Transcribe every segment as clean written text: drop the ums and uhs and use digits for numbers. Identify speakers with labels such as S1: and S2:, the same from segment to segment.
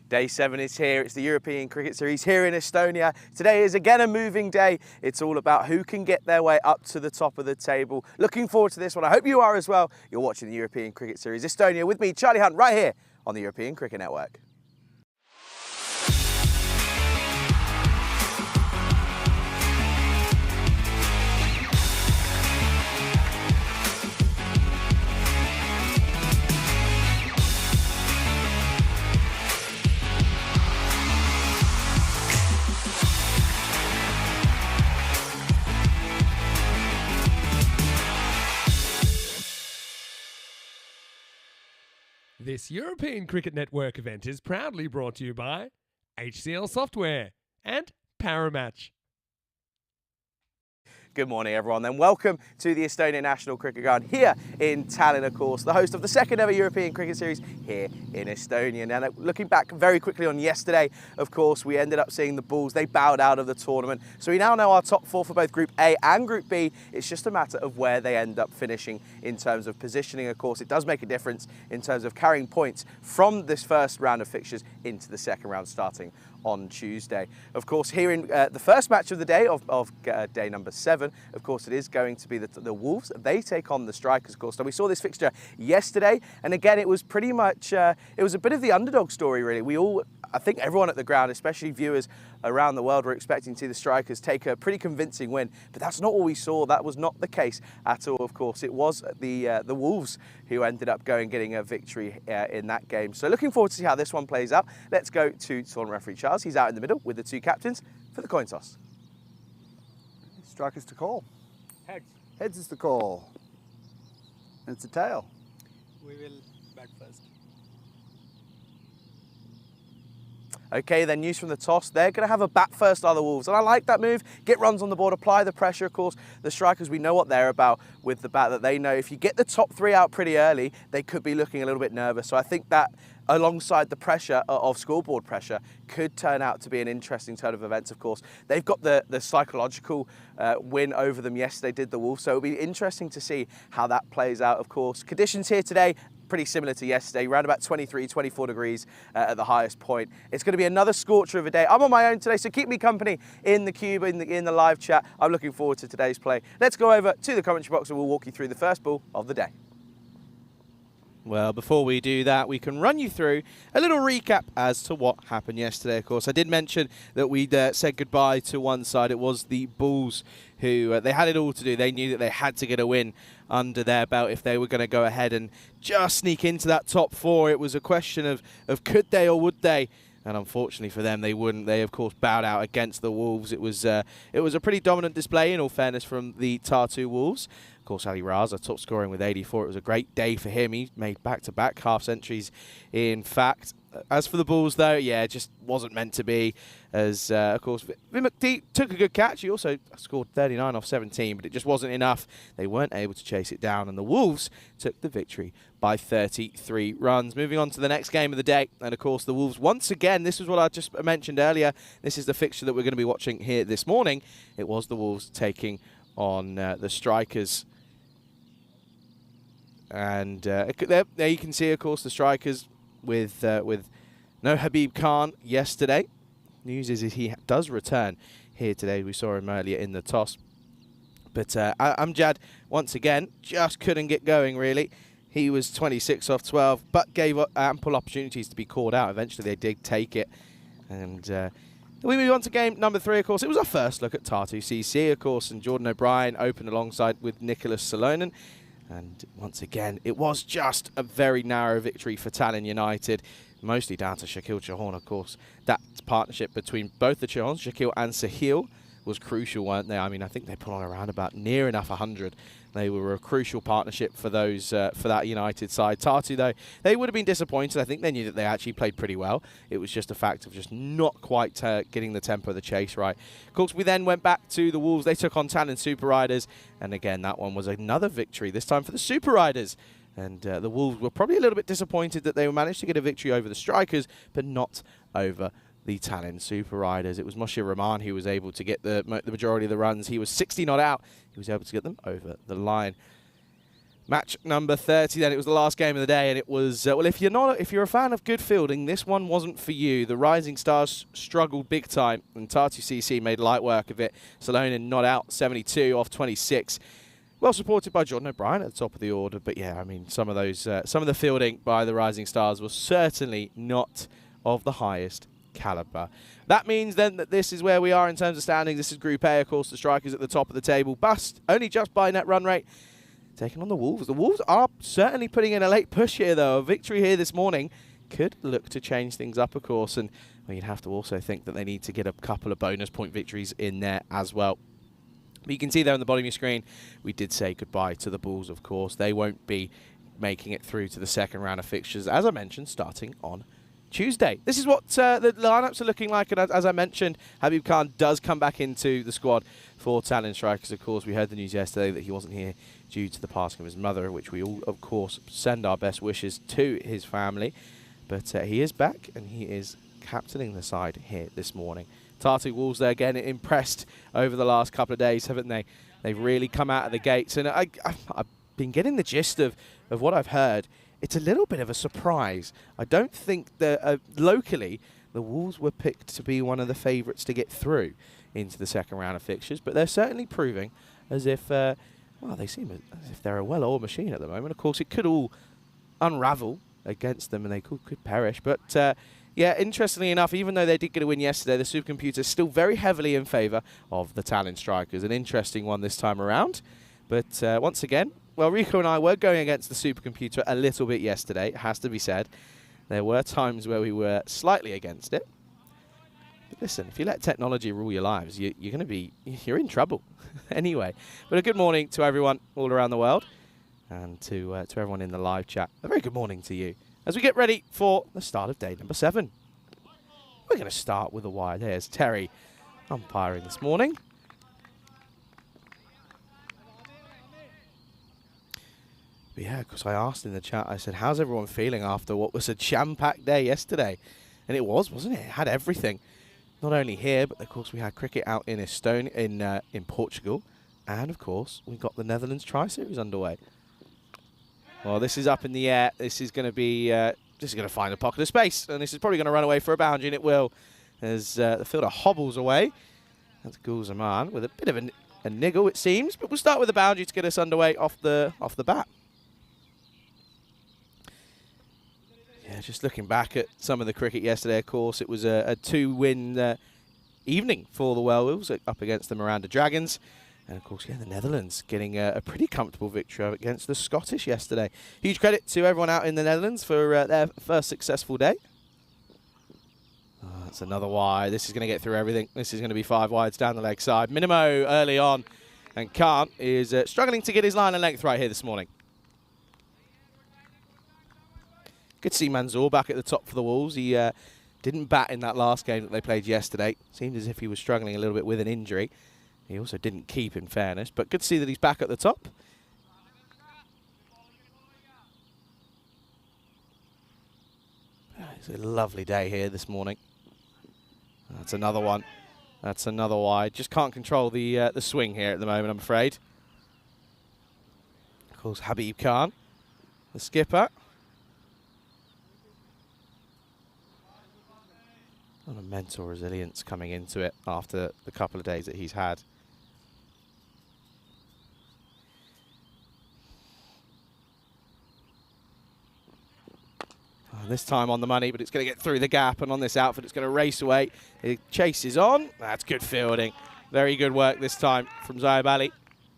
S1: Day 7 is here. It's the European Cricket Series here in Estonia. Today is again a moving day. It's all about who can get their way up to the top of the table. Looking forward to this one. I hope you are as well. You're watching the European Cricket Series Estonia with me, Charlie Hunt, right here on the European Cricket Network.
S2: This European Cricket Network event is proudly brought to you by HCL Software and Paramatch.
S1: Good morning, everyone, and welcome to the Estonia National Cricket Ground here in Tallinn, of course, the host of the second ever European Cricket Series here in Estonia. Now, looking back very quickly on yesterday, of course, we ended up seeing the Bulls. They bowed out of the tournament. So we now know our top four for both Group A and Group B. It's just a matter of where they end up finishing in terms of positioning. Of course, it does make a difference in terms of carrying points from this first round of fixtures into the second round starting on Tuesday. Of course, here in the first match of the day of day number 7, of course, it is going to be the Wolves. They take on the Strikers, of course. Now, we saw this fixture yesterday, and again, it was pretty much, it was a bit of the underdog story, really. I think everyone at the ground, especially viewers around the world, were expecting to see the Strikers take a pretty convincing win, but that's not what we saw. That was not the case at all, of course. It was the Wolves who ended up getting a victory in that game. So looking forward to see how this one plays out. Let's go to tournament referee Charles. He's out in the middle with the two captains for the coin toss.
S3: Strikers to call.
S4: Heads.
S3: Heads is the call. And it's a tail.
S4: We will bat first.
S1: Okay, then news from the toss. They're going to have a bat first, are the Wolves. And I like that move. Get runs on the board, apply the pressure, of course. The Strikers, we know what they're about with the bat, that they know if you get the top 3 out pretty early, they could be looking a little bit nervous. So I think that alongside the pressure of scoreboard pressure could turn out to be an interesting turn of events, of course. They've got the psychological win over them yesterday, did the Wolves. So it'll be interesting to see how that plays out, of course. Conditions here today, pretty similar to yesterday, around about 23, 24 degrees at the highest point. It's going to be another scorcher of a day. I'm on my own today, so keep me company in the cube, in the live chat. I'm looking forward to today's play. Let's go over to the commentary box and we'll walk you through the first ball of the day. Well, before we do that, we can run you through a little recap as to what happened yesterday. Of course, I did mention that we'd said goodbye to one side. It was the Bulls who they had it all to do. They knew that they had to get a win under their belt if they were going to go ahead and just sneak into that top 4. It was a question of could they or would they? And unfortunately for them, they wouldn't. They, of course, bowed out against the Wolves. It was a pretty dominant display, in all fairness, from the Tartu Wolves. Of course, Ali Raza top scoring with 84. It was a great day for him. He made back-to-back half centuries, in fact. As for the Bulls, though, yeah, it just wasn't meant to be. As, of course, Vim McTee took a good catch. He also scored 39 off 17, but it just wasn't enough. They weren't able to chase it down, and the Wolves took the victory by 33 runs. Moving on to the next game of the day, and, of course, the Wolves, once again, this was what I just mentioned earlier. This is the fixture that we're going to be watching here this morning. It was the Wolves taking on the Strikers. And there you can see, of course, the Strikers with no Habib Khan yesterday. News is he does return here today. We saw him earlier in the toss. But Amjad, once again, just couldn't get going, really. He was 26 off 12, but gave up ample opportunities to be called out. Eventually, they did take it. And we move on to game number 3, of course. It was our first look at Tartu CC, of course, and Jordan O'Brien opened alongside with Nicholas Salonen. And once again, it was just a very narrow victory for Tallinn United, mostly down to Shakil Chauhan, of course. That partnership between both the Chauhans, Shakil and Sahil, was crucial, weren't they? I mean, I think they put on around about near enough 100. They were a crucial partnership for those for that United side. Tartu, though, they would have been disappointed. I think they knew that they actually played pretty well. It was just a fact of just not quite getting the tempo of the chase right. Of course, we then went back to the Wolves. They took on Tallinn Super Riders, and again, that one was another victory, this time for the Super Riders. And the Wolves were probably a little bit disappointed that they managed to get a victory over the Strikers, but not over the Tallinn Super Riders. It was Moshe Rahman who was able to get the majority of the runs. He was 60 not out. He was able to get them over the line. Match number 30 then. It was the last game of the day, and it was, well, if you're a fan of good fielding, this one wasn't for you. The Rising Stars struggled big time, and Tartu CC made light work of it. Salonen not out 72 off 26. Well supported by Jordan O'Brien at the top of the order, but yeah, I mean, some of the fielding by the Rising Stars was certainly not of the highest caliber. That means then that this is where we are in terms of standings. This is Group A, of course, the Strikers at the top of the table, bust only just by net run rate, taking on the Wolves. The Wolves are certainly putting in a late push here, though. A victory here this morning could look to change things up, of course, and well, you'd have to also think that they need to get a couple of bonus point victories in there as well. But you can see there on the bottom of your screen, we did say goodbye to the Bulls, of course. They won't be making it through to the second round of fixtures, as I mentioned, starting on Tuesday. This is what the lineups are looking like, and as I mentioned, Habib Khan does come back into the squad for Tallinn Strikers. Of course, we heard the news yesterday that he wasn't here due to the passing of his mother, which we all, of course, send our best wishes to his family. But he is back, and he is captaining the side here this morning. Tartu Wolves, there again, impressed over the last couple of days, haven't they? They've really come out of the gates, and I've been getting the gist of what I've heard. It's a little bit of a surprise. I don't think that locally the Wolves were picked to be one of the favourites to get through into the second round of fixtures, but they're certainly proving as if, well, they seem as if they're a well-oiled machine at the moment. Of course, it could all unravel against them and they could perish, but yeah, interestingly enough, even though they did get a win yesterday, the supercomputer is still very heavily in favour of the Tallinn Strikers. An interesting one this time around, but once again, well, Rico and I were going against the supercomputer a little bit yesterday, it has to be said. There were times where we were slightly against it. But listen, if you let technology rule your lives, you're in trouble. Anyway, but a good morning to everyone all around the world, and to everyone in the live chat. A very good morning to you as we get ready for the start of day number 7. We're going to start with a wire. There's Terry umpiring this morning. But yeah, because I asked in the chat, I said, how's everyone feeling after what was a jam-packed day yesterday? And it was, wasn't it? It had everything. Not only here, but of course we had cricket out in Estonia, in Portugal. And of course, we got the Netherlands Tri-Series underway. Well, this is up in the air. This is going to be, this is going to find a pocket of space. And this is probably going to run away for a boundary, and it will. As the fielder hobbles away. That's Gulzaman with a bit of a niggle, it seems. But we'll start with the boundary to get us underway off the bat. Yeah, just looking back at some of the cricket yesterday, of course, it was a 2-win evening for the Werewolves up against the Miranda Dragons. And, of course, yeah, the Netherlands getting a pretty comfortable victory against the Scottish yesterday. Huge credit to everyone out in the Netherlands for their first successful day. Oh, that's another wide. This is going to get through everything. This is going to be 5 wides down the leg side. Minimo early on, and Khan is struggling to get his line and length right here this morning. Good to see Manzoor back at the top for the Wolves. He didn't bat in that last game that they played yesterday. Seemed as if he was struggling a little bit with an injury. He also didn't keep, in fairness. But good to see that he's back at the top. It's a lovely day here this morning. That's another one. That's another wide. Just can't control the swing here at the moment, I'm afraid. Of course, Habib Khan, the skipper. A lot of mental resilience coming into it after the couple of days that he's had. This time on the money, but it's going to get through the gap, and on this outfit it's going to race away. It chases on. That's good fielding. Very good work this time from Zayab Ali.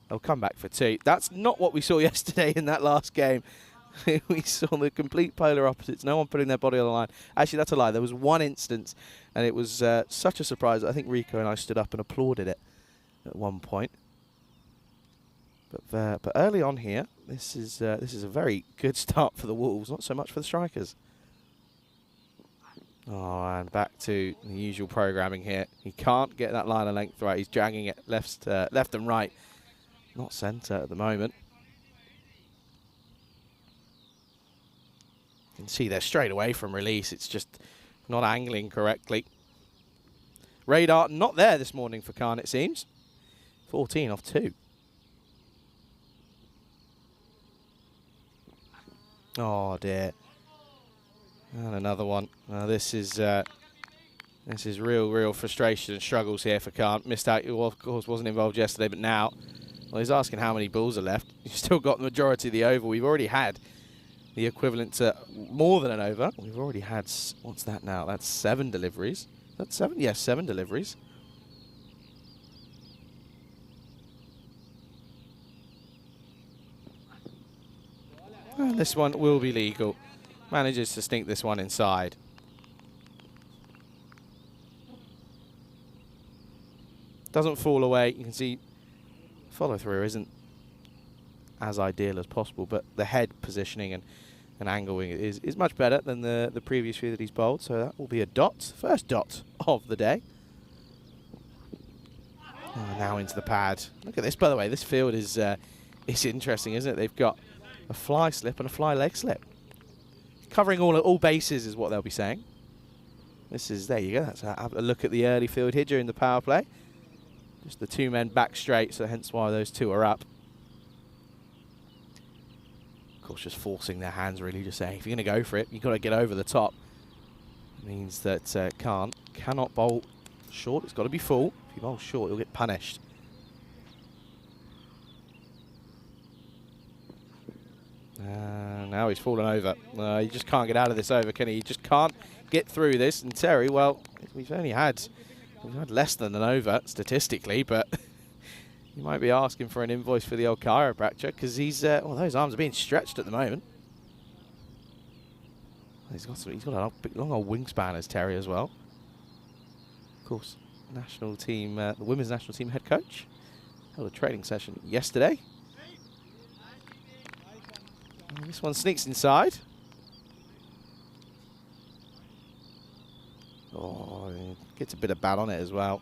S1: They'll come back for 2. That's not what we saw yesterday in that last game. We saw the complete polar opposites. No one putting their body on the line. Actually, that's a lie. There was one instance, and it was such a surprise. I think Rico and I stood up and applauded it at one point. But early on here, this is a very good start for the Wolves. Not so much for the Strikers. Oh, and back to the usual programming here. He can't get that line of length right. He's dragging it left and right. Not centre at the moment. You can see they're straight away from release. It's just not angling correctly. Radar not there this morning for Khan, it seems. 14 off 2. Oh dear. And another one. This is real frustration and struggles here for Khan. Missed out, well, of course, wasn't involved yesterday, but now, well, he's asking how many balls are left. You've still got the majority of the over. We've already had the equivalent to more than an over. We've already had, what's that now? That's 7 deliveries. That's 7? Yes, 7 deliveries. And this one will be legal. Manages to sneak this one inside. Doesn't fall away. You can see follow through isn't as ideal as possible, but the head positioning and angling is much better than the previous few that he's bowled. So that will be a dot. First dot of the day. Oh, now into the pad. Look at this, by the way. This field is interesting, isn't it? They've got a fly slip and a fly leg slip. Covering all bases is what they'll be saying. This is, there you go. That's have a look at the early field here during the power play. Just the 2 men back straight, so hence why those 2 are up. Of course, just forcing their hands, really, just saying, if you're going to go for it, you've got to get over the top. It means that cannot bowl short. It's got to be full. If you bowl short, you'll get punished. Now he's fallen over. You just can't get out of this over, can he? You just can't get through this. And Terry, well, we've had less than an over statistically, but you might be asking for an invoice for the old chiropractor because he's well, those arms are being stretched at the moment. He's got a long old wingspan as Terry as well. Of course, national team, the women's national team head coach held a training session yesterday. And this one sneaks inside. Oh, gets a bit of bat on it as well.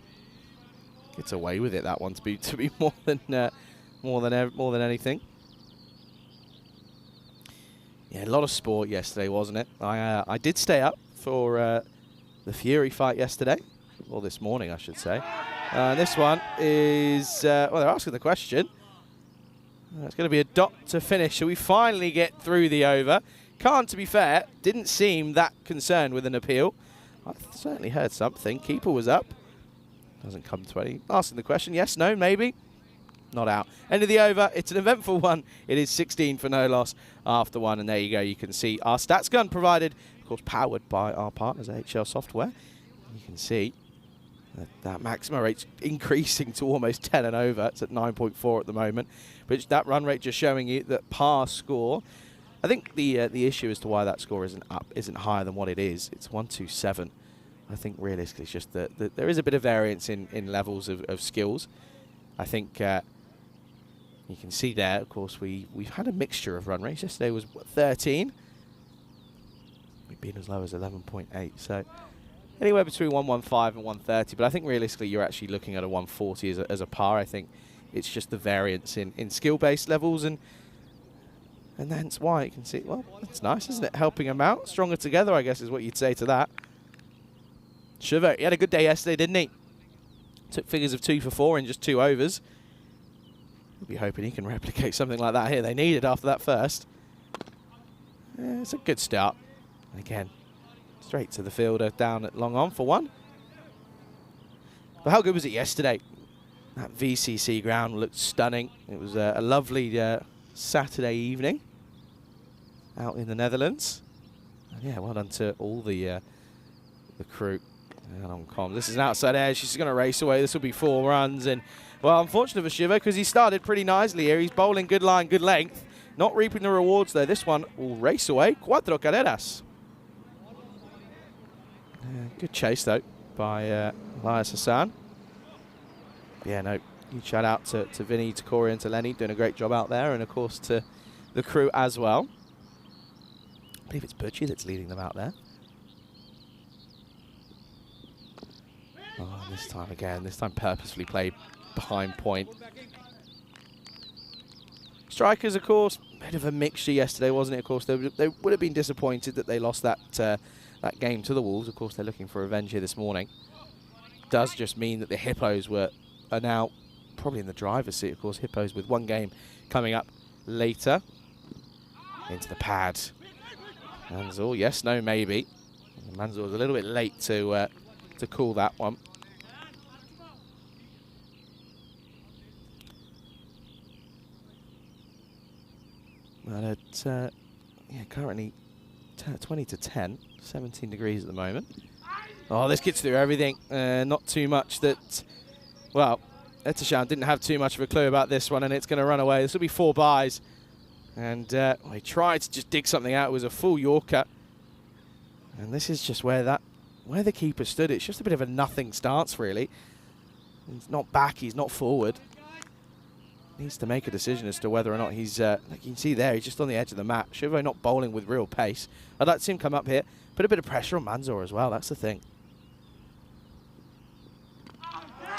S1: Gets away with it, that one, to be more than anything. Yeah, a lot of sport yesterday, wasn't it? I did stay up for the Fury fight yesterday, or this morning, I should say. This one is well, they're asking the question. It's going to be a dot to finish, so we finally get through the over. Khan, to be fair, didn't seem that concerned with an appeal. I certainly heard something. Keeper was up. Doesn't come to any. Asking the question, yes, no, maybe. Not out. End of the over. It's an eventful one. It is 16 for no loss after 1. And there you go. You can see our stats gun provided, of course, powered by our partners at HL Software. You can see that maximum rate's increasing to almost 10 and over. It's at 9.4 at the moment. But that run rate just showing you that par score. I think the issue as to why that score isn't higher than what it is. It's 127. I think realistically it's just that there is a bit of variance in levels of skills. I think you can see there, of course, we've had a mixture of run rates. Yesterday was 13. We've been as low as 11.8. So anywhere between 115 and 130. But I think realistically you're actually looking at a 140 as a par. I think it's just the variance in skill-based levels and hence why you can see, well, that's nice, isn't it? Helping them out. Stronger together, I guess, is what you'd say to that. Shiva, he had a good day yesterday, didn't he? Took figures of 2 for 4 in just 2 overs. We'll be hoping he can replicate something like that here. They need it after that first. Yeah, it's a good start. And again, straight to the fielder down at long on for 1. But how good was it yesterday? That VCC ground looked stunning. It was a lovely Saturday evening out in the Netherlands. And yeah, well done to all the crew and on comms. This is an outside edge. She's going to race away. This will be 4 runs. And, well, unfortunate for Shiva because he started pretty nicely here. He's bowling good line, good length. Not reaping the rewards, though. This one will race away. 4 carreras. Good chase, though, by Elias Hassan. Yeah, no, huge shout out to Vinny, to Corey and to Lenny, doing a great job out there, and of course to the crew as well. I believe it's Butchie that's leading them out there. Oh, this time again, this time purposefully played behind point. Strikers, of course, bit of a mixture yesterday, wasn't it? Of course, they would have been disappointed that they lost that game to the Wolves. Of course, they're looking for revenge here this morning. Does just mean that the Hippos are now probably in the driver's seat. Of course, Hippos with 1 game coming up later. Into the pad. Manzor, yes, no, maybe. Manzor was a little bit late to call that one. But at, yeah, currently 20 to 10, 17 degrees at the moment. Oh, this gets through everything. Not too much that, well, Etisham didn't have too much of a clue about this one, and it's going to run away. This will be 4 buys. And he tried to just dig something out. It was a full Yorker. And this is just where the keeper stood. It's just a bit of a nothing stance, really. He's not back, he's not forward. Needs to make a decision as to whether or not he's, like you can see there, he's just on the edge of the mat. Shivo not bowling with real pace. I'd like to see him come up here. Put a bit of pressure on Manzor as well, that's the thing.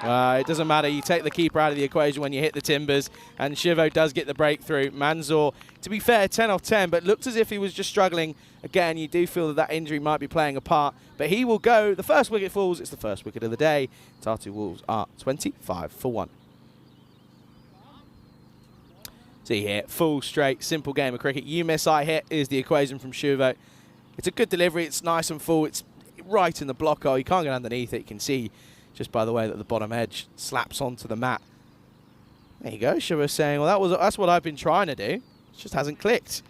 S1: It doesn't matter, you take the keeper out of the equation when you hit the timbers, and Shivo does get the breakthrough. Manzor, to be fair, 10 off 10, but looked as if he was just struggling. Again, you do feel that that injury might be playing a part, but he will go. The first wicket falls, it's the first wicket of the day. Tartu Wolves are 25 for 1. See here, full, straight, simple game of cricket. You miss, I hit is the equation from Shivo. It's a good delivery, it's nice and full, it's right in the block hole. You can't get underneath it, you can see just by the way that the bottom edge slaps onto the mat. There you go, Shivo saying, well, that's what I've been trying to do. It just hasn't clicked.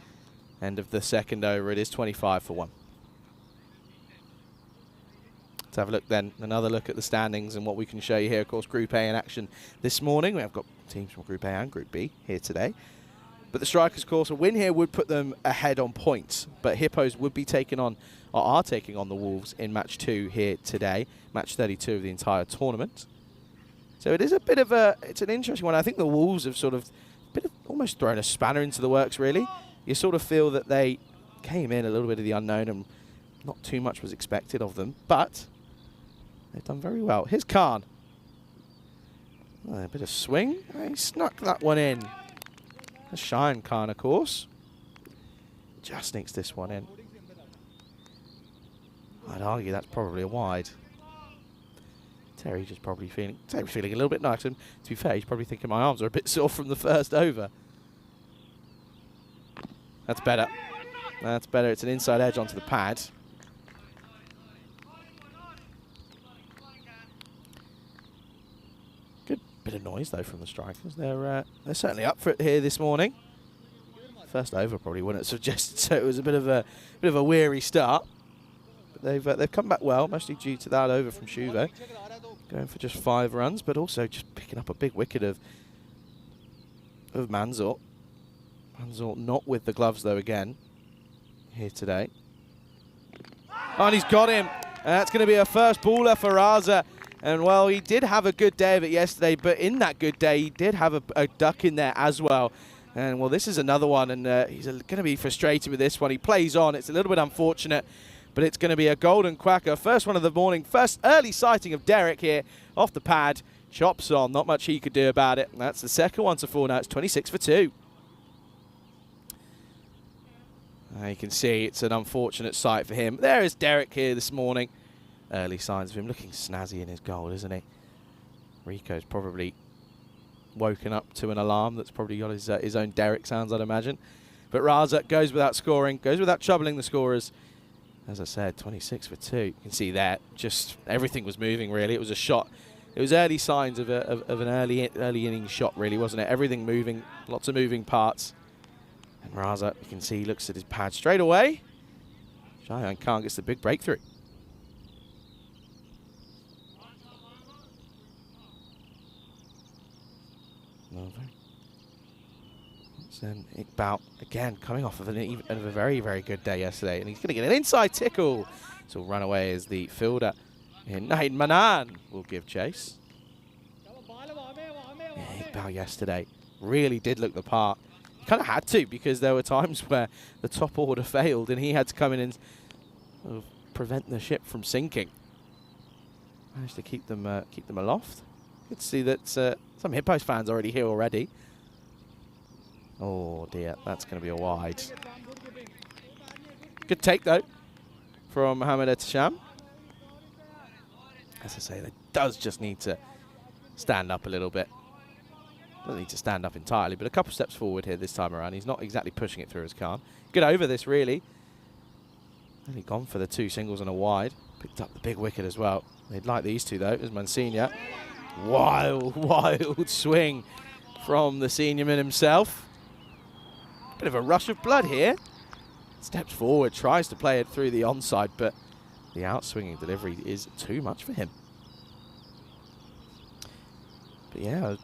S1: End of the second over, it is 25 for 1. Let's have a look then, another look at the standings and what we can show you here. Of course, Group A in action this morning. We have got teams from Group A and Group B here today. But the Strikers, of course, a win here would put them ahead on points. But Hippos would be taking on, or are taking on the Wolves in match 2 here today. Match 32 of the entire tournament. So it is a bit of it's an interesting one. I think the Wolves have sort of almost thrown a spanner into the works, really. You sort of feel that they came in a little bit of the unknown and not too much was expected of them. But they've done very well. Here's Khan. A bit of swing. He snuck that one in. A shine Khan, of course. Just sneaks this one in. I'd argue that's probably a wide. Terry just probably feeling a little bit nice. And to be fair, he's probably thinking my arms are a bit sore from the first over. That's better. That's better. It's an inside edge onto the pad. Good bit of noise though from the Strikers. They're certainly up for it here this morning. First over probably wouldn't have suggested so. It was a bit of a weary start. But they've come back well, mostly due to that over from Shivo. Going for just 5 runs, but also just picking up a big wicket of Manzor. Manzor not with the gloves though again here today. Oh, and he's got him. And that's going to be a first baller for Raza. And well, he did have a good day of it yesterday, but in that good day, he did have a duck in there as well. And well, this is another one, and he's going to be frustrated with this one. He plays on. It's a little bit unfortunate, but it's going to be a golden quacker. First one of the morning. First early sighting of Derek here off the pad. Chops on. Not much he could do about it. And that's the second one to fall now. It's 26 for 2. You can see it's an unfortunate sight for him. There is Derek here this morning. Early signs of him looking snazzy in his goal, isn't he? Rico's probably woken up to an alarm that's probably got his own Derek sounds, I'd imagine. But Raza goes without scoring, goes without troubling the scorers. As I said, 26 for 2. You can see that just everything was moving, really. It was a shot. It was early signs of an early innings shot, really, wasn't it? Everything moving, lots of moving parts. And Raza, you can see, looks at his pad straight away. Shayan Khan gets the big breakthrough. Then Iqbal, again, coming off of a very, very good day yesterday. And he's going to get an inside tickle. So run away as the fielder. And Nahid Manan will give chase. Yeah, Iqbal yesterday really did look the part. He kind of had to, because there were times where the top order failed and he had to come in and sort of prevent the ship from sinking. Managed to keep them aloft. Good to see that some Hippos fans already here already. Oh dear, that's going to be a wide. Good take though from Mohamed Etisham. As I say, they does just need to stand up a little bit. Doesn't need to stand up entirely, but a couple steps forward here this time around. He's not exactly pushing it through as Khan. Good over this, really. Nearly gone for the 2 singles and a wide. Picked up the big wicket as well. They'd like these two though, as Monsignor. Wild swing from the senior man himself. Bit of a rush of blood here. Steps forward, tries to play it through the onside, but the outswinging delivery is too much for him. But yeah,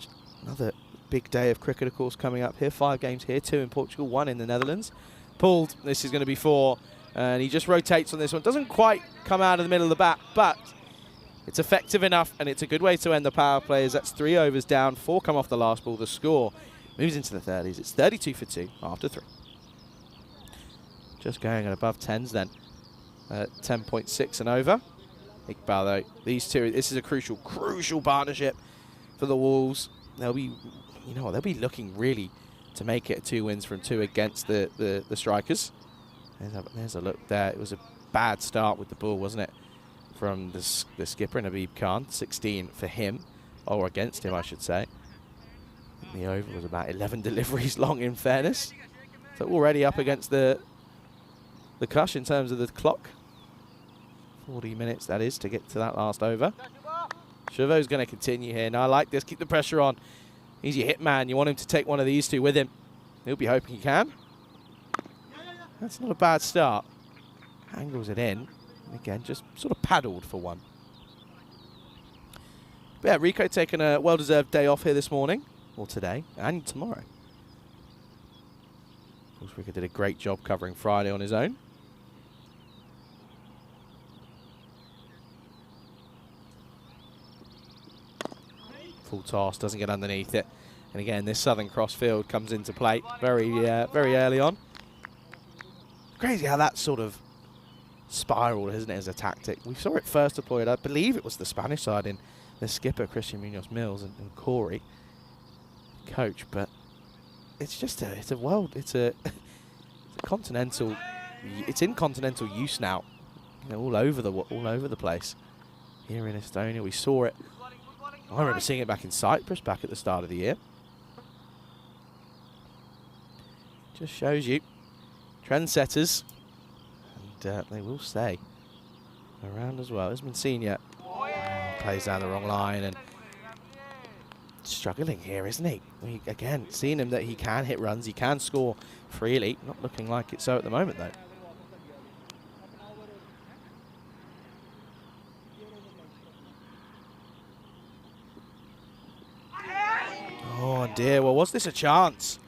S1: another big day of cricket, of course, coming up here. 5 games here, 2 in Portugal, 1 in the Netherlands. Pulled, this is going to be 4, and he just rotates on this one. Doesn't quite come out of the middle of the bat, but it's effective enough, and it's a good way to end the power play, as that's 3 overs down, 4 come off the last ball. The score moves into the 30s. It's 32 for 2 after 3. Just going at above 10s then. 10.6 and over. Iqbal though, these two, this is a crucial partnership for the Wolves. They'll be, they'll be looking really to make it 2 wins from 2 against the strikers. There's a look there. It was a bad start with the ball, wasn't it? From the skipper, Naveed Khan, 16 for him, or against him, I should say. The over was about 11 deliveries long, in fairness. So already up against the cush in terms of the clock. 40 minutes, that is, to get to that last over. Shivo's going to continue here. Now, I like this. Keep the pressure on. He's your hit man. You want him to take one of these two with him. He'll be hoping he can. That's not a bad start. Angles it in. And again, just sort of paddled for 1. But yeah, Rico taking a well-deserved day off here this morning, or today, and tomorrow. Of course, Rico did a great job covering Friday on his own. Full toss, doesn't get underneath it. And again, this Southern Cross field comes into play very early on. Crazy how that sort of spiraled, isn't it, as a tactic. We saw it first deployed, I believe it was the Spanish side in the skipper, Christian Munoz Mills, and Corey, coach, but it's just it's a continental, it's in continental use now, all over the place. Here in Estonia, we saw it. I remember seeing it back in Cyprus back at the start of the year. Just shows you, trendsetters, and they will stay around as well. Isman Senior plays down the wrong line and struggling here, isn't he? Again, seeing him that he can hit runs, he can score freely. Not looking like it so at the moment, though. Oh dear, well, was this a chance?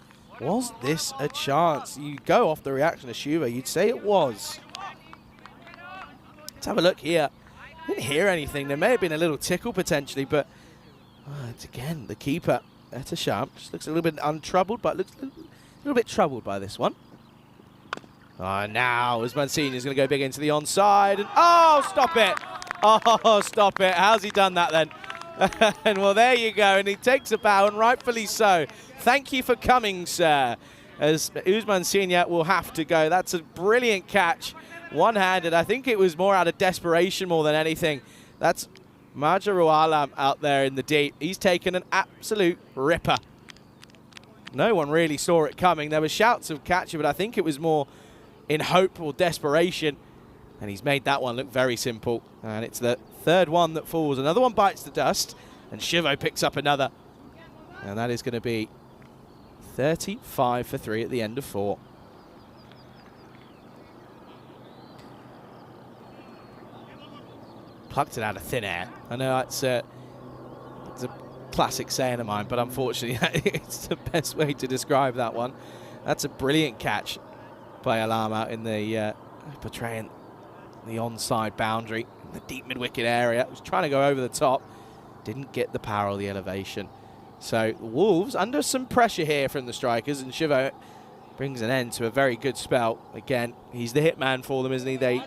S1: Was this a chance? You go off the reaction of Shuva, you'd say it was. Let's have a look here. Didn't hear anything. There may have been a little tickle potentially, but it's again the keeper, Etasham, just looks a little bit untroubled, but looks a little bit troubled by this one. Now Usman Senior is going to go big into the onside, and oh, stop it! Oh, stop it! How's he done that then? And well, there you go, and he takes a bow, and rightfully so. Thank you for coming, sir. As Usman Senior will have to go. That's a brilliant catch. One-handed. I think it was more out of desperation more than anything. That's Majaru Alam out there in the deep. He's taken an absolute ripper. No one really saw it coming. There were shouts of catch it, but I think it was more in hope or desperation. And he's made that one look very simple. And it's the 3rd one that falls. Another one bites the dust, and Shivo picks up another. And that is going to be 35 for 3 at the end of 4. Plucked it out of thin air. I know it's a classic saying of mine, but unfortunately it's the best way to describe that one. That's a brilliant catch by Alam out in the portraying the onside boundary in the deep mid-wicket area. Was trying to go over the top, didn't get the power or the elevation. So the Wolves under some pressure here from the strikers, and Shivo brings an end to a very good spell. Again, he's the hit man for them, isn't he? They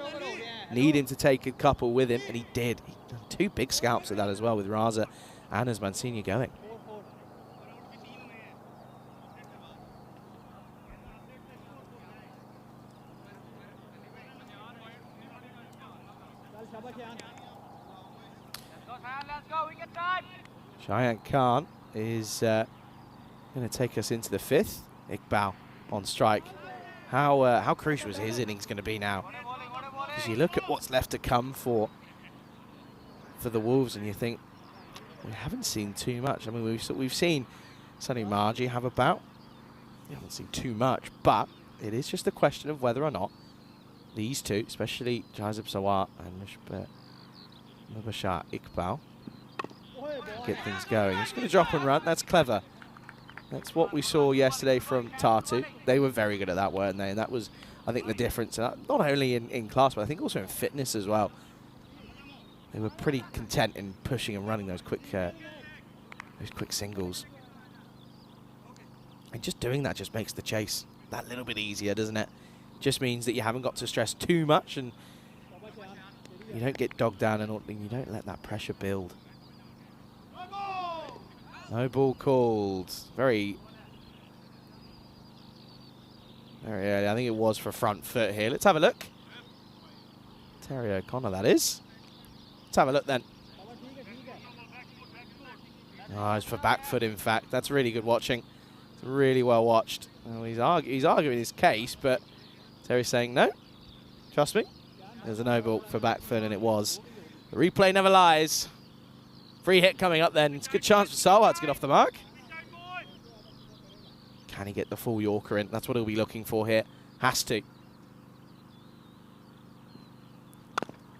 S1: need him to take a couple with him, and he did. He done 2 big scalps at that as well, with Raza and Usman Senior going. Shayan Khan is going to take us into the 5th. Iqbal on strike. How crucial is his innings going to be now? Because you look at what's left to come for the Wolves, and you think we haven't seen too much. I mean, we've seen Sonny Margie have a bout. We haven't seen too much, but it is just a question of whether or not these two, especially Jazib Sawat and Mubashar Iqbal, get things going. He's going to drop and run. That's clever. That's what we saw yesterday from Tartu. They were very good at that, weren't they? And that was, I think, the difference. Not only in class, but I think also in fitness as well. They were pretty content in pushing and running those quick singles. And just doing that just makes the chase that little bit easier, doesn't it? Just means that you haven't got to stress too much, and you don't get dogged down, and you don't let that pressure build. No ball called. Very early. I think it was for front foot here. Let's have a look. Terry O'Connor, that is. Let's have a look then. Oh, it's for back foot, in fact. That's really good watching. It's really well watched. Well, he's arguing his case, but Terry's saying, no, trust me. There's a no ball for back foot, and it was. The replay never lies. Free hit coming up then. It's a good chance for Sarwar to get off the mark. Can he get the full Yorker in? That's what he'll be looking for here. Has to.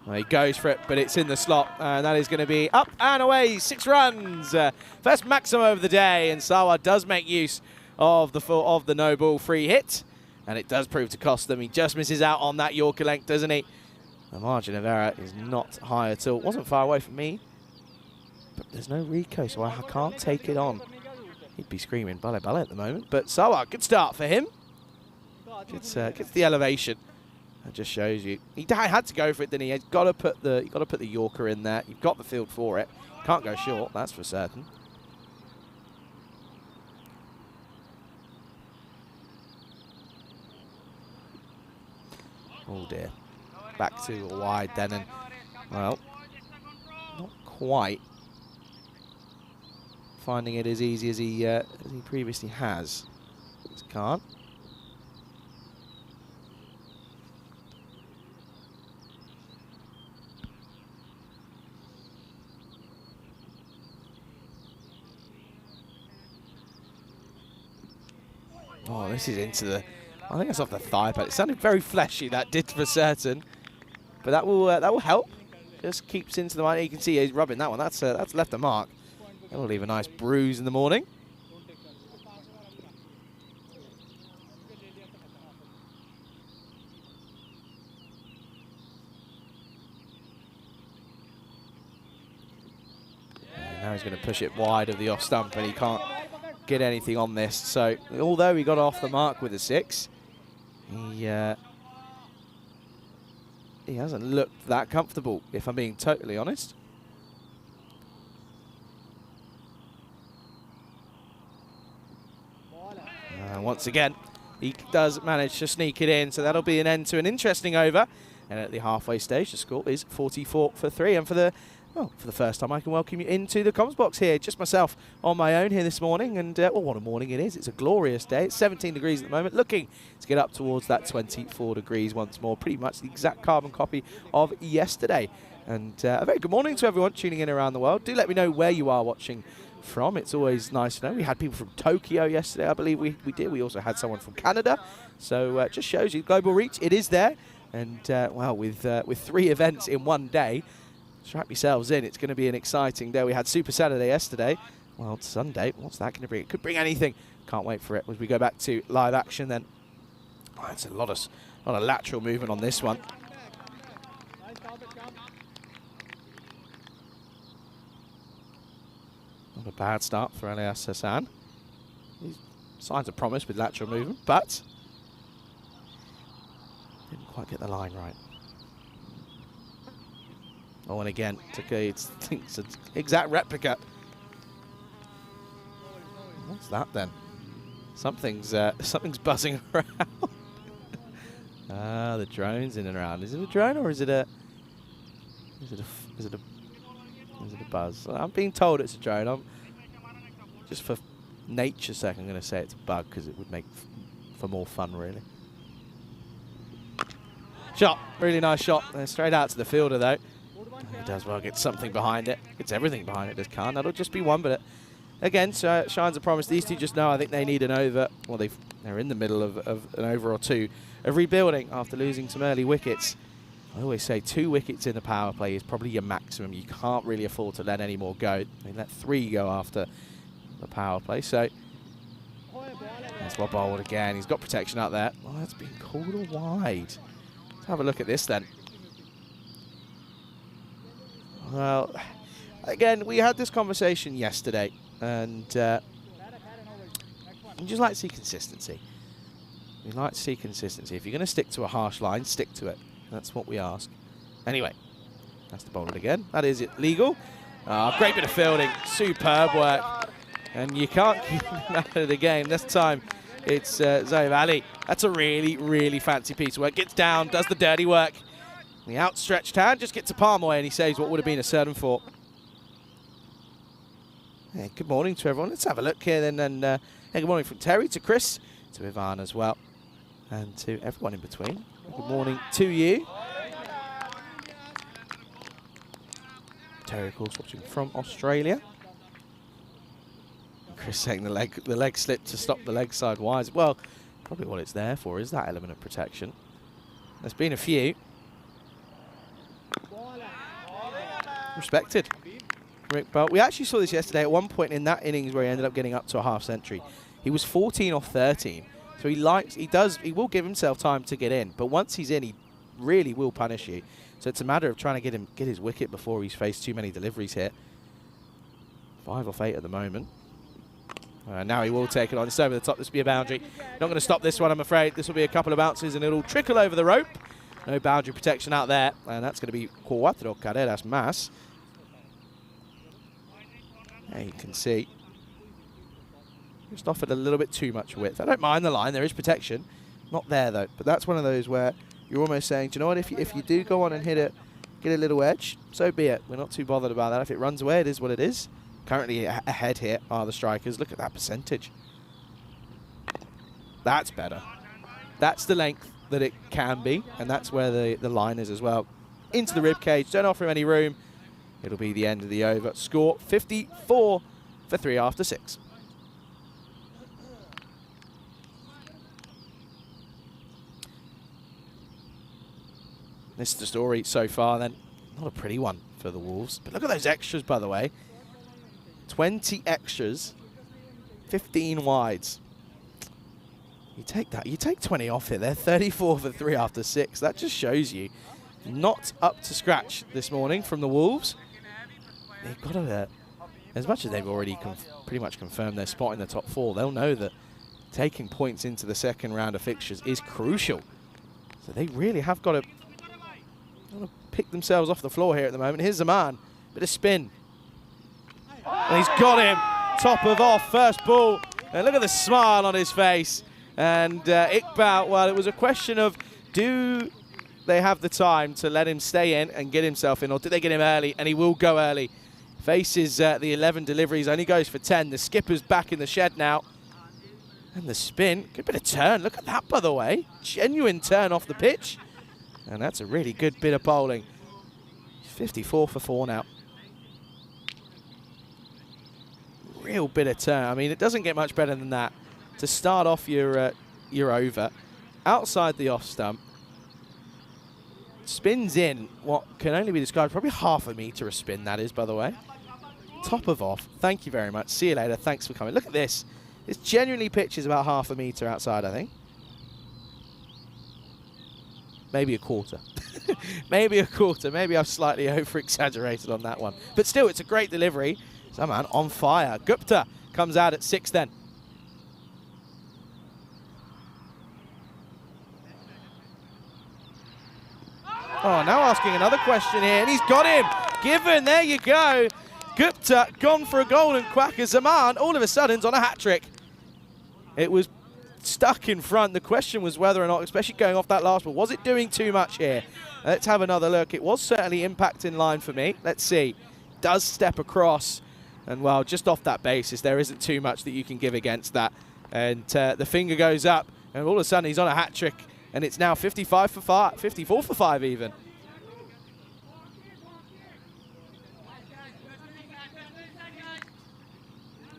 S1: Well, he goes for it, but it's in the slot, and that is going to be up and away. 6 runs. First maximum of the day, and Sarwar does make use of the no ball free hit, and it does prove to cost them. He just misses out on that Yorker length, doesn't he? The margin of error is not high at all. Wasn't far away from me, but there's no Rico, so I can't take it on. He'd be screaming Bale Bale at the moment, but Sarwar, good start for him. Gets the elevation. That just shows you he had to go for it, didn't he? He's got to put the Yorker in there. You've got the field for it. Can't go short, that's for certain. Oh dear. Back to a wide then, and well, not quite finding it as easy as he previously has. Just can't. Oh, this is into the, I think that's off the thigh pad. It sounded very fleshy, that did for certain. But that will help. Just keeps into the money. You can see he's rubbing that one. That's left a mark. That'll leave a nice bruise in the morning. And now he's going to push it wide of the off stump, and he can't get anything on this. So although he got off the mark with a 6, he hasn't looked that comfortable, if I'm being totally honest. Once again, he does manage to sneak it in, so that'll be an end to an interesting over. And at the halfway stage, the score is 44 for 3. And for the first time, I can welcome you into the comms box here. Just myself on my own here this morning. And, well, what a morning it is. It's a glorious day. It's 17 degrees at the moment, looking to get up towards that 24 degrees once more. Pretty much the exact carbon copy of yesterday. And a very good morning to everyone tuning in around the world. Do let me know where you are watching from. It's always nice to know. We had people from Tokyo yesterday, I believe we did. We also had someone from Canada. So just shows you global reach. It is there. And, well, with 3 events in one day, strap yourselves in. It's going to be an exciting day. We had Super Saturday yesterday. Well, it's Sunday. What's that going to bring? It could bring anything. Can't wait for it as we go back to live action then. Oh, that's a lot of lateral movement on this one. Not a bad start for Elias Hassan. Signs of promise with lateral movement, but didn't quite get the line right. Oh, and again, it's an exact replica. What's that then? Something's buzzing around. Ah, the drone's in and around. Is it a drone or is it a buzz? I'm being told it's a drone. Just for nature's sake, I'm going to say it's a bug because it would make for more fun, really. Shot, really nice shot. Straight out to the fielder though. He does well, gets something behind it. Gets everything behind it, does Khan. That'll just be one, but again, shines a promise. These two just know I think they need an over. Well, they're in the middle of an over or two of rebuilding after losing some early wickets. I always say 2 wickets in the power play is probably your maximum. You can't really afford to let any more go. They let 3 go after the power play. So that's well bowled again. He's got protection out there. Oh, that's been called a wide. Let's have a look at this then. Well, again, we had this conversation yesterday, and we just like to see consistency. We like to see consistency. If you're going to stick to a harsh line, stick to it. That's what we ask. Anyway, that's the bowler again. That is it legal. Great bit of fielding. Superb work. And you can't keep him out of the game. This time, it's Zohaib Ali. That's a really, really fancy piece of work. Gets down, does the dirty work. The outstretched hand just gets a palm away, and he saves what would have been a 7-4. Yeah, good morning to everyone. Let's have a look here then. And good morning from Terry to Chris to Ivan as well, and to everyone in between. Good morning to you. Terry, of course, watching from Australia. And Chris saying the leg slip to stop the leg side wise. Well, probably what it's there for is that element of protection. There's been a few. Respected. Rick Belt. We actually saw this yesterday at one point in that innings where he ended up getting up to a half century. He was 14 off 13. So he will give himself time to get in, but once he's in, he really will punish you. So it's a matter of trying to get his wicket before he's faced too many deliveries here. 5 off 8 at the moment. Now he will take it on. It's over the top. This will be a boundary. Not going to stop this one, I'm afraid. This will be a couple of bounces and it'll trickle over the rope. No boundary protection out there, and that's going to be 4 carreras más. There you can see. Just offered a little bit too much width. I don't mind the line. There is protection. Not there, though. But that's one of those where you're almost saying, do you know what? If you do go on and hit it, get a little edge, so be it. We're not too bothered about that. If it runs away, it is what it is. Currently ahead here are the strikers. Look at that percentage. That's better. That's the length that it can be, and that's where the line is as well. Into the rib cage. Don't offer him any room. It'll be the end of the over. Score 54 for 3 after 6. This is the story so far then. Not a pretty one for the Wolves. But look at those extras, by the way. 20 extras, 15 wides. You take that, you take 20 off it. They're 34 for 3 after 6. That just shows you not up to scratch this morning from the Wolves. They've got to, as much as they've already pretty much confirmed their spot in the top 4, they'll know that taking points into the second round of fixtures is crucial. So they really have got to pick themselves off the floor here at the moment. Here's Zaman, bit of spin. And he's got him, top of off, first ball. And look at the smile on his face. And Iqbal, well, it was a question of, do they have the time to let him stay in and get himself in, or did they get him early? And he will go early. Faces the 11 deliveries, only goes for 10. The skipper's back in the shed now. And the spin, good bit of turn. Look at that, by the way. Genuine turn off the pitch. And that's a really good bit of bowling. 54 for 4 now. Real bit of turn. I mean, it doesn't get much better than that. To start off your over, outside the off stump, spins in what can only be described probably half a metre of spin, that is, by the way. Top of off. Thank you very much. See you later. Thanks for coming. Look at this. This genuinely pitches about half a metre outside, I think. Maybe a quarter. Maybe a quarter. Maybe I've slightly over-exaggerated on that one. But still, it's a great delivery. Zaman on fire. Gupta comes out at 6 then. Oh, now asking another question here, and he's got him. Given, there you go. Gupta gone for a golden quacker. Zaman all of a sudden's on a hat-trick. It was stuck in front. The question was whether or not, especially going off that last ball, was it doing too much here? Let's have another look. It was certainly impact in line for me. Let's see. Does step across. And, well, just off that basis, there isn't too much that you can give against that. And the finger goes up, and all of a sudden he's on a hat-trick. And it's now 55 for 5, 54 for 5 even.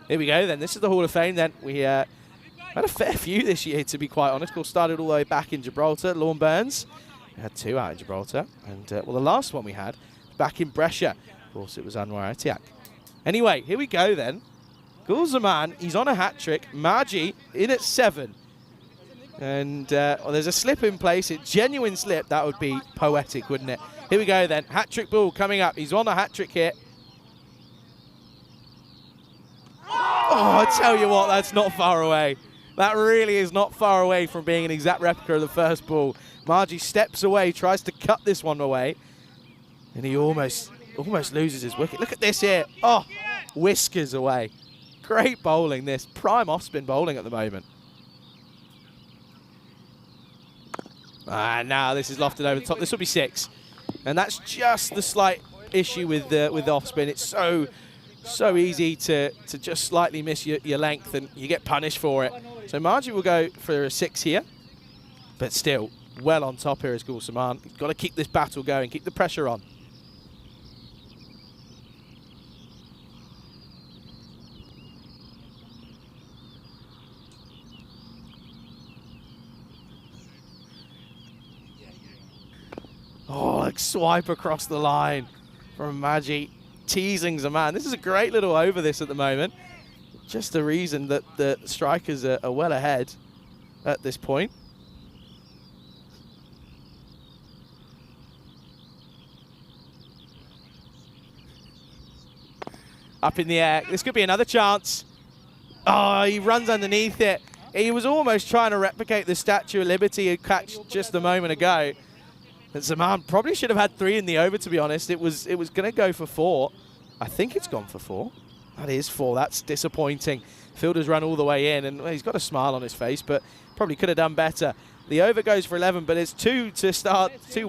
S1: Here we go then. This is the Hall of Fame then. We had a fair few this year, to be quite honest. Of course, started all the way back in Gibraltar, Lorne Burns. We had 2 out in Gibraltar. And, well, the last one we had back in Brescia. Of course, it was Anwar Atiak. Anyway, here we go then. Gulzaman, he's on a hat-trick. Marji in at 7. And well, there's a slip in place. A genuine slip. That would be poetic, wouldn't it? Here we go then. Hat-trick ball coming up. He's on a hat-trick here. Oh, I tell you what, that's not far away. That really is not far away from being an exact replica of the first ball. Marji steps away, tries to cut this one away. And he almost loses his wicket. Look at this here. Oh, whiskers away. Great bowling, this. Prime off-spin bowling at the moment. Now this is lofted over the top. This will be 6. And that's just the slight issue with the off-spin. It's so easy to just slightly miss your length, and you get punished for it. So Marji will go for a 6 here. But still, well on top here is Gulzaman. He's got to keep this battle going, keep the pressure on. Oh, like swipe across the line from Marji, teasing Zaman. This is a great little over this at the moment. Just the reason that the strikers are well ahead at this point. Up in the air. This could be another chance. Oh, he runs underneath it. He was almost trying to replicate the Statue of Liberty he catched just a moment ago. And Zaman probably should have had 3 in the over, to be honest. It was going to go for 4. I think it's gone for 4. That is 4. That's disappointing. Fielder's run all the way in, and well, he's got a smile on his face, but probably could have done better. The over goes for 11, but it's 2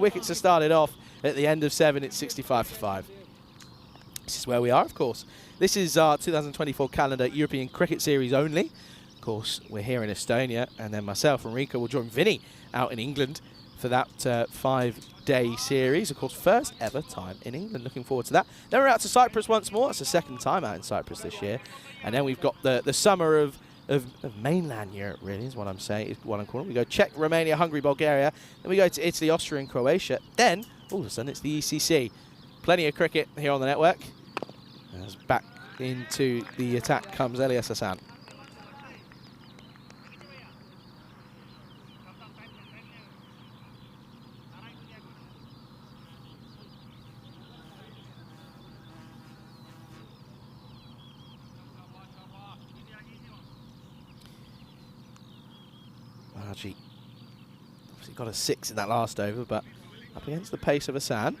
S1: wickets to start it off. At the end of 7, it's 65 for 5. This is where we are, of course. This is our 2024 calendar European Cricket Series only. Of course, we're here in Estonia, and then myself and Rika will join Vinny out in England for that 5-day series. Of course, first ever time in England. Looking forward to that. Then we're out to Cyprus once more. It's the 2nd time out in Cyprus this year. And then we've got the summer of mainland Europe, really, is what I'm saying, is what I'm calling it. We go Czech, Romania, Hungary, Bulgaria. Then we go to Italy, Austria, and Croatia. Then, all of a sudden, it's the ECC. Plenty of cricket here on the network. As back into the attack comes Elias Hassan. Marji obviously got a 6 in that last over, but up against the pace of Hassan.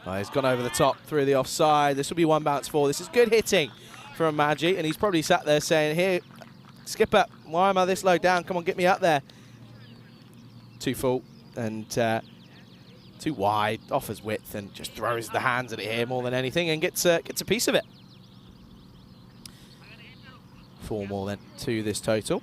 S1: Oh, he's gone over the top through the offside. This will be 1 bounce 4. This is good hitting from Marji, and he's probably sat there saying, here, skipper, why am I this low down? Come on, get me up there. Too full and too wide, offers width, and just throws the hands at it here more than anything and gets a piece of it. 4 more then to this total.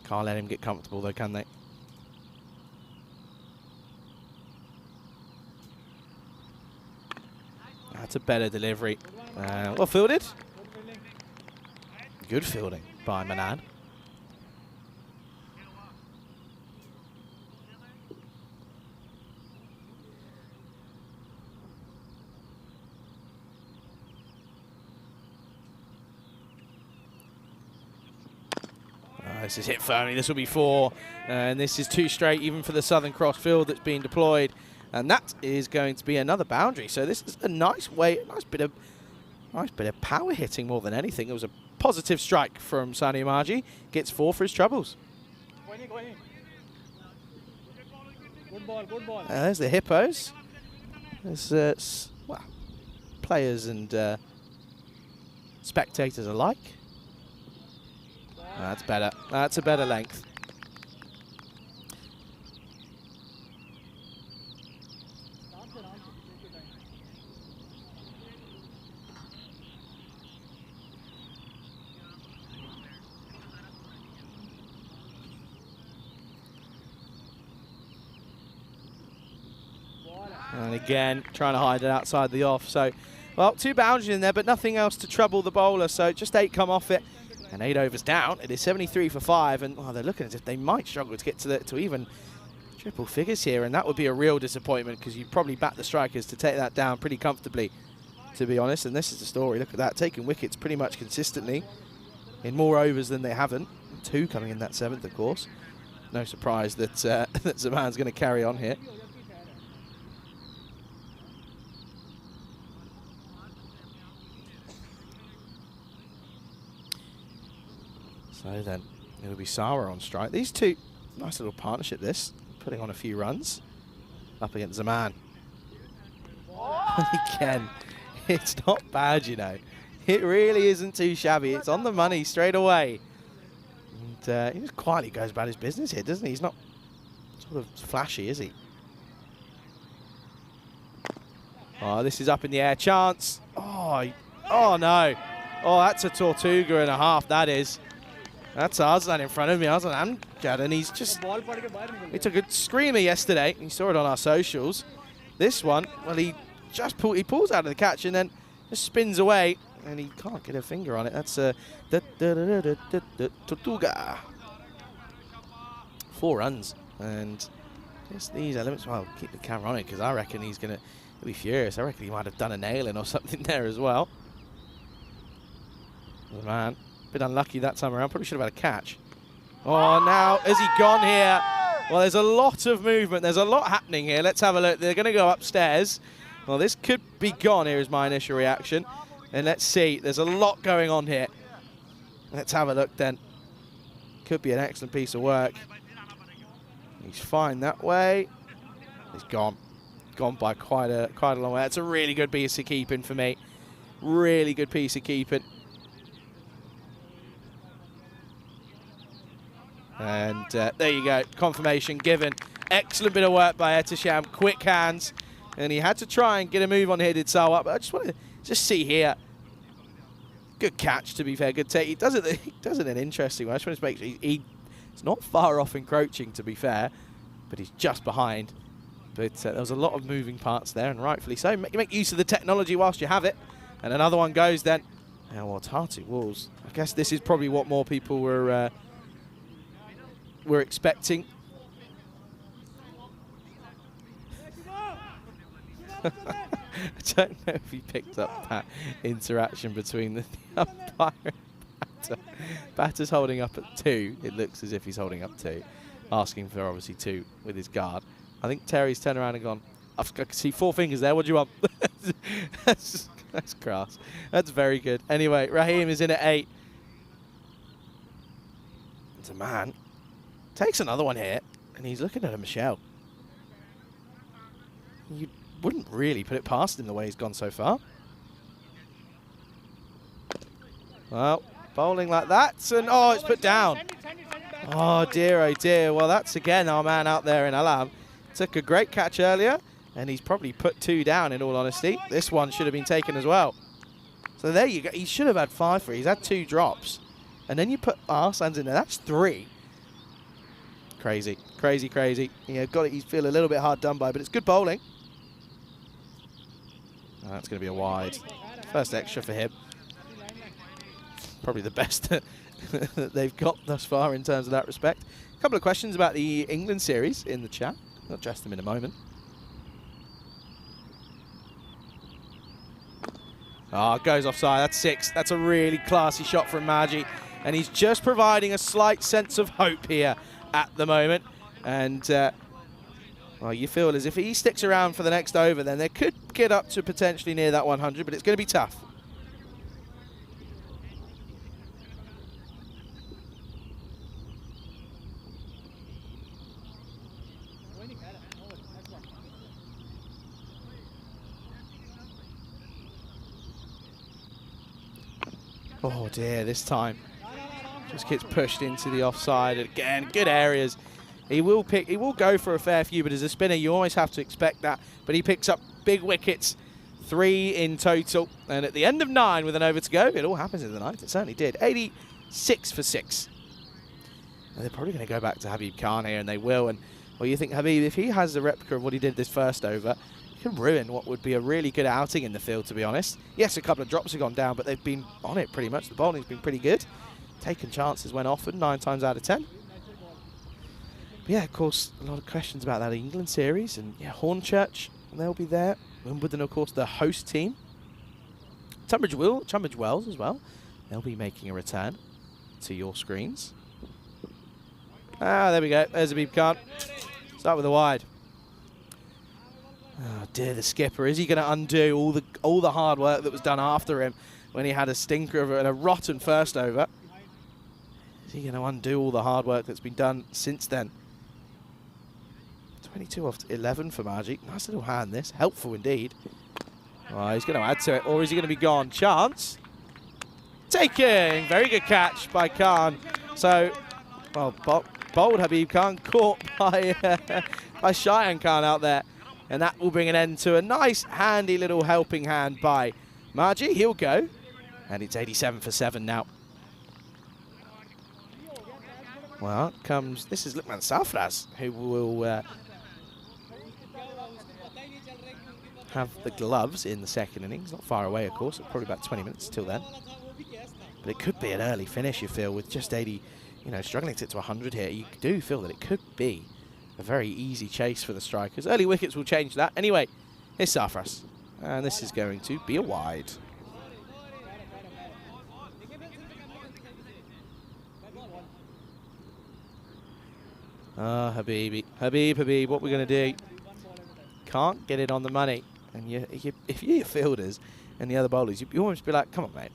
S1: Can't let him get comfortable though, can they? That's a better delivery. Well fielded. Good fielding by Manan. This is hit firmly. This will be 4. And this is 2 straight, even for the Southern Cross field that's being deployed. And that is going to be another boundary. So this is a nice bit of power hitting more than anything. It was a positive strike from Sani Marji. Gets 4 for his troubles.
S4: Good ball, good ball.
S1: There's the hippos. There's well, players and spectators alike. That's better. That's a better length. And again, trying to hide it outside the off. So, well, 2 boundaries in there, but nothing else to trouble the bowler. So just 8 come off it. And 8 overs down. It is 73 for 5. And they're looking as if they might struggle to get to even triple figures here. And that would be a real disappointment because you'd probably back the strikers to take that down pretty comfortably, to be honest. And this is the story. Look at that. Taking wickets pretty much consistently in more overs than they haven't. 2 coming in that 7th, of course. No surprise that, that Zaman's going to carry on here. So then it'll be Sara on strike. These two, nice little partnership this, putting on a few runs. Up against Zaman. Again, it's not bad, you know. It really isn't too shabby. It's on the money straight away. And he just quietly goes about his business here, doesn't he? He's not sort of flashy, is he? Oh, this is up in the air. Chance. Oh no. Oh, that's a Tortuga and a half, that is. That's Arslan in front of me, Arslan Amjad, and he's just... He took a screamer yesterday. You saw it on our socials. This one, well, he pulls out of the catch and then just spins away, and he can't get a finger on it. That's Tortuga. 4 runs, and just these elements. Well, I'll keep the camera on it because I reckon he'll be furious. I reckon he might have done a nail-in or something there as well. The man. Bit unlucky that time around. Probably should have had a catch. Oh, now has he gone here? Well, there's a lot of movement. There's a lot happening here. Let's have a look. They're going to go upstairs. Well, this could be gone. Here is my initial reaction. And let's see. There's a lot going on here. Let's have a look then. Could be an excellent piece of work. He's fine that way. He's gone. Gone by quite a long way. That's a really good piece of keeping for me. Really good piece of keeping. And there you go, confirmation given. Excellent bit of work by Etisham, quick hands. And he had to try and get a move on here, did Sawa. But I just want to just see here. Good catch, to be fair, good take. He does it in an interesting way. I just want to make sure he's not far off encroaching, to be fair, but he's just behind. But there was a lot of moving parts there, and rightfully so. Make use of the technology whilst you have it. And another one goes then. Oh, well, Tartu Walls. I guess this is probably what more people were expecting. I don't know if he picked up that interaction between the umpire and batter. Batter's holding up at 2. It looks as if he's holding up 2. Asking for obviously 2 with his guard. I think Terry's turned around and gone, I can see 4 fingers there, what do you want? That's crass. That's very good. Anyway, Raheem is in at 8. It's a man. Takes another one here, and he's looking at a Michelle. You wouldn't really put it past him the way he's gone so far. Well, bowling like that, and oh, it's put down. Oh dear, well that's again our man out there in Alam. Took a great catch earlier, and he's probably put 2 down in all honesty. This one should have been taken as well. So there you go, he should have had 5 for it. He's had 2 drops. And then you put Arslan's in there, that's 3. Crazy, crazy, crazy. Yeah, got it. You feel a little bit hard done by, but it's good bowling. Oh, that's going to be a wide. First extra for him. Probably the best that they've got thus far in terms of that respect. A couple of questions about the England series in the chat. I'll address them in a moment. Oh, goes offside. That's 6. That's a really classy shot from Maji. And he's just providing a slight sense of hope here at the moment. And, well, you feel as if he sticks around for the next over, then they could get up to potentially near that 100, but it's going to be tough. Oh dear, this time just gets pushed into the offside again. Good areas. He will go for a fair few, but as a spinner, you always have to expect that. But he picks up big wickets, 3 in total. And at the end of 9 with an over to go, it all happens in the 9th. It certainly did. 86 for 6. And they're probably going to go back to Habib Khan here, and they will. And well, you think Habib, if he has a replica of what he did this first over, can ruin what would be a really good outing in the field, to be honest. Yes, a couple of drops have gone down, but they've been on it pretty much. The bowling's been pretty good. Taken chances when offered, 9 times out of 10. But yeah, of course, a lot of questions about that England series. And yeah, Hornchurch, they'll be there. Wimbledon, of course, the host team. Tunbridge Wells as well. They'll be making a return to your screens. Ah, there we go. There's Habib Khan. Start with a wide. Oh dear, the skipper. Is he going to undo all the hard work that was done after him when he had a stinker and a rotten first over? Is he going to undo all the hard work that's been done since then? 22 off 11 for Margie. Nice little hand this. Helpful indeed. Oh, he's going to add to it, or is he going to be gone? Chance. Taking. Very good catch by Khan. So, well, bold Habib Khan caught by Cheyenne Khan out there. And that will bring an end to a nice, handy little helping hand by Margie. He'll go. And it's 87 for 7 now. Well, out comes, this is Lukman Safraz, who will have the gloves in the second innings. Not far away, of course. Probably about 20 minutes till then. But it could be an early finish, you feel, with just 80, you know, struggling to get to 100 here. You do feel that it could be a very easy chase for the strikers. Early wickets will change that. Anyway, here's Safras. And this is going to be a wide. Ah, Habibi. Habib, what we're going to do? Can't get it on the money. And if you're your fielders and the other bowlers, you almost be like, come on, mate.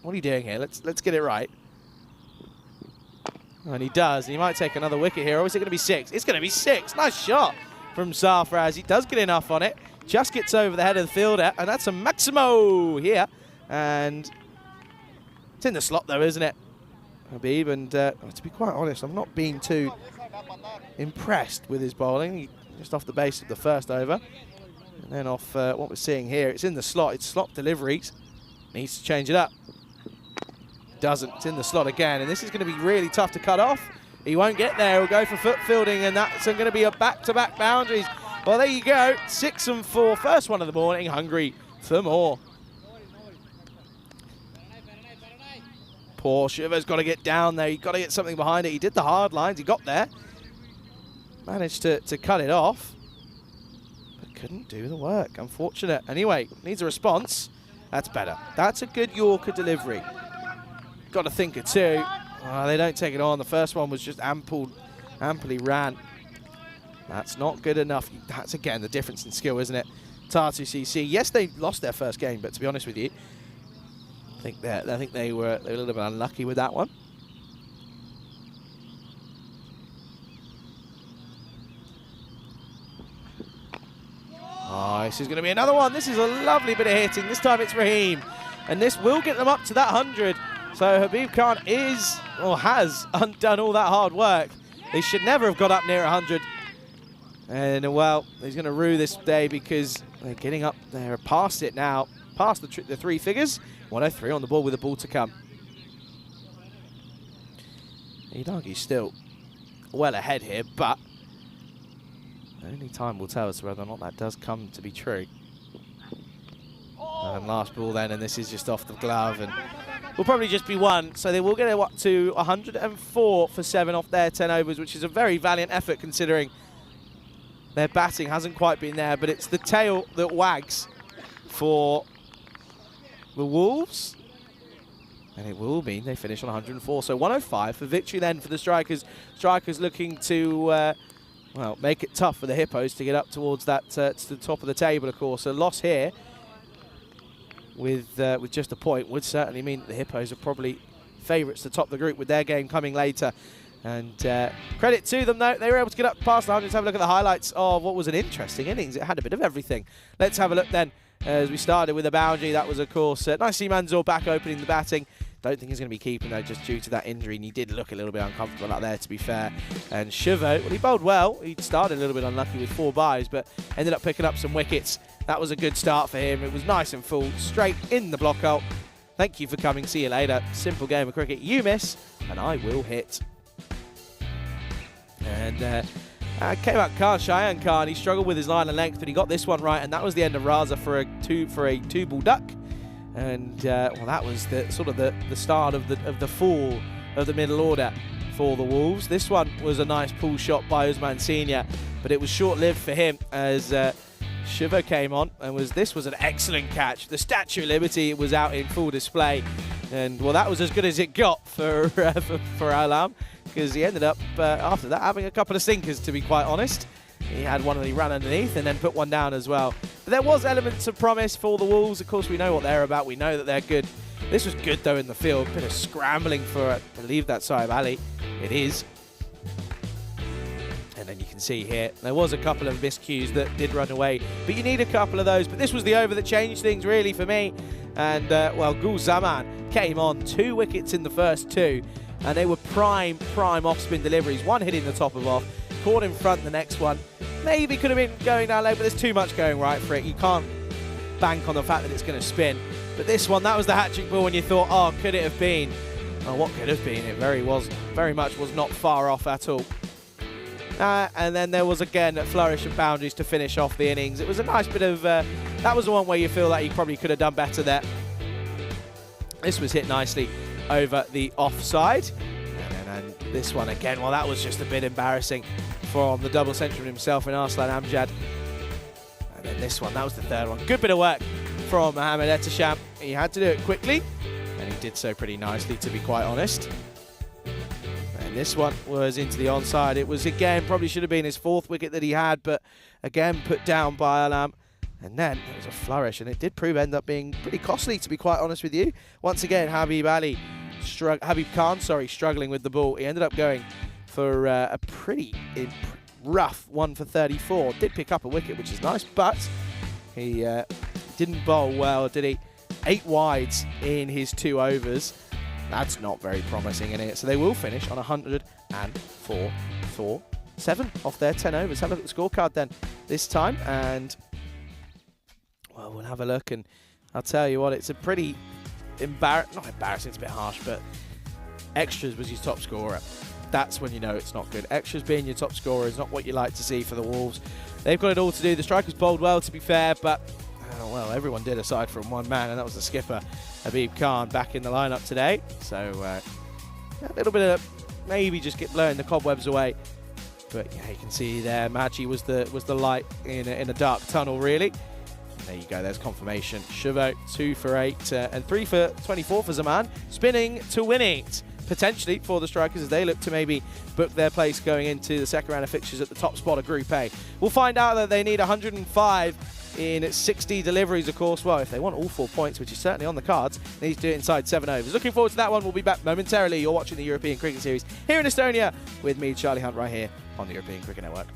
S1: What are you doing here? Let's get it right. And he does. He might take another wicket here. Or is it going to be 6? It's going to be 6. Nice shot from Safraz. He does get enough on it. Just gets over the head of the fielder. And that's a Maximo here. And it's in the slot, though, isn't it? Habib. And to be quite honest, I'm not being too impressed with his bowling. Just off the base of the first over. And then off what we're seeing here. It's in the slot. It's slot deliveries. Needs to change it up. Doesn't. It's in the slot again, and this is going to be really tough to cut off. He won't get there. He'll go for foot fielding, and that's going to be a back-to-back boundaries. Well, there you go. 6 and 4. First one of the morning. Hungry for more. Poor Shiver's got to get down there. He's got to get something behind it. He did the hard lines. He got there. Managed to cut it off, but couldn't do the work. Unfortunate. Anyway, needs a response. That's better. That's a good Yorker delivery. Got to think of 2. They don't take it on. The first one was just amply ran. That's not good enough. That's, again, the difference in skill, isn't it? Tartu CC. Yes, they lost their first game, but to be honest with you, I think they were a little bit unlucky with that one. Oh, this is going to be another one. This is a lovely bit of hitting. This time it's Raheem. And this will get them up to that 100. So Habib Khan is, or has, undone all that hard work. They should never have got up near 100. And, well, he's going to rue this day because they're getting up there past it now. Past the 3 figures. 103 on the ball with a ball to come. You'd argue still well ahead here, but only time will tell us whether or not that does come to be true. And last ball then, and this is just off the glove, and will probably just be 1. So they will get it up to 104 for 7 off their 10 overs, which is a very valiant effort considering their batting hasn't quite been there, but it's the tail that wags for the Wolves. And it will mean they finish on 104. So 105 for victory then for the Strikers. Strikers looking to well, make it tough for the Hippos to get up towards that to the top of the table, of course. A loss here with just a point would certainly mean that the Hippos are probably favourites to top the group with their game coming later. And credit to them, though. They were able to get up past the 100. Let's have a look at the highlights of what was an interesting innings. It had a bit of everything. Let's have a look then as we started with a boundary. That was, of course, nice to see Manzoor back opening the batting. Don't think he's going to be keeping, though, just due to that injury. And he did look a little bit uncomfortable out there, to be fair. And Shivo, well, he bowled well. He started a little bit unlucky with 4 byes, but ended up picking up some wickets. That was a good start for him. It was nice and full, straight in the block hole. Thank you for coming. See you later. Simple game of cricket. You miss, and I will hit. And Came out Khan, Cheyenne Khan. He struggled with his line and length, but he got this one right, and that was the end of Raza for a two-ball duck. And well, that was the sort of the start of the fall of the middle order for the Wolves. This one was a nice pull shot by Usman Senior, but it was short-lived for him as Shiva came on, and this was an excellent catch. The Statue of Liberty was out in full display, and well, that was as good as it got for Alam, because he ended up after that having a couple of sinkers, to be quite honest. He had one that he ran underneath and then put one down as well. But there was elements of promise for the Wolves. Of course, we know what they're about. We know that they're good. This was good, though, in the field. Bit of scrambling for, I believe that's Saib Ali. It is. And then you can see here, there was a couple of miscues that did run away. But you need a couple of those. But this was the over that changed things, really, for me. And, well, Gul Zaman came on 2 wickets in the first 2. And they were prime off-spin deliveries. One hitting the top of off. Caught in front the next one. Maybe could have been going down low, but there's too much going right for it. You can't bank on the fact that it's going to spin. But this one, that was the hat-trick ball when you thought, oh, could it have been? Oh, what could have been? It very much was not far off at all. And then there was, again, a flourish of boundaries to finish off the innings. It was a nice bit of... that was the one where you feel like he probably could have done better there. This was hit nicely over the offside. And this one again, well, that was just a bit embarrassing from the double century himself in Arslan Amjad. And then this one, that was the third one. Good bit of work from Mohamed Etisham. He had to do it quickly, and he did so pretty nicely, to be quite honest. And this one was into the onside. It was, again, probably should have been his 4th wicket that he had, but again, put down by Alam. And then it was a flourish, and it did end up being pretty costly, to be quite honest with you. Once again, Habib Khan, struggling with the ball. He ended up going for a pretty rough 1 for 34. Did pick up a wicket, which is nice, but he didn't bowl well, did he? 8 wides in his 2 overs. That's not very promising in it. So they will finish on 104 for 7 off their 10 overs. Have a look at the scorecard then this time, and well, we'll have a look, and I'll tell you what, it's a pretty not embarrassing, it's a bit harsh, but Extras was his top scorer. That's when you know it's not good. Extras being your top scorer is not what you like to see for the Wolves. They've got it all to do. The strikers bowled well, to be fair, but well, everyone did aside from one man, and that was the skipper, Habib Khan, back in the lineup today. So a little bit of maybe just blowing the cobwebs away. But yeah, you can see there, Maggi was the light in a dark tunnel, really. There you go, there's confirmation. Shivo, 2 for 8 and 3 for 24 for Zaman. Spinning to win it, potentially, for the strikers as they look to maybe book their place going into the second round of fixtures at the top spot of Group A. We'll find out that they need 105 in 60 deliveries, of course. Well, if they want all 4 points, which is certainly on the cards, they need to do it inside 7 overs. Looking forward to that one. We'll be back momentarily. You're watching the European Cricket Series here in Estonia with me, Charlie Hunt, right here on the European Cricket Network.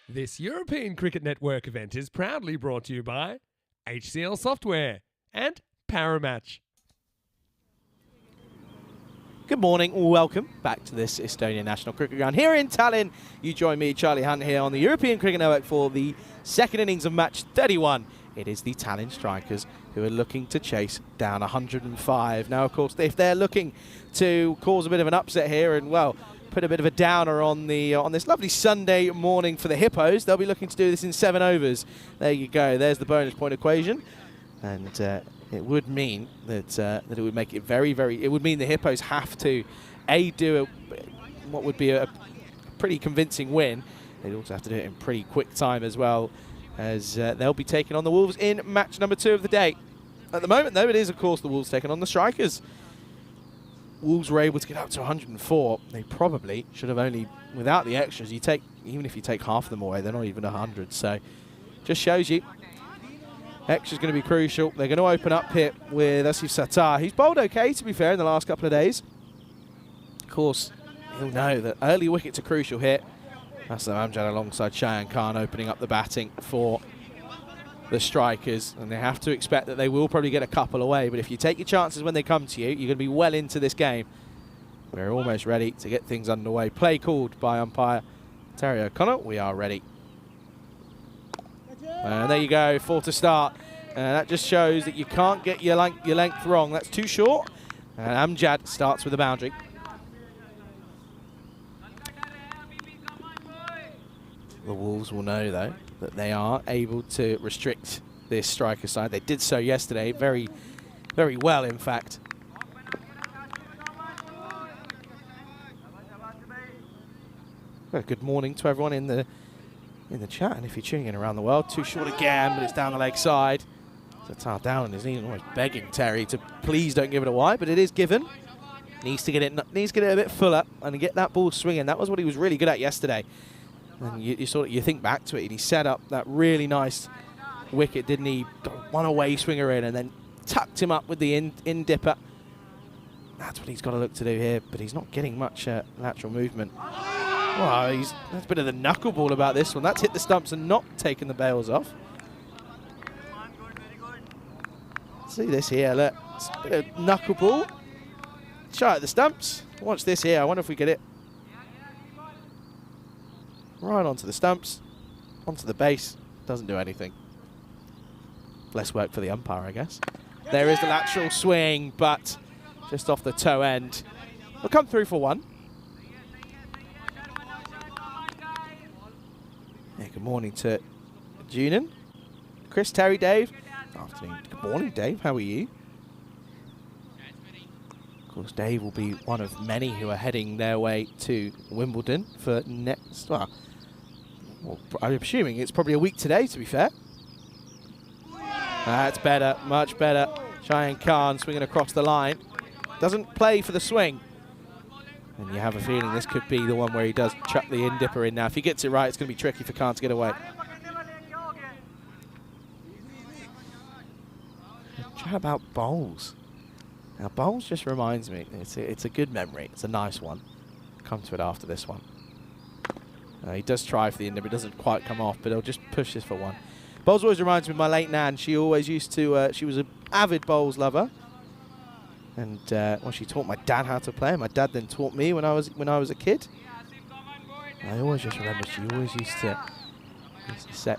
S2: This European Cricket Network event is proudly brought to you by HCL Software and Paramatch.
S1: Good morning, welcome back to this Estonia National Cricket Ground here in Tallinn. You join me, Charlie Hunt, here on the European Cricket Network for the second innings of match 31. It is the Tallinn Strikers who are looking to chase down 105. Now, of course, if they're looking to cause a bit of an upset here and, well, put a bit of a downer on this lovely Sunday morning for the Hippos, they'll be looking to do this in 7 overs. There you go. There's the bonus point equation, and it would mean that it would make it very, very. It would mean the Hippos have to do what would be a pretty convincing win. They'd also have to do it in pretty quick time as well, as they'll be taking on the Wolves in match number 2 of the day. At the moment, though, it is of course the Wolves taking on the Strikers. Wolves were able to get up to 104. They probably should have only, without the extras, even if you take half of them away, they're not even 100. So just shows you extra's going to be crucial. They're going to open up here with Asif Sattar. He's bowled okay, to be fair, in the last couple of days. Of course, he'll know that early wicket's a crucial hit. That's Amjad alongside Cheyenne Khan opening up the batting for the Strikers, and they have to expect that they will probably get a couple away, but if you take your chances when they come to you, you're going to be well into this game. We're almost ready to get things underway. Play called by umpire Terry O'Connor. We are ready. And there you go, 4 to start. That just shows that you can't get your length wrong. That's too short. And Amjad starts with a boundary. The Wolves will know, though, that they are able to restrict this striker side. They did so yesterday, very, very well, in fact. Well, good morning to everyone in the chat, and if you're tuning in around the world, too short again, but it's down the leg side. Sattar down on his knee, almost begging Terry to please don't give it a wide, but it is given. Needs to get it a bit fuller and get that ball swinging. That was what he was really good at yesterday. And you think back to it, and he set up that really nice wicket, didn't he? Got one away swinger in and then tucked him up with the in dipper. That's what he's got to look to do here, but he's not getting much lateral movement. Well, there's a bit of the knuckleball about this one. That's hit the stumps and not taken the bails off. See this here, look. It's a bit of knuckleball. Shy at the stumps. Watch this here. I wonder if we get it. Right onto the stumps, onto the base, doesn't do anything. Less work for the umpire, I guess. There is the lateral swing, but just off the toe end. We'll come through for 1. Yeah, good morning to Junan, Chris, Terry, Dave. Afternoon. Good morning, Dave. How are you? Of course, Dave will be one of many who are heading their way to Wimbledon for next. Well, I'm assuming it's probably a week today, to be fair. That's better, much better. Cheyenne Khan swinging across the line. Doesn't play for the swing. And you have a feeling this could be the one where he does chuck the in-dipper in. Now, if he gets it right, it's going to be tricky for Khan to get away. Chat about bowls. Now, bowls just reminds me, it's a good memory. It's a nice one. Come to it after this one. He does try for the in-dipper. It doesn't quite come off, but he'll just push this for 1. Bowls always reminds me of my late nan. She always used to, she was an avid bowls lover. And well, she taught my dad how to play. My dad then taught me when I was a kid. I always just remember she always used to set.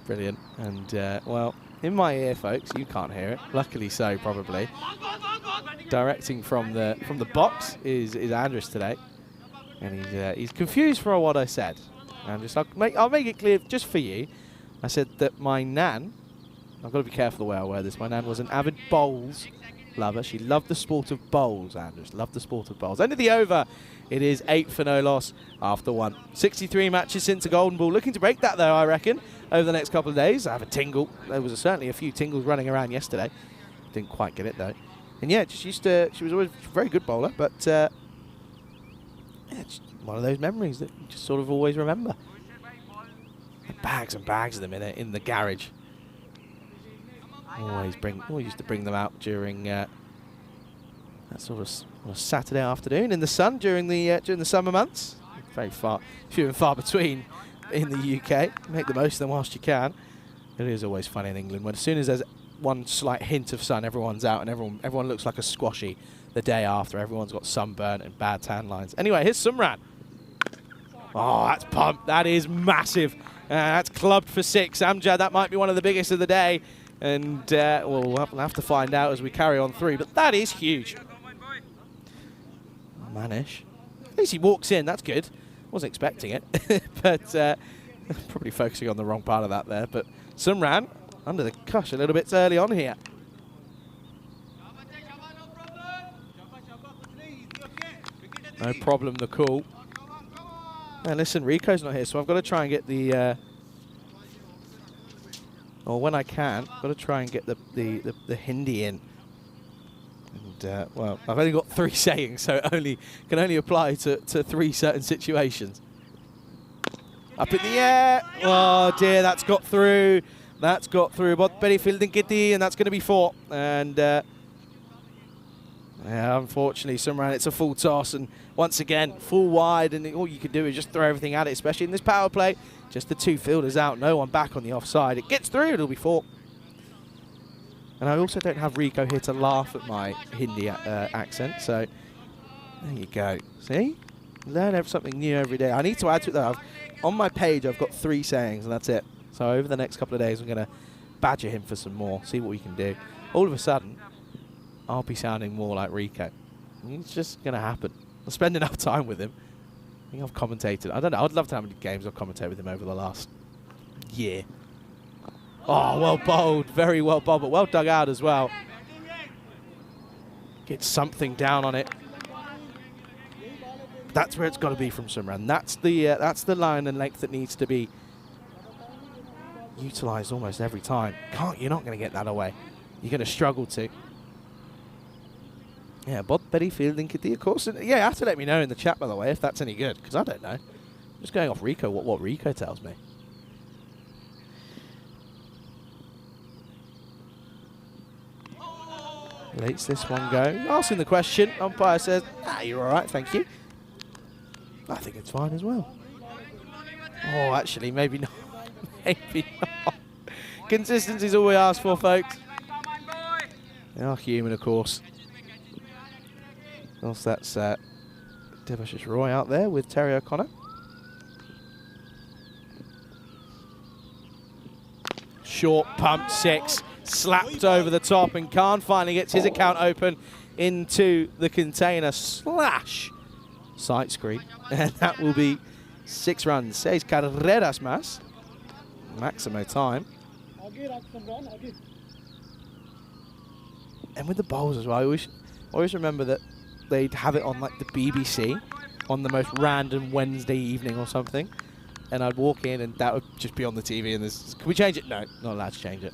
S1: Brilliant. And well, in my ear, folks. You can't hear it. Luckily so, probably. Directing from the box is Andres today, and he's confused for what I said. And I'll make it clear just for you. I said that my nan, I've got to be careful the way I wear this. My nan was an avid bowls lover. She loved the sport of bowls, Andres. Loved the sport of bowls. End of the over. It is 8 for no loss after 1. 63 matches since a golden ball. Looking to break that, though, I reckon, over the next couple of days. I have a tingle. There was certainly a few tingles running around yesterday. Didn't quite get it, though. And yeah, she was always a very good bowler, but yeah, it's one of those memories that you just sort of always remember. Bags and bags of them in the garage. Always used to bring them out during that sort of Saturday afternoon in the sun during the summer months. Very few and far between in the UK. Make the most of them whilst you can. It is always fun in England when as soon as there's one slight hint of sun, everyone's out and everyone looks like a squashy the day after. Everyone's got sunburn and bad tan lines. Anyway, here's Sumran. Oh, that's pumped. That is massive. That's clubbed for 6. Amjad, that might be one of the biggest of the day. And we'll have to find out as we carry on through. But that is huge. Manish. At least he walks in. That's good. Wasn't expecting it. But probably focusing on the wrong part of that there. But Sumran under the cush a little bit early on here. No problem, the call. Now listen, Rico's not here, so I've got to try and get the... or when I can, I've got to try and get the Hindi in. And, well, I've only got 3 sayings, so it can only apply to 3 certain situations. Up in the air. Oh, dear, that's got through. That's got through. But Betty fielding Kitty, and that's going to be 4. And... yeah, unfortunately, Sumran, it's a full toss, and once again, full wide, and all you can do is just throw everything at it, especially in this power play. Just the 2 fielders out, no one back on the offside. It gets through, it'll be 4. And I also don't have Rico here to laugh at my Hindi accent, so there you go. See? Learn something new every day. I need to add to it, though. On my page, I've got 3 sayings, and that's it. So over the next couple of days, I'm going to badger him for some more, see what we can do. All of a sudden, I'll be sounding more like Rico. It's just going to happen. I'll spend enough time with him. I think I've commentated. I don't know. I'd love to have how many games I've commentated with him over the last year. Oh, well bowled. Very well bowled, but well dug out as well. Get something down on it. That's where it's got to be from Sumran. That's the line and length that needs to be utilised almost every time. You're not going to get that away. You're going to struggle to. Yeah, Bod Betty fielding Kitty, of course. And yeah, you have to let me know in the chat, by the way, if that's any good, because I don't know. I'm just going off Rico, what Rico tells me. Lets this one go. Asking the question, umpire says, you're all right, thank you. I think it's fine as well. Oh, actually, maybe not. Maybe not. Consistency is all we ask for, folks. They are human, of course. Else that's Devashish Roy out there with Terry O'Connor. Short pump 6, slapped over the top, and Khan finally gets his account open into the container slash sight screen. And that will be 6 runs. 6 carreras más. Maximo time. And with the bowls as well, I always remember that they'd have it on like the BBC on the most random Wednesday evening or something, and I'd walk in and that would just be on the TV, and can we change it? No, not allowed to change it.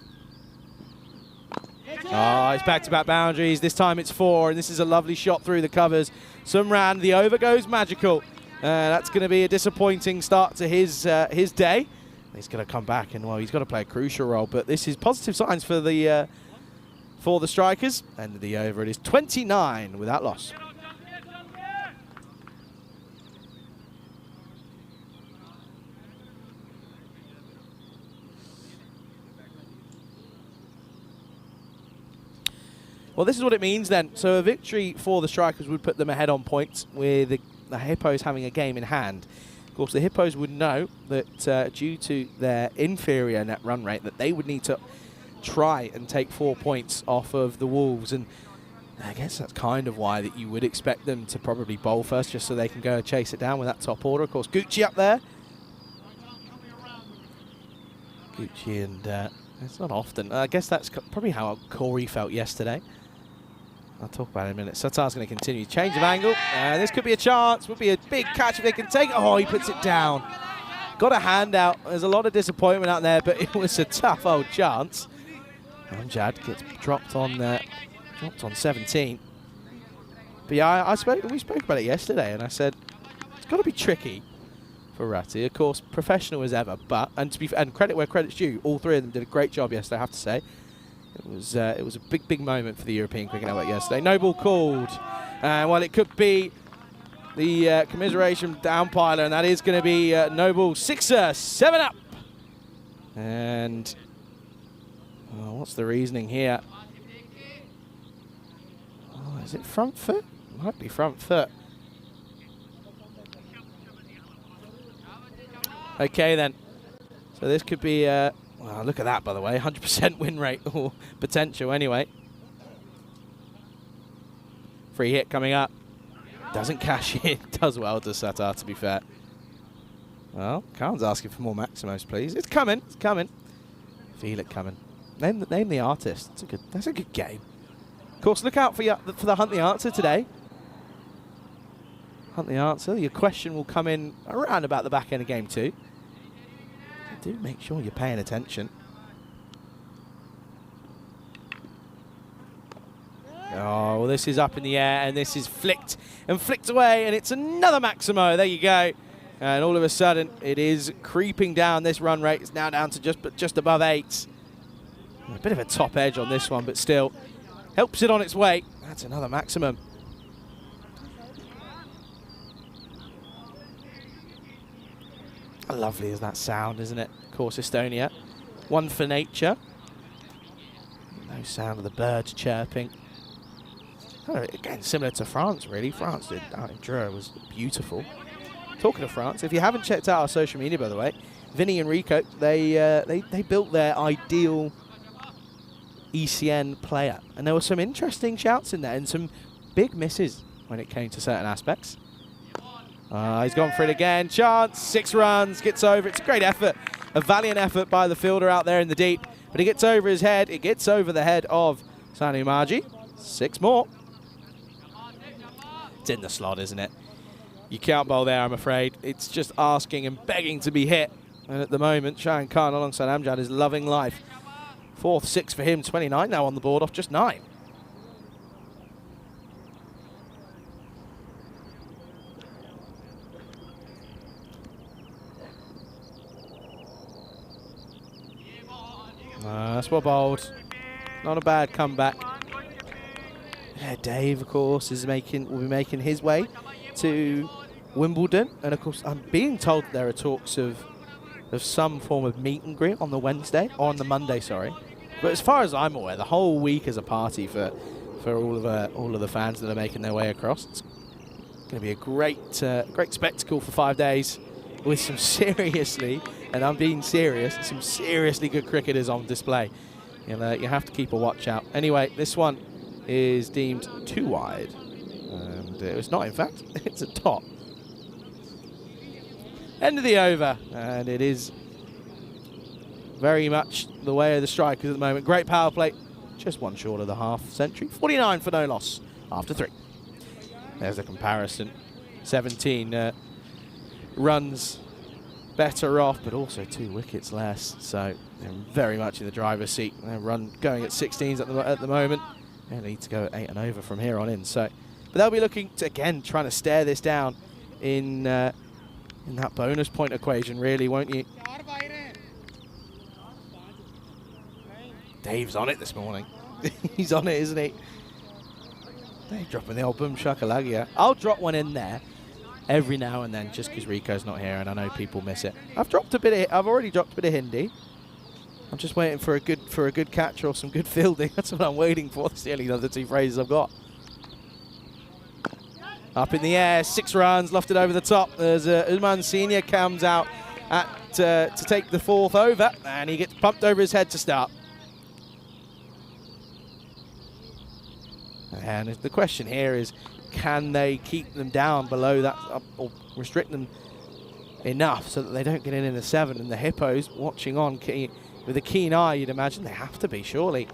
S1: Oh, it's back-to-back boundaries. This time it's 4, and this is a lovely shot through the covers. Sumran, the over goes magical. That's going to be a disappointing start to his day. He's going to come back, and well, he's got to play a crucial role, but this is positive signs for the strikers. End of the over. It is 29 without loss. Well, this is what it means then. So a victory for the strikers would put them ahead on points, with the Hippos having a game in hand. Of course, the Hippos would know that due to their inferior net run rate, that they would need to try and take 4 points off of the Wolves, and I guess that's kind of why that you would expect them to probably bowl first, just so they can go chase it down with that top order. Of course, Gucci up there. Gucci, and it's not often. I guess that's probably how Corey felt yesterday. I'll talk about it in a minute. Satar's going to continue. Change of angle. This could be a chance. Would be a big catch if they can take it. Oh, he puts it down. Got a hand out. There's a lot of disappointment out there, but it was a tough old chance. Amjad gets dropped on 17. But yeah, we spoke about it yesterday, and I said it's got to be tricky for Ratty. Of course, professional as ever, but and credit where credit's due. All three of them did a great job yesterday, I have to say. It was a big moment for the European Cricket Network yesterday. No ball called. Well, it could be the commiseration downpiler, and that is going to be no ball. Sixer, 7 up. And what's the reasoning here? Oh, is it front foot? Might be front foot. Okay, then. So this could be... well, look at that, by the way. 100% win rate, or potential anyway. Free hit coming up. Doesn't cash in. Does well to Satar, to be fair. Well, Khan's asking for more Maximos, please. It's coming. It's coming. Feel it coming. Name the artist. That's a good game. Of course, look out for the Hunt the Answer today. Hunt the Answer. Your question will come in around about the back end of game 2. Do make sure you're paying attention. Oh, well, this is up in the air, and this is flicked away, and it's another Maximo. There you go. And all of a sudden, it is creeping down. This run rate is now down to just above 8. A bit of a top edge on this one, but still helps it on its way. That's another maximum. Lovely is that sound, isn't it? Of course, Estonia. One for nature. No sound of the birds chirping. Again, similar to France, really. France did out in Dreux was beautiful. Talking of France, if you haven't checked out our social media, by the way, Vinny and Rico, they built their ideal ECN player, and there were some interesting shouts in there and some big misses when it came to certain aspects. He's gone for it again. Chance, 6 runs, gets over. It's a great effort, a valiant effort by the fielder out there in the deep, but he gets over his head. It gets over the head of Sanu Marji. 6 more. It's in the slot, isn't it? You can't bowl there, I'm afraid. It's just asking and begging to be hit. And at the moment, Shahan Khan alongside Amjad is loving life. 4th, 6 for him, 29 now on the board off just 9. That's well bowled. Not a bad comeback. Yeah, Dave, of course, will be making his way to Wimbledon, and of course, I'm being told that there are talks of some form of meet and greet on the Monday, sorry. But as far as I'm aware, the whole week is a party for all of the fans that are making their way across. It's going to be a great spectacle for 5 days with some seriously, and I'm being serious, some seriously good cricketers on display. You have to keep a watch out. Anyway, this one is deemed too wide, and it was not, in fact. It's a top. End of the over, and it is very much the way of the strikers at the moment. Great power play, just one short of the half century. 49 for no loss after 3. There's the comparison. 17 runs better off, but also 2 wickets less. So they're very much in the driver's seat. Their run going at 16s at the moment. They need to go at 8 and over from here on in. So, but they'll be looking to, again, trying to stare this down in that bonus point equation, really, won't you? Dave's on it this morning. He's on it, isn't he? Dave dropping the old boom shakalaka. I'll drop one in there every now and then, just because Rico's not here, and I know people miss it. I've already dropped a bit of Hindi. I'm just waiting for a good catch or some good fielding. That's what I'm waiting for. That's the only other 2 phrases I've got. Up in the air, 6 runs, lofted over the top. There's Uman Senior comes out to take the 4th over, and he gets pumped over his head to start. And the question here is, can they keep them down below that, or restrict them enough so that they don't get in a 7? And the Hippos watching on with a keen eye, you'd imagine they have to be, surely.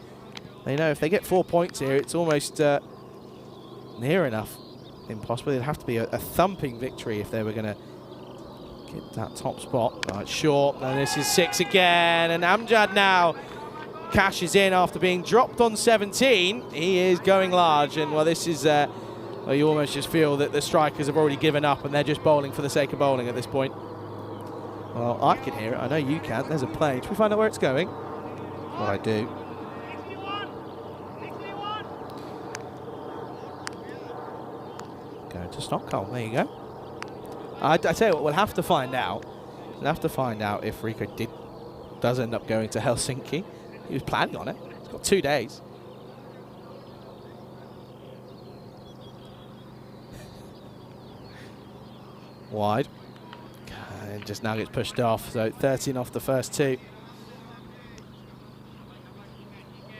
S1: They know if they get 4 points here, it's almost near enough impossible. It'd have to be a thumping victory if they were going to get that top spot. Right, short, and this is 6 again, and Amjad now cashes in after being dropped on 17. He is going large, and well, this is, well, you almost just feel that the strikers have already given up and they're just bowling for the sake of bowling at this point. Well, I can hear it. I know you can. There's a plane. Should we find out where it's going? Well, I do. Going to Stockholm. There you go. I tell you what, we'll have to find out. We'll have to find out if Rico does end up going to Helsinki. He was planning on it. He's got 2 days. Wide. And just now gets pushed off. So 13 off the first 2.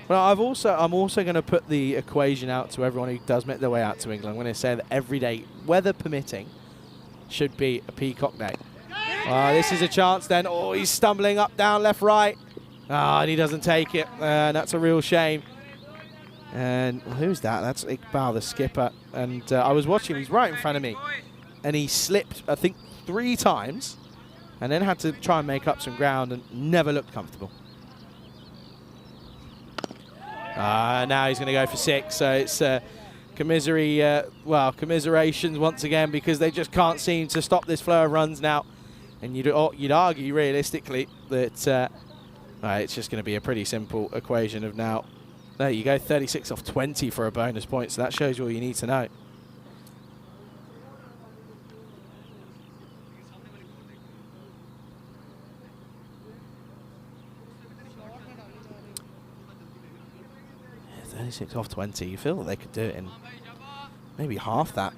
S1: Well, I'm also going to put the equation out to everyone who does make their way out to England. I'm going to say that every day, weather permitting, should be a peacock day. This is a chance then. Oh, he's stumbling up, down, left, right. And he doesn't take it. And that's a real shame. And who's that? That's Iqbal, the skipper. And I was watching. He's right in front of me. And he slipped, I think, 3 times. And then had to try and make up some ground and never looked comfortable. Now he's going to go for 6. So it's commiserations once again, because they just can't seem to stop this flow of runs now. And you'd argue realistically that it's just going to be a pretty simple equation of now. There you go, 36 off 20 for a bonus point. So that shows you all you need to know. Yeah, 36 off 20. You feel that they could do it in maybe half that.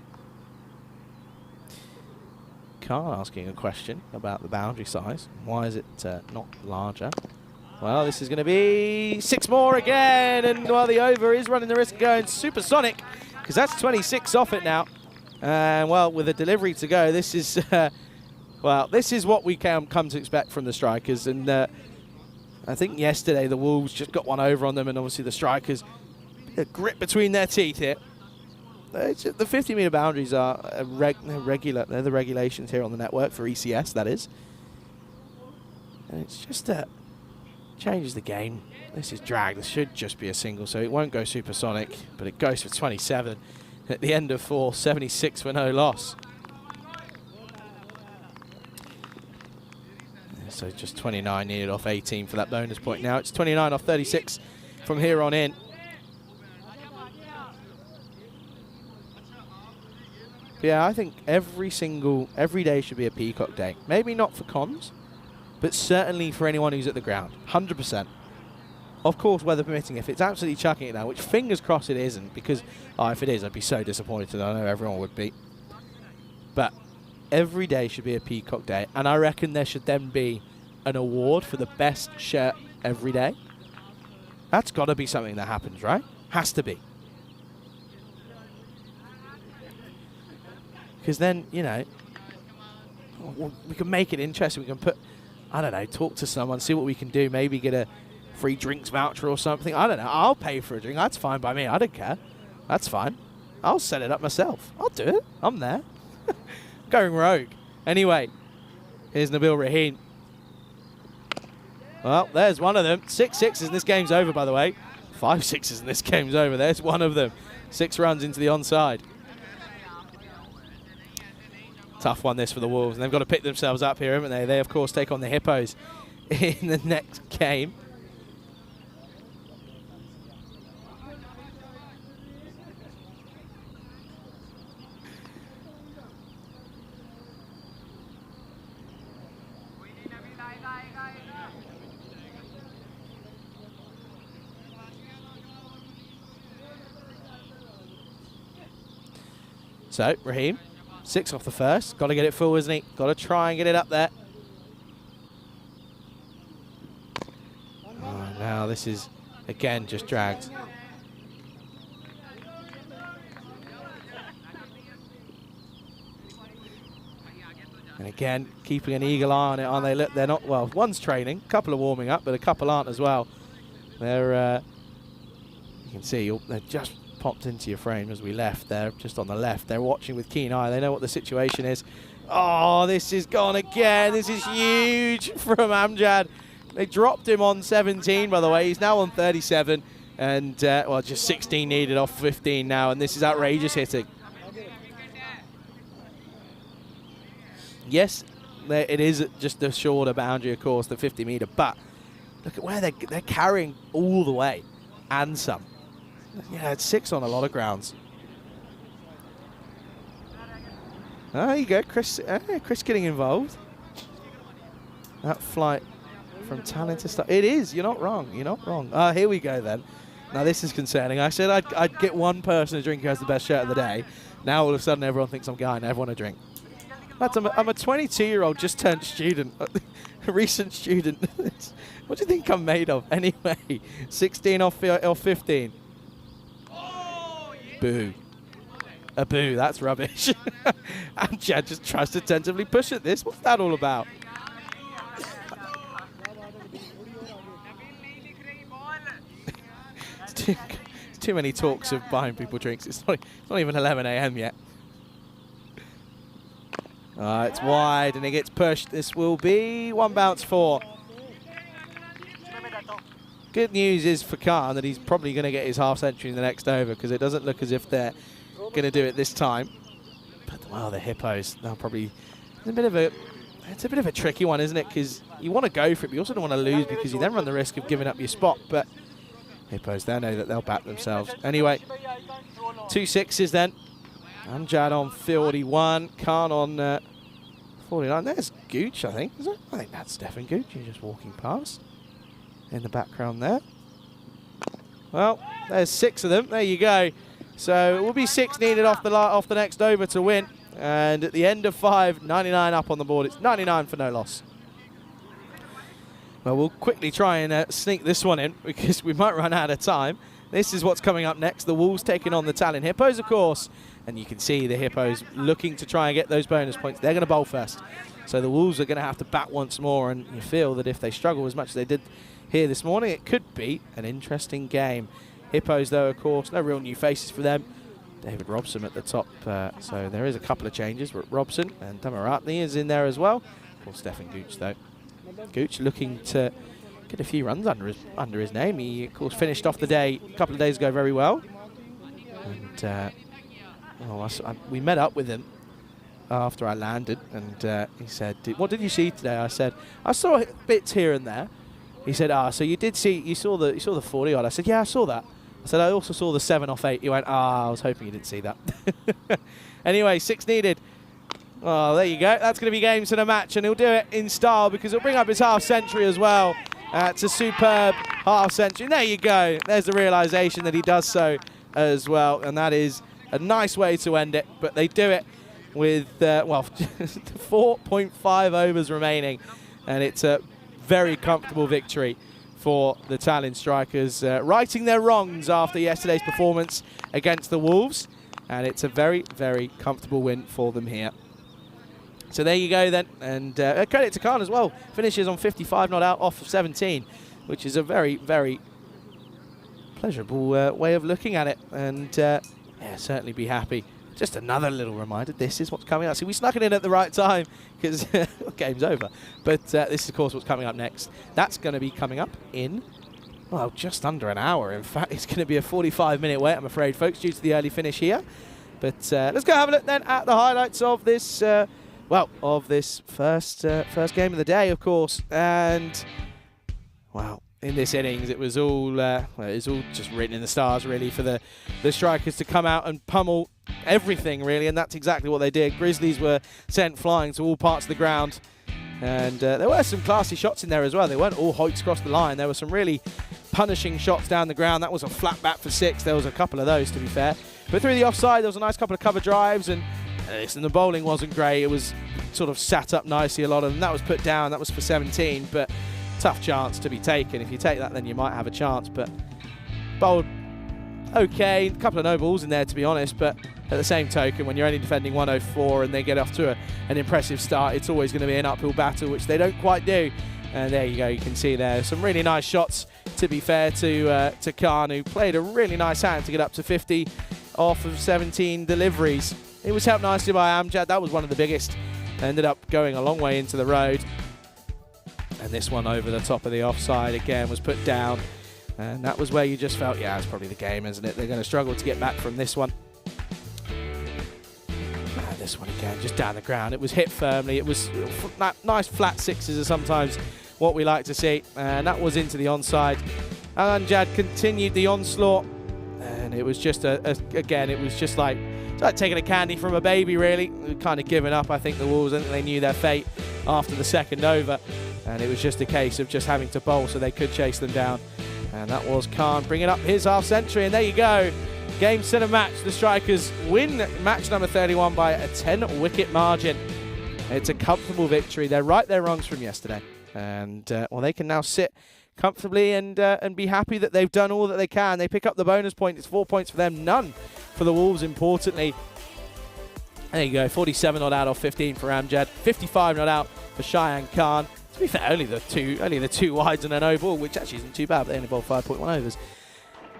S1: Carl asking a question about the boundary size. Why is it not larger? Well, this is going to be 6 more again, and well, the over is running the risk of going supersonic, because that's 26 off it now. And well, with a delivery to go, this is well, this is what we can come to expect from the strikers. And I think yesterday the Wolves just got one over on them, and obviously the strikers, a grip between their teeth here. The 50-meter boundaries are regular. They're the regulations here on the network for ECS, that is. And it's just changes the game. This is drag. This should just be a single, so it won't go supersonic, but it goes for 27 at the end of 4, 76 for no loss. So just 29 needed off 18 for that bonus point. Now it's 29 off 36 from here on in. Yeah, I think every day should be a peacock day. Maybe not for comms, but certainly for anyone who's at the ground. 100%. Of course, weather permitting, if it's absolutely chucking it now, which fingers crossed it isn't, because if it is, I'd be so disappointed. I know everyone would be. But every day should be a peacock day, and I reckon there should then be an award for the best shirt every day. That's got to be something that happens, right? Has to be. Because then, you know, we can make it interesting. We can put, I don't know, talk to someone, see what we can do. Maybe get a free drinks voucher or something. I don't know. I'll pay for a drink. That's fine by me. I don't care. That's fine. I'll set it up myself. I'll do it. I'm there. Going rogue. Anyway, here's Nabil Raheen. Well, there's one of them. 6 sixes and this game's over, by the way. 5 sixes and this game's over. There's one of them. 6 runs into the onside. Tough one this for the Wolves, and they've got to pick themselves up here, haven't they? They, of course, take on the Hippos in the next game. So, Raheem. 6 off the first. Got to get it full, isn't he? Got to try and get it up there. Now this is, again, just dragged. And again, keeping an eagle eye on it, aren't they? Look, they're not, well, one's training, a couple are warming up, but a couple aren't as well. They're, you can see, they're just popped into your frame as we left. They're just on the left. They're watching with keen eye. They know what the situation is. Oh, this is gone again. This is huge from Amjad. They dropped him on 17, by the way. He's now on 37. And, well, just 16 needed off 15 now. And this is outrageous hitting. Yes, it is just a shorter boundary, of course, the 50-meter. But look at where they're carrying all the way and some. Yeah, it's 6 on a lot of grounds. Oh, there you go, Chris. Chris getting involved. That flight from Tallinn to start. It is. You're not wrong. You're not wrong. Here we go then. Now this is concerning. I said I'd get one person a drink who has the best shirt of the day. Now all of a sudden everyone thinks I'm guying everyone a drink. But I'm a 22-year-old just turned student, a recent student. What do you think I'm made of anyway? 16 off 15. Boo. A boo, that's rubbish. And Chad just tries to tentatively push at this. What's that all about? it's too many talks of buying people drinks. It's not even 11 a.m. yet. It's wide and it gets pushed. This will be 1 bounce 4. Good news is for Khan that he's probably going to get his half century in the next over, because it doesn't look as if they're going to do it this time. But well, the Hippos, they'll probably. It's a bit of a tricky one, isn't it? Because you want to go for it, but you also don't want to lose, because you then run the risk of giving up your spot. But Hippos, they know that they'll back themselves. Anyway, 2 6s then. Amjad on 41, Khan on 49. There's Gooch, I think. Is it? I think that's Stefan Gooch. He's just walking past in the background there. Well, there's 6 of them. There you go. So it will be 6 needed off the next over to win. And at the end of 5, 99 up on the board. It's 99 for no loss. Well, we'll quickly try and sneak this one in, because we might run out of time. This is what's coming up next. The Wolves taking on the Tallinn Hippos, of course. And you can see the Hippos looking to try and get those bonus points. They're going to bowl first. So the Wolves are going to have to bat once more. And you feel that if they struggle as much as they did here this morning, it could be an interesting game. Hippos, though, of course, no real new faces for them. David Robson at the top. So there is a couple of changes. But Robson and Damaratni is in there as well. Of course, Stefan Gooch, though. Gooch looking to get a few runs under his name. He, of course, finished off the day a couple of days ago very well. And we met up with him after I landed, and he said, "What did you see today?" I said, "I saw bits here and there." He said, "So you saw the 40 odd?" I said, "Yeah, I saw that." I said, "I also saw the 7 off 8. He went, "I was hoping you didn't see that." Anyway, 6 needed. Oh, there you go. That's going to be games in a match, and he'll do it in style, because he'll bring up his half century as well. It's a superb half century. And there you go. There's the realization that he does so as well, and that is a nice way to end it. But they do it with, well, 4.5 overs remaining, and it's a very comfortable victory for the Tallinn Strikers, righting their wrongs after yesterday's performance against the Wolves, and it's a very, very comfortable win for them here. So there you go then, and credit to Khan as well. Finishes on 55 not out off of 17, which is a very, very pleasurable way of looking at it, and yeah, certainly be happy. Just another little reminder, this is what's coming up. See, we snuck it in at the right time, because game's over. But this is, of course, what's coming up next. That's going to be coming up in, well, just under an hour. In fact, it's going to be a 45-minute wait, I'm afraid, folks, due to the early finish here. But let's go have a look then at the highlights of this, of this first game of the day, of course. And, wow, in this innings, it was all just written in the stars, really, for the Strikers to come out and pummel everything, really, and that's exactly what they did. Grizzlies were sent flying to all parts of the ground, and there were some classy shots in there as well. They weren't all hoiks across the line. There were some really punishing shots down the ground. That was a flat bat for 6. There was a couple of those, to be fair. But through the offside, there was a nice couple of cover drives, and the bowling wasn't great. It was sort of sat up nicely, a lot of them. That was put down. That was for 17, but tough chance to be taken. If you take that, then you might have a chance, but bowled okay. A couple of no balls in there, to be honest, but at the same token, when you're only defending 104 and they get off to an impressive start, it's always going to be an uphill battle, which they don't quite do. And there you go, you can see there some really nice shots, to be fair to Khan, who played a really nice hand to get up to 50 off of 17 deliveries. It was helped nicely by Amjad. That was one of the biggest. Ended up going a long way into the road. And this one over the top of the offside again was put down. And that was where you just felt, yeah, it's probably the game, isn't it? They're going to struggle to get back from this one. And this one again, just down the ground. It was hit firmly. It was nice flat sixes are sometimes what we like to see. And that was into the onside. Amjad continued the onslaught. And it was just, again, it was just like taking a candy from a baby, really. Kind of giving up, I think, the Wolves. I think they knew their fate after the second over. And it was just a case of just having to bowl so they could chase them down. And that was Khan bringing up his half century. And there you go. Game, set, and match. The Strikers win match number 31 by a 10-wicket margin. It's a comfortable victory. They're right their wrongs from yesterday. And, well, they can now sit comfortably and be happy that they've done all that they can. They pick up the bonus point. It's 4 points for them, none for the Wolves, importantly. There you go, 47 not out off 15 for Amjad, 55 not out for Cheyenne Khan. To be fair, only the two wides and a no ball, which actually isn't too bad, but they only bowled 5.1 overs.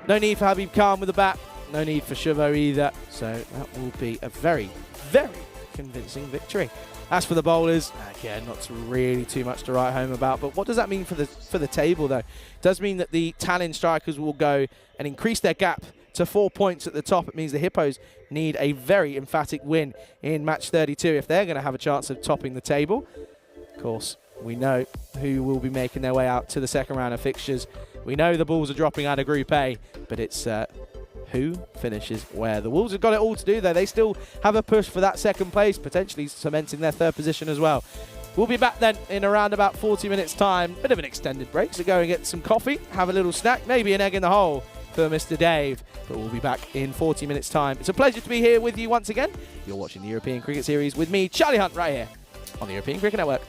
S1: No need for Habib Khan with the bat, no need for Chauveau either. So that will be a very, very convincing victory. As for the bowlers, again, not really too much to write home about. But what does that mean for the table, though? It does mean that the Tallinn Strikers will go and increase their gap to 4 points at the top. It means the Hippos need a very emphatic win in match 32 if they're going to have a chance of topping the table. Of course, we know who will be making their way out to the second round of fixtures. We know the Bulls are dropping out of Group A, but it's who finishes where. The Wolves have got it all to do, though. They still have a push for that second place, potentially cementing their third position as well. We'll be back then in around about 40 minutes' time. Bit of an extended break, so go and get some coffee, have a little snack, maybe an egg in the hole for Mr. Dave. But we'll be back in 40 minutes' time. It's a pleasure to be here with you once again. You're watching the European Cricket Series with me, Charlie Hunt, right here on the European Cricket Network.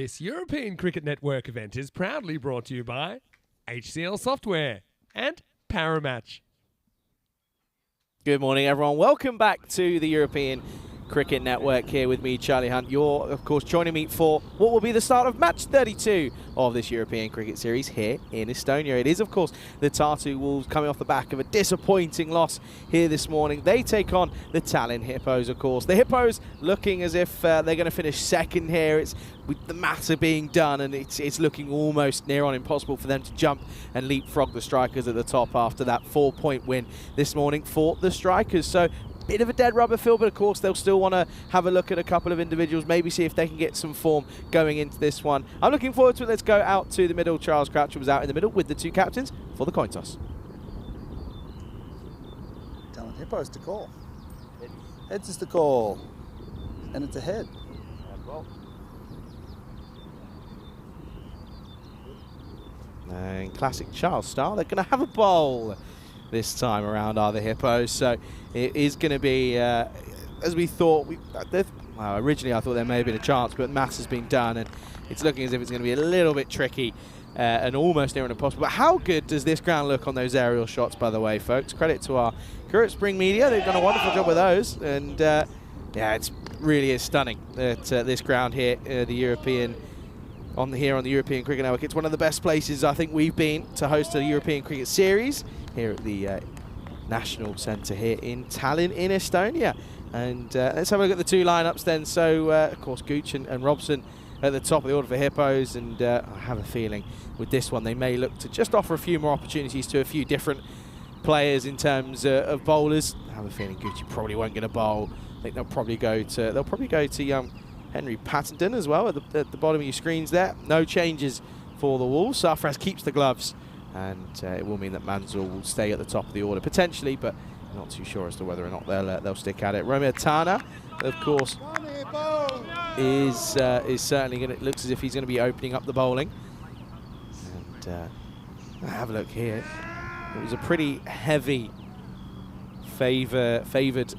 S2: This European Cricket Network event is proudly brought to you by HCL Software and Paramatch.
S1: Good morning, everyone. Welcome back to the European Cricket Network here with me, Charlie Hunt. You're, of course, joining me for what will be the start of match 32 of this European Cricket Series here in Estonia. It is, of course, the Tartu Wolves coming off the back of a disappointing loss here this morning. They take on the Tallinn Hippos, of course. The Hippos looking as if they're going to finish second here. It's with the matter being done, and it's looking almost near on impossible for them to jump and leapfrog the Strikers at the top after that 4-point win this morning for the Strikers. So bit of a dead rubber feel, but of course they'll still want to have a look at a couple of individuals, maybe see if they can get some form going into this one. I'm looking forward to it. Let's go out to the middle. Charles Croucher was out in the middle with the two captains for the coin toss.
S3: Tallinn Hippos to call. Heads is the call. And it's a head.
S1: And classic Charles style, they're going to have a bowl this time around, are the Hippos. So it is going to be, as we thought, originally I thought there may have been a chance, but maths has been done, and it's looking as if it's going to be a little bit tricky and almost near impossible. But how good does this ground look on those aerial shots, by the way, folks? Credit to our crew at Spring Media. They've done a wonderful job with those, and yeah, it really is stunning at this ground here, the European on the European Cricket Network. It's one of the best places I think we've been to host a European Cricket Series here at the National Centre here in Tallinn in Estonia. And let's have a look at the two lineups then. So of course Gooch and Robson at the top of the order for Hippos, and I have a feeling with this one they may look to just offer a few more opportunities to a few different players in terms of bowlers. I have a feeling Gooch probably won't get a bowl. I think they'll probably go to young Henry Patterson as well at the bottom of your screens there. No changes for the Wolves. Sarfraz keeps the gloves, and it will mean that Manzur will stay at the top of the order potentially, but not too sure as to whether or not they'll stick at it. Romeo Tana, of course, is certainly going to, looks as if he's going to be opening up the bowling. And have a look here. It was a pretty heavy favoured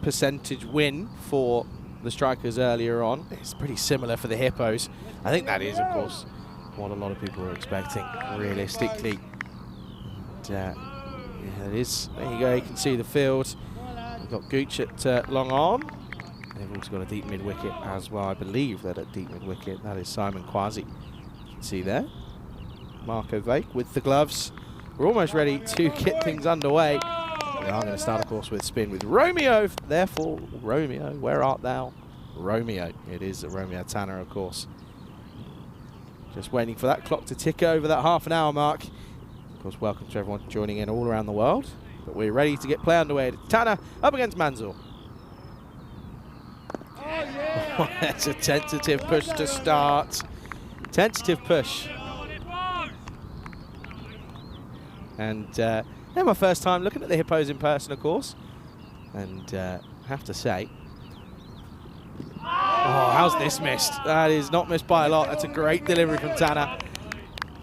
S1: percentage win for the Strikers earlier on. It's pretty similar for the Hippos. I think that is, of course, what a lot of people were expecting, realistically. And, yeah, it is. There you go. You can see the field. We've got Gooch at long on. And they've also got a deep mid wicket as well. I believe that at deep mid wicket. That is Simon Quasi. You can see there. Marco Vake with the gloves. We're almost ready to get things underway. We are going to start, of course, with spin with Romeo. Therefore, Romeo, where art thou? Romeo. It is Romeo Tanner, of course. Just waiting for that clock to tick over that half an hour mark. Of course, welcome to everyone joining in all around the world. But we're ready to get play underway. Tanner up against Manzur. Oh, yeah. That's a tentative push to start. Tentative push. And my first time looking at the Hippos in person, of course. And I have to say, oh, how's this missed? That is not missed by a lot. That's a great delivery from Tanner.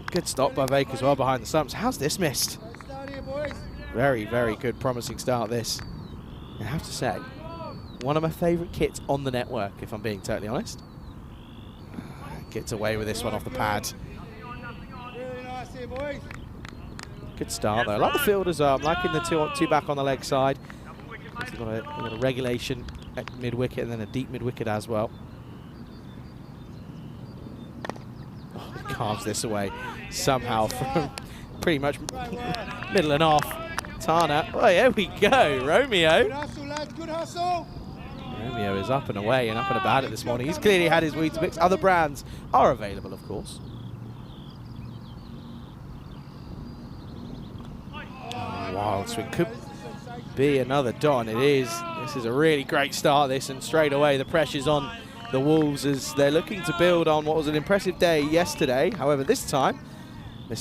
S1: Good stop by Vake as well behind the stumps. How's this missed? Very, very good, promising start this. I have to say, one of my favourite kits on the network, if I'm being totally honest. Gets away with this one off the pad. Good start though. I like the fielders. I'm liking the two back on the leg side. They've got a regulation at mid wicket and then a deep mid wicket as well. Oh, he carves this away somehow from pretty much middle and off. Tana. Oh, here we go. Romeo. Romeo is up and away and up and about it this morning. He's clearly had his Weetabix. Other brands are available, of course. Wild swing, could be another dot. It is. This is a really great start, this, and straight away the pressure's on the Wolves as they're looking to build on what was an impressive day yesterday. However, this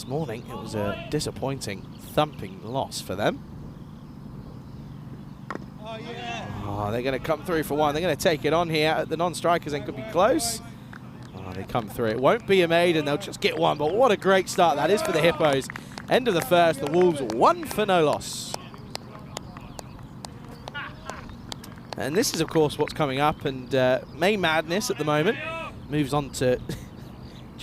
S1: morning, it was a disappointing, thumping loss for them. Oh, yeah. Oh, they're going to come through for one. They're going to take it on here. The non-strikers then could be close. Oh, they come through. It won't be a made, and they'll just get one. But what a great start that is for the Hippos. End of the first, the Wolves 1 for no loss. And this is, of course, what's coming up. And May Madness at the moment moves on to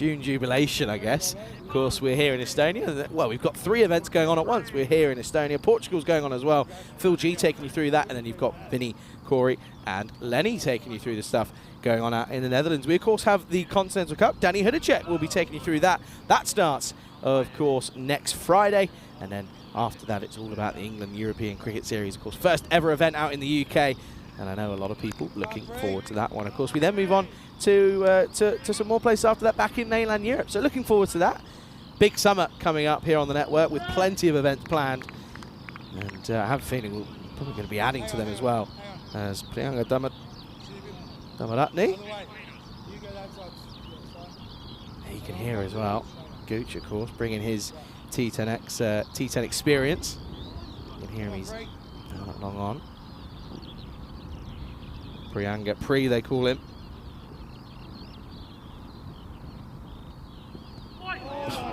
S1: June jubilation, I guess. Of course, we're here in Estonia. Well, we've got 3 events going on at once. We're here in Estonia. Portugal's going on as well. Phil G taking you through that, and then you've got Vinny, Corey, and Lenny taking you through the stuff going on out in the Netherlands. We, of course, have the Continental Cup. Danny Hudacek will be taking you through that. That starts, of course, next Friday, and then after that, it's all about the England European Cricket Series, of course, first ever event out in the UK, and I know a lot of people looking forward to that one. Of course, we then move on to some more places after that back in mainland Europe. So looking forward to that. Big summer coming up here on the network with plenty of events planned, and I have a feeling we're probably going to be adding to them as well, as Priyanka Damaratne. You can hear as well. Gooch, of course, bringing his T10 experience. You can hear him, he's not long on. Priyanka, Pri they call him.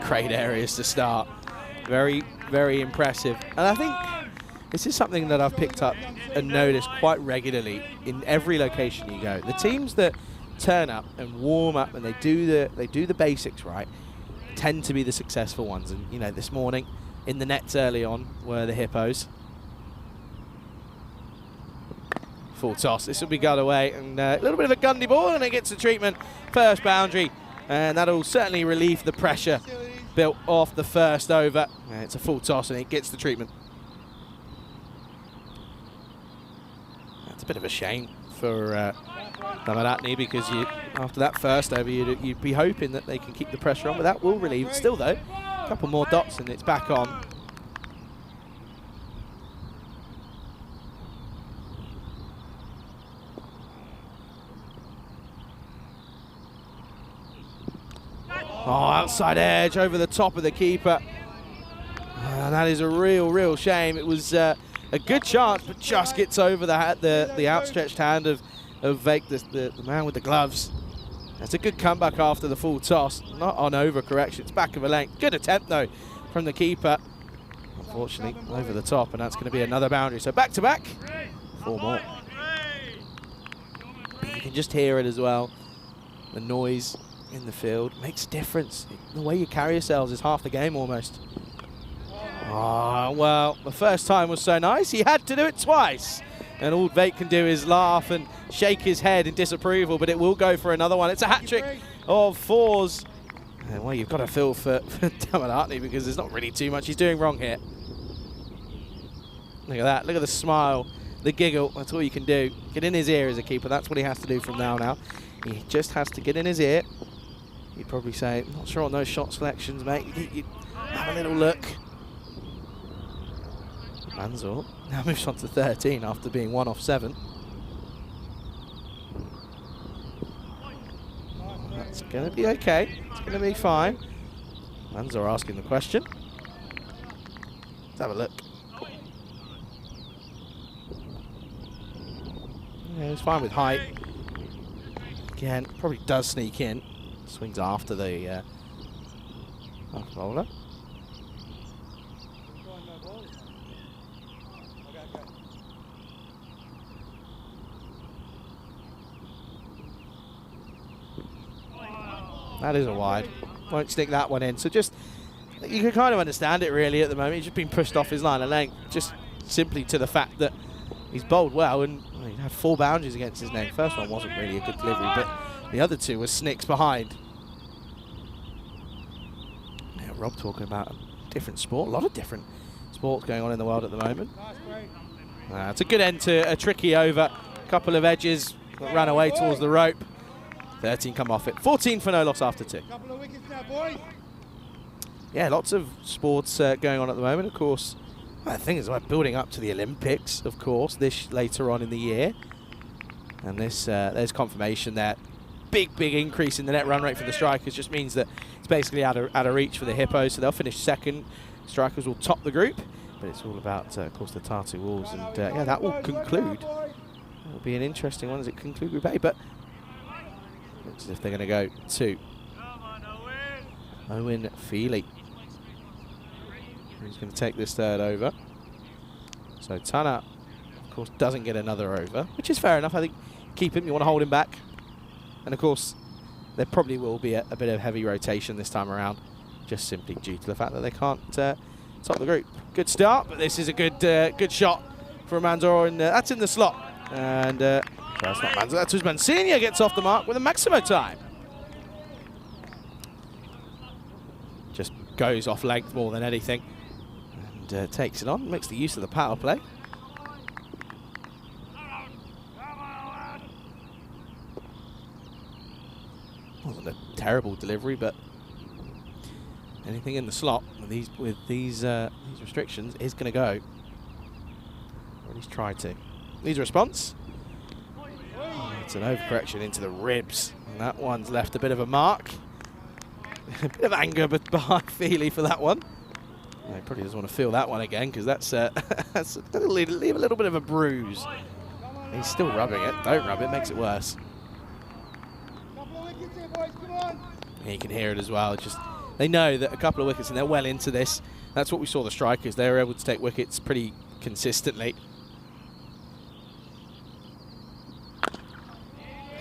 S1: Great areas to start. Very, very impressive. And I think this is something that I've picked up and noticed quite regularly in every location you go. The teams that turn up and warm up and they do the basics right tend to be the successful ones. And you know, this morning in the nets early on were the Hippos. Full toss. This will be got away, and a little bit of a gundy ball, and it gets the treatment. First boundary, and that'll certainly relieve the pressure built off the first over. It's a full toss, and it gets the treatment. That's a bit of a shame for Damaratne, because after that first over, you'd be hoping that they can keep the pressure on, but that will relieve it. Still, though, a couple more dots, and it's back on. Oh, outside edge over the top of the keeper. And that is a real shame. It was a good chance, but just gets over the outstretched hand of Vake, the man with the gloves. That's a good comeback after the full toss. Not on overcorrection. It's back of a length. Good attempt, though, from the keeper. Unfortunately, over the top, and that's going to be another boundary. So back to back. 4 more. But you can just hear it as well. The noise in the field makes a difference. The way you carry yourselves is half the game almost. Oh, well, the first time was so nice, he had to do it twice. And all Vake can do is laugh and shake his head in disapproval, but it will go for another one. It's a hat-trick of 4s. And, well, you've got to feel for Damaratne, because there's not really too much he's doing wrong here. Look at that. Look at the smile, the giggle. That's all you can do. Get in his ear as a keeper. That's what he has to do from now. He just has to get in his ear. You'd probably say, I'm not sure on those shot selections, mate. You have a little look. Manzor now moves on to 13 after being 1 off 7. That's going to be okay. It's going to be fine. Manzor asking the question. Let's have a look. Yeah, he's fine with height. Again, probably does sneak in. Swings after the bowler. That is a wide. Won't stick that one in. So just, you can kind of understand it really at the moment. He's just been pushed off his line of length, just simply to the fact that he's bowled well, and he had 4 boundaries against his name. First one wasn't really a good delivery, but the other 2 were snicks behind. Yeah, Rob talking about a different sport, a lot of different sports going on in the world at the moment. It's a good end to a tricky over. A couple of edges that ran away towards the rope. 13 come off it. 14 for no loss after 2.
S4: Couple of wickets now, boys.
S1: Yeah, lots of sports going on at the moment. Of course, well, the thing is, we're building up to the Olympics, of course, this later on in the year. And this there's confirmation that big increase in the net run rate for the Strikers just means that it's basically out of reach for the Hippos. So they'll finish second. Strikers will top the group. But it's all about, of course, the Tartu Wolves. And yeah, that will conclude. It'll be an interesting one as it concludes Group A. But looks as if they're going to go to Owen Feely, who's going to take this third over. So Tana, of course, doesn't get another over, which is fair enough. I think keep him, you want to hold him back. And of course, there probably will be a bit of heavy rotation this time around, just simply due to the fact that they can't top the group. Good start, but this is a good shot from Manzor, and that's in the slot. And that's not Manzor, that's Usman Senior gets off the mark with a Maximo time. Just goes off length more than anything, and takes it on, makes the use of the power play. Wasn't a terrible delivery, but anything in the slot with these restrictions is going to go. Or at least try to. Needs a response. It's an overcorrection into the ribs, and that one's left a bit of a mark. A bit of anger behind Feely for that one. He probably doesn't want to feel that one again, because that's leave a little bit of a bruise. He's still rubbing it. Don't rub it, makes it worse. You can hear it as well. Just they know that a couple of wickets and they're well into this. That's what we saw the strikers. They were able to take wickets pretty consistently. Oh,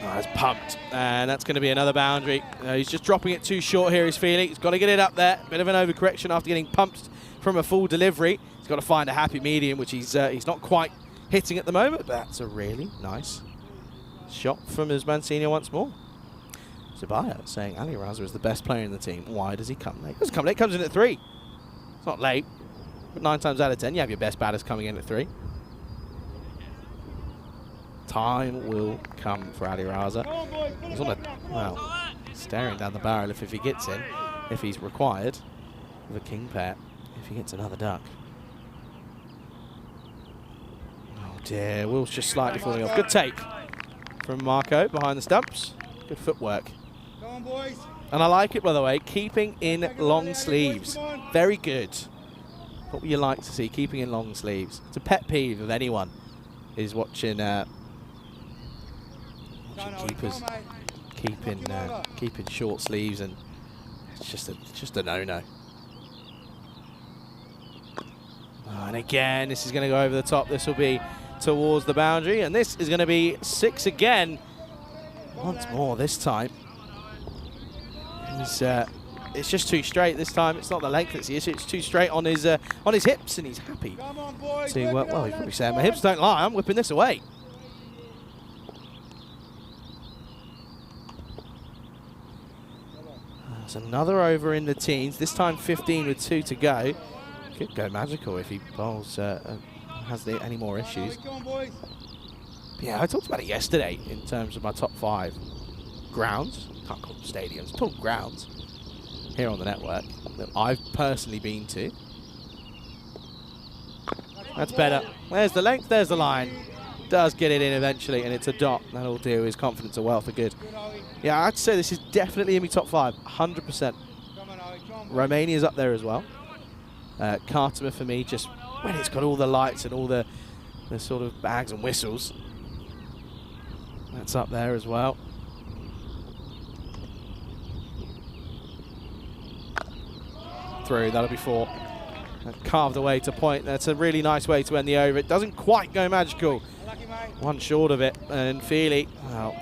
S1: that's pumped, and that's going to be another boundary. He's just dropping it too short here, he's feeling. He's got to get it up there. Bit of an overcorrection after getting pumped from a full delivery. He's got to find a happy medium, which he's not quite hitting at the moment, but that's a really nice shot from Usman Senior once more. Zabaya saying Ali Raza is the best player in the team. Why does he come late? He doesn't come late, comes in at 3. It's not late, but 9 times out of 10, you have your best batters coming in at 3. Time will come for Ali Raza. He's on staring down the barrel if he gets in, if he's required, with a king pair, if he gets another duck. Oh dear, Will's just slightly falling off. Good take from Marco behind the stumps. Good footwork. And I like it, by the way, keeping in long sleeves. Very good. What would you like to see, keeping in long sleeves? It's a pet peeve of anyone who's watching keepers keeping short sleeves, and it's just a no-no. And again, this is going to go over the top. This will be towards the boundary, and this is going to be 6 again. Once more this time. It's just too straight this time. It's not the length that's the issue. It's too straight on his hips, and he's happy to. Well, he's probably saying my hips don't lie. I'm whipping this away. There's another over in the teens. This time 15 with 2 to go. Could go magical if he bowls has any more issues. Yeah, I talked about it yesterday in terms of my top 5 grounds. Can't call them stadiums, talk grounds here on the network that I've personally been to. That's better. There's the length, there's the line. Does get it in eventually, and it's a dot. That'll do his confidence a well for good. Yeah, I'd say this is definitely in my top 5, 100%. Romania's up there as well. Khartoum for me, just when it's got all the lights and all the sort of bags and whistles. That's up there as well. Through, that'll be 4. Carved away to point. That's a really nice way to end the over. It doesn't quite go magical. One short of it, and Feely, well,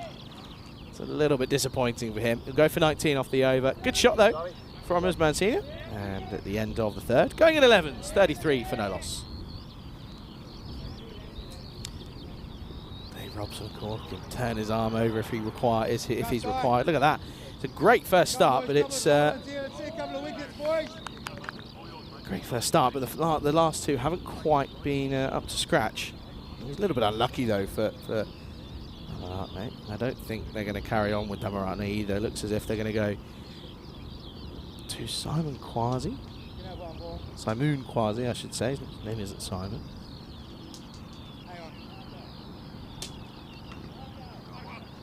S1: it's a little bit disappointing for him. He'll go for 19 off the over. Good shot though from Usman Senior. And at the end of the 3rd, going in 11s, 33 for no loss. Robson, of course, can turn his arm over if he's required. Look at that. It's a great first start, but it's great first start, but the last 2 haven't quite been up to scratch. He's a little bit unlucky though for Damaratne. I don't think they're going to carry on with Damaratne either. It looks as if they're going to go to Simon Quasi. Simoon Quasi, I should say. His name isn't Simon.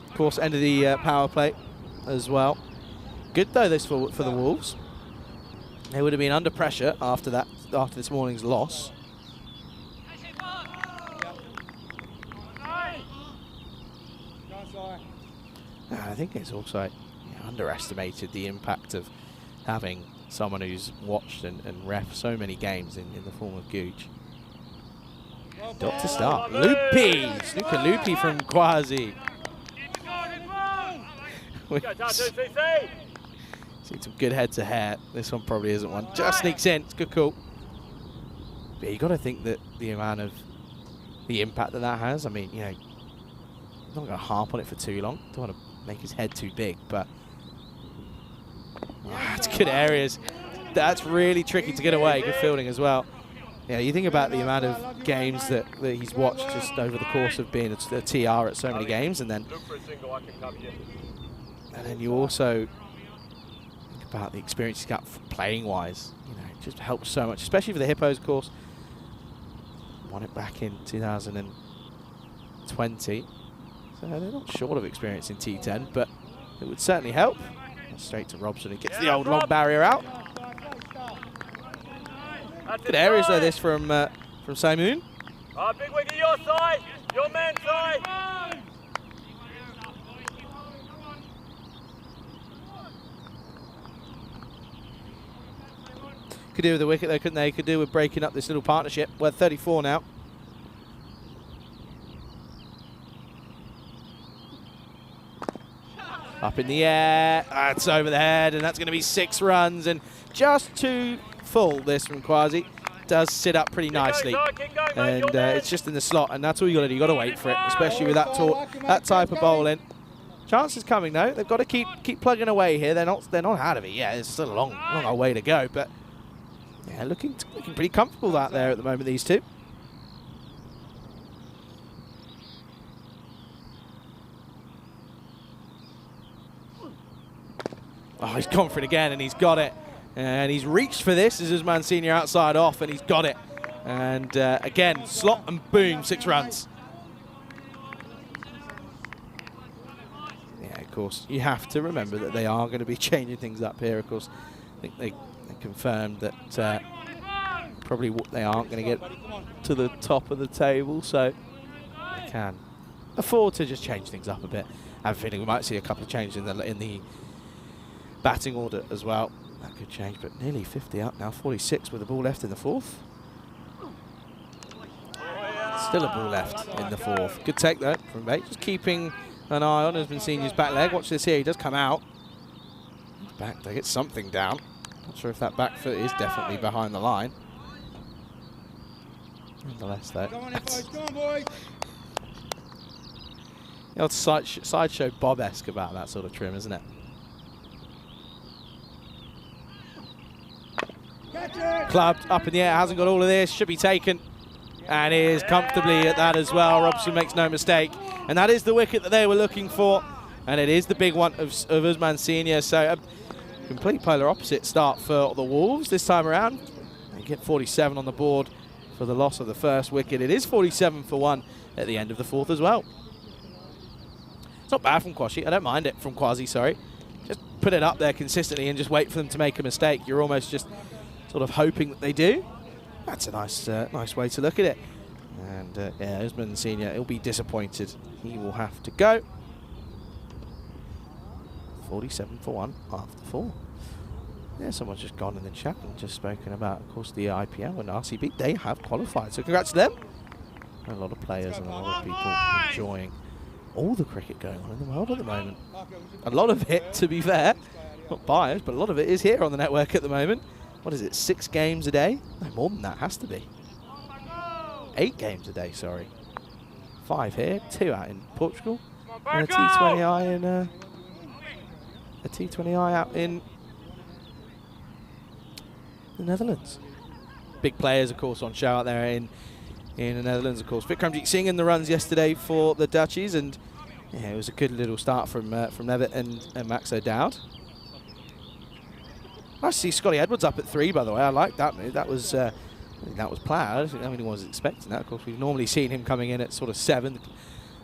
S1: Of course, end of the power play as well. Good though this for the Wolves. They would have been under pressure after this morning's loss. I think it's also underestimated the impact of having someone who's watched and ref so many games in the form of Gooch. Dot to start. Loopy! Snooker Loopy from Quasi. Seen some good head to hair. This one probably isn't one. Just sneaks in. It's a good call. But you got to think that the amount of the impact that has. I mean, you know, I'm not going to harp on it for too long. Don't want to make his head too big, but that's good areas. That's really tricky to get away. Good fielding as well. Yeah, you think about the amount of games that he's watched just over the course of being a TR at so many games, and then you also think about the experience he's got playing wise. You know, it just helps so much, especially for the Hippos course. Won it back in 2020, so they're not short of experience in T10, but it would certainly help. Straight to Robson, who gets the old long barrier out. Good areas though, this from Saimoon.
S4: Big wicket your side, your man side.
S1: Could do with the wicket though, couldn't they? Could do with breaking up this little partnership. We're 34 now. Up in the air, that's over the head, and that's going to be 6 runs, and just too full this from Quasi. Does sit up pretty nicely, and it's just in the slot, and that's all you got to do. You got to wait for it, especially with that type of bowling. Chance is coming though. They've got to keep plugging away here. They're not out of it. Yeah, there's still a long way to go, but yeah, looking pretty comfortable out there at the moment. These two. Oh, he's gone for it again, and he's got it. And he's reached for this as Usman Senior outside off, and he's got it. And again, slot and boom, 6 runs. Yeah, of course, you have to remember that they are going to be changing things up here. Of course, I think they confirmed that probably they aren't going to get to the top of the table, so they can afford to just change things up a bit. I have a feeling we might see a couple of changes in the batting order as well. That could change, but nearly 50 up now, 46 with the ball left in the 4th. Still a ball left in the 4th. Good take though from Bates, just keeping an eye on Usman Senior's back leg. Watch this here, he does come out. He's back, they get something down. Not sure if that back foot is definitely behind the line. Nonetheless though.
S3: Come on, boys, come on, boys.
S1: The old sideshow Bob-esque about that sort of trim, isn't it? Clubbed up in the air, hasn't got all of this, should be taken, and is comfortably at that as well. Robson makes no mistake, and that is the wicket that they were looking for, and it is the big one of Usman Senior. So a complete polar opposite start for the Wolves this time around. They get 47 on the board for the loss of the first wicket. It is 47 for 1 at the end of the 4th as well. It's not bad from Quasi, I don't mind it from Quasi, sorry. Just put it up there consistently and just wait for them to make a mistake. You're almost just sort of hoping that they do. That's a nice way to look at it. And yeah, Usman Senior, he'll be disappointed. He will have to go. 47 for 1 after 4. Yeah, someone's just gone in the chat and just spoken about, of course, the IPL and RCB. They have qualified, so congrats to them. A lot of players and a lot of people enjoying all the cricket going on in the world at the moment. A lot of it, to be fair, not biased, but a lot of it is here on the network at the moment. What is it, 6 games a day? No, more than that, has to be. 8 games a day, sorry. 5 here, 2 out in Portugal, and a T20I in a T20I out in the Netherlands. Big players, of course, on show out there in the Netherlands, of course. Vikramjit Singh in the runs yesterday for the Dutchies, and yeah, it was a good little start from Nevitt and Max O'Dowd. Nice to see Scotty Edwards up at 3, by the way. I like that move. That was planned. I don't think anyone was expecting that. Of course, we've normally seen him coming in at sort of 7,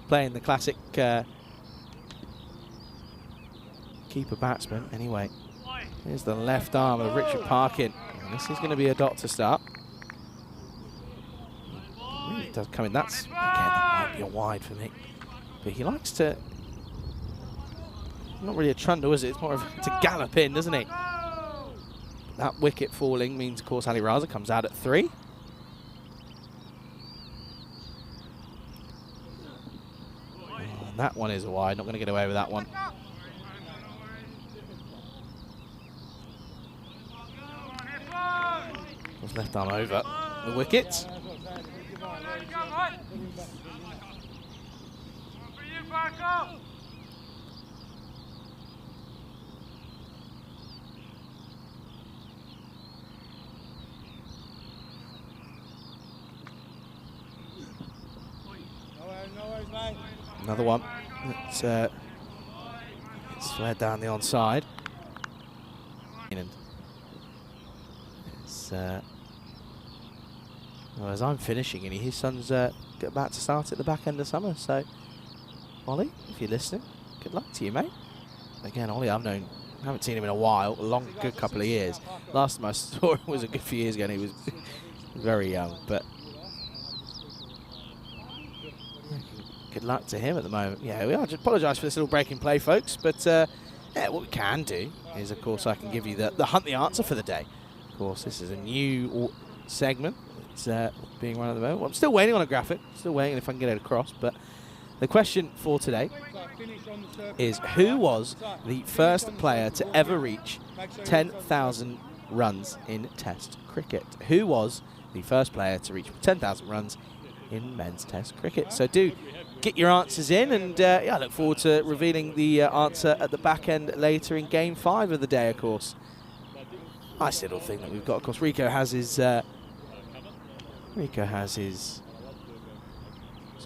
S1: playing the classic keeper batsman. Anyway, here's the left arm of Richard Parkin. And this is going to be a dot to start. Really does come in. That's, again, that might be a wide for me. But he likes to, not really a trundle, is it? It's more of to gallop in, doesn't he? That wicket falling means, of course, Ali Raza comes out at 3. Oh, and that one is a wide. Not going to get away with that one. Was left arm over the wicket. Another one. It's flared down the onside. And it's, well, as I'm finishing, and his son's about to start at the back end of summer. So, Ollie, if you're listening, good luck to you, mate. Again, Ollie, haven't seen him in a while, a good couple of years. Last time I saw him was a good few years ago, and he was very young. But good luck to him at the moment. Yeah, we are. Just apologise for this little break in play, folks. But yeah, what we can do is, of course, I can give you the hunt the answer for the day. Of course, this is a new segment. It's being run at the moment. Well, I'm still waiting on a graphic. Still waiting if I can get it across. But the question for today is, who was the first player to ever reach 10,000 runs in Test cricket? Who was the first player to reach 10,000 runs in men's Test cricket? So do get your answers in, and yeah, I look forward to revealing the answer at the back end later in Game 5 of the day, of course. Nice little thing that we've got. Of course, Rico has his sort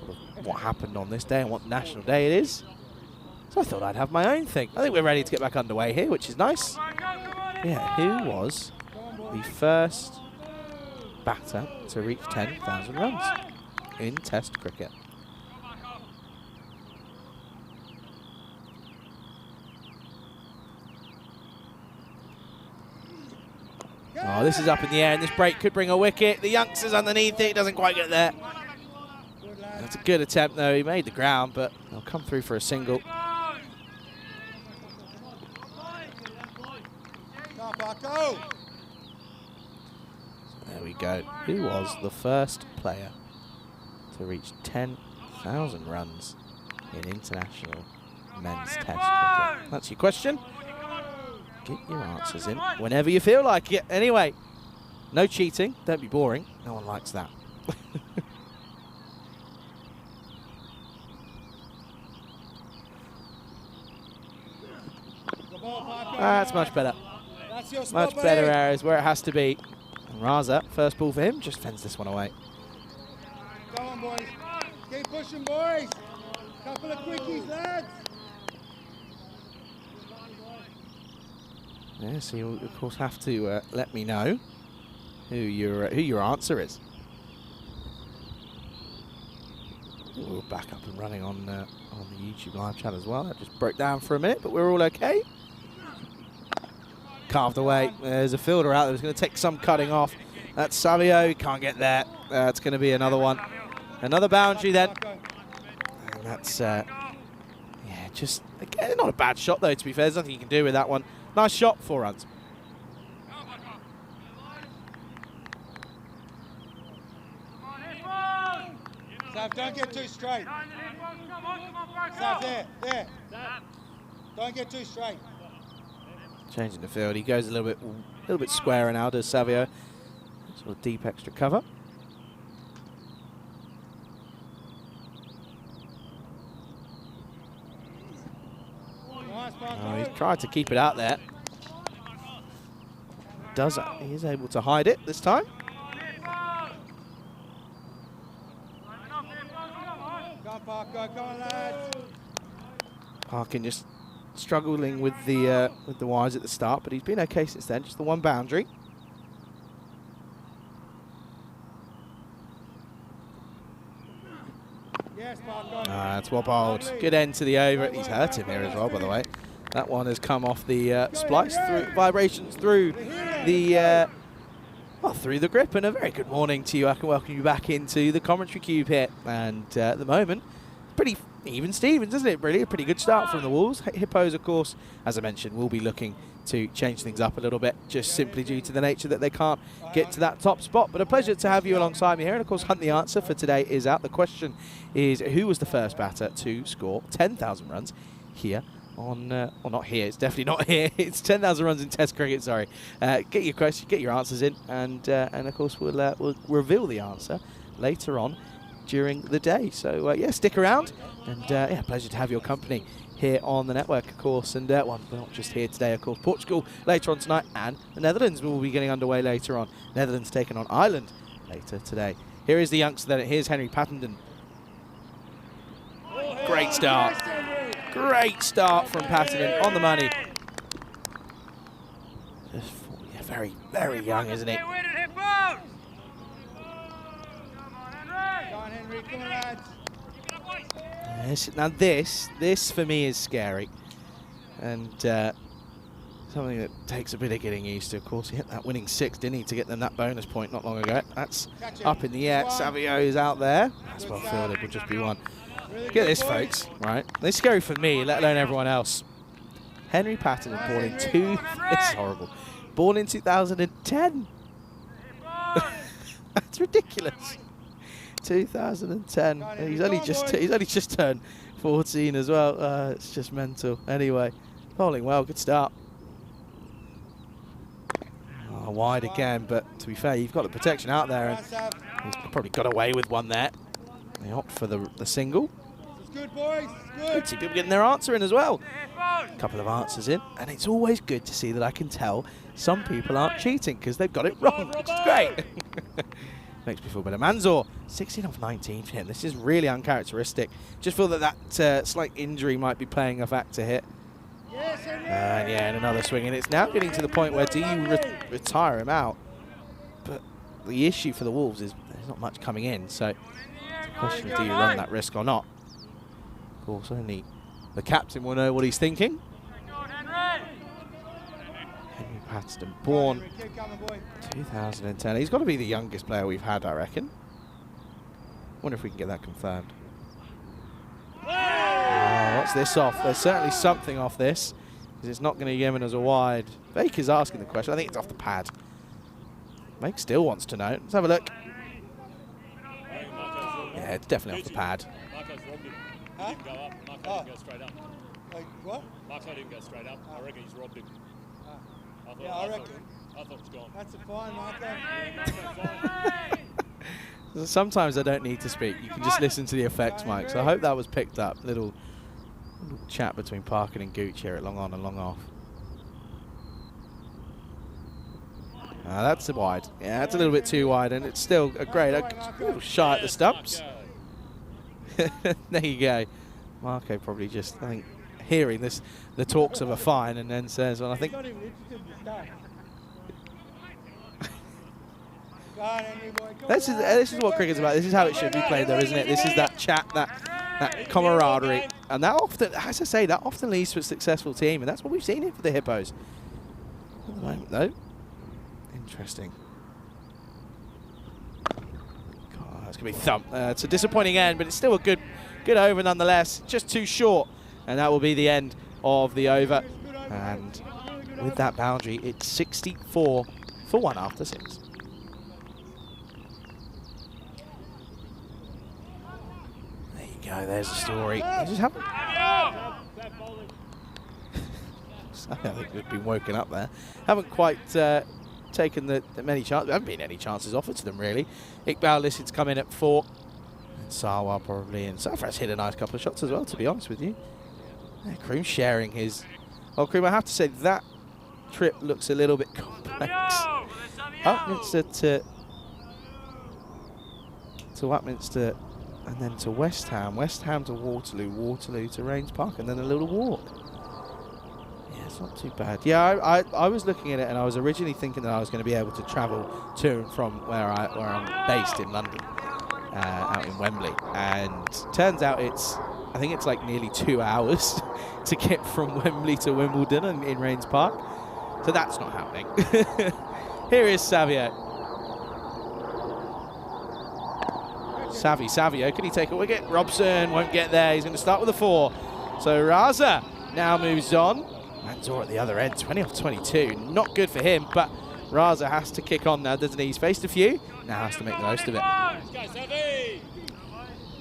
S1: of what happened on this day and what national day it is. So I thought I'd have my own thing. I think we're ready to get back underway here, which is nice. Yeah, who was the first batter to reach 10,000 runs in Test cricket? Oh, this is up in the air, and this break could bring a wicket. The youngster's underneath it, doesn't quite get there. That's a good attempt, though. He made the ground, but he'll come through for a single. There we go. Who was the first player to reach 10,000 runs in international men's Test cricket? That's your question. Get your answers in whenever you feel like it. Anyway, no cheating. Don't be boring. No one likes that. That's much better. Much better areas where it has to be. And Raza, first ball for him, just fends this one away.
S5: Come on, boys. Keep pushing, boys. Couple of quickies, lads.
S1: Yeah, so you of course have to let me know who your answer is. We're back up and running on the YouTube live chat as well. That just broke down for a minute, but we're all okay. Carved away. There's a fielder out there who's going to take some cutting off. That's Savio. Can't get there. It's going to be another one. Another boundary then. And that's yeah, just again not a bad shot though. To be fair, there's nothing you can do with that one. Nice shot, 4 runs.
S5: Sav, don't get too straight. Sav, there. Don't get too straight.
S1: Changing the field. He goes a little bit squarer now, does Savio. Sort of deep extra cover. Oh, he's tried to keep it out there. He's able to hide it this time. Parkin just struggling with the wires at the start, but he's been okay since then. Just the one boundary. That's well bowled. Good end to the over. He's hurt him here as well, by the way. That one has come off the splice, through vibrations through the through the grip. And a very good morning to you. I can welcome you back into the commentary cube here. And at the moment, pretty even Stevens, isn't it? Really, a pretty good start from the Wolves. Hippos, of course, as I mentioned, will be looking to change things up a little bit, just simply due to the nature that they can't get to that top spot. But a pleasure to have you alongside me here. And of course, Hunt the Answer for today is out. The question is, who was the first batter to score 10,000 runs here on, well, not here, it's definitely not here. It's 10,000 runs in Test cricket, sorry. Get your questions, get your answers in, and of course we'll reveal the answer later on during the day. So yeah, stick around, and yeah, pleasure to have your company here on the network, of course. And well, we're not just here today, of course. Portugal later on tonight, and the Netherlands will be getting underway later on. Netherlands taking on Ireland later today. Here is the youngster then. Here's Henry Pattenden. Great start. Great start from Pattenden on the money. Just, yeah, very, very young, isn't it?
S5: Come on, Henry. Come on, lads.
S1: Now this for me is scary, and something that takes a bit of getting used to. Of course, he hit that winning 6, didn't he, to get them that bonus point not long ago. That's up in the air. Savio is out there. That's well fielded. Will just be one. Get this, folks. Right, this is scary for me, let alone everyone else. Henry Pattenden, born in This is horrible. Born in 2010. That's ridiculous. 2010. He's only just turned 14 as well. It's just mental. Anyway, bowling well, good start. Oh, wide again, but to be fair, you've got the protection out there, and he's probably got away with one there. They opt for the single.
S5: Good, boys.
S1: Good to see people getting their answer in as well. A couple of answers in, and it's always good to see that I can tell some people aren't cheating because they've got it wrong, which is great. Makes me feel better. Manzor, 16 off 19 for him. This is really uncharacteristic. Just feel that slight injury might be playing a factor here. And yeah, and another swing. And it's now getting to the point where do you retire him out? But the issue for the Wolves is there's not much coming in. So the question is, do you run that risk or not? Of course, only the captain will know what he's thinking. Henry Pattenden, born 2010. He's got to be the youngest player we've had, I reckon. Wonder if we can get that confirmed. What's this off? There's certainly something off this, because it's not going to give us a wide. Baker's asking the question. I think it's off the pad. Mike still wants to know. Let's have a look. Yeah, it's definitely off the pad.
S4: Huh? Didn't go up. Marco didn't go straight up.
S5: Like what?
S4: Marco didn't go straight up. I reckon he's robbed him.
S5: Yeah, I reckon.
S4: I thought it was gone.
S5: That's a fine, Marco.
S1: Sometimes I don't need to speak. You can just listen to the effects, Mike. So I hope that was picked up. Little chat between Parkin and Gooch here at long on and long off. That's wide. Yeah, that's a little bit too wide, and it's still a little shy at the stumps. There you go. Marco probably just, I think, hearing the talks of a fine, and then says, well, I think... This is what cricket's about. This is how it should be played, though, isn't it? This is that chat, that camaraderie. And that often, as I say, that often leads to a successful team, and that's what we've seen here for the Hippos. At the moment, though. Interesting. God, that's going to be thump. It's a disappointing end, but it's still a good over nonetheless. Just too short. And that will be the end of the over. And with that boundary, it's 64 for 1 after 6. There you go. There's the story. I just haven't... I think we've been woken up there. Haven't quite taken the many chances. There haven't been any chances offered to them, really. Iqbal Lissid's come in at 4. And Sarwar probably. And Safraz hit a nice couple of shots as well, to be honest with you. Yeah, Kroom sharing his... Well, Kroom, I have to say that trip looks a little bit complex. Upminster to Upminster, and then to West Ham. West Ham to Waterloo. Waterloo to Rains Park, and then a little walk. Yeah, it's not too bad. Yeah, I was looking at it, and I was originally thinking that I was going to be able to travel to and from where I'm based in London, out in Wembley. And turns out I think it's like nearly 2 hours to get from Wembley to Wimbledon in Rains Park. So that's not happening. Here is Savio. Savio, can he take a wicket? Robson won't get there. He's going to start with a 4. So Raza now moves on. Manzor at the other end, 20 off 22. Not good for him, but Raza has to kick on now, doesn't he? He's faced a few. Now has to make the most of it.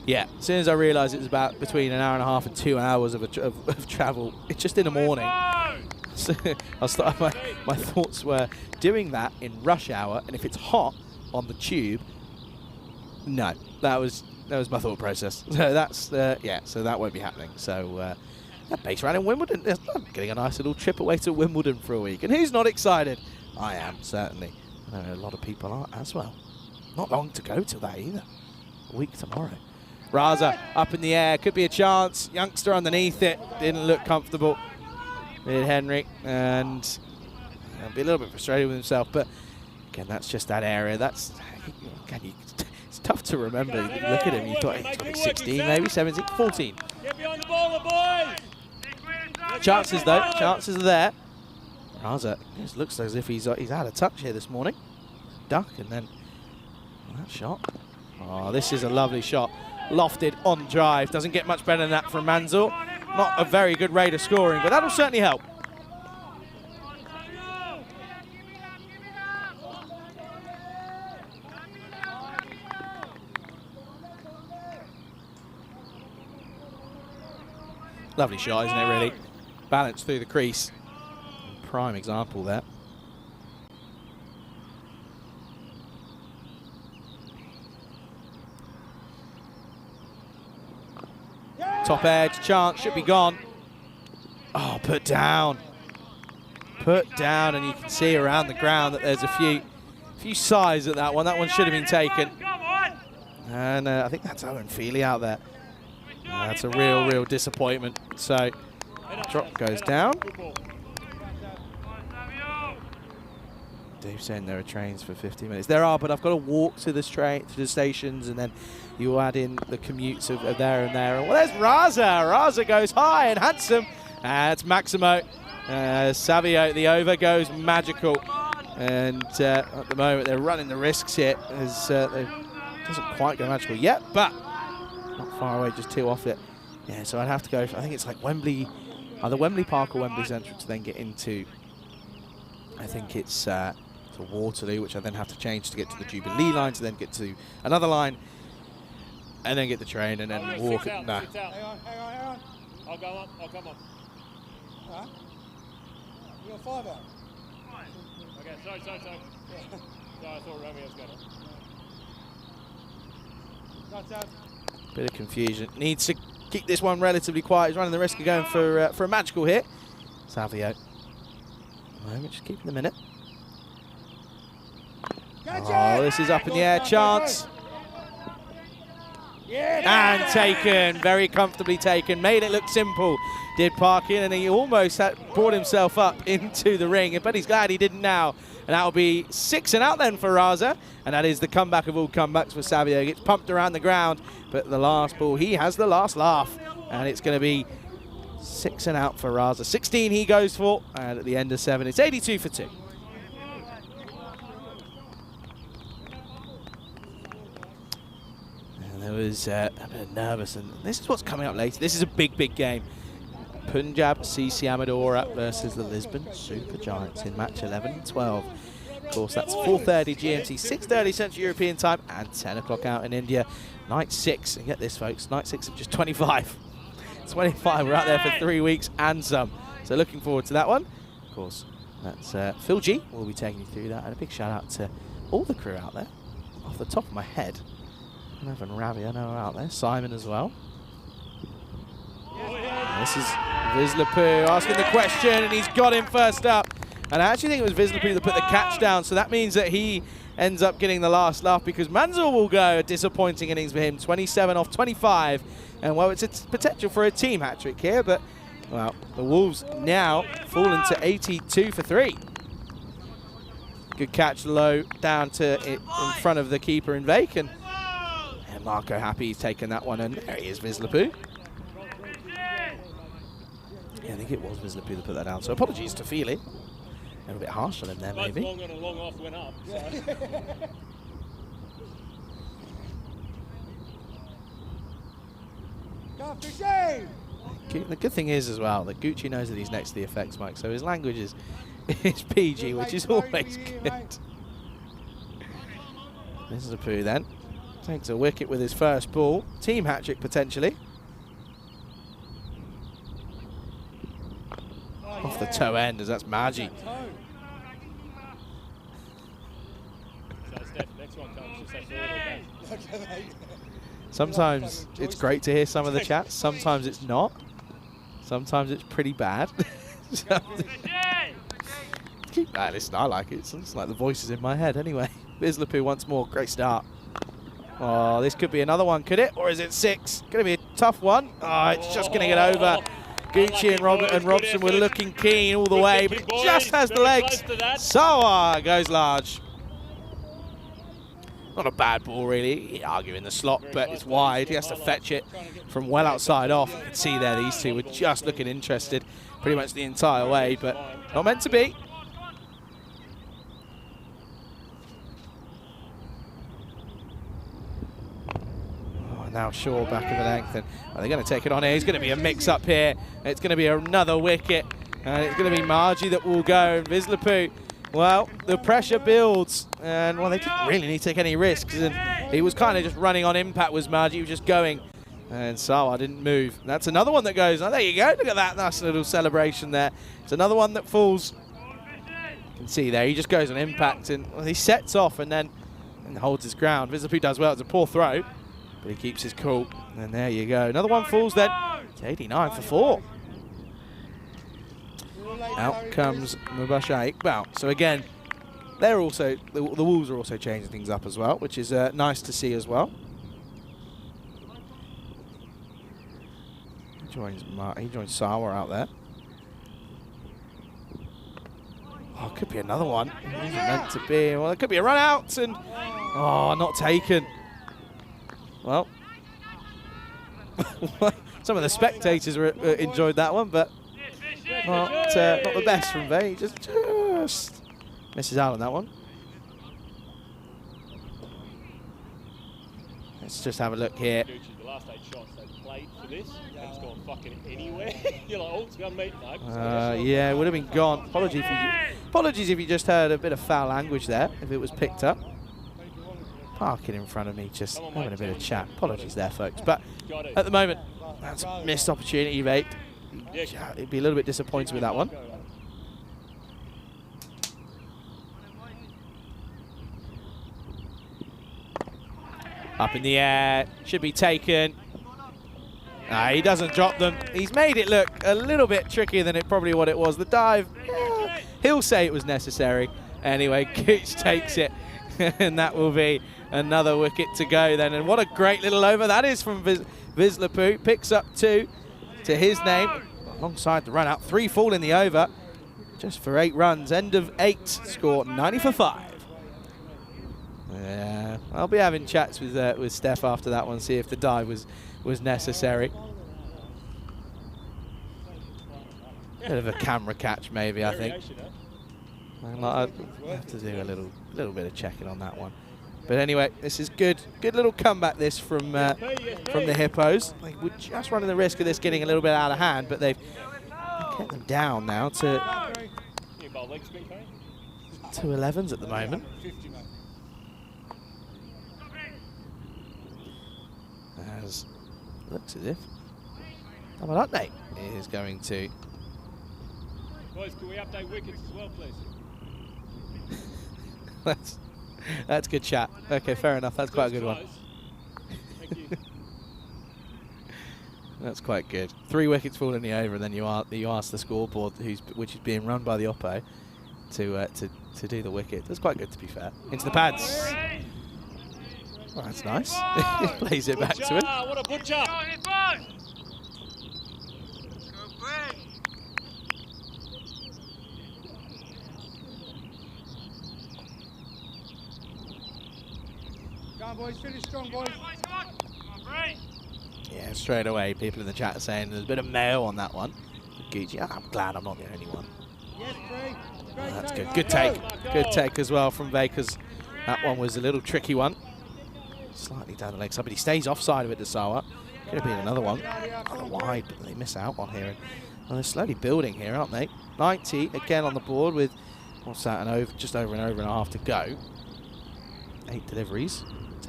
S1: Yeah, as soon as I realised it was about between an hour and a half and 2 hours of travel, it's just in the morning. So my thoughts were doing that in rush hour, and if it's hot on the tube, no, that was my thought process. So that's yeah, so that won't be happening. So base round in Wimbledon. I'm getting a nice little trip away to Wimbledon for a week, and who's not excited? I am, certainly. I know a lot of people are as well. Not long to go till that either. A week tomorrow. Raza up in the air, could be a chance. Youngster underneath it, didn't look comfortable. Did Henry, and be a little bit frustrated with himself, but again, that's just that area. That's, again, it's tough to remember. You look at him, you thought he's probably 16, maybe 17, 14.
S4: Get behind the ball, boys!
S1: Chances though, chances are there. Raza, it looks as if he's out of touch here this morning. Duck, and then that shot. Oh, this is a lovely shot. Lofted on drive. Doesn't get much better than that from Manzur. Not a very good rate of scoring, but that'll certainly help. Lovely shot, isn't it, really? Balance through the crease. Prime example there. Top edge, chance, should be gone. Oh, put down. Put down, and you can see around the ground that there's a few sighs at that one. That one should have been taken. And I think that's Owen Feely out there. That's a real disappointment. So, drop goes down. Dave's saying there are trains for 50 minutes. There are, but I've got to walk to this train, to the stations, and then you add in the commutes of there and there. Well, there's Raza. Raza goes high and handsome. It's Maximo. Savio, the over goes magical. And at the moment, they're running the risks here. As it doesn't quite go magical yet, but not far away, just 2 off it. Yeah, so I'd have to go, I think it's like Wembley, either Wembley Park or Wembley Central to then get into, I think it's to Waterloo, which I then have to change to get to the Jubilee line, to then get to another line, and then get the train and then walk it. No.
S5: Hang on.
S4: I'll come up.
S5: Huh? You got 5 out.
S4: Okay, sorry. Sorry, I thought Romeo was going to.
S5: That's out.
S1: Bit of confusion. Needs to keep this one relatively quiet. He's running the risk of going for a magical hit. Savio. Just keeping the minute. Oh, this is up in the air. Chance. And taken. Very comfortably taken. Made it look simple. Did park in, and he almost brought himself up into the ring. But he's glad he didn't now. And that'll be 6 and out then for Raza. And that is the comeback of all comebacks for Savio. Gets pumped around the ground. But the last ball, he has the last laugh. And it's going to be 6 and out for Raza. 16 he goes for. And at the end of 7, it's 82 for 2. And there was a bit nervous. And this is what's coming up later. This is a big game. Punjab CC Amadora versus the Lisbon Supergiants in match 11 and 12. Of course, that's 4:30 GMT, 6:30 Central European time, and 10 o'clock out in India. Night 6, and get this, folks, night 6 of just 25. 25, we're out there for 3 weeks and some. So looking forward to that one. Of course, that's Phil G will be taking you through that. And a big shout out to all the crew out there. Off the top of my head, Evan and Ravi, I know are out there. Simon as well. This is Vizlapu asking the question, and he's got him first up. And I actually think it was Vizlapu that put the catch down, so that means that he ends up getting the last laugh, because Manzur will go. A disappointing innings for him, 27 off 25. And, well, it's a potential for a team hat-trick here, but, well, the Wolves now fallen to 82 for 3. Good catch low down to it in front of the keeper in Vake, and Marco happy he's taken that one, and there he is, Vizlapu. Yeah, I think it was Vizlapu that put that down, so apologies to Feely. A little bit harsh on him there, maybe.
S4: Long on and long off went up. So.
S5: Go fishing!
S1: The good thing is as well that Gucci knows that he's next to the effects mic, so his language is PG, which is always good. Vizlapu then. Takes a wicket with his first ball. Team hat-trick potentially. Off the toe end, as that's Margie. Sometimes it's great to hear some of the chats. Sometimes it's not. Sometimes it's pretty bad. Listen, I like it. It's like the voices in my head anyway. Bislapu once more. Great start. Oh, this could be another one, could it? Or is it 6? Going to be a tough one. Oh, it's just going to get over. Gucci and Robson were looking keen all the way, but it just has the legs. Sawa goes large. Not a bad ball, really. Arguing the slot, but it's wide. He has to fetch it from well outside off. You can see there these two were just looking interested pretty much the entire way, but not meant to be. Now Shaw back of the length, and they're going to take it on here. It's going to be a mix-up here. It's going to be another wicket, and it's going to be Margie that will go. And Bislapu, well, the pressure builds, and well, they didn't really need to take any risks. And he was kind of just running on impact, was Margie. He was just going, and Sawa didn't move. That's another one that goes. Oh, there you go. Look at that nice little celebration there. It's another one that falls. You can see there, he just goes on impact, and well, he sets off and then holds his ground. Bislapu does well. It's a poor throw, but he keeps his cool. And there you go. Another one falls then. It's 89 for 4. Out comes Mubasha Iqbal. So again, they're also the Wolves are also changing things up as well, which is nice to see as well. He joins Sawa out there. Oh, could be another one. It wasn't meant to be. Well, it could be a run out, and oh, not taken. Well, some of the spectators enjoyed that one, but not the best from Vey. Just misses out on that one. Let's just have a look here.
S4: The last 8 shots they played for this, and it's gone fucking anywhere. You're like, oh, it's going to meet. No,
S1: yeah, it would have been gone. Apologies if you just heard a bit of foul language there, if it was picked up. Parking in front of me, just having a bit of chat. Apologies there, folks. But at the moment, that's a missed opportunity, mate. He'd be a little bit disappointed with that one. Up in the air, should be taken. He doesn't drop them. He's made it look a little bit trickier than what it was. The dive, he'll say it was necessary. Anyway, Gooch takes it, and that will be another wicket to go then. And what a great little over that is from Bislapu. Picks up 2 to his name alongside the run out. 3 fall in the over just for 8 runs. End of 8, score 90 for 5. Yeah, I'll be having chats with Steph after that one, see if the dive was necessary. Bit of a camera catch maybe, I think. I'll have to do a little bit of checking on that one. But anyway, this is good little comeback this from the Hippos. They were just running the risk of this getting a little bit out of hand, but they've kept them down now to 11s at the moment. As looks as if Double Update is going to.
S4: Boys, can we update wickets as well, please?
S1: That's good chat. Okay, fair enough. That's quite a good one.
S4: Thank you.
S1: That's quite good. 3 wickets fall in the over, and then you ask the scoreboard, which is being run by the Oppo, to do the wicket. That's quite good, to be fair. Into the pads. Oh, that's nice. Plays it back to him.
S4: What a butcher!
S5: Come on, boys, finish strong, boys.
S1: Yeah, straight away, people in the chat are saying there's a bit of mayo on that one. Gucci, I'm glad I'm not the only one.
S5: Yes, Craig.
S1: Oh, that's good. Good take. Good take as well from Bakers. That one was a little tricky one. Slightly down the leg side, but he stays offside of it to Sawa. Could have been another one. Another wide, but they miss out on here. And they're slowly building here, aren't they? 90 again on the board with, what's that, just over an over and a half to go. 8 deliveries.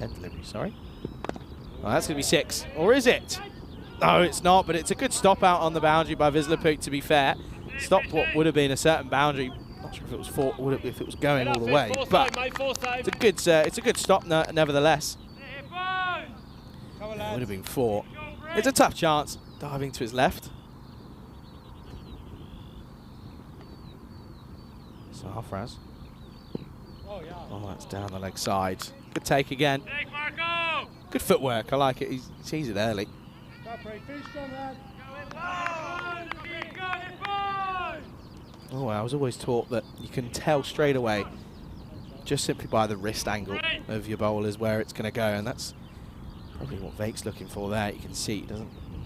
S1: 10 delivery, sorry. Well, that's going to be 6. Or is it? No, it's not, but it's a good stop out on the boundary by Wisłapuk, to be fair. Stopped what would have been a certain boundary. Not sure if it was if it was going all the way, but it's a good stop nevertheless. It would have been 4. It's a tough chance, diving to his left. So Alfraz. Oh, that's down the leg side. Good take again. Good footwork, I like it. He sees it early. Oh, I was always taught that you can tell straight away, just simply by the wrist angle of your bowlers, where it's going to go, and that's probably what Vake's looking for there. You can see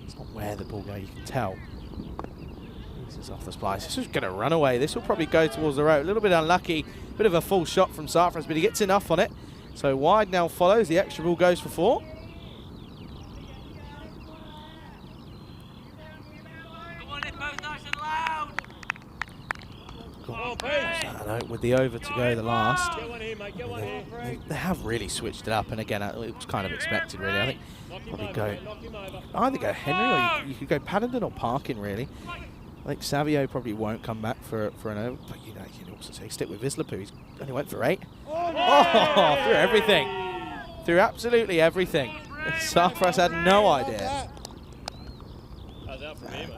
S1: it's not where the ball goes, you can tell. This is off the splice. This is going to run away. This will probably go towards the rope. A little bit unlucky, bit of a full shot from Sarfraz, but he gets enough on it. So wide now follows. The extra ball goes for 4. With the over to go the last. They have really switched it up, and again, it was kind of expected, really. I think probably either go Henry, or you could go Paddington or Parkin, really. I think Savio probably won't come back for an over, but you can also say stick with Wisłapuk. He's only went for 8. Oh, through everything. Through absolutely everything. Sarfraz had no idea.
S4: How's out from here, mate?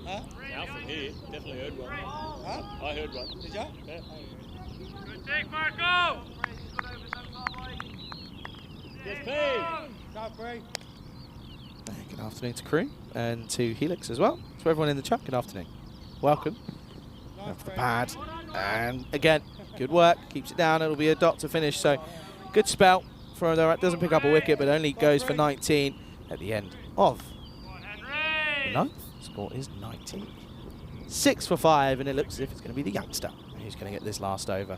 S4: Huh? Out from here, definitely heard one. Huh? I heard one. Did you? Yeah. Good take, Marco!
S1: Good afternoon to crew and to Helix as well. To everyone in the chat, good afternoon. Welcome. Off the pad. And again, good work. Keeps it down. It'll be a dot to finish. So good spell. Doesn't pick up a wicket, but only goes for 19 at the end of the 9th. Score is 19. 6 for 5, and it looks as if it's going to be the youngster who's going to get this last over.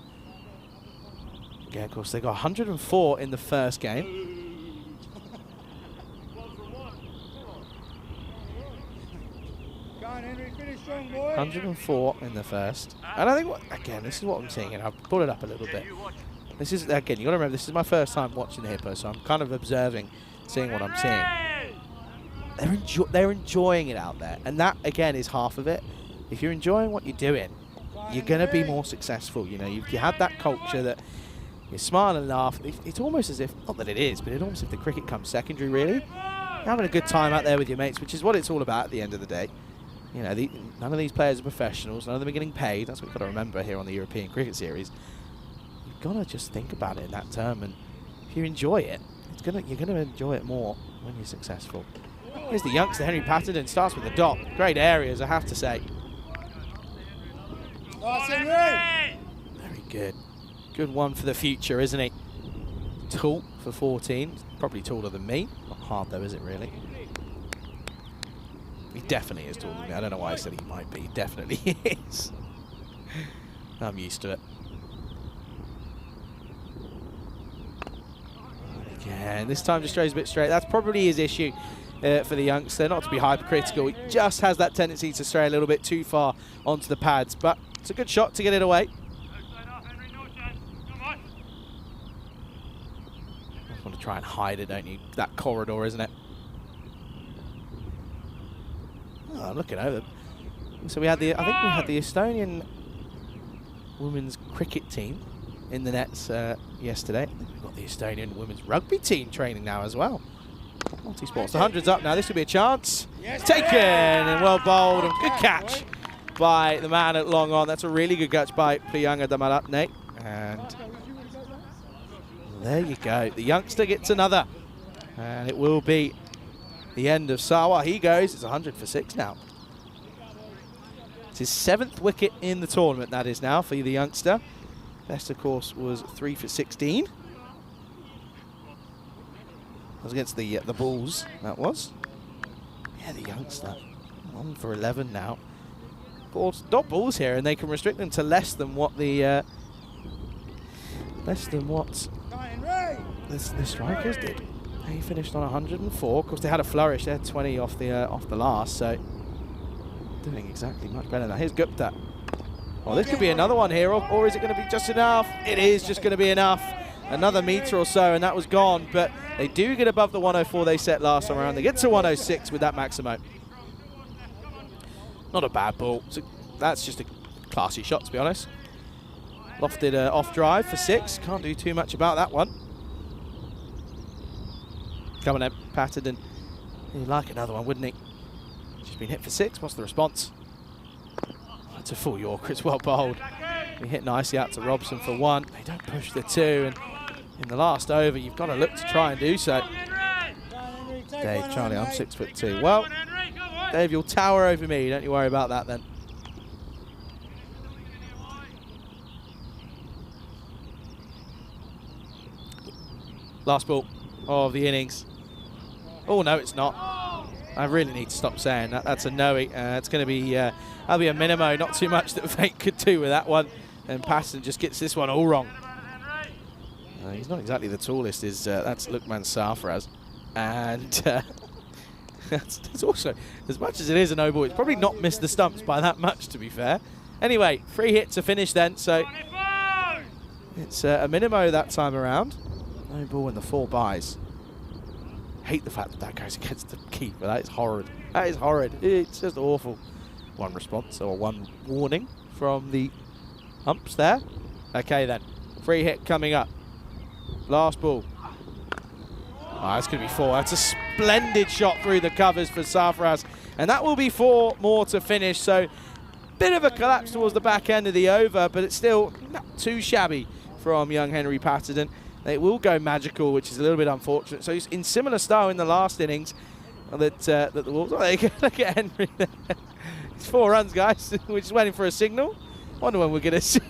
S1: Yeah, of course, they got 104 in the first game.
S5: Go on, Henry, finish strong, boy.
S1: 104 in the first. And I think, again, this is what I'm seeing, and I'll pull it up a little bit. This is, again, you got to remember, this is my first time watching the Hippo, so I'm kind of observing, seeing what I'm seeing. They're enjoying it out there, and that, again, is half of it. If you're enjoying what you're doing, you're going to be more successful. You know, you have that culture that you smile and laugh. It's almost as if, not that it is, but it's almost as if the cricket comes secondary, really. You're having a good time out there with your mates, which is what it's all about at the end of the day. You know, none of these players are professionals. None of them are getting paid. That's what we've got to remember here on the European Cricket Series. You've got to just think about it in that term, and if you enjoy it, you're going to enjoy it more when you're successful. Here's the youngster, Henry Patterson, starts with the dot. Great areas, I have to say. Very good. Good one for the future, isn't he? Tall for 14. Probably taller than me. Not hard though, is it really? He definitely is taller than me. I don't know why I said he might be. He definitely is. I'm used to it. Again, this time just strays a bit straight. That's probably his issue for the youngster. Not to be hypercritical. He just has that tendency to stray a little bit too far onto the pads. But it's a good shot to get it away. Just want to try and hide it, don't you? That corridor, isn't it? Oh, I'm looking over. So we had I think we had the Estonian women's cricket team in the nets yesterday. I think we've got the Estonian women's rugby team training now as well. Multi-sports. The 100's up now. This could be a chance. It's taken and well bowled, and good catch by the man at long on. That's a really good catch by Priyanga Damaratne. And there you go. The youngster gets another. And it will be the end of Sawa. He goes. It's 100 for 6 now. It's his 7th wicket in the tournament, that is now, for the youngster. Best, of course, was 3 for 16. That was against the Bulls, that was. Yeah, the youngster. 1 for 11 now. Balls, dot balls here, and they can restrict them to less than what the the strikers did. He finished on 104. Of course, they had a flourish. They had 20 off the last, so doing exactly much better than that. Here's Gupta. Oh, this could be another one here, or is it going to be just enough? It is just going to be enough. another metre or so, and that was gone. But they do get above the 104 they set last time around. They get to 106 with that Maximo. Not a bad ball. So that's just a classy shot, to be honest. Lofted off drive for 6. Can't do too much about that one. Coming in, Patterson. He'd like another one, wouldn't he? Just been hit for 6. What's the response? It's a full Yorker. It's well bowled. We hit nicely out to Robson for 1. They don't push the 2, and in the last over, you've got to look to try and do so. Dave, Charlie, I'm 6'2". Well, Dave, you'll tower over me. Don't you worry about that then. Last ball of the innings. Oh, no, it's not. I really need to stop saying that. That's a no-y. It's going to be, that'll be a minimo. Not too much that Fate could do with that one. And Patterson just gets this one all wrong. He's not exactly the tallest. That's Lukman Sarfaraz. And it's also, as much as it is a no ball, it's probably not missed the stumps by that much, to be fair. Anyway, free hit to finish then. So it's a minimo that time around. No ball in the 4 byes. Hate the fact that that goes against the keeper. That is horrid. That is horrid. It's just awful. 1 response or 1 warning from the umps there. Okay then. Free hit coming up. Last ball. Oh, that's going to be 4. That's a splendid shot through the covers for Sarfaraz. And that will be 4 more to finish. So bit of a collapse towards the back end of the over, but it's still not too shabby from young Henry Patterson. It will go magical, which is a little bit unfortunate. So he's in similar style in the last innings that the Wolves. Oh, there you go. Look at Henry there. It's 4 runs, guys. We're just waiting for a signal. Wonder when we're going to see.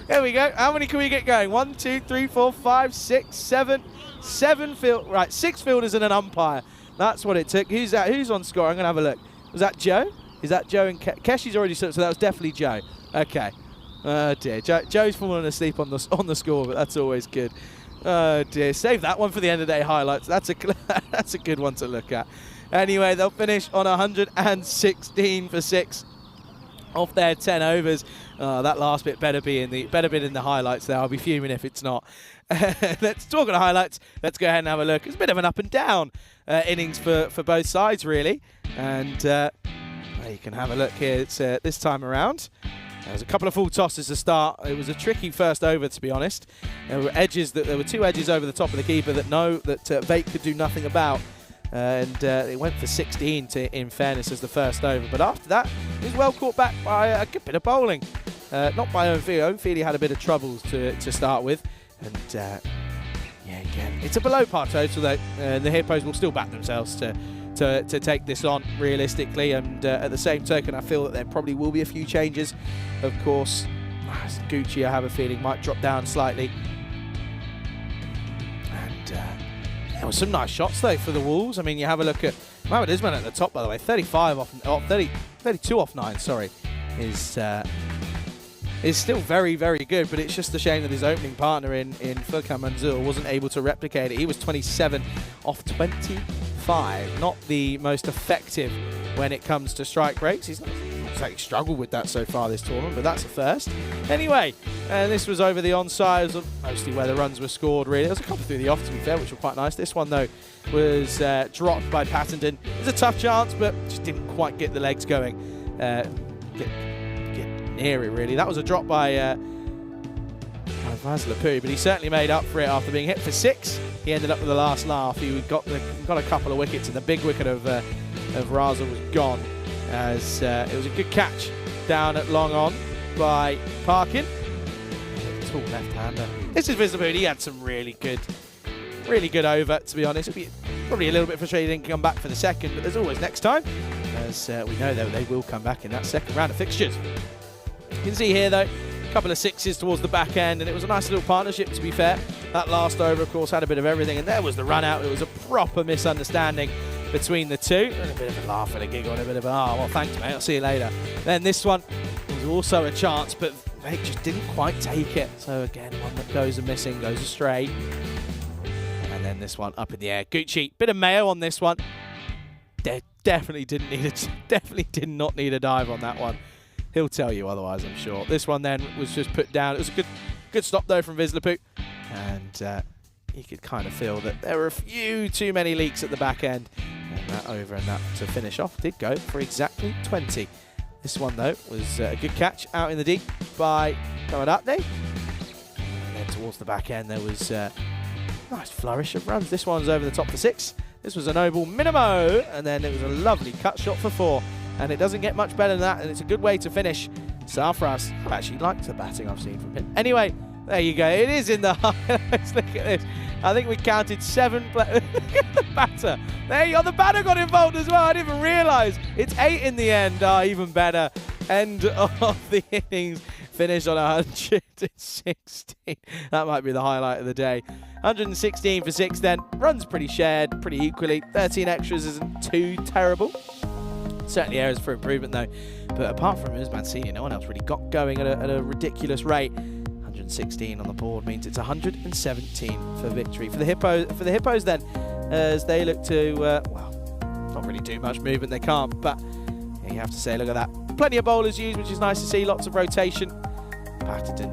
S1: There we go. How many can we get going? 1, 2, 3, 4, 5, 6, 7. 7 field. Right, 6 fielders and an umpire. That's what it took. Who's that? Who's on score? I'm going to have a look. Was that Joe? Is that Joe and Keshi's already so that was definitely Joe. Okay. Oh dear, Joe's fallen asleep on the score, but that's always good. Oh dear, save that one for the end of the day highlights. That's a good one to look at. Anyway, they'll finish on 116 for 6 off their 10 overs. That last bit better be in the highlights there. I'll be fuming if it's not. Let's talk about highlights. Let's go ahead and have a look. It's a bit of an up and down innings for both sides really, and you can have a look here. It's this time around. There was a couple of full tosses to start. It was a tricky first over, to be honest. There were 2 edges over the top of the keeper that Vate could do nothing about. And it went for 16 in fairness as the first over. But after that, it was well caught back by a good bit of bowling. Not by Ownfield. Ownfield had a bit of troubles to start with. And yeah, again, it's a below par total though. The Hippos will still back themselves to take this on realistically, and at the same token I feel that there probably will be a few changes. Of course, Gucci, I have a feeling, might drop down slightly, and there were some nice shots though for the Wolves. I mean, you have a look at Mohamed Isman at the top, by the way, 32 off 9, sorry, is still very, very good, but it's just a shame that his opening partner in Furkan Manzoor wasn't able to replicate it. He was 27 off 25. Not the most effective when it comes to strike rates. He's not exactly struggled with that so far this tournament, but that's a first. Anyway, this was over the onside, mostly where the runs were scored, really. There was a couple through the off, to be fair, which were quite nice. This one, though, was dropped by Patterson. It was a tough chance, but just didn't quite get the legs going. Get near it, really. That was a drop by Vaz Lapou, but he certainly made up for it after being hit for 6. He ended up with the last laugh. He got a couple of wickets, and the big wicket of Raza was gone, as it was a good catch down at long on by Parkin. Tall left-hander. This is Visabudi. He had some really good over, to be honest. It'll be probably a little bit frustrating he didn't come back for the second, but there's always next time, as we know that they will come back in that second round of fixtures. You can see here, though, a couple of 6s towards the back end, and it was a nice little partnership, to be fair. That last over, of course, had a bit of everything, and there was the run out. It was a proper misunderstanding between the two. And a bit of a laugh and a giggle and a bit of a, oh, well, thanks, mate, I'll see you later. Then this one was also a chance, but they just didn't quite take it. So again, one that goes missing, goes astray. And then this one up in the air. Gucci, bit of mayo on this one. Definitely did not need a dive on that one. He'll tell you otherwise, I'm sure. This one then was just put down. It was a Good stop though from Vislepu. And you could kind of feel that there were a few too many leaks at the back end. And that over and that to finish off did go for exactly 20. This one though was a good catch out in the deep by Kamadate. And then towards the back end there was a nice flourish of runs. This one's over the top for 6. This was a noble minimo, and then it was a lovely cut shot for 4. And it doesn't get much better than that, and it's a good way to finish. Safras, I actually liked the batting I've seen from him. Anyway, there you go. It is in the highlights. Look at this. I think we counted 7 Look at the batter. There you go. The batter got involved as well. I didn't even realise. It's 8 in the end. Even better. End of the innings. Finished on 116. That might be the highlight of the day. 116 for 6 then. Runs pretty shared, pretty equally. 13 extras isn't too terrible. Certainly areas for improvement though. But apart from him, Mancini, no one else really got going at a ridiculous rate. 116 on the board means it's 117 for victory. For the Hippos then, as they look to, well, not really do much movement, they can't, but you have to say, look at that. Plenty of bowlers used, which is nice to see, lots of rotation. Patterton,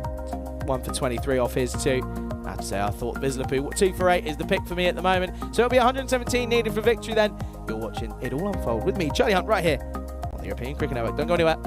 S1: 1 for 23 off his 2. I have to say, I thought Vislepu, 2 for 8 is the pick for me at the moment. So it'll be 117 needed for victory then. You're watching it all unfold with me, Charlie Hunt, right here on the European Cricket Network. Don't go anywhere.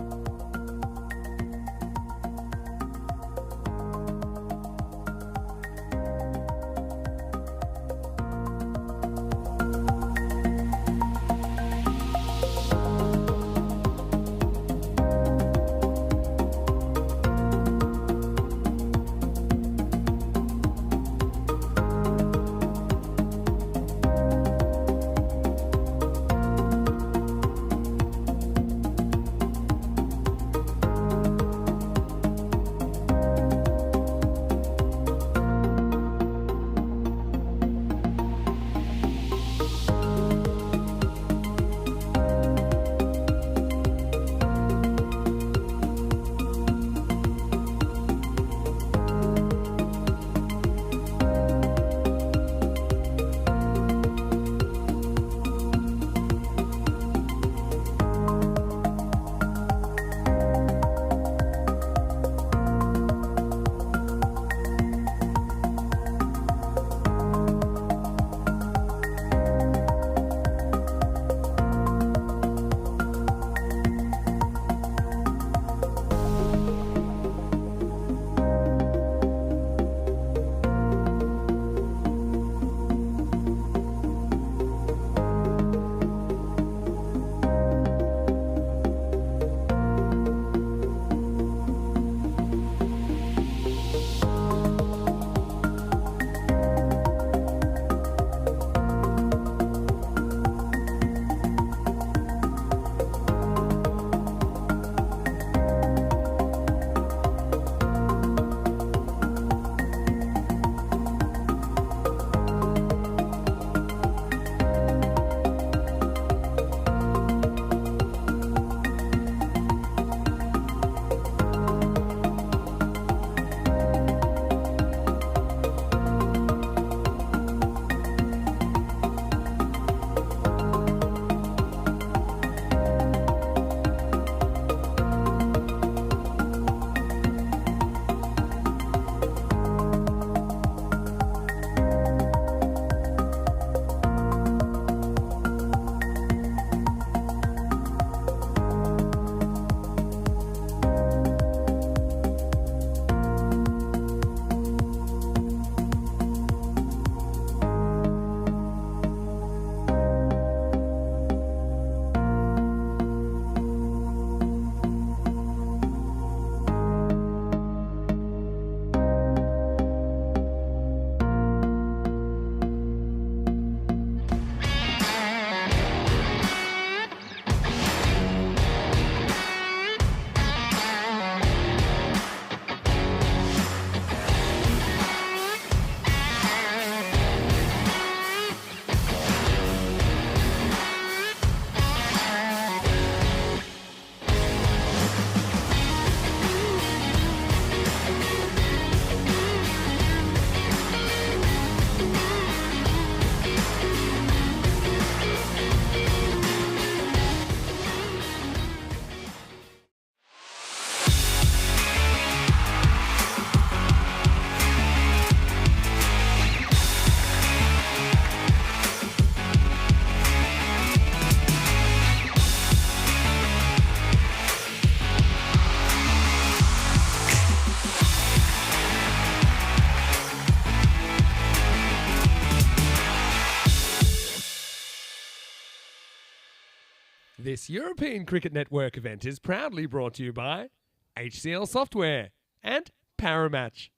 S2: This European Cricket Network event is proudly brought to you by HCL Software and Paramatch.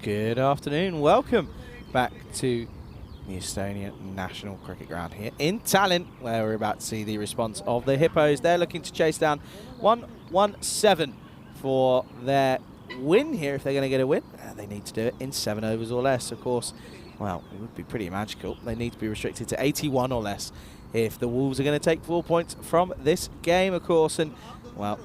S1: Good afternoon. Welcome back to the Estonia National Cricket Ground here in Tallinn, where we're about to see the response of the Hippos. They're looking to chase down 117 for their win here. If they're going to get a win, they need to do it in 7 overs or less, of course. Well, it would be pretty magical. They need to be restricted to 81 or less if the Wolves are going to take 4 points from this game, of course. And, well,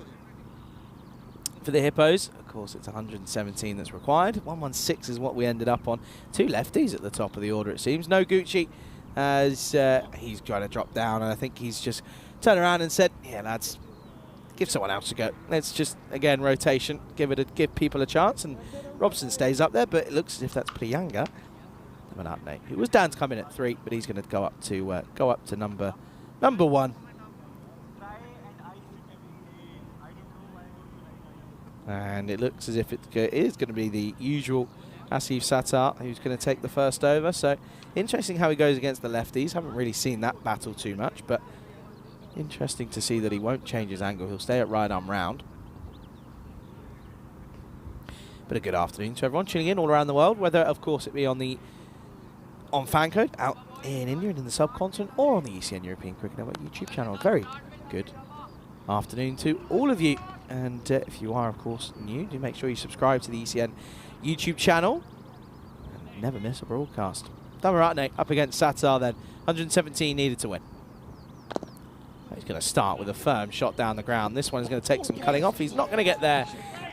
S1: for the Hippos, of course, it's 117 that's required. 116 is what we ended up on. 2 lefties at the top of the order, it seems. No Gucci, as he's trying to drop down, and I think he's just turned around and said, yeah, lads, give someone else a go. Let's just, again, rotation, give people a chance, and Robson stays up there, but it looks as if that's Priyanga. It was down to come in at 3, but he's going to go up to number 1. And it looks as if it is going to be the usual Asif Sattar who's going to take the first over. So interesting how he goes against the lefties. Haven't really seen that battle too much, but interesting to see that he won't change his angle. He'll stay at right arm round. But a good afternoon to everyone tuning in all around the world, whether of course it be on Fancode out in India and in the subcontinent, or on the ECN European Cricket Network YouTube channel. Very good afternoon to all of you. And if you are, of course, new, do make sure you subscribe to the ECN YouTube channel and never miss a broadcast. Dhammaratne up against Sattar then. 117 needed to win. He's going to start with a firm shot down the ground. This one is going to take some cutting off. He's not going to get there.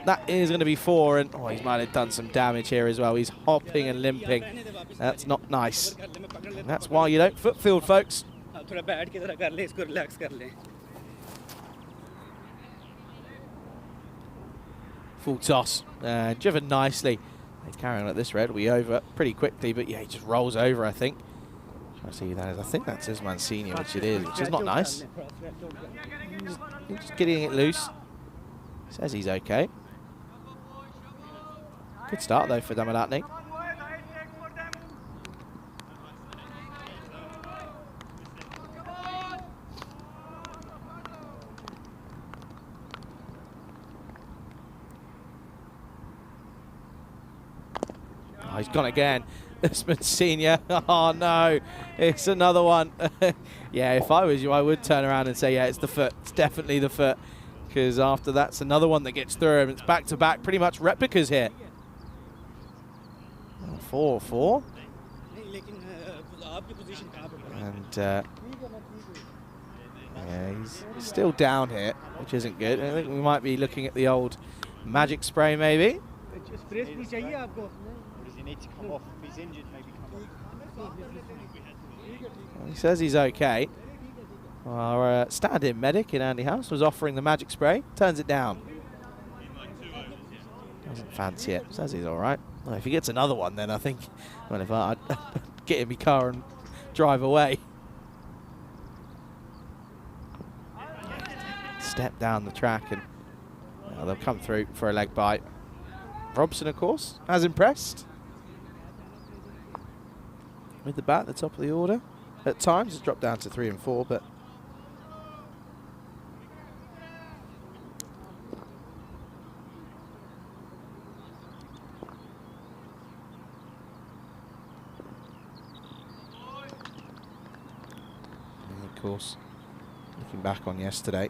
S1: That is going to be 4, and he might have done some damage here as well. He's hopping and limping. That's not nice. And that's why you don't footfield, folks. Full toss, driven nicely. He's carrying on at this red. We over pretty quickly, but yeah, he just rolls over, I think. Trying to see who that is. I think that's Usman Senior, which it is, which is not nice. He's just getting it loose. Says he's okay. Good start though for Dhammaratne. He's gone again. Usman Senior. Oh no, it's another one. Yeah, if I was you, I would turn around and say, yeah, it's the foot. It's definitely the foot. Because after that's another one that gets through him. It's back to back, pretty much replicas here. 4-4. And yeah, he's still down here, which isn't good. I think we might be looking at the old magic spray maybe.
S6: Need to come off. If he's injured, maybe come off.
S1: He says he's okay. Our stand-in medic in Andy House was offering the magic spray. Turns it down. Doesn't fancy it. Says he's all right. Well, if he gets another one, then I think, well, if I'd get in my car and drive away. Step down the track and they'll come through for a leg bite. Robson, of course, has impressed. With the bat at the top of the order. At times it's dropped down to 3 and 4, but and of course, looking back on yesterday,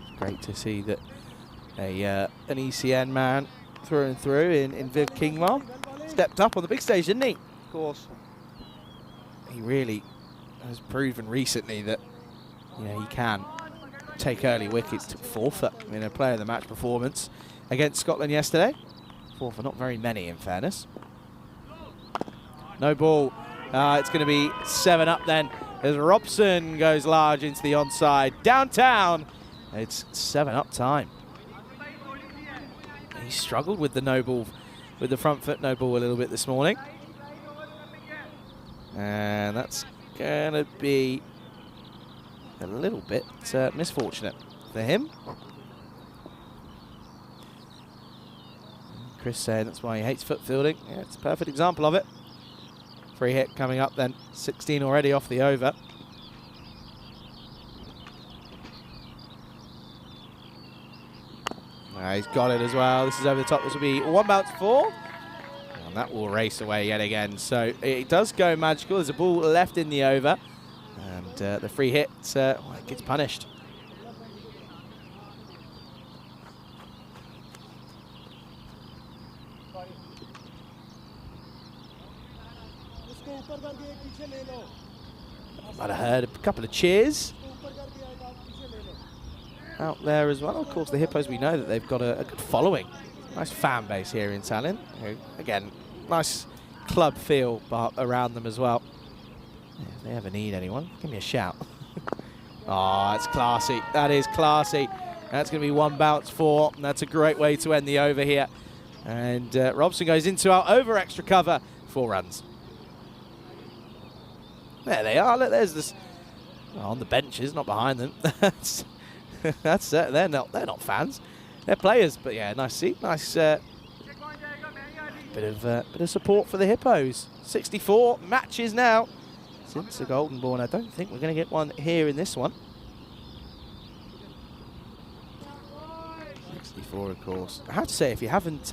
S1: it's great to see that an ECN man through and through in Viv Kingma stepped up on the big stage, didn't he? Of course. He really has proven recently that he can take early wickets. Took 4 for in a player of the match performance against Scotland yesterday. 4 for not very many, in fairness. No ball. It's going to be 7 up then as Robson goes large into the onside. Downtown. It's 7 up time. He struggled with the no ball, with the front foot no ball a little bit this morning. And that's going to be a little bit misfortunate for him. Chris saying that's why he hates foot fielding. Yeah, it's a perfect example of it. Free hit coming up then. 16 already off the over. He's got it as well. This is over the top. This will be 1 bounce 4. And that will race away yet again. So it does go magical. There's a ball left in the over. And the free hit well, it gets punished. Might have heard a couple of cheers out there as well. Of course, the Hippos, we know that they've got a good following. Nice fan base here in Tallinn. Again, nice club feel around them as well. Yeah, if they ever need anyone, give me a shout. Oh, that's classy. That is classy. That's going to be 1 bounce 4. And that's a great way to end the over here. And Robson goes into our over extra cover. 4 runs. There they are. Look, there's this on the benches, not behind them. That's they're not fans. They're players. But yeah, nice seat. Nice bit of support for the Hippos. 64 matches now since the Golden Ball. I don't think we're going to get one here in this one. 64, of course. I have to say, if you haven't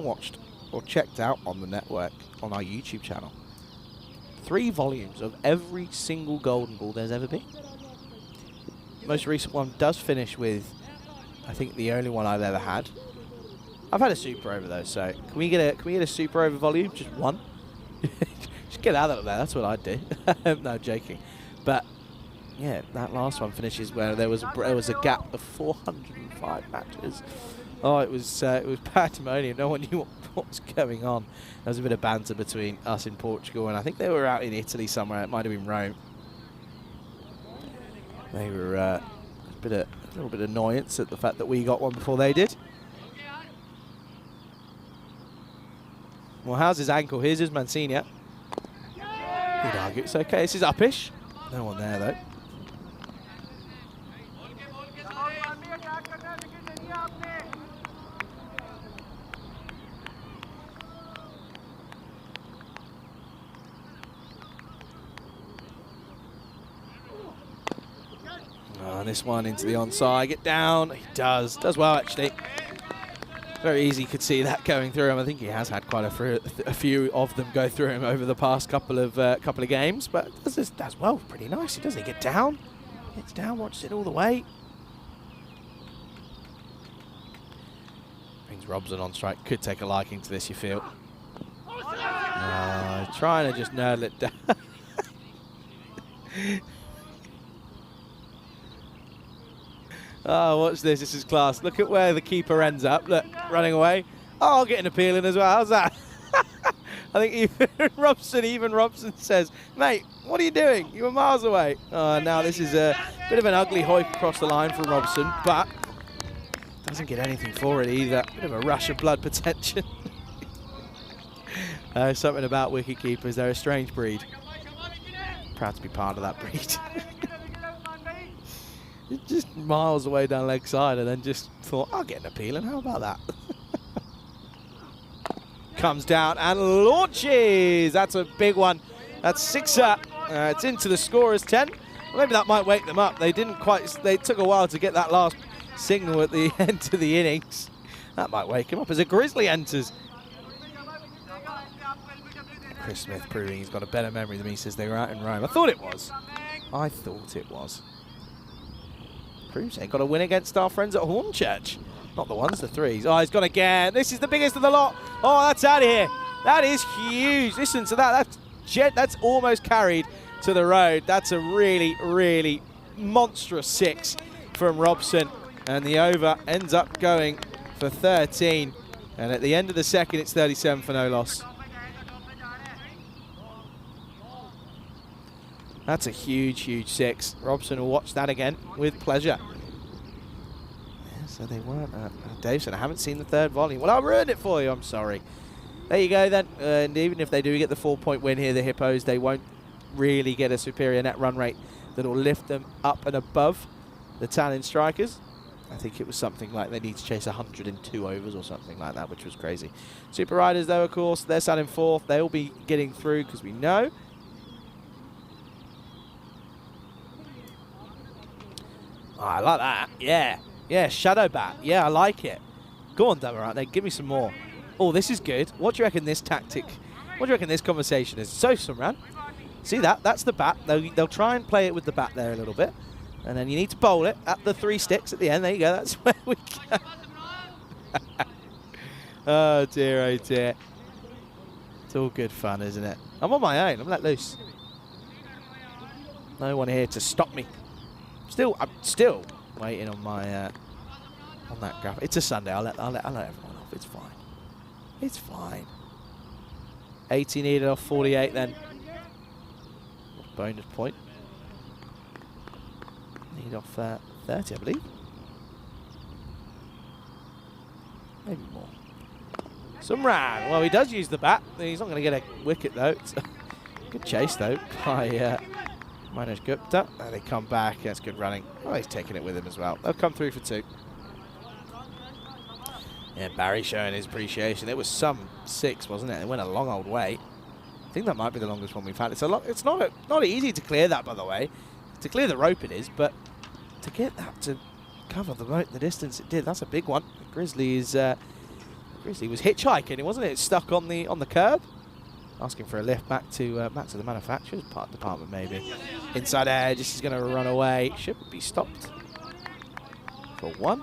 S1: watched or checked out on the network on our YouTube channel, 3 volumes of every single Golden Ball there's ever been. The most recent one does finish with, I think, the only one I've ever had. I've had a super over though, so can we get a super over volume? Just one? Just get out of there. That's what I'd do. No, joking. But yeah, that last one finishes where there was a gap of 405 matches. Oh, it was pandemonium. No one knew what was going on. There was a bit of banter between us in Portugal, and I think they were out in Italy somewhere. It might have been Rome. They were a little bit of annoyance at the fact that we got one before they did. Well, how's his ankle? Here's his Mancini. He'd argue it's okay. This is uppish. No one there though. This one into the onside, get down. He does well actually. Very easy, could see that going through him. I think he has had quite a few of them go through him over the past couple of games, but does well, pretty nice. He doesn't get down. Gets down, watches it all the way. Brings Robson on strike. Could take a liking to this, you feel. Trying to just nurdle it down. Oh, watch this. This is class. Look at where the keeper ends up. Look, running away. Oh, getting a peel in as well. How's that? I think even Robson says, mate, what are you doing? You were miles away. Oh, now this is a bit of an ugly hoik across the line from Robson, but doesn't get anything for it either. Bit of a rush of blood potential. Something about wicket keepers. They're a strange breed. Proud to be part of that breed. Just miles away down leg side and then just thought, I'll get an appeal, and how about that? Comes down and launches. That's a big one. That's 6-er. It's into the scorer's 10. Well, maybe that might wake them up. They took a while to get that last signal at the end of the innings. That might wake him up as a Grizzly enters. Chris Smith proving he's got a better memory than me, says they were out in Rome. I thought it was. Ain't got a win against our friends at Hornchurch. Not the ones, the threes. Oh, he's gone again. This is the biggest of the lot. Oh, that's out of here. That is huge. Listen to that. That's almost carried to the road. That's a really, really monstrous 6 from Robson. And the over ends up going for 13. And at the end of the second, it's 37 for no loss. That's a huge, huge 6. Robson will watch that again with pleasure. Yeah, so they weren't. Dave said, I haven't seen the 3rd volume. Well, I ruined it for you. I'm sorry. There you go then. And even if they do get the 4-point win here, the Hippos, they won't really get a superior net run rate that will lift them up and above the Tallinn Strikers. I think it was something like they need to chase 102 overs or something like that, which was crazy. Super Riders, though, of course, they're sat in 4th. They'll be getting through because we know. Oh, I like that. Yeah. Yeah, Shadow Bat. Yeah, I like it. Go on, Damarante, give me some more. Oh, this is good. What do you reckon this tactic, what do you reckon this conversation is? So, Sumran, see that? That's the bat. They'll try and play it with the bat there a little bit. And then you need to bowl it at the 3 sticks at the end. There you go. That's where we go. Oh, dear, oh, dear. It's all good fun, isn't it? I'm on my own. I'm let loose. No one here to stop me. I'm still waiting on my on that graph. It's a Sunday. I'll let everyone off. It's fine. It's fine. 80 needed off 48 then. Bonus point. Need off 30, I believe. Maybe more. Sumran. Well, he does use the bat. He's not going to get a wicket, though. It's a good chase, though, by Manish Gupta. And they come back. That's good running. Oh, he's taking it with him as well. They'll come through for 2. Yeah, Barry showing his appreciation. It was some 6, wasn't it? It went a long old way. I think that might be the longest one we've had. It's a lot. It's not easy to clear that, by the way. To clear the rope it is, but to get that to cover the distance it did, that's a big one. Grizzly was hitchhiking, wasn't it? Stuck on the curb, asking for a lift back to the manufacturer's part department maybe. Inside edge, this is going to run away. Should be stopped for 1.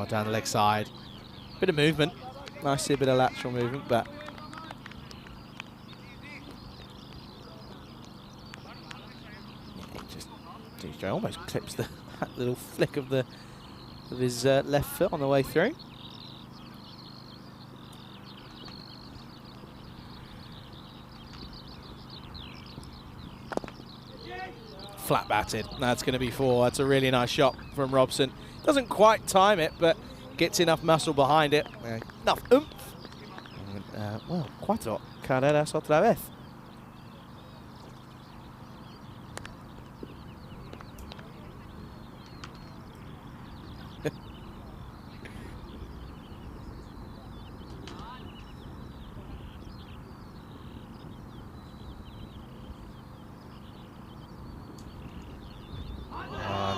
S1: Down the leg side. Bit of movement. Nice to see a bit of lateral movement, but yeah, he almost clips that little flick of his left foot on the way through. Flat batted. That's going to be 4. That's a really nice shot from Robson. Doesn't quite time it, but gets enough muscle behind it. Enough oomph. Well, 4. Carreras otra vez.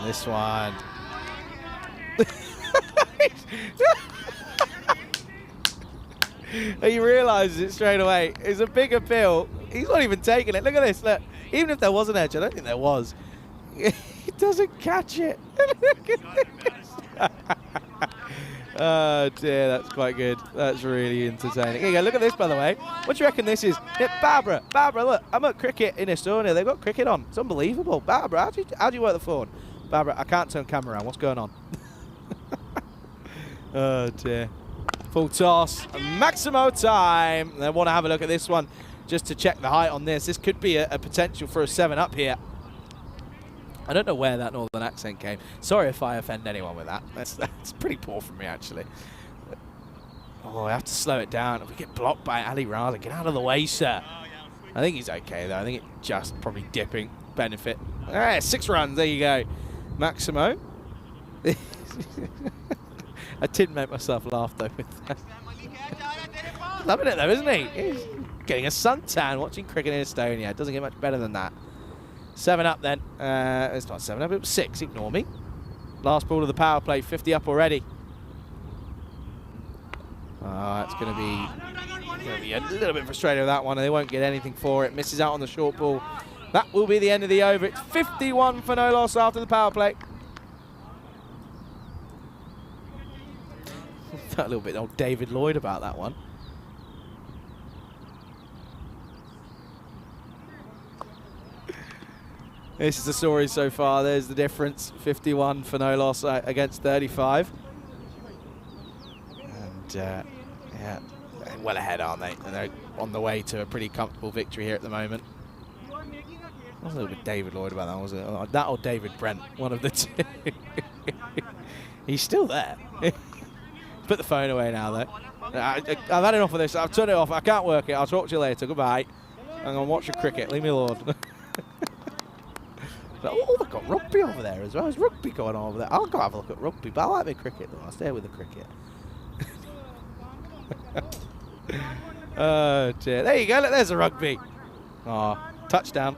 S1: This one. He realises it straight away. It's a big appeal. He's not even taking it. Look at this. Look. Even if there was an edge, I don't think there was. He doesn't catch it. Look at this. Oh dear, that's quite good. That's really entertaining. Here you go. Look at this, by the way. What do you reckon this is? Yeah, Barbara, look. I'm at cricket in Estonia. They've got cricket on. It's unbelievable. Barbara, how do you work the phone? Barbara, I can't turn camera around. What's going on? Oh dear. Full toss. Maximo time. They want to have a look at this one just to check the height on this. This could be a potential for a 7 up here. I don't know where that northern accent came. Sorry if I offend anyone with that. That's pretty poor from me, actually. Oh, I have to slow it down. If we get blocked by Ali Raza, get out of the way, sir. I think he's okay, though. I think it's just probably dipping. Benefit. 6 runs. There you go. Maximo. I did make myself laugh, though, with that. Loving it, though, isn't he? He's getting a suntan watching cricket in Estonia. It doesn't get much better than that. 7 up, then. It's not 7 up, it was 6. Ignore me. Last ball of the power play. 50 up already. It's going to be a little bit frustrated with that one. They won't get anything for it. Misses out on the short ball. That will be the end of the over. It's 51 for no loss after the power play. A little bit old David Lloyd about that one. This is the story so far. There's the difference. 51 for no loss against 35. And yeah, they're well ahead, aren't they? And they're on the way to a pretty comfortable victory here at the moment. I was a little bit David Lloyd about that, wasn't it? That or David Brent, one of the two. He's still there. Put the phone away now, though. I've had enough of this. I've turned it off. I can't work it. I'll talk to you later. Goodbye. I'm going to watch the cricket. Leave me alone. Oh, they've got rugby over there as well. There's rugby going on over there. I'll go have a look at rugby, but I like the cricket, though. I'll stay with the cricket. Oh, dear. There you go. Look, there's a rugby. Oh, touchdown.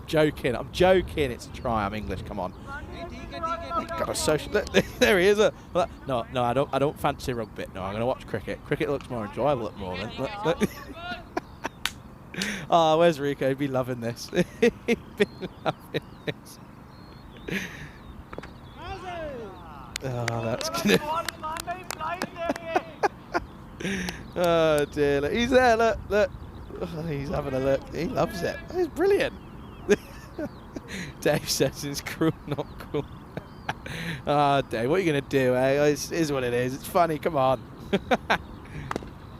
S1: Joking. I'm joking. It's a try. I'm English. Come on. Got a social. There he is. No, I don't fancy rugby. No, I'm going to watch cricket. Cricket looks more enjoyable at the moment. Look. Oh, where's Rico? He'd be loving this. He'd be loving this. Oh, that's good. Oh dear! Look, he's there. Look. Oh, he's having a look. He loves it. It's brilliant. Dave says it's cruel, not cool. Oh, Dave, what are you going to do, eh? It is what it is. It's funny. Come on.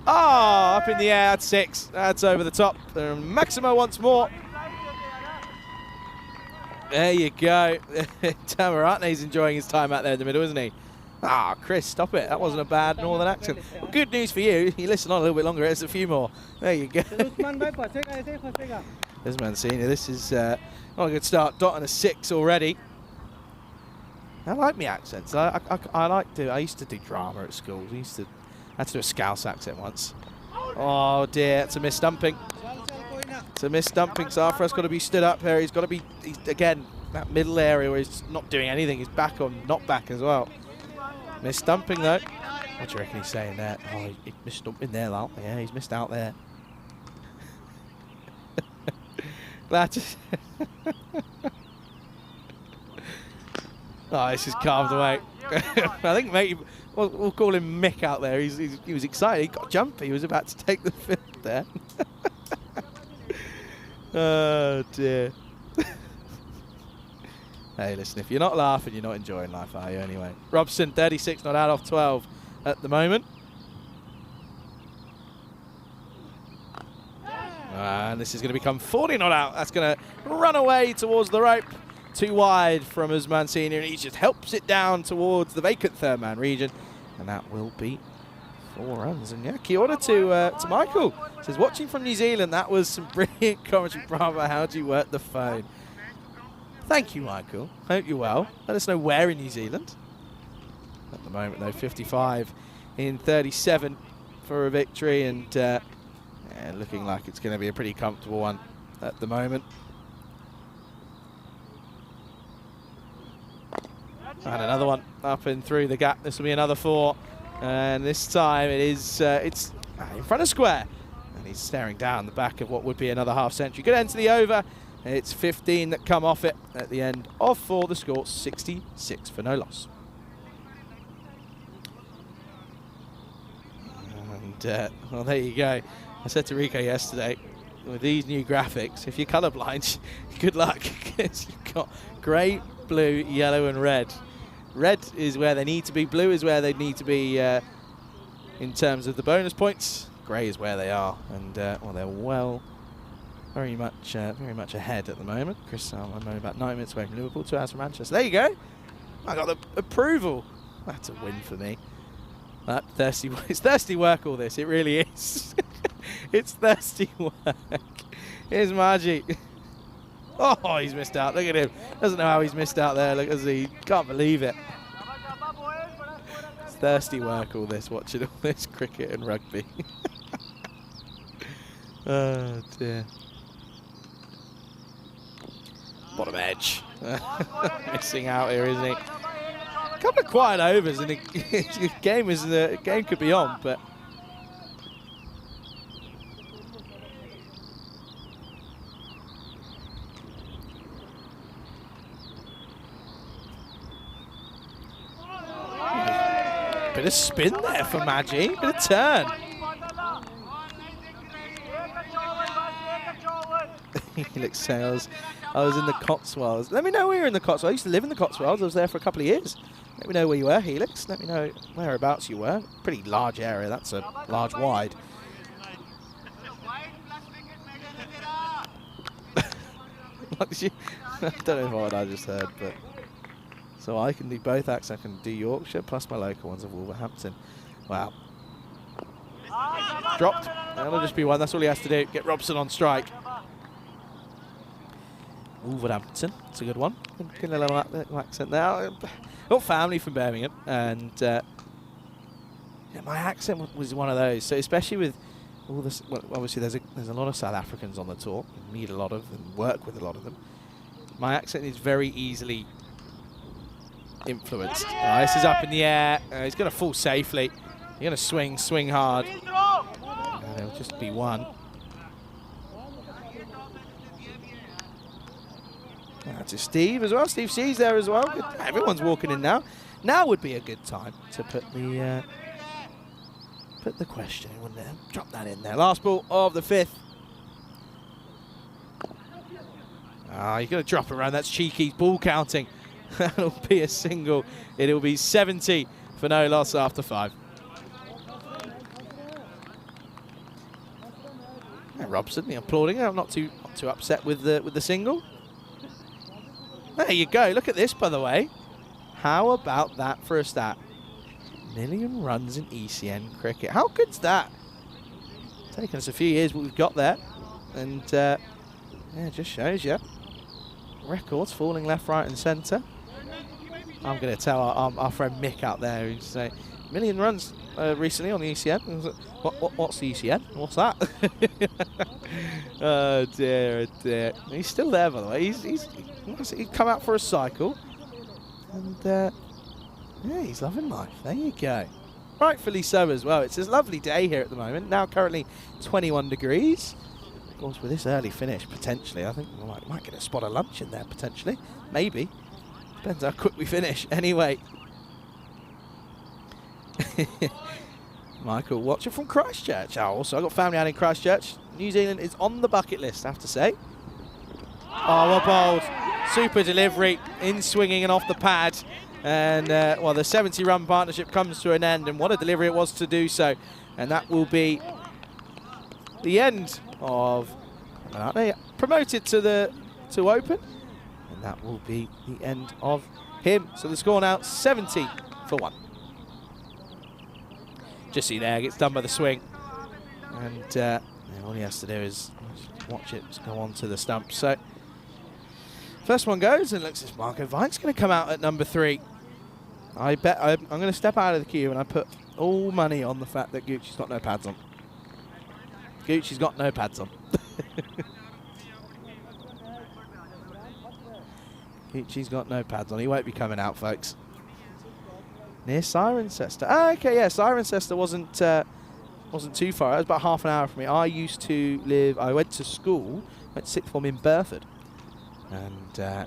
S1: Oh, up in the air. That's 6. That's over the top. Maximo once more. There you go. Tamarate's enjoying his time out there in the middle, isn't he? Ah, Chris, stop it. That wasn't a bad northern accent. Well, good news for you. You listen on a little bit longer. There's a few more. There you go. There's Mancini. This is not a good start. Dot and a 6 already. I like me accents. I used to do drama at school. I had to do a Scouse accent once. Oh dear, it's a missed stumping. It's a missed stumping. Safra's got to be stood up here. He's got to be, again, that middle area where he's not doing anything. He's back on, not back as well. Missed stumping though. What do you reckon he's saying there? Oh, he missed stumping there, Lal. Yeah, he's missed out there. Glad to. Oh, this is carved away. I think maybe we'll call him Mick out there. He was excited. He got jumpy. He was about to take the field there. Oh dear. Hey, listen, if you're not laughing, you're not enjoying life, are you, anyway? Robson, 36, not out off 12 at the moment. And this is going to become 40 not out. That's going to run away towards the rope. Too wide from Usman Senior, and he just helps it down towards the vacant third man region. And that will be 4 runs. And yeah, kia ora to Michael. Says, watching from New Zealand, that was some brilliant commentary. Bravo, how do you work the phone? Thank you, Michael. Hope you're well. Let us know where in New Zealand. At the moment, though, 55 in 37 for a victory, and yeah, looking like it's going to be a pretty comfortable one at the moment. And another one up and through the gap. This will be another 4, and this time it is it's in front of square, and he's staring down the back of what would be another half century. Good end to the over. It's 15 that come off it at the end of 4. The score 66 for no loss. And well, there you go. I said to Rico yesterday, with these new graphics, if you're colourblind, good luck, because you've got grey, blue, yellow and red. Red is where they need to be. Blue is where they need to be in terms of the bonus points. Grey is where they are, and well, they're very much ahead at the moment. Chris, I'm only about 9 minutes away from Liverpool, 2 hours from Manchester. There you go. I got the approval. That's a win for me. It's thirsty work, all this. It really is. It's thirsty work. Here's Margie. Oh, he's missed out. Look at him. Doesn't know how he's missed out there. Look, as he can't believe it. It's thirsty work, all this, watching all this cricket and rugby. Oh, dear. Bottom edge. Missing out here, isn't he? A couple of quiet overs, and the game could be on, but bit of spin there for Maggi, bit of turn. He looks sales. I was in the Cotswolds. Let me know where you're in the Cotswolds. I used to live in the Cotswolds. I was there for a couple of years. Let me know where you were, Helix. Let me know whereabouts you were. Pretty large area. That's a large wide. What did you? I don't know what I just heard, but so I can do both acts. I can do Yorkshire plus my local ones of Wolverhampton. Wow. Dropped. That'll just be one. That's all he has to do. Get Robson on strike. Wolverhampton. It's a good one. Get a little accent there. Got family from Birmingham, and yeah, my accent was one of those. So especially with all this, well, obviously there's a lot of South Africans on the tour. You meet a lot of and work with a lot of them. My accent is very easily influenced. This is up in the air. He's going to fall safely. You're going to swing hard. And it'll just be one. That's Steve as well. Steve C's there as well. Good. Everyone's walking in now. Now would be a good time to put the question in, wouldn't it? Drop that in there. Last ball of the 5th. You're going to drop it around. That's cheeky ball counting. That'll be a single. It'll be 70 for no loss after 5. Robson, applauding. I'm not too upset with the single. There you go. Look at this, by the way. How about that for a stat? 1 million runs in ECN cricket. How good's that? It's taken us a few years, but we've got there. And yeah, it just shows you. Records falling left, right, and centre. I'm going to tell our friend Mick out there who's saying 1 million runs recently on the ECN. What's the ECN? What's that? Oh dear, oh dear. He's still there, by the way. He's come out for a cycle, and yeah, he's loving life. There you go. Rightfully so as well. It's a lovely day here at the moment. Now currently 21 degrees. Of course, with this early finish, potentially, I think we might get a spot of lunch in there, potentially. Maybe. Depends how quick we finish. Anyway. Michael watching from Christchurch. Also, I've got family out in Christchurch. New Zealand is on the bucket list, I have to say. Oh, what bowled. Super delivery, in swinging and off the pad. And, well, the 70-run partnership comes to an end, and what a delivery it was to do so. And that will be the end of... They promoted to Open. And that will be the end of him. So the score now, 70 for 1. Just see there, gets done by the swing. And yeah, all he has to do is watch it go on to the stump. So, first one goes, and looks as Marco Vite's going to come out at number 3. I bet I'm going to step out of the queue, and I put all money on the fact that Gucci's got no pads on. Gucci's got no pads on. Gucci's got no pads on. He won't be coming out, folks. Near Cirencester. Okay, yeah, Cirencester wasn't too far. It was about half an hour from me. I went to school, went to sixth form in Burford. And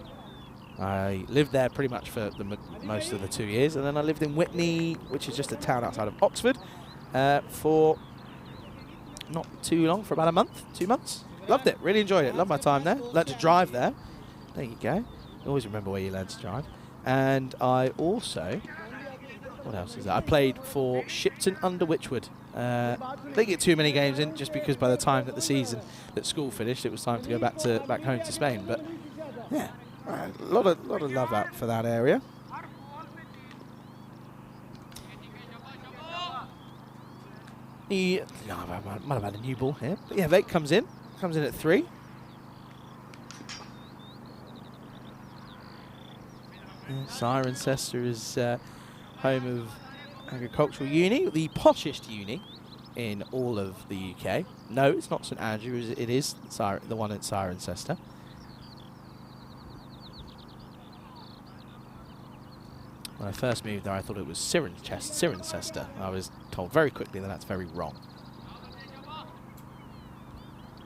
S1: I lived there pretty much for most of the 2 years. And then I lived in Whitney, which is just a town outside of Oxford, for not too long, for about a month, 2 months. Loved it, really enjoyed it. Loved my time there. Learned to drive there. There you go. Always remember where you learn to drive. And I also... What else is that? I played for Shipton under Wychwood. Didn't get too many games in, just because by the time that the season that school finished, it was time to go back home to Spain. But yeah, a lot of love out for that area. I might have had a new ball here. But yeah, Vake comes in at 3. Yeah, Cirencester is home of Agricultural Uni, the poshest uni in all of the UK. No, it's not St Andrews, it is the one at Cirencester. When I first moved there, I thought it was Cirencester. I was told very quickly that that's very wrong.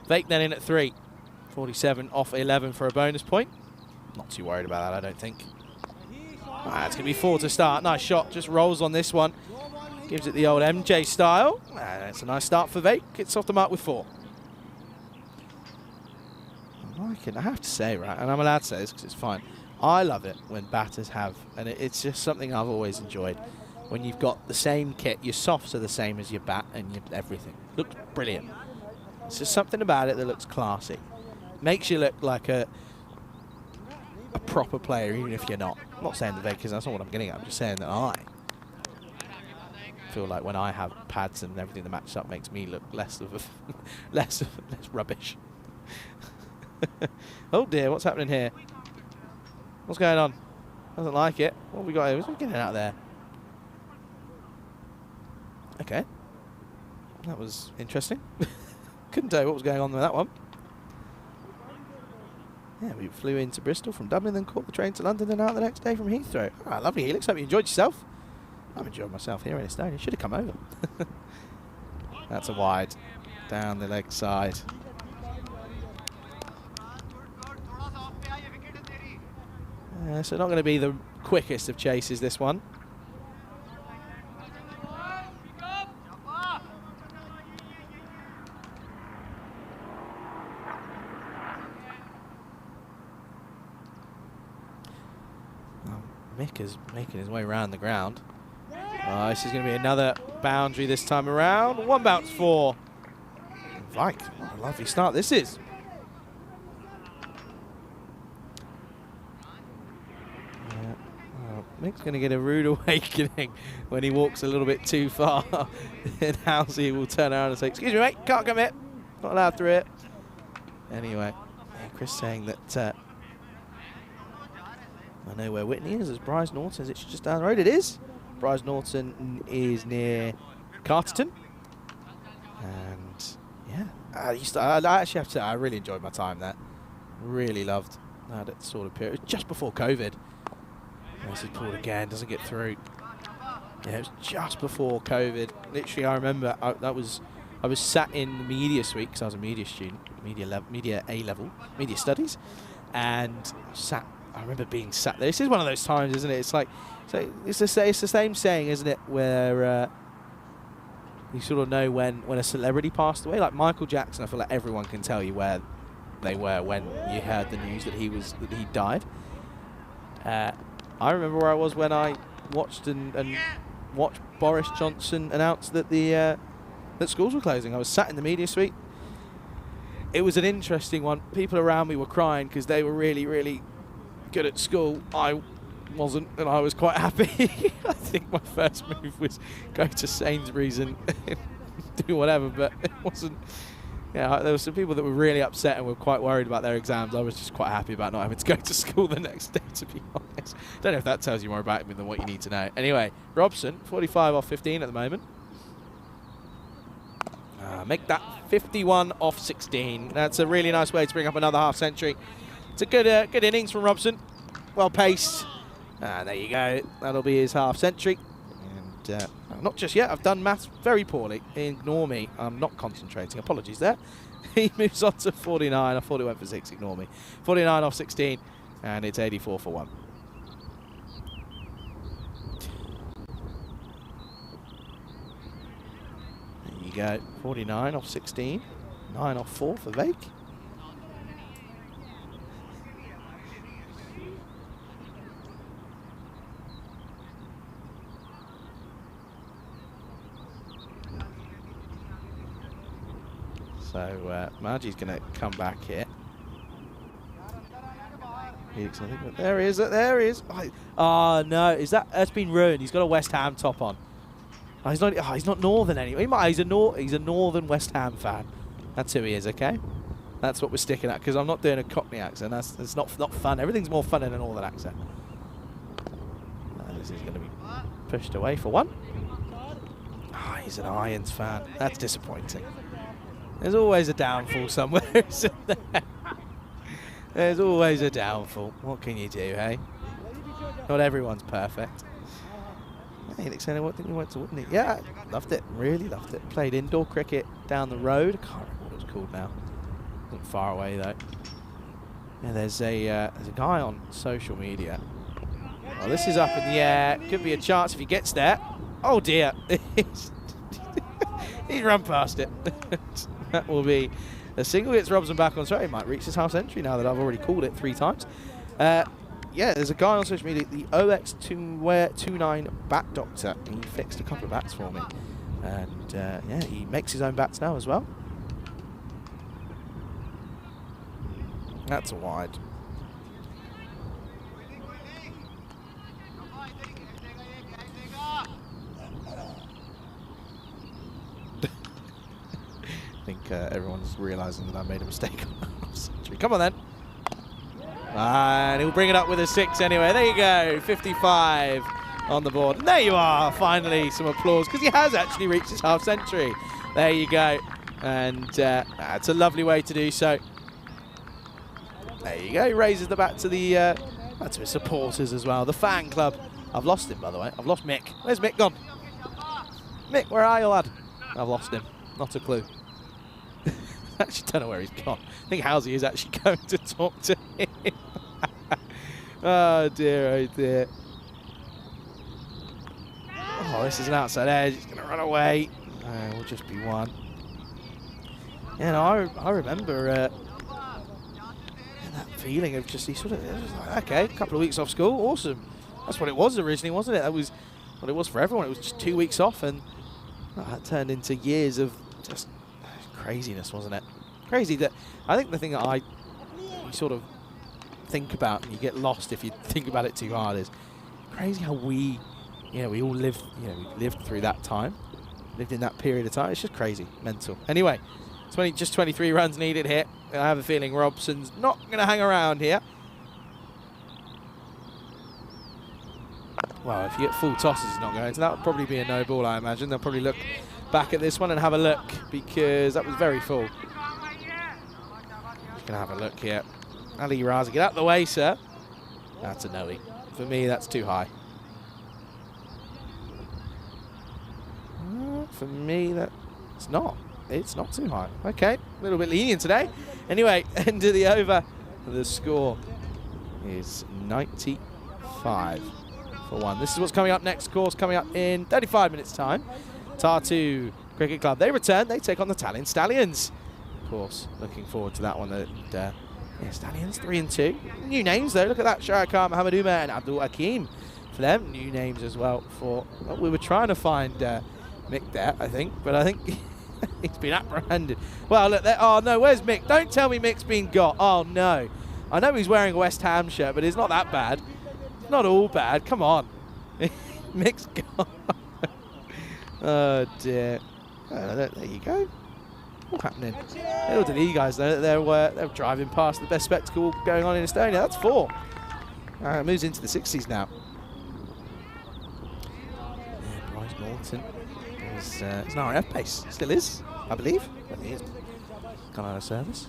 S1: Vake then in at 3. 47 off 11 for a bonus point. Not too worried about that, I don't think. It's going to be 4 to start. Nice shot. Just rolls on this one. Gives it the old MJ style. It's a nice start for Vake. Gets off the mark with 4. I like it. I have to say, right, and I'm allowed to say this because it's fine. I love it when batters have, and it's just something I've always enjoyed, when you've got the same kit, your softs are the same as your bat and your everything. Looks brilliant. It's just something about it that looks classy. Makes you look like a proper player, even if you're not. I'm not saying the because that's not what I'm getting at. I'm just saying that I feel like when I have pads and everything that matches up makes me look less less rubbish. Oh dear, what's happening here? What's going on? Doesn't like it. What have we got here? What's getting out of there? Okay. That was interesting. Couldn't tell you what was going on with that one. Yeah, we flew into Bristol from Dublin, then caught the train to London and out the next day from Heathrow. Ah, lovely, Helix. Hope you enjoyed yourself. I've enjoyed myself here in Estonia. Should have come over. That's a wide. Down the leg side. So not going to be the quickest of chases, this one. Mick is making his way around the ground. This is going to be another boundary this time around. One bounce for Vike. What a lovely start this is. Mick's going to get a rude awakening when he walks a little bit too far. And Halsey will turn around and say, "Excuse me, mate, can't come here. Not allowed through it." Anyway, Chris saying that I know where Whitney is, as Bryce Norton says it's just down the road. It is. Bryce Norton is near Carterton. And yeah, I actually have to say I really enjoyed my time there. Really loved that sort of period. It was just before COVID. This is pulled again, doesn't get through. Yeah, it was just before COVID. Literally, I remember I was sat in the media suite because I was a media student, media A level, media studies, and I remember being sat there. This is one of those times, isn't it? It's like, it's the same saying, isn't it? Where you sort of know when a celebrity passed away. Like Michael Jackson, I feel like everyone can tell you where they were when you heard the news that he died. I remember where I was when I watched watched Boris Johnson announce that that schools were closing. I was sat in the media suite. It was an interesting one. People around me were crying because they were really, really good at school. I wasn't, and I was quite happy. I think my first move was go to Sainsbury's and do whatever, but it wasn't. Yeah, there were some people that were really upset and were quite worried about their exams. I was just quite happy about not having to go to school the next day, to be honest. Don't know if that tells you more about me than what you need to know. Anyway, Robson, 45 off 15 at the moment. Make that 51 off 16. That's a really nice way to bring up another half century. It's a good innings from Robson. Well paced. There you go. That'll be his half century. And not just yet. I've done maths very poorly. Ignore me. I'm not concentrating. Apologies there. He moves on to 49. I thought it went for 6. Ignore me. 49 off 16. And it's 84 for 1. There you go. 49 off 16. 9 off 4 for Vake. So Margie's going to come back here. Felix, I think, there he is. There he is. Oh no, that's been ruined. He's got a West Ham top on. Oh, he's not Northern anyway. He's a Northern West Ham fan. That's who he is. Okay, that's what we're sticking at. Because I'm not doing a Cockney accent. It's not fun. Everything's more fun in a Northern accent. This is going to be pushed away for 1. Oh, he's an Irons fan. That's disappointing. There's always a downfall somewhere, isn't there? There's always a downfall. What can you do, hey? Not everyone's perfect. Hey, Alexander, what did you want to win it? Yeah, loved it. Really loved it. Played indoor cricket down the road. I can't remember what it was called now. Wasn't far away though. Yeah, there's a guy on social media. Oh, this is up in the air. Could be a chance if he gets there. Oh dear. He's run past it. That will be a single. Gets Robson back on straight. He might reach his half century now that I've already called it 3 times. yeah, there's a guy on social media, the OX29 Bat Doctor. He fixed a couple of bats for me. And yeah, he makes his own bats now as well. That's a wide. I think everyone's realising that I made a mistake on the century. Come on then. And he'll bring it up with a 6 anyway. There you go, 55 on the board. And there you are, finally some applause, because he has actually reached his half century. There you go. And that's a lovely way to do so. There you go, he raises the bat to the to his supporters as well, the fan club. I've lost him, by the way. I've lost Mick. Where's Mick gone? Mick, where are you, lad? I've lost him. Not a clue. Actually, don't know where he's gone. I think Housey is actually going to talk to him. Oh dear, oh dear. Oh, this is an outside edge. He's going to run away. Will just be one. Yeah, no, I remember that feeling of just, he sort of, it was like, okay, a couple of weeks off school, awesome. That's what it was originally, wasn't it? That was what it was for everyone. It was just 2 weeks off, and that turned into years of just craziness, wasn't it? Crazy that, I think the thing that you sort of think about and you get lost if you think about it too hard is crazy how we all lived, we lived through that time, lived in that period of time. It's just crazy, mental. Anyway, just 23 runs needed here. I have a feeling Robson's not going to hang around here. Well, if you get full tosses, he's not going to. That would probably be a no ball, I imagine. They'll probably look back at this one and have a look, because that was very full. Just going to have a look here. Ali Raza, get out of the way, sir. That's a no-y. For me, that's too high. For me, that's not. It's not too high. Okay, a little bit lenient today. Anyway, end of the over. The score is 95 for 1. This is what's coming up next, course, coming up in 35 minutes' time. Tartu Cricket Club, they return. They take on the Tallinn Stallions. Of course, looking forward to that one. Yeah, Stallions 3-2. New names, though. Look at that. Sharakar, Mohammed Umar, and Abdul Hakim. For them, new names as well. We were trying to find Mick there, I think, but I think he's been apprehended. Well, look, oh no, where's Mick? Don't tell me Mick's been got. Oh no. I know he's wearing a West Ham shirt, but it's not that bad. It's not all bad. Come on. Mick's gone. Oh dear. There you go. What's happening? Little to these guys, they're driving past the best spectacle going on in Estonia. That's 4. It moves into the 60s now. Yeah, Bryce Norton. It's an RF pace, still is, I believe. But he is gone out of service.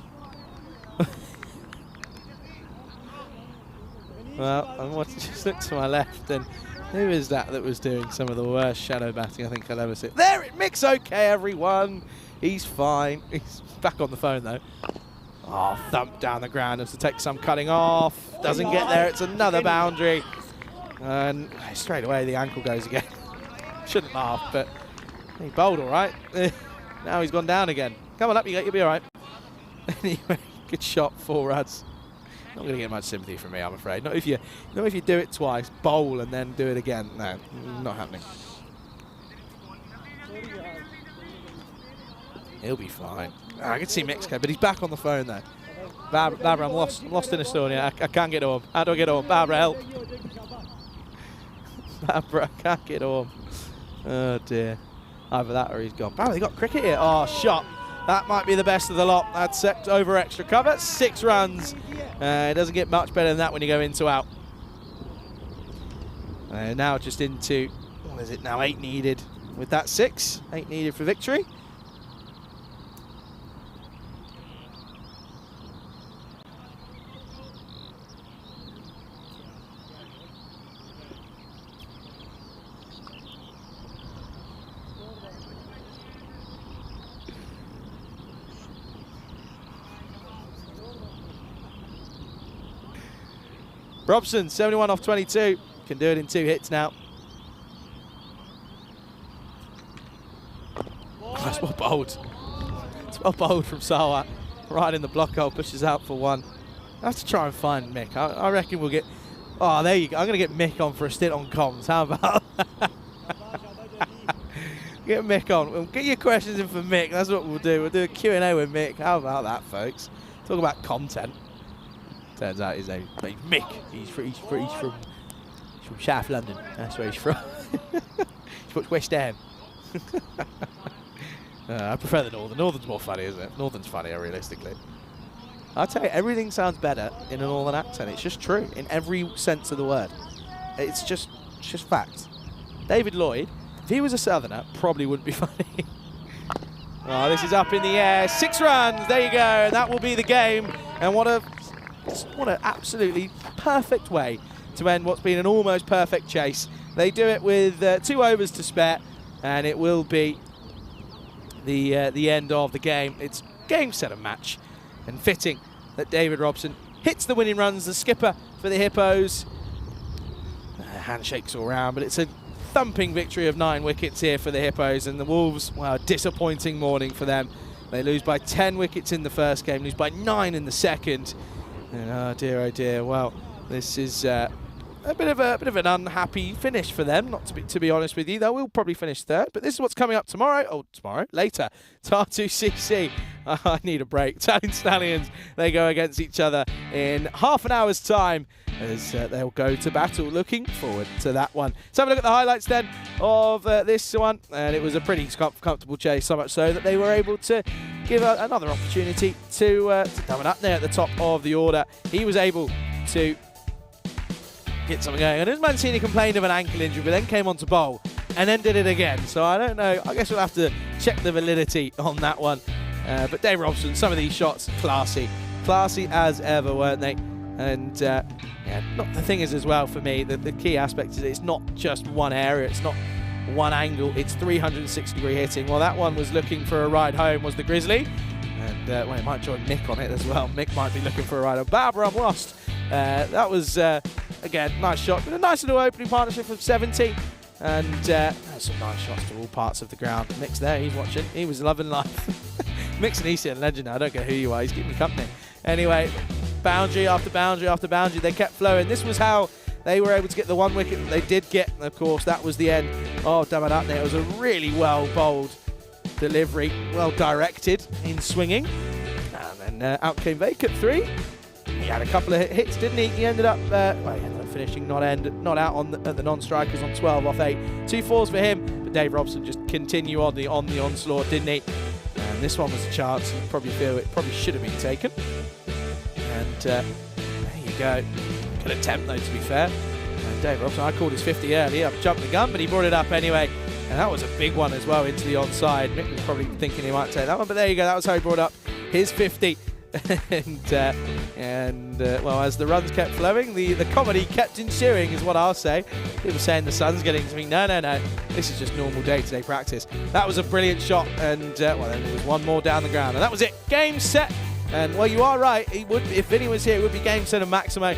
S1: Well, I just look to my left, and who is that was doing some of the worst shadow batting I think I'll ever see? There, Mick's okay, everyone. He's fine. He's back on the phone though. Oh, thump down the ground as to take some cutting off. Doesn't get there. It's another boundary, and straight away the ankle goes again. Shouldn't laugh, but. He bowled all right. Now he's gone down again. Come on up, you'll be all right. Anyway, good shot, 4 runs. Not going to get much sympathy from me, I'm afraid. Not if you do it twice, bowl and then do it again. No, not happening. He'll be fine. I can see Mick's but he's back on the phone though. Barbara, I'm lost. I'm lost in Estonia. I can't get home. How do I get home? Barbara, help. Barbara, I can't get home. Oh dear. Either that or he's gone. Oh, they got cricket here. Oh, shot. That might be the best of the lot. That's over extra cover. 6 runs. It doesn't get much better than that when you go into out. Now just into, what is it now, 8 needed with that 6. 8 needed for victory. Robson, 71 off 22. Can do it in 2 hits now. That's well bowled. It's well bowled from Sawa. Right in the block hole, pushes out for 1. I have to try and find Mick. I reckon we'll get Oh, there you go. I'm going to get Mick on for a stint on comms. How about that? Get Mick on. Get your questions in for Mick. That's what we'll do. We'll do a Q&A with Mick. How about that, folks? Talk about content. Turns out his name's Mick. He's from South London. That's where he's from. He's from West Ham. I prefer the Northern. Northern's more funny, isn't it? Northern's funnier, realistically. I'll tell you, everything sounds better in a Northern accent. It's just true in every sense of the word. It's just fact. David Lloyd, if he was a Southerner, probably wouldn't be funny. Oh, this is up in the air. 6 runs. There you go. And that will be the game. And what an absolutely perfect way to end what's been an almost perfect chase. They do it with 2 overs to spare, and it will be the end of the game. It's game, set, and match. And fitting that David Robson hits the winning runs, the skipper for the Hippos. Handshakes all round, but it's a thumping victory of 9 wickets here for the Hippos. And the Wolves, well, disappointing morning for them. They lose by 10 wickets in the first game, lose by 9 in the second. And oh dear, well, this is a bit of an unhappy finish for them. Not to be honest with you, they will probably finish third. But this is what's coming up tomorrow. Oh, later. Tar2CC. I need a break. Italian Stallions. They go against each other in half an hour's time as they'll go to battle. Looking forward to that one. Let's have a look at the highlights then of this one. And it was a pretty comfortable chase, so much so that they were able to give another opportunity to David up there at the top of the order. He was able to get something going. And as Mancini complained of an ankle injury, but then came on to bowl and then did it again. So I don't know. I guess we'll have to check the validity on that one. But Dave Robson, some of these shots, classy as ever, weren't they? And yeah, not the thing is as well for me, the key aspect is it's not just one area, it's not one angle, it's 360-degree hitting. Well, that one was looking for a ride home, was the Grizzly. And well, it might join Mick on it as well. Mick might be looking for a ride home. Barbara, I'm lost. That was, again, nice shot. But a nice little opening partnership of 70. And some nice shots to all parts of the ground. Mick's there, he's watching. He was loving life. Mick's an ECS legend now. I don't care who you are. He's keeping me company. Anyway, boundary after boundary after boundary. They kept flowing. This was how they were able to get the 1 wicket that they did get. And of course, that was the end of Damanatne. It was a really well bowled delivery, well directed in swinging. And then out came Vake at 3. He had a couple of hits, didn't he? He ended up, he ended up finishing not out at the non-strikers on 12 off 8. 2 4s for him, but Dave Robson just continue on the onslaught, didn't he? And this one was a chance. You probably feel it probably should have been taken. And there you go. Good attempt though, to be fair. And Dave Robson, I called his 50 earlier. I've jumped the gun, but he brought it up anyway. And that was a big one as well into the onside. Mick was probably thinking he might take that one, but there you go. That was how he brought up his 50. Well, as the runs kept flowing, the comedy kept ensuing, is what I'll say. People saying the sun's getting to me. No. This is just normal day-to-day practice. That was a brilliant shot, and well, then there was one more down the ground, and that was it. Game, set, and well, you are right. It would, if Vinny was here, it would be game, set, and Maximo,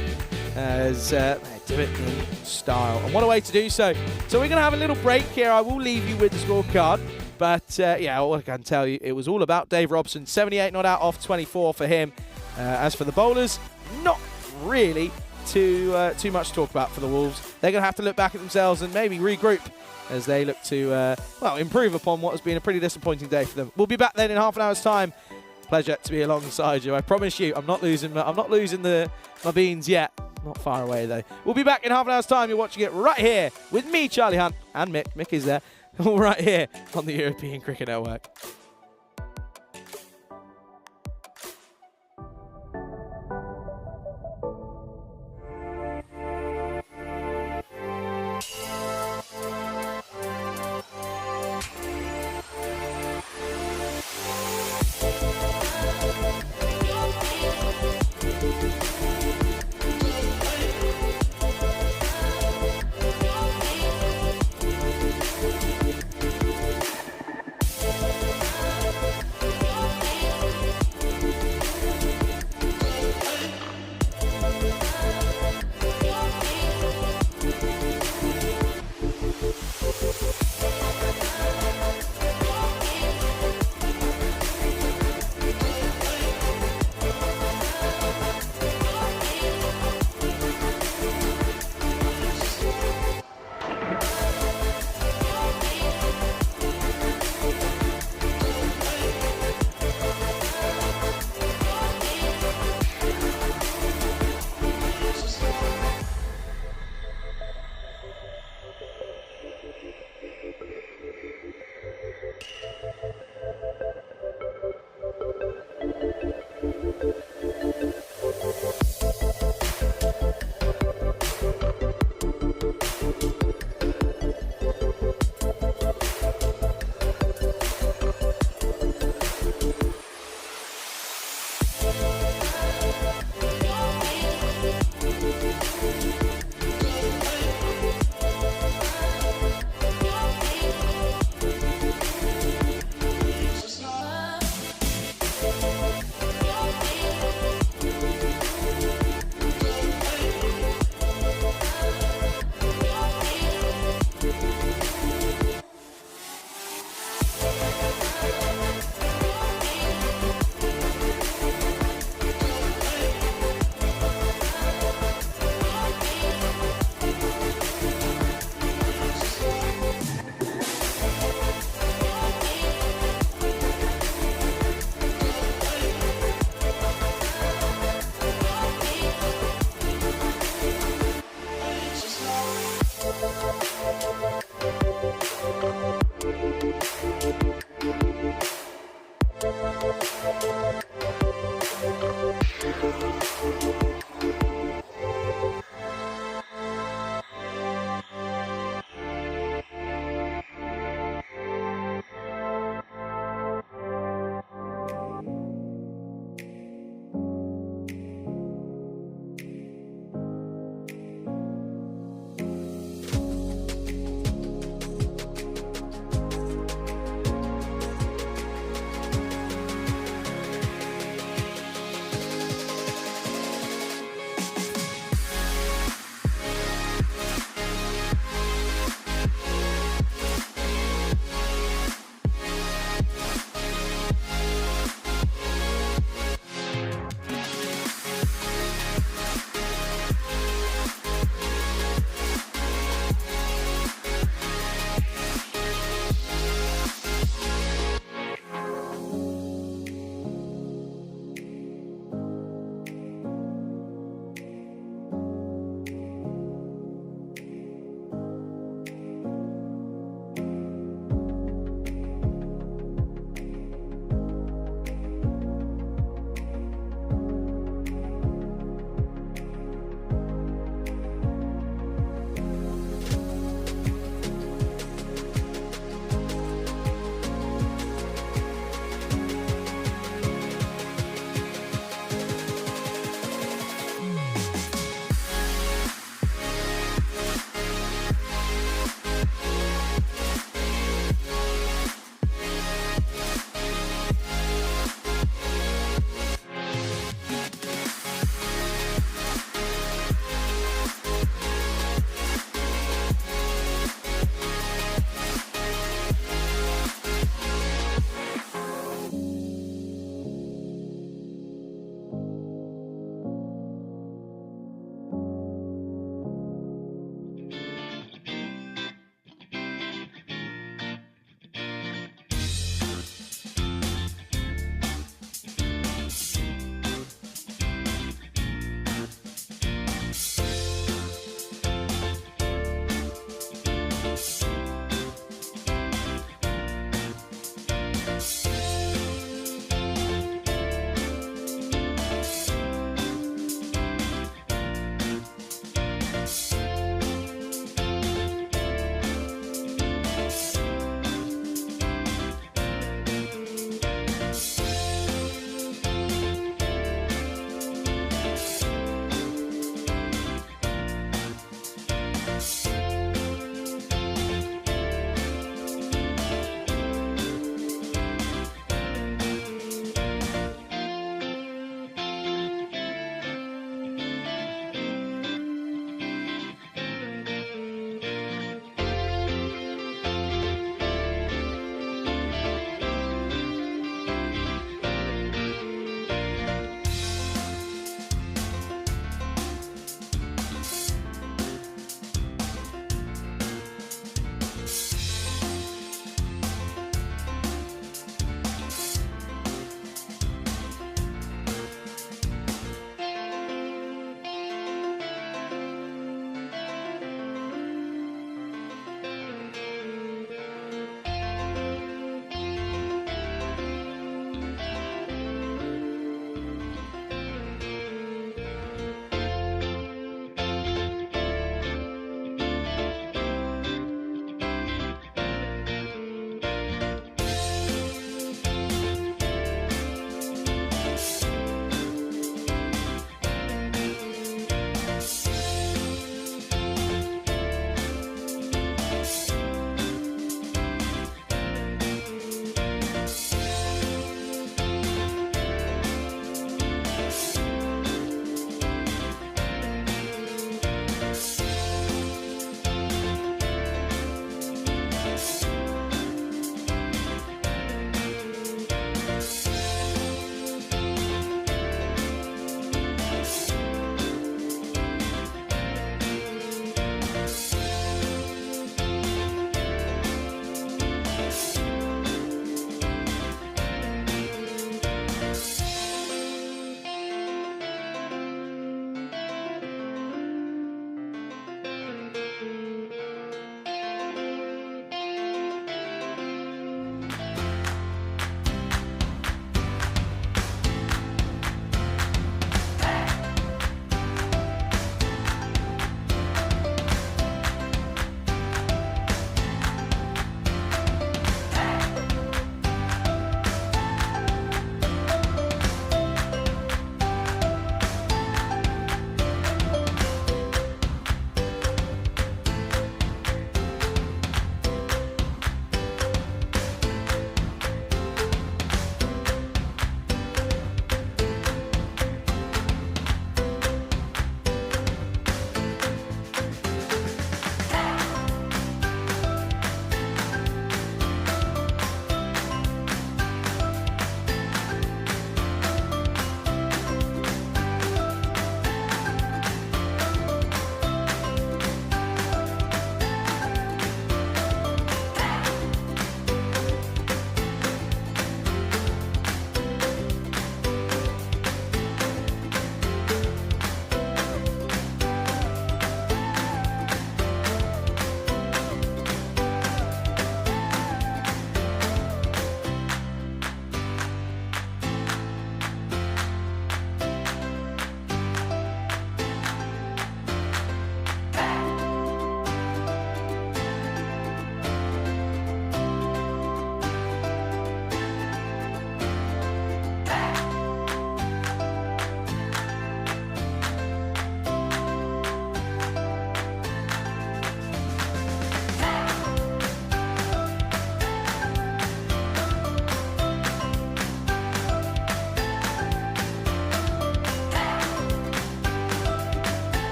S1: as they do it in style. And what a way to do so. So we're going to have a little break here. I will leave you with the scorecard. But yeah, all I can tell you, it was all about Dave Robson. 78 not out off 24 for him. As for the bowlers, not really too much to talk about for the Wolves. They're going to have to look back at themselves and maybe regroup as they look to improve upon what has been a pretty disappointing day for them. We'll be back then in half an hour's time. Pleasure to be alongside you. I promise you, I'm not losing my beans yet. Not far away though. We'll be back in half an hour's time. You're watching it right here with me, Charlie Hunt, and Mick. Mick is there. All right here on the European Cricket Network.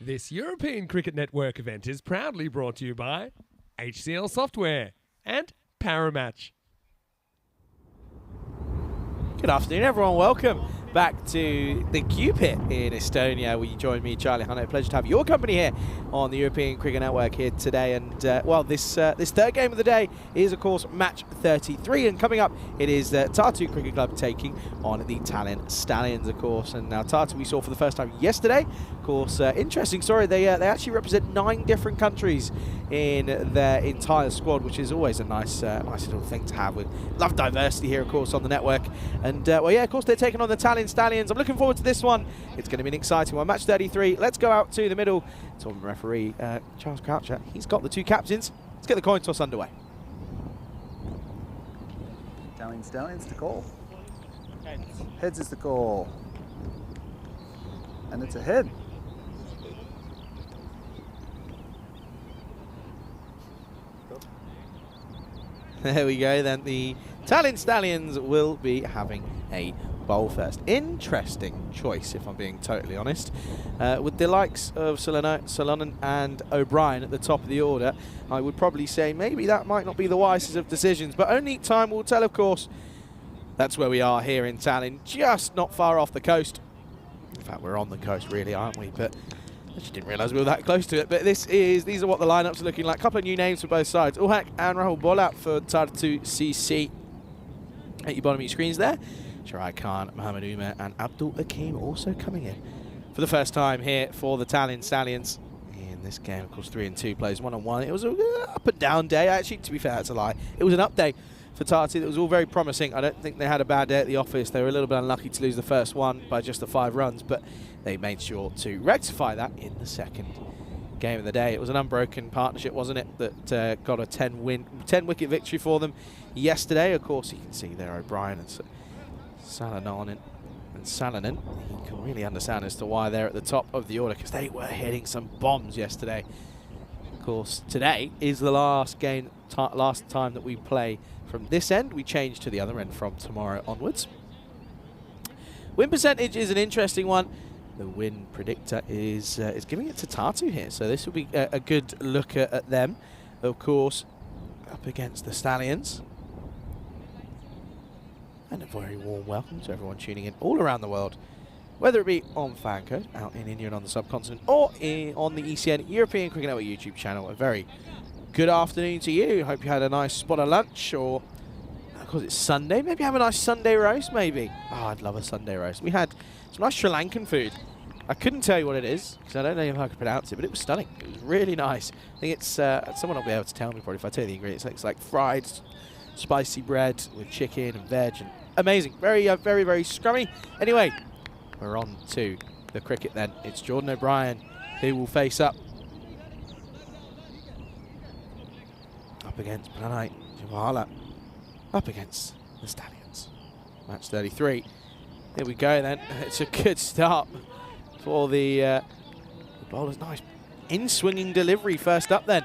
S2: This European Cricket Network event is proudly brought to you by HCL Software and Paramatch.
S1: Good afternoon, everyone. Welcome back to the Q Pit in Estonia, where you join me, Charlie Hunter. A pleasure to have your company here on the European Cricket Network here today. And well, this third game of the day is, of course, match 33. And coming up, it is Tartu Cricket Club taking on the Tallinn Stallions, of course. And now Tartu we saw for the first time yesterday. Of course, interesting story. They actually represent 9 different countries in their entire squad, which is always a nice little thing to have. We love diversity here, of course, on the network. And well, yeah, of course, they're taking on the Tallinn Stallions. I'm looking forward to this one. It's going to be an exciting one. Match 33. Let's go out to the middle. Tournament referee Charles Croucher. He's got the 2 captains. Let's get the coin toss underway.
S3: Stallions to call. Heads is the call. And it's a head.
S1: There we go, then the Tallinn Stallions will be having a bowl first. Interesting choice, if I'm being totally honest. With the likes of Salonen and O'Brien at the top of the order, I would probably say maybe that might not be the wisest of decisions, but only time will tell, of course. That's where we are here in Tallinn, just not far off the coast. In fact, we're on the coast, really, aren't we? But I just didn't realise we were that close to it. But these are what the lineups are looking like. A couple of new names for both sides. Uhak and Rahul Bolat for Tartu CC. At your bottom of your screens there. Shirai Khan, Mohamed Umar and Abdul Akeem also coming in for the first time here for the Tallinn Stallions. In this game, of course, 3 and 2 plays 1-on-1. It was an up and down day. Actually, to be fair, that's a lie. It was an up day for Tartu. That was all very promising. I don't think they had a bad day at the office. They were a little bit unlucky to lose the first one by just the 5 runs, but they made sure to rectify that in the second game of the day. It was an unbroken partnership, wasn't it, that got a 10-wicket victory for them yesterday. Of course, you can see there O'Brien and Salonen and Salonen. You can really understand as to why they're at the top of the order, because they were hitting some bombs yesterday. Of course, today is the last game, last time that we play from this end. We change to the other end from tomorrow onwards. Win percentage is an interesting one. The win predictor is giving it to Tartu here, so this will be a good look at them. Of course, up against the Stallions. And a very warm welcome to everyone tuning in all around the world, whether it be on Fancode, out in India and on the subcontinent, or on the ECN European Cricket Network YouTube channel. A very good afternoon to you. Hope you had a nice spot of lunch, or because it's Sunday, maybe have a nice Sunday roast, maybe. Oh, I'd love a Sunday roast. We had some nice Sri Lankan food. I couldn't tell you what it is, because I don't know if I could pronounce it, but it was stunning. It was really nice. I think it's, someone will be able to tell me probably if I tell you the ingredients. It's like fried spicy bread with chicken and veg, and amazing. Very, very, very scrummy. Anyway, we're on to the cricket then. It's Jordan O'Brien who will face up against Pranay Javala, up against the Stallions. Match 33. Here we go then. It's a good start for the bowlers. Nice in-swinging delivery first up then.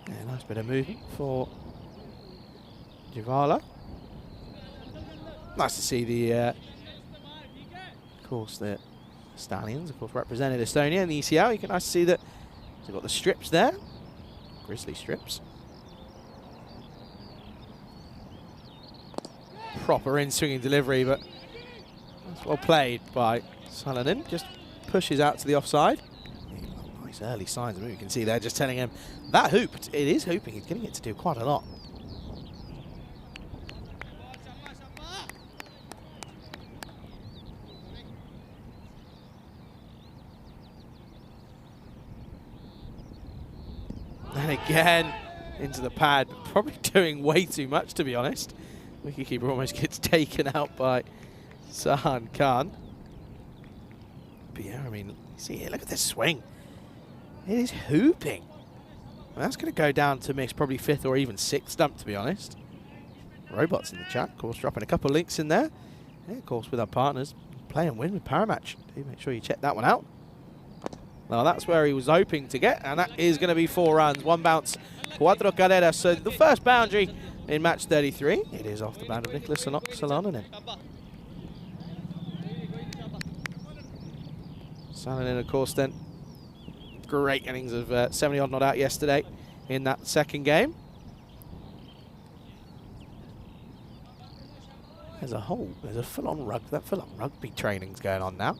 S1: Yeah, nice bit of movement for Javala. Nice to see the, of course, the Stallions, of course, represented Estonia in the ECL. You can nice to see that they've got the strips there, grizzly strips. Proper in-swinging delivery, but that's well played by Salonen. Just pushes out to the offside. Nice early signs of it. You can see there, just telling him that hooped. It is hooping. He's getting it to do quite a lot. And again into the pad, probably doing way too much, to be honest. Wicketkeeper almost gets taken out by Sahan Khan. But yeah, I mean, see here, look at this swing. It is hooping. Well, that's going to go down to miss probably 5th or even 6th stump, to be honest. Robots in the chat, of course, dropping a couple of links in there. Yeah, of course, with our partners, Play and Win with Paramatch. Do make sure you check that one out. Well, that's where he was hoping to get, and that is going to be 4 runs. 1 bounce, 4 carreras. So the first boundary in match 33. It is off the bat of Nicholas Salonen. Salonen, of course, then. Great innings of 70-odd not out yesterday in that second game. There's a full-on rugby training's going on now.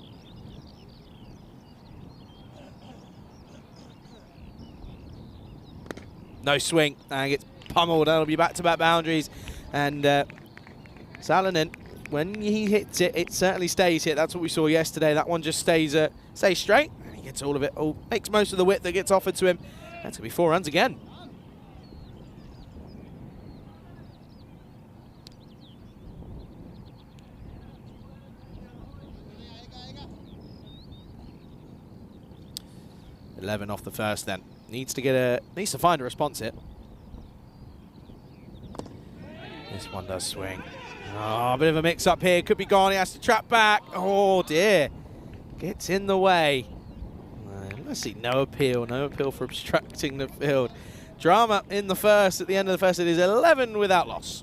S1: No swing, and gets pummeled. That'll be back-to-back boundaries. And Salonen, when he hits it, it certainly stays hit. That's what we saw yesterday. That one just stays straight. And he gets all of it. Makes most of the width that gets offered to him. That's going to be 4 runs again. .11 off the first then. Needs to find a response here. This one does swing. Oh, a bit of a mix-up here. Could be gone. He has to trap back. Oh, dear. Gets in the way. Let's see. No appeal. No appeal for obstructing the field. Drama in the first. At the end of the first, it is 11 without loss.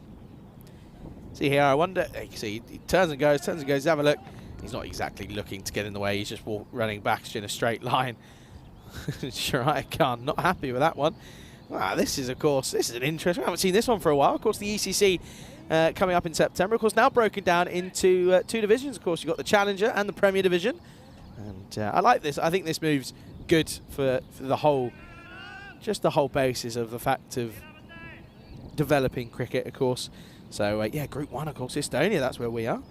S1: See here, I wonder. You can see he turns and goes. Have a look. He's not exactly looking to get in the way. He's just running back in a straight line. Shirai Khan, not happy with that one. Wow, this is an interesting. We haven't seen this one for a while. Of course, the ECC coming up in September. Of course, now broken down into 2 divisions. Of course, you've got the Challenger and the Premier Division. And I like this. I think this move's good for the whole, just the whole basis of the fact of developing cricket, of course. So, yeah, Group 1, of course, Estonia, that's where we are.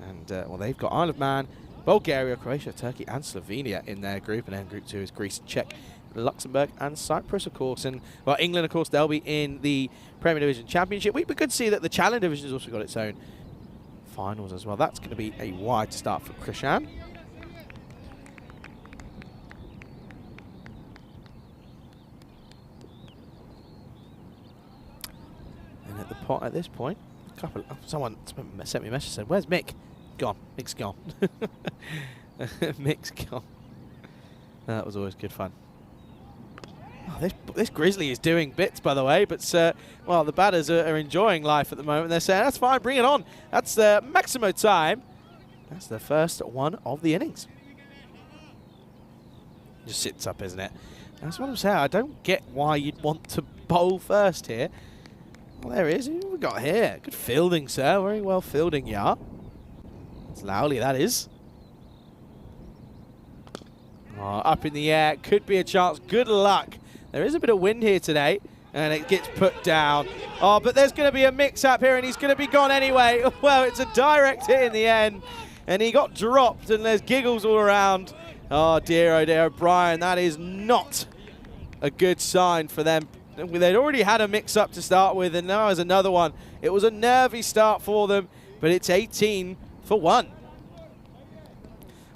S1: And, well, they've got Isle of Man, Bulgaria, Croatia, Turkey, and Slovenia in their group. And then Group 2 is Greece, Czech, Luxembourg, and Cyprus, of course. And, well, England, of course, they'll be in the Premier Division Championship. We could see that the Challenge Division has also got its own finals as well. That's going to be a wide start for Krishan. And at this point, someone sent me a message and said, "Where's Mick?" Gone. Mick's gone. Mick's gone. That was always good fun. Oh, this Grizzly is doing bits, by the way, but well, the batters are enjoying life at the moment. They're saying, that's fine, bring it on. That's Maximo time. That's the first one of the innings. Just sits up, isn't it? That's what I'm saying. I don't get why you'd want to bowl first here. Well, there he is. Who have we got here? Good fielding, sir. Very well fielding, yeah. It's Lowley, that is. Oh, up in the air. Could be a chance. Good luck. There is a bit of wind here today, and it gets put down. Oh, but there's going to be a mix-up here, and he's going to be gone anyway. Well, it's a direct hit in the end, and he got dropped, and there's giggles all around. Oh, dear, O'Brien. That is not a good sign for them. They'd already had a mix-up to start with, and now there's another one. It was a nervy start for them, but it's 18 for 1.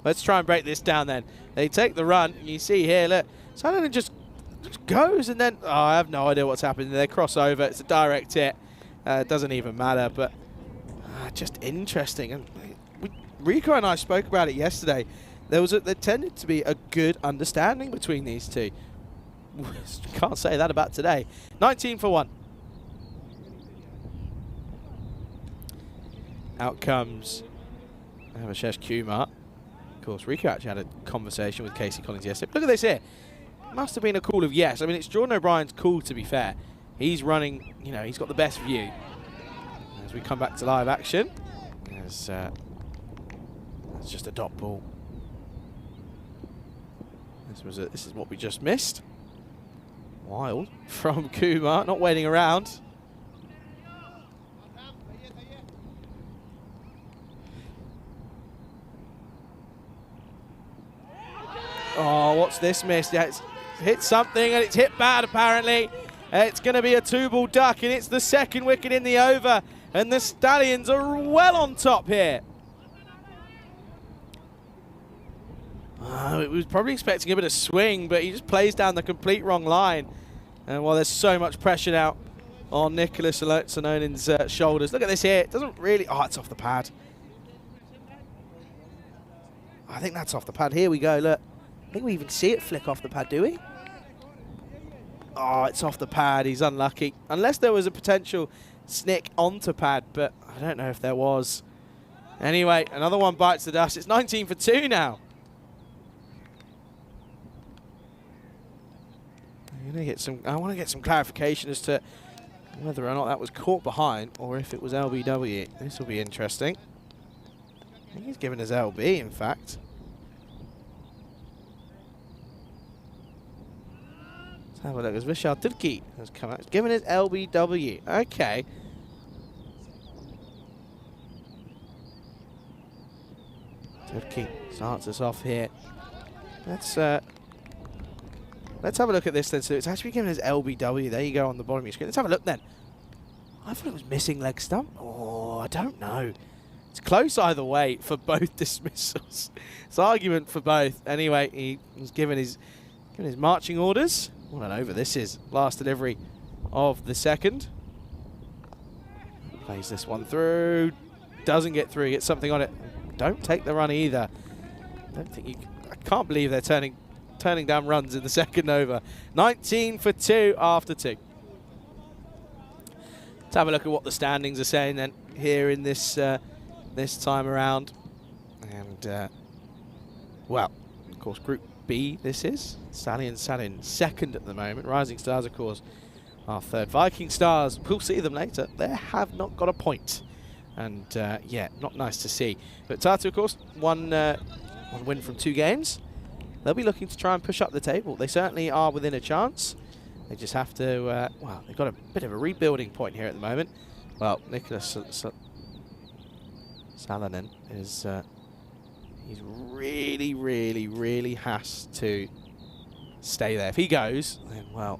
S1: Let's try and break this down then. They take the run. You see here, look, Salonen just goes, and then, oh, I have no idea what's happening. They cross over. It's a direct hit. It doesn't even matter, but just interesting. And Rico and I spoke about it yesterday. There tended to be a good understanding between these two. Can't say that about today. 19 for 1. Out comes Avashesh Kumar. Of course, Rico actually had a conversation with Casey Collins yesterday. Look at this here. Must have been a call of yes. I mean, it's Jordan O'Brien's call, to be fair. He's running, you know, he's got the best view. As we come back to live action, that's just a dot ball. This is what we just missed. Wild from Kumar, not waiting around. Oh, what's this missed? Yeah, it's hit something, and it's hit bad, apparently. It's going to be a 2-ball duck, and it's the second wicket in the over, and the Stallions are well on top here. He was probably expecting a bit of swing, but he just plays down the complete wrong line. And while there's so much pressure now on Nicholas Sononen's shoulders. Look at this here. It doesn't really... Oh, it's off the pad. I think that's off the pad. Here we go, look. I think we even see it flick off the pad, do we? Oh, it's off the pad. He's unlucky. Unless there was a potential snick onto pad, but I don't know if there was. Anyway, another one bites the dust. It's 19 for 2 now. I want to get some clarification as to whether or not that was caught behind or if it was LBW. This will be interesting. I think he's given his LB, in fact. Let's have a look. As Vishal Turki has come out. He's given his LBW. Okay. Turki starts us off here. Let's have a look at this then. So it's actually given his LBW. There you go on the bottom of your screen. Let's have a look then. I thought it was missing leg stump. Oh, I don't know. It's close either way for both dismissals. It's argument for both. Anyway, he was given his marching orders. What an over this is. Last delivery of the second. Plays this one through. Doesn't get through. Gets something on it. Don't take the run either. I can't believe they're turning down runs in the second over. 19 for 2 after 2. Let's have a look at what the standings are saying then here in this this time around. And well, of course, Group B this is. Sally and Salin second at the moment. Rising Stars, of course, are third. Viking Stars, we'll see them later. They have not got a point. And yeah, not nice to see. But Tartu, of course, one win from 2 games. They'll be looking to try and push up the table. They certainly are within a chance. They just have to, well, they've got a bit of a rebuilding point here at the moment. Well, Nicholas Salonen is, he's really has to stay there. If he goes, then, well,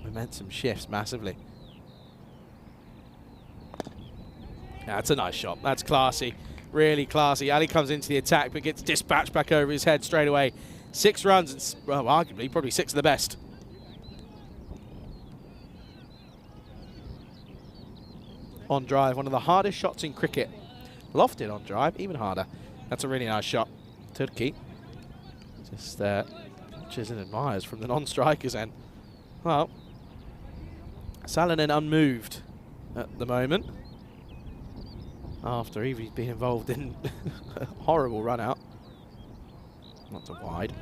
S1: momentum shifts massively. That's a nice shot. That's classy. Really classy. Ali comes into the attack but gets dispatched back over his head straight away. 6 runs and, well, arguably, probably 6 of the best. On drive, one of the hardest shots in cricket. Lofted on drive, even harder. That's a really nice shot. Turki just watches and admires from the non-strikers end. Well, Salonen unmoved at the moment, after he's been involved in a horrible run out. Not too wide.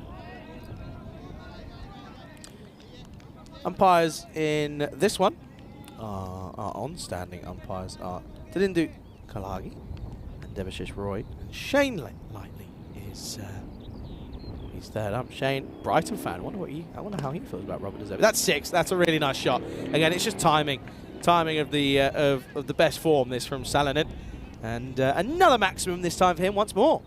S1: Umpires in this one are on-standing umpires are Tilindu Kalagi and Devashish Roy. And Shane Lightly is he's third up. Shane, Brighton fan. I wonder how he feels about Robert Deserve. That's 6. That's a really nice shot. Again, it's just timing of the best form. This from Salonen. And another maximum this time for him once more.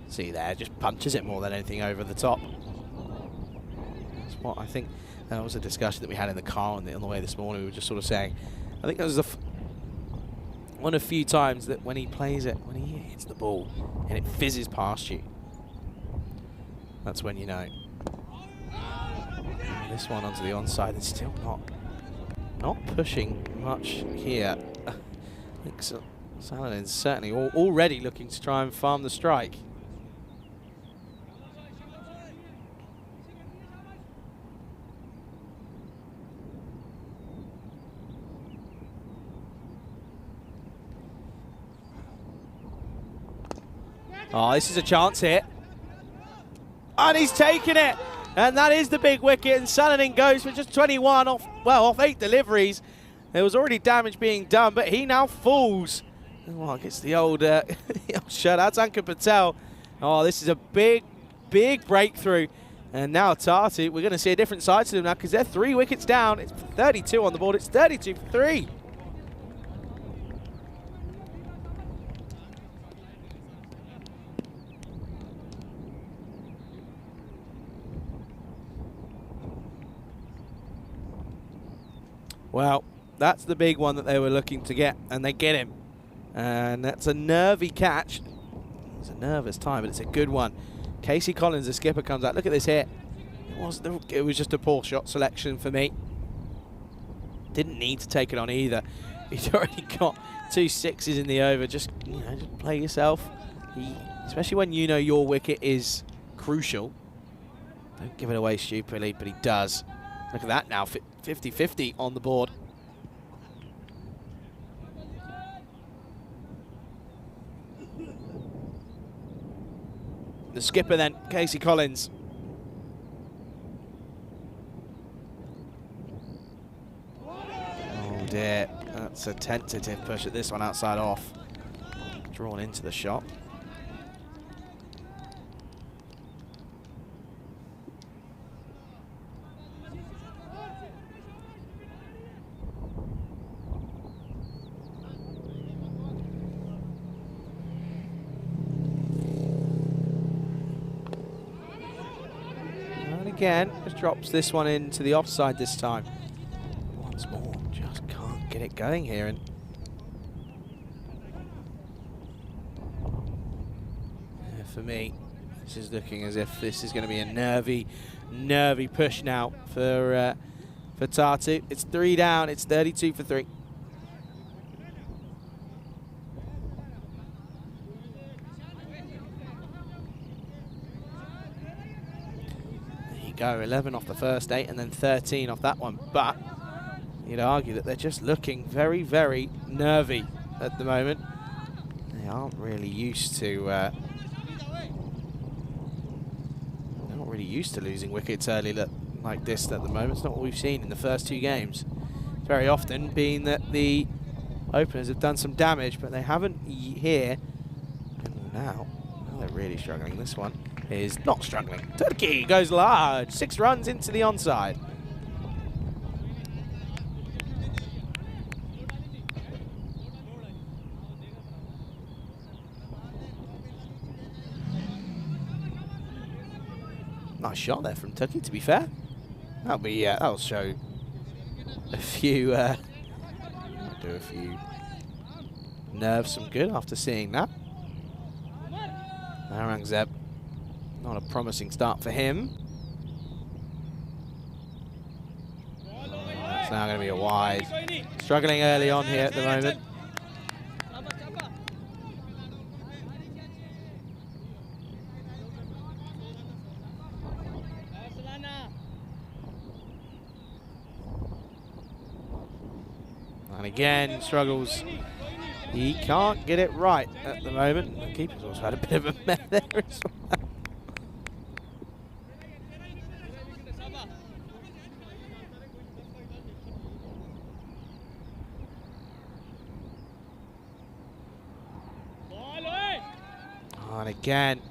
S1: See there, just punches it more than anything over the top. That's what I think. That was a discussion that we had in the car on the way this morning. We were just sort of saying, I think that was one of the few times that when he plays it, when he hits the ball and it fizzes past you, that's when you know. And this one onto the onside, it's still not pushing much here. I think so. Salonen's certainly already looking to try and farm the strike. Oh, this is a chance here. And he's taken it. And that is the big wicket. And Salonen goes for just 21 off 8 deliveries. There was already damage being done, but he now falls. Oh, gets the old shot. That's Ankit Patel. Oh, this is a big breakthrough. And now Tati, we're going to see a different side to them now because they're 3 wickets down. It's 32 on the board. It's 32 for 3. Well, that's the big one that they were looking to get, and they get him. And that's a nervy catch. It's a nervous time, but it's a good one. Casey Collins, the skipper, comes out. Look at this hit. It was just a poor shot selection for me. Didn't need to take it on either. He's already got 2 6s in the over. Just, just play yourself. Especially when you know your wicket is crucial. Don't give it away stupidly, but he does. Look at that now, 50-50 on the board. The skipper then, Casey Collins. dear. That's a tentative push at this one outside off. Drawn into the shot. And again, just drops this one into the offside this time. Once more, just can't get it going here. And for me, this is looking as if this is going to be a nervy push now for Tartu. It's 3 down. It's 32 for 3. There you go, 11 off the first 8 and then 13 off that one. But you'd argue that they're just looking very, very nervy at the moment. They aren't really used to losing wickets early like this at the moment. It's not what we've seen in the first 2 games. It's very often been that the openers have done some damage, but they haven't here. And now they're really struggling. This one is not struggling. Turkey goes large. 6 runs into the onside. Nice shot there from Turkey, to be fair. That'll show a few do a few nerves some good after seeing that. Aurangzeb, not a promising start for him. That's now going to be a wide. Struggling early on here at the moment. And again, struggles. He can't get it right at the moment. The keeper's also had a bit of a mess there as well. And again,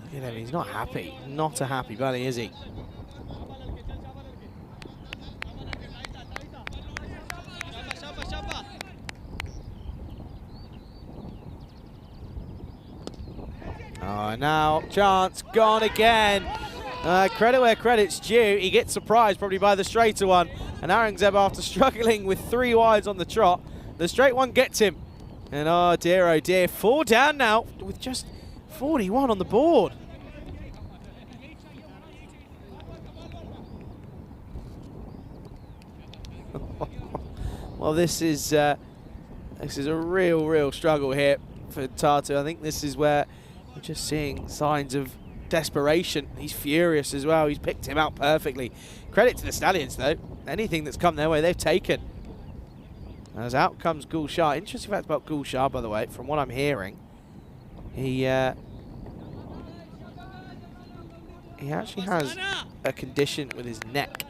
S1: look at him, he's not happy. Not a happy bunny, is he? Oh, now chance gone again. Credit where credit's due. He gets surprised probably by the straighter one. And Aurangzeb, after struggling with 3 wides on the trot, the straight one gets him. And oh dear, 4 down now with just 41 on the board. Well, this is a real struggle here for Tartu. I think this is where we're just seeing signs of desperation. He's furious as well. He's picked him out perfectly. Credit to the Stallions, though. Anything that's come their way, they've taken. As out comes Gul Shah. Interesting fact about Gul Shah, by the way, from what I'm hearing, he actually has a condition with his neck.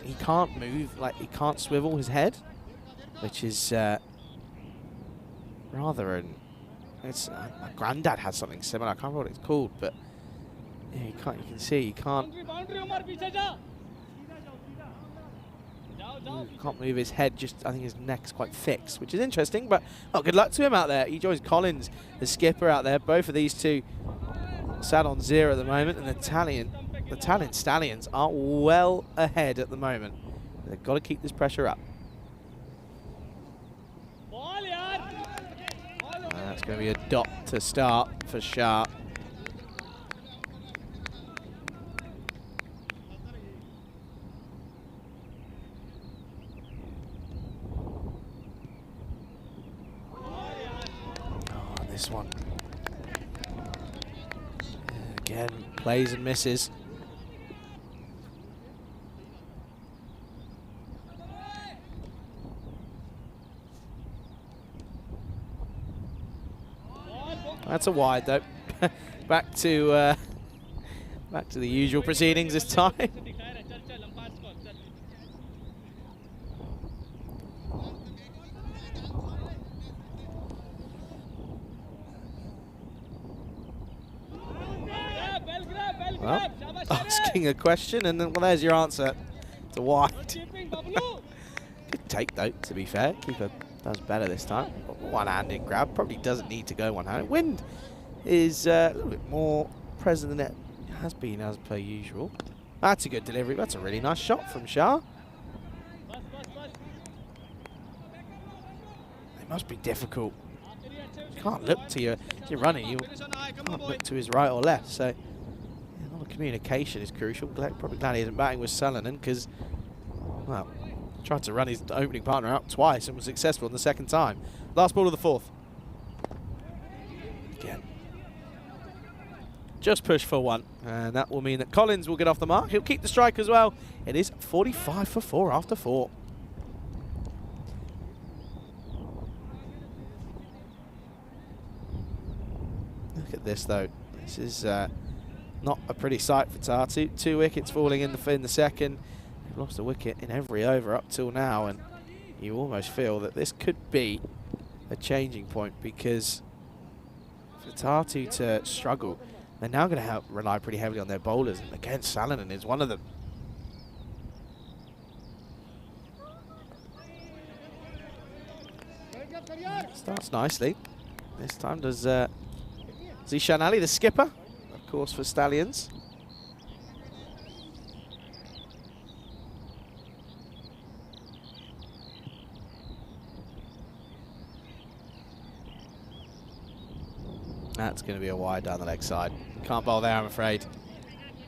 S1: He can't move, like he can't swivel his head, which is rather an. My granddad had something similar. I can't remember what it's called, but yeah, you can see he can't move his head. Just I think his neck's quite fixed, which is interesting. But oh, good luck to him out there. He joins Collins, the skipper, out there. Both of these two sat on 0 at the moment, and the Italian Stallions are well ahead at the moment. They've got to keep this pressure up. That's going to be a dot to start for Shah. Oh, this one. Again, plays and misses. That's a wide though. back to the usual proceedings this time. asking a question, and then, well, there's your answer. It's a wide. Good take, though, to be fair. Keeper does better this time. One-handed grab. Probably doesn't need to go one-handed. Wind is a little bit more present than it has been, as per usual. That's a good delivery. That's a really nice shot from Shah. It must be difficult. You can't look to your, as you're running, you can't look to his right or left. So, yeah, a lot of communication is crucial. Probably glad he isn't batting with Salonen because, well, tried to run his opening partner out twice and was successful in the second time. Last ball of the fourth. Again. Just push for one, and that will mean that Collins will get off the mark. He'll keep the strike as well. It is 45 for 4 after 4. Look at this, though. This is not a pretty sight for Tatu. 2 wickets falling in the second. They've lost a wicket in every over up till now, and you almost feel that this could be a changing point, because for Tatu to struggle, they're now going to rely pretty heavily on their bowlers. And again, Salonen is one of them. Starts nicely. This time does Zishan Ali, the skipper, of course, for Stallions. That's going to be a wide down the leg side. Can't bowl there, I'm afraid.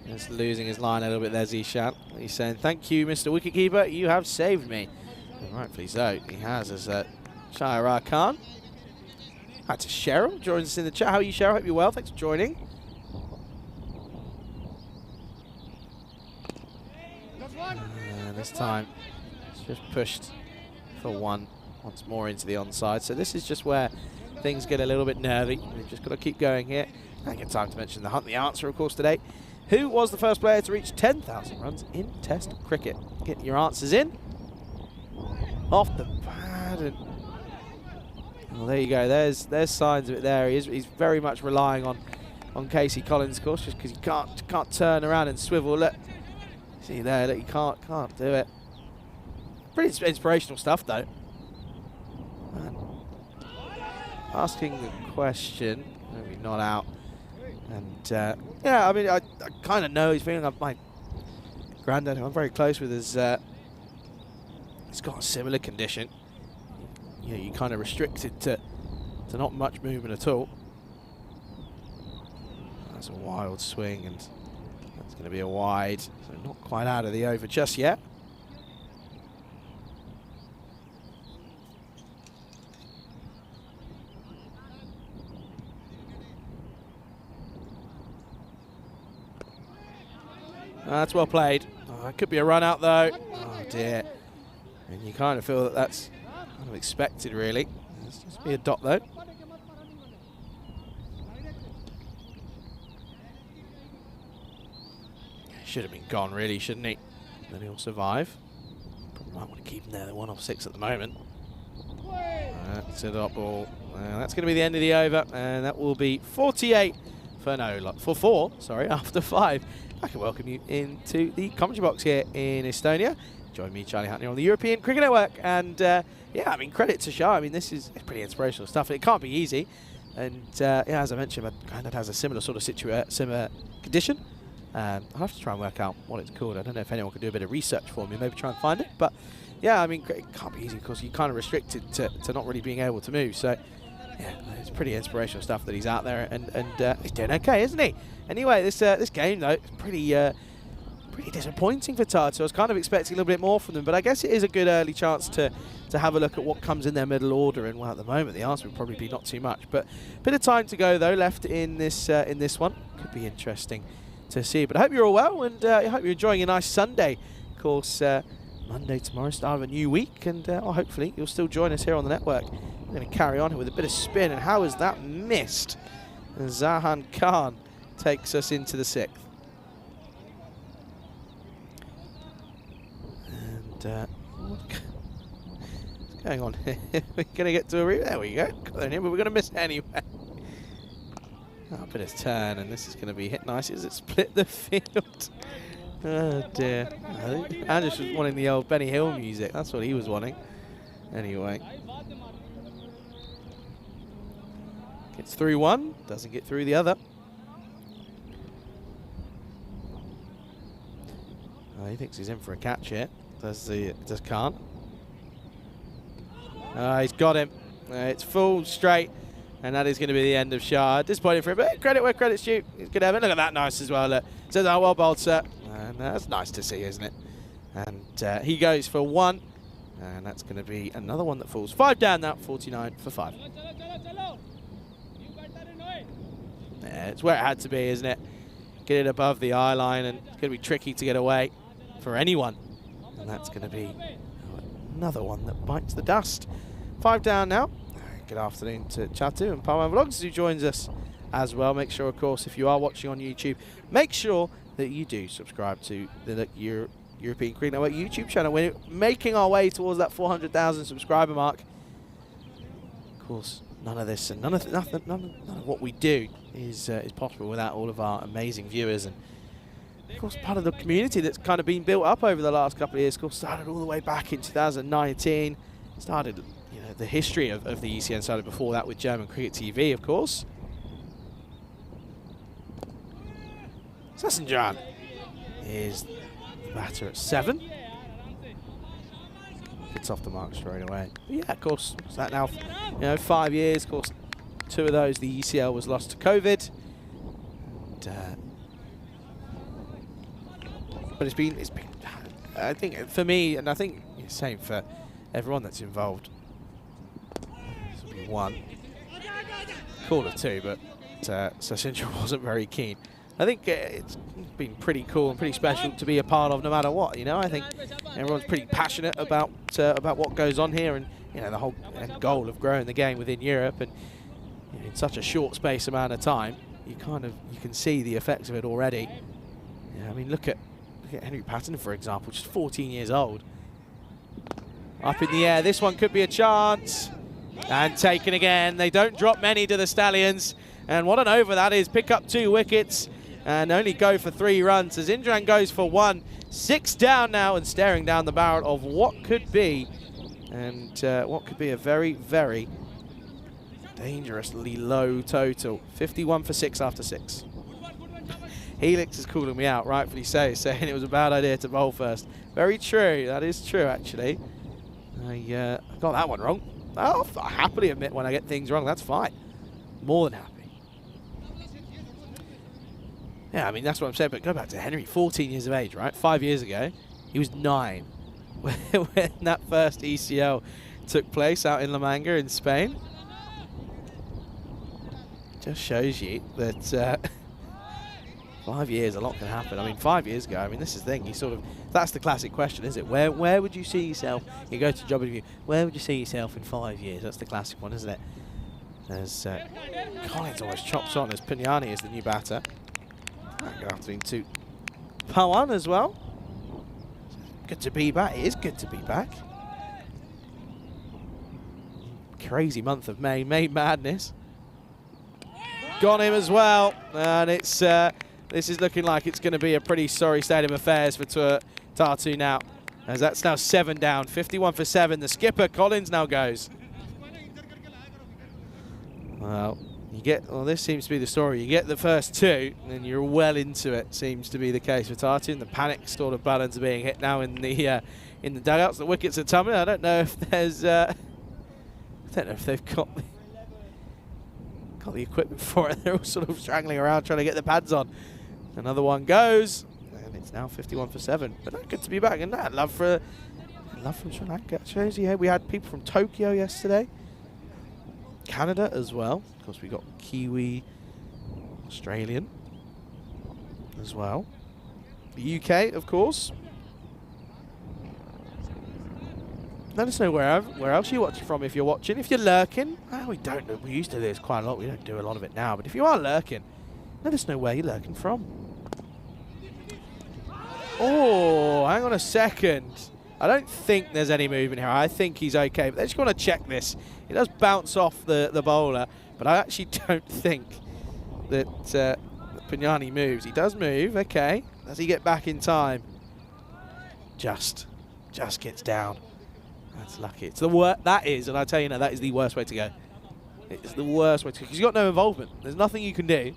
S1: Just losing his line a little bit there, Zishan. He's saying, thank you, Mr. Wicketkeeper. You have saved me. And rightfully so. He has, as Shahrar Khan. Hi to Cheryl. Joins us in the chat. How are you, Cheryl? Hope you're well. Thanks for joining. And this time, it's just pushed for one once more into the onside. So this is just where things get a little bit nervy. We've just got to keep going here. And get time to mention the hunt. The answer, of course, today. Who was the first player to reach 10,000 runs in Test cricket? Get your answers in. Off the pad. And well, there you go. There's signs of it there. He's very much relying on Casey Collins, of course, just because he can't turn around and swivel. Look, see there, look, he can't do it. Pretty inspirational stuff, though. Man. Asking the question, maybe not out. And yeah, I mean, I kind of know he's feeling. My granddad, who I'm very close with, is he's got a similar condition. You know, you're kind of restricted to not much movement at all. That's a wild swing, and that's going to be a wide. So not quite out of the over just yet. That's well played. Oh, it could be a run out though. Oh dear. And you kind of feel that that's kind of expected, really. Let's just be a dot though. Should have been gone, really, shouldn't he? Then he'll survive. Probably might want to keep him there. They're 1 off 6 at the moment. That's a dot ball. That's going to be the end of the over, and that will be 48 for 4. Sorry, after 5. I can welcome you into the commentary box here in Estonia. Join me, Charlie Hunt, here on the European Cricket Network. And yeah, I mean, credit to Shah. I mean, this is pretty inspirational stuff. It can't be easy. And yeah, as I mentioned, my granddad has a similar sort of similar condition. I'll have to try and work out what it's called. I don't know if anyone could do a bit of research for me, maybe try and find it. But yeah, I mean, it can't be easy because you're kind of restricted to not really being able to move. So yeah, it's pretty inspirational stuff that he's out there, and he's doing okay, isn't he? Anyway, this game though, is pretty disappointing for Tatu. I was kind of expecting a little bit more from them, but I guess it is a good early chance to have a look at what comes in their middle order. And well, at the moment, the answer would probably be not too much. But a bit of time to go though left in this one. Could be interesting to see. But I hope you're all well, and I hope you're enjoying a nice Sunday. Of course, Monday tomorrow, start of a new week, and hopefully you'll still join us here on the network. We're going to carry on here with a bit of spin, and how is that missed? And Zahan Khan takes us into the 6th. And what's going on here? We're going to get to a there we go. Got in here, but we're going to miss it anyway. Oh, a bit of turn, and this is going to be hit nice as it split the field. Oh dear. Anders was wanting the old Benny Hill music. That's what he was wanting. Anyway. Gets through one, doesn't get through the other. Oh, he thinks he's in for a catch here. Just can't. He's got him. It's full straight, and that is going to be the end of Shah. Disappointing for him, but credit where credit's due. He's going to have it. Look at that, nice as well. Look. Says, oh, well bowled, sir. And that's nice to see, isn't it? And he goes for one, and that's going to be another one that falls. 5 down now, 49 for 5. Yeah, it's where it had to be, isn't it? Get it above the eye line, and it's going to be tricky to get away for anyone. And that's going to be another one that bites the dust. 5 down now. Good afternoon to Chatu and Palman Vlogs, who joins us as well. Make sure, of course, if you are watching on YouTube, make sure that you do subscribe to the European Cricket Network YouTube channel. We're making our way towards that 400,000 subscriber mark. Of course, none of this and none of what we do is possible without all of our amazing viewers, and of course part of the community that's kind of been built up over the last couple of years. Of course, started all the way back in 2019. Started, you know, the history of the ECN started before that with German Cricket TV, of course. Sessenjan is the batter at 7. Gets off the mark straight away. But yeah, of course, is that now, 5 years. Of course, 2 of those, the ECL was lost to COVID. And, but it's been, I think, for me, and I think the same for everyone that's involved. This will be 1. Call it 2, but Sessenjan wasn't very keen. I think it's been pretty cool and pretty special to be a part of, no matter what. I think everyone's pretty passionate about what goes on here, and the whole end goal of growing the game within Europe. And in such a short space amount of time, you can see the effects of it already. I mean, look at Henry Patton, for example, just 14 years old. Up in the air, this one could be a chance, and taken again. They don't drop many to the Stallions, and what an over that is. Pick up 2 wickets. And only go for 3 runs as Indran goes for 1. 6 down now, and staring down the barrel of what could be, and what could be a very, very dangerously low total. 51 for 6 after 6. Helix is calling me out, rightfully so, saying it was a bad idea to bowl first. Very true, that is true actually. I got that one wrong. I'll happily admit when I get things wrong, that's fine. More than happy. Yeah, I mean, that's what I'm saying, but go back to Henry, 14 years of age, right? 5 years ago, he was 9 when that first ECL took place out in La Manga in Spain. Just shows you that 5 years, a lot can happen. I mean, 5 years ago, I mean, this is the thing, that's the classic question, is it? Where would you see yourself? You go to job interview, where would you see yourself in 5 years? That's the classic one, isn't it? As Collins almost chops on as Pignani is the new batter. Good afternoon to Pawan as well. Good to be back. It is good to be back. Crazy month of May. May madness. Got him as well. And it's this is looking like it's going to be a pretty sorry state of affairs for Tatu now. As that's now 7 down. 51 for 7. The skipper, Collins, now goes. Well, this seems to be the story. You get the first 2, and you're well into it. Seems to be the case for Tatu. And the panic sort of buttons are being hit now in the dugouts. The wickets are tumbling. I don't know if there's. I don't know if they've got the equipment for it. They're all sort of strangling around trying to get the pads on. Another one goes, and it's now 51 for 7. But good to be back. And that love from Sri Lanka. Shows you, we had people from Tokyo yesterday. Canada as well. Of course, we got Kiwi, Australian as well. The UK, of course. Let us know where else you're watching from if you're watching. If you're lurking, we don't. We used to do this quite a lot. We don't do a lot of it now. But if you are lurking, let us know where you're lurking from. Oh, hang on a second. I don't think there's any movement here. I think he's okay. But they just want to check this. It does bounce off the bowler, but I actually don't think that Pugnani moves. He does move, okay. Does he get back in time? Just gets down. That's lucky. It's the worst. That is, and I tell you now, that is the worst way to go. It's the worst way to go because you've got no involvement. There's nothing you can do.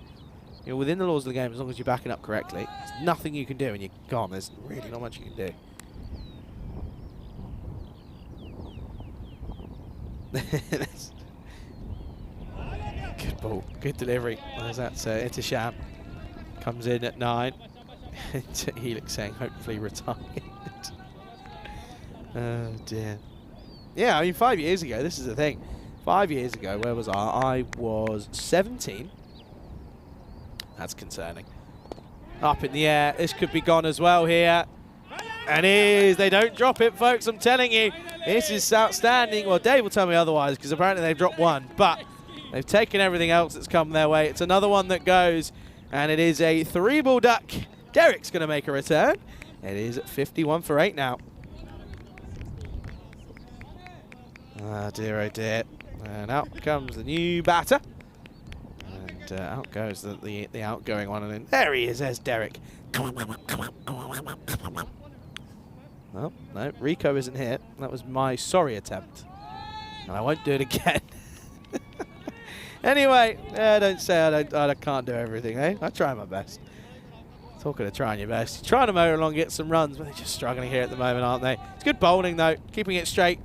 S1: You're within the laws of the game as long as you're backing up correctly. There's nothing you can do, and you're gone. There's really not much you can do. Good ball, good delivery. There's that Itisham. Comes in at 9. Helix saying hopefully retired. Oh dear. Yeah, I mean 5 years ago, this is the thing. 5 years ago, where was I? I was 17. That's concerning. Up in the air. This could be gone as well here. And they don't drop it, folks. I'm telling you, this is outstanding. Well, Dave will tell me otherwise because apparently they've dropped one, but they've taken everything else that's come their way. It's another one that goes, and it is a 3-ball duck. Derek's going to make a return. It is at 51 for 8 now. Ah, dear, oh dear. And out comes the new batter. And out goes the outgoing one. And then there he is. There's Derek. Oh, no, Rico isn't here. That was my sorry attempt. And I won't do it again. Anyway, don't say I can't do everything, eh? I try my best. Talking of trying your best. You're trying to motor along, get some runs, but they're just struggling here at the moment, aren't they? It's good bowling, though. Keeping it straight.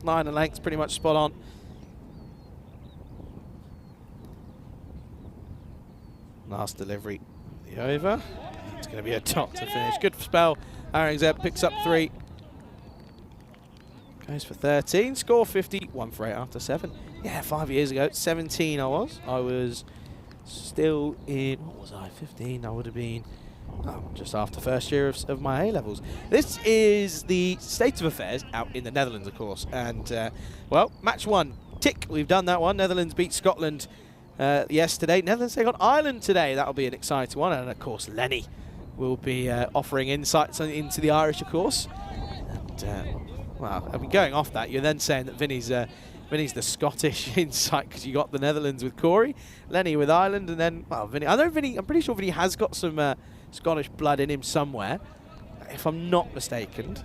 S1: Line and length's pretty much spot on. Last delivery. The over. It's going to be a dot to finish. Good spell. Aurangzeb picks up 3. Goes for 13. Score 50. 1 for 8 after 7. Yeah, 5 years ago. 17 I was. I was still in, what was I, 15? I would have been just after first year of my A-levels. This is the state of affairs out in the Netherlands, of course. And, well, match 1. Tick, we've done that one. Netherlands beat Scotland yesterday. Netherlands take on Ireland today. That'll be an exciting one. And, of course, Lenny will be offering insights into the Irish, of course. And, well, I mean, going off that, you're then saying that Vinny's the Scottish insight because you got the Netherlands with Corey, Lenny with Ireland, and then, well, Vinny. I know Vinny, I'm pretty sure Vinny has got some Scottish blood in him somewhere, if I'm not mistaken.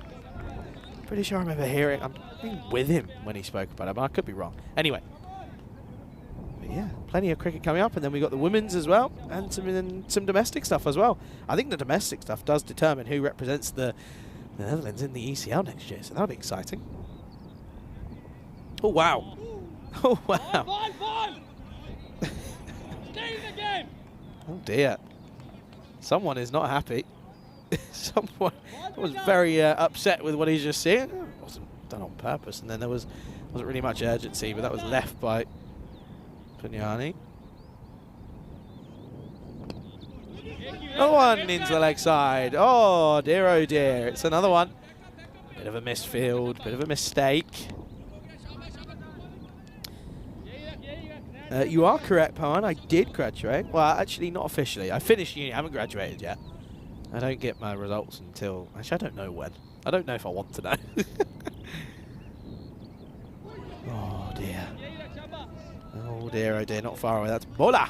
S1: Pretty sure I remember hearing, I'm being with him when he spoke about it, but I could be wrong. Anyway. But yeah, plenty of cricket coming up, and then we got the women's as well, and some domestic stuff as well. I think the domestic stuff does determine who represents the Netherlands in the ECL next year, so that'll be exciting. Oh, wow. Oh, wow.
S4: Stay in the game.
S1: Oh, dear. Someone is not happy. Someone was very upset with what he's just seen. It wasn't done on purpose, and then there wasn't really much urgency, but that was left by Pugnani. Oh, one into the leg side. Oh, dear, oh, dear. It's another one. Bit of a misfield, bit of a mistake. You are correct, Pawan. I did graduate. Well, actually, not officially. I finished uni. I haven't graduated yet. I don't get my results until... Actually, I don't know when. I don't know if I want to know. Oh, dear. Oh, dear, oh, dear. Not far away. That's Bola.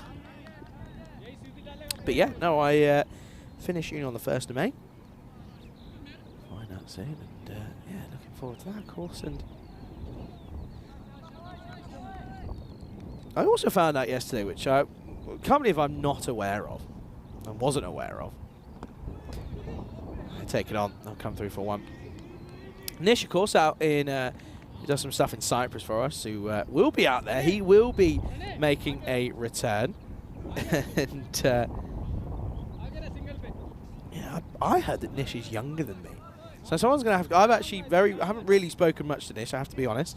S1: But, yeah, no, I finished uni on the 1st of May. Find out soon. And, yeah, looking forward to that, of course. And I also found out yesterday, which I can't believe I'm not aware of, and wasn't aware of. I take it on. I'll come through for one. Nish, of course, out in, he does some stuff in Cyprus for us, who will be out there. He will be making a return. And, yeah, I heard that Nish is younger than me. So someone's going to have to, I haven't really spoken much to Nish, I have to be honest.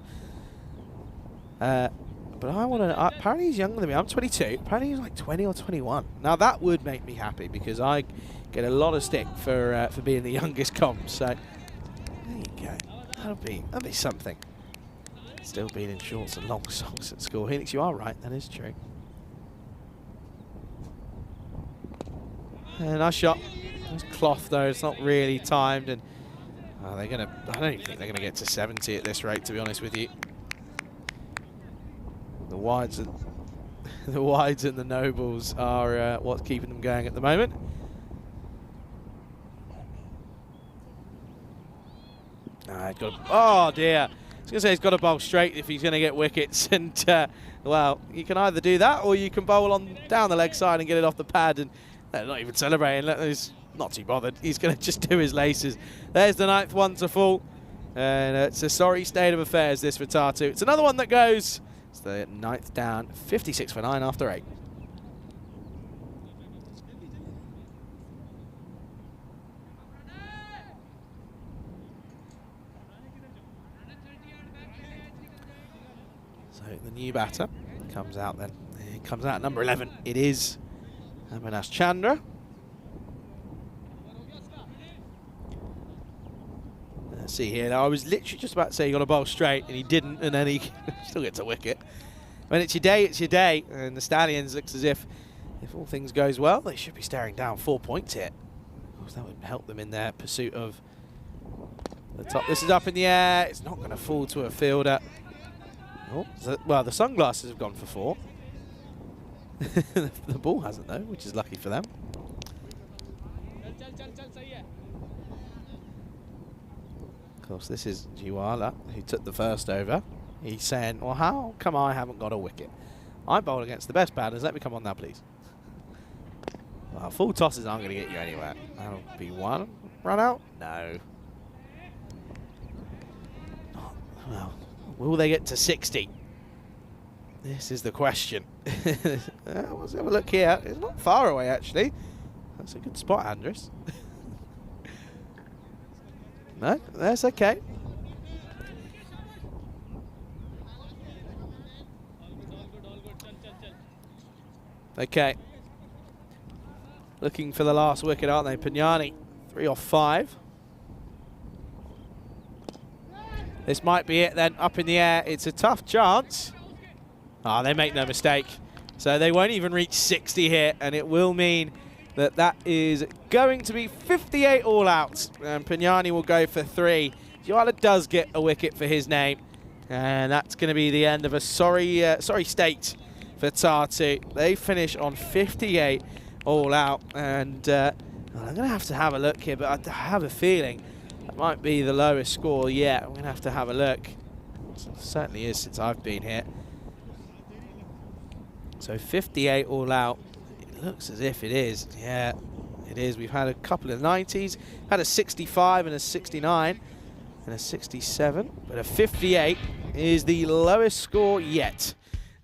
S1: But I want to, apparently he's younger than me. I'm 22. Apparently he's like 20 or 21. Now that would make me happy because I get a lot of stick for being the youngest comp. So there you go. That'll be something. Still being in shorts and long socks at school. Helix, you are right. That is true. Nice shot. Nice cloth though. It's not really timed, and I don't even think they're gonna get to 70 at this rate. To be honest with you. The wides are The wides and the nobles are what's keeping them going at the moment. Oh dear. I was going to say he's got to bowl straight if he's going to get wickets. And, well, you can either do that or you can bowl on down the leg side and get it off the pad. And not even celebrating. He's not too bothered. He's going to just do his laces. There's the 9th one to fall. And it's a sorry state of affairs, this for Tartu. It's another one that goes. It's the 9th down, 56 for 9 after 8. So the new batter comes out then. It comes out at number 11. It is Avinash Chandra. Let's see here. Now, I was literally just about to say you got to bowl straight, and he didn't, and then he still gets a wicket. When it's your day, it's your day. And the Stallions looks as if all things goes well, they should be staring down 4 points here. Of course, that would help them in their pursuit of the top. This is up in the air. It's not going to fall to a fielder. Oh, well, the sunglasses have gone for 4. The ball hasn't, though, which is lucky for them. Of course, this is Jiwala, who took the first over. He's saying, well, how come I haven't got a wicket? I bowl against the best batters. Let me come on now, please. Well, full tosses aren't going to get you anywhere. That'll be 1. Run out? No. Oh, well, will they get to 60? This is the question. Let's have a look here. It's not far away, actually. That's a good spot, Andres. No, that's okay. Okay. Looking for the last wicket, aren't they? Pignani, 3 off 5. This might be it then, up in the air. It's a tough chance. Ah, they make no mistake. So they won't even reach 60 here, and it will mean that is going to be 58 all out. And Pignani will go for 3. Jiwala does get a wicket for his name. And that's going to be the end of a sorry state for Tartu. They finish on 58 all out. And I'm going to have a look here, but I have a feeling that might be the lowest score yet. I'm going to have a look. It certainly is since I've been here. So 58 all out. It looks as if it is. Yeah, it is. We've had a couple of 90s. Had a 65 and a 69 and a 67. But a 58 is the lowest score yet.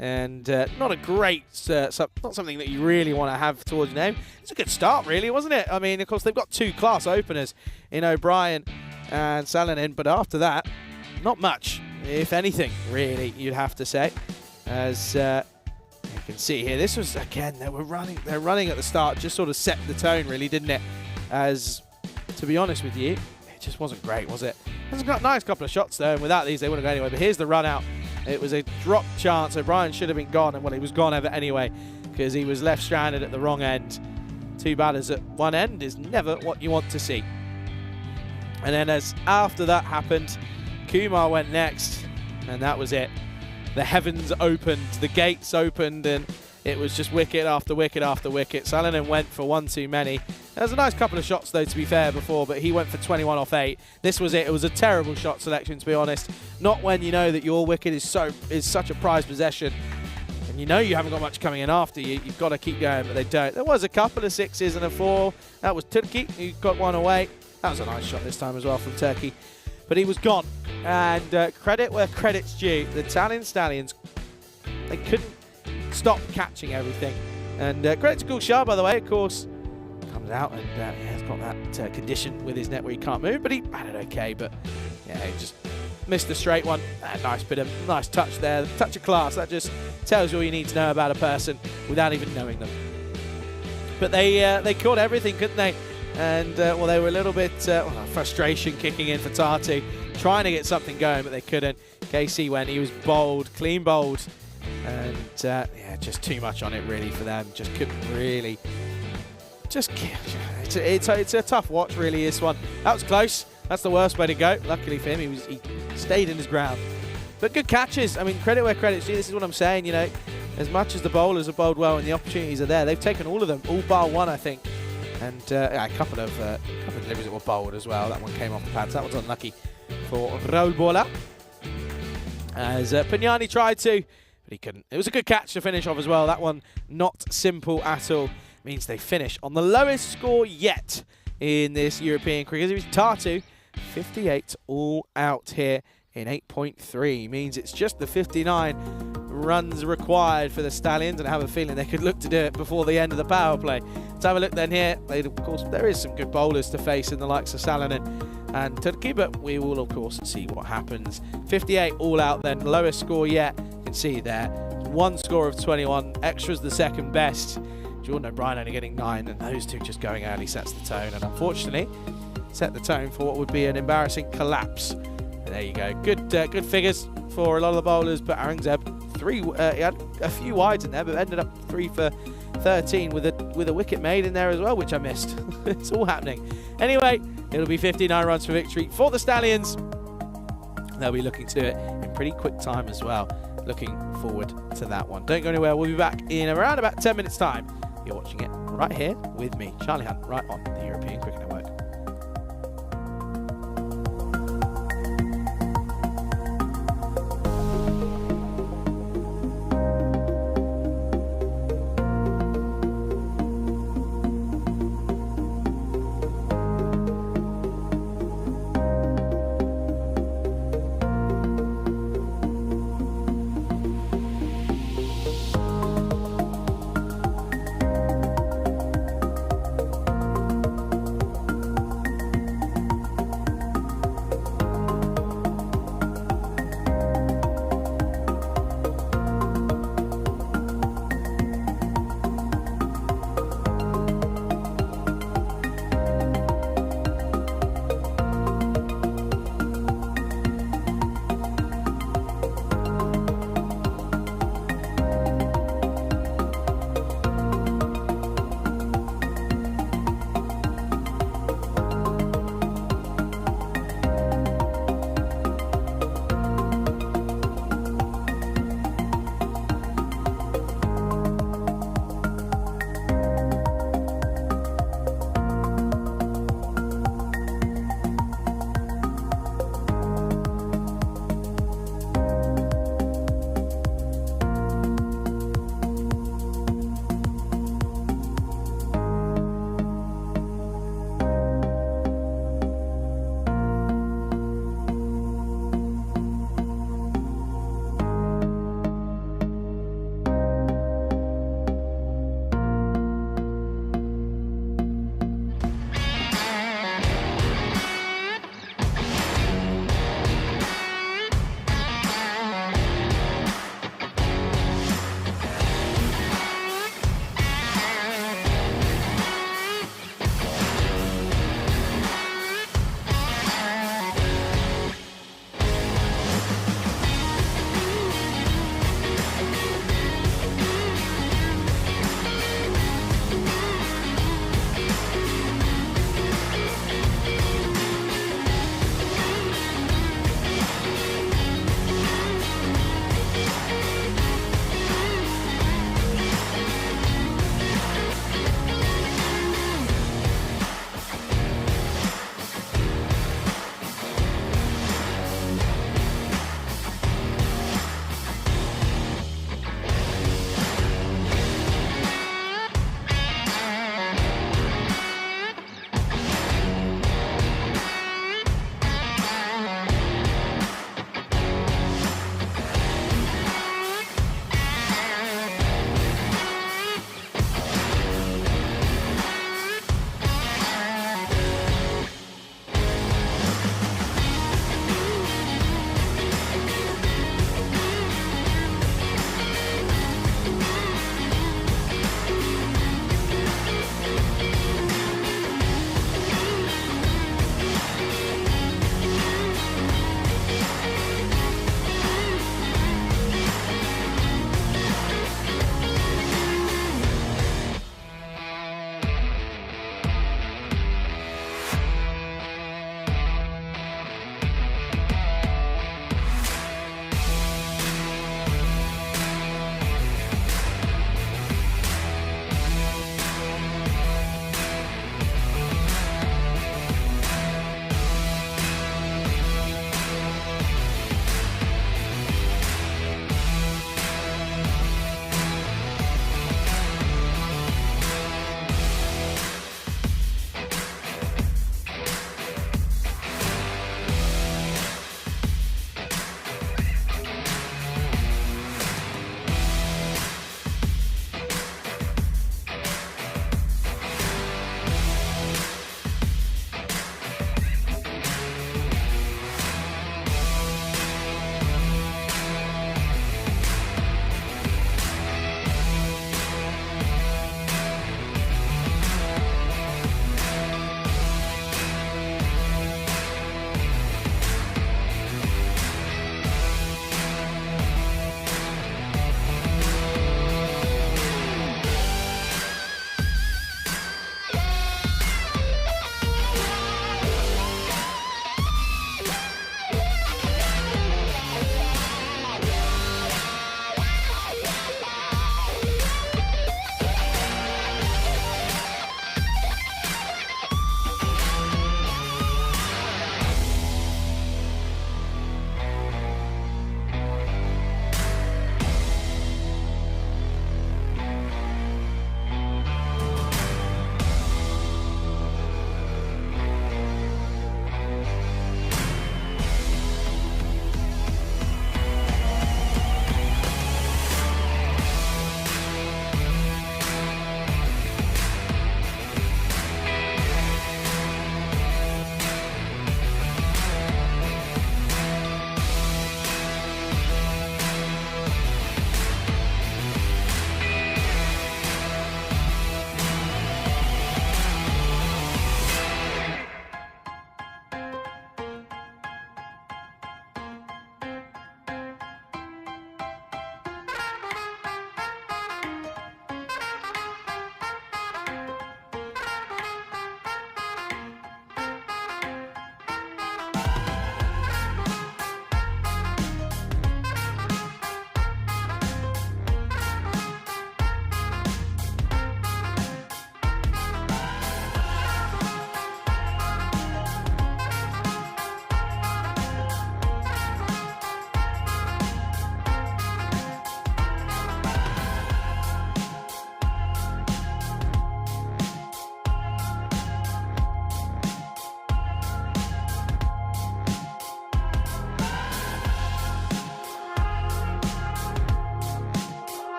S1: And not a great, not something that you really want to have towards your name. It's a good start, really, wasn't it? I mean, of course, they've got 2 class openers in O'Brien and Salonen. But after that, not much, if anything, really, you'd have to say. As you can see here, this was, again, they're running at the start, just sort of set the tone, really, didn't it? As, to be honest with you, it just wasn't great, was it? It's got a nice couple of shots, though, and without these, they wouldn't go anywhere. But here's the run out. It was a drop chance. O'Brien should have been gone, and well, he was gone ever anyway, because he was left stranded at the wrong end. 2 batters at one end is never what you want to see. And then as after that happened, Kumar went next, and that was it. The heavens opened, the gates opened, and it was just wicket after wicket after wicket. Salonen went for 1 too many. There was a nice couple of shots, though, to be fair, before, but he went for 21 off 8. This was it. It was a terrible shot selection, to be honest. Not when you know that your wicket is such a prized possession, and you know you haven't got much coming in after you. You've got to keep going, but they don't. There was a couple of 6s and a 4. That was Turkey, who got 1 away. That was a nice shot this time as well from Turkey. But he was gone. And credit where credit's due. The Italian Stallions, they couldn't stop catching everything. And credit to Gulshah, by the way, of course, comes out and has got that condition with his net where he can't move. But he batted okay. But yeah, he just missed the straight one. Nice touch there. Touch of class. That just tells you all you need to know about a person without even knowing them. But they caught everything, couldn't they? And, well, they were a little bit frustration kicking in for Tartu, trying to get something going, but they couldn't. KC went, he was bold, clean bowled, and, yeah, just too much on it, really, for them. Just couldn't really, it's a tough watch, really, this one. That was close. That's the worst way to go. Luckily for him, he stayed in his ground. But good catches. I mean, credit where credit's due. This is what I'm saying, you know. as much as the bowlers have bowled well and the opportunities are there, they've taken all of them, all bar one, I think. And a couple of deliveries that were bowled as well. That one came off the pads. That one's unlucky for Raul Bola. As Pugnani tried to, but he couldn't. It was a good catch to finish off as well. That one not simple at all. Means they finish on the lowest score yet in this European cricket. It was Tartu, 58 all out here in 8.3. Means it's just the 59 runs required for the Stallions, and I have a feeling they could look to do it before the end of the power play. Let's have a look then here. Of course, there is some good bowlers to face in the likes of Salonen and Turkey, but we will of course see what happens. 58 all out then, lowest score yet. You can see there, one score of 21. Extra's the second best. Jordan O'Brien only getting 9, and those two just going early sets the tone, and unfortunately set the tone for what would be an embarrassing collapse. There you go. Good figures for a lot of the bowlers, but Aurangzeb, he had a few wides in there, but ended up 3 for 13 with a wicket made in there as well, which I missed. It's all happening. Anyway, it'll be 59 runs for victory for the Stallions. They'll be looking to do it in pretty quick time as well. Looking forward to that one. Don't go anywhere. We'll be back in around about 10 minutes' time. You're watching it right here with me, Charlie Hunt, right on the European Cricket Network.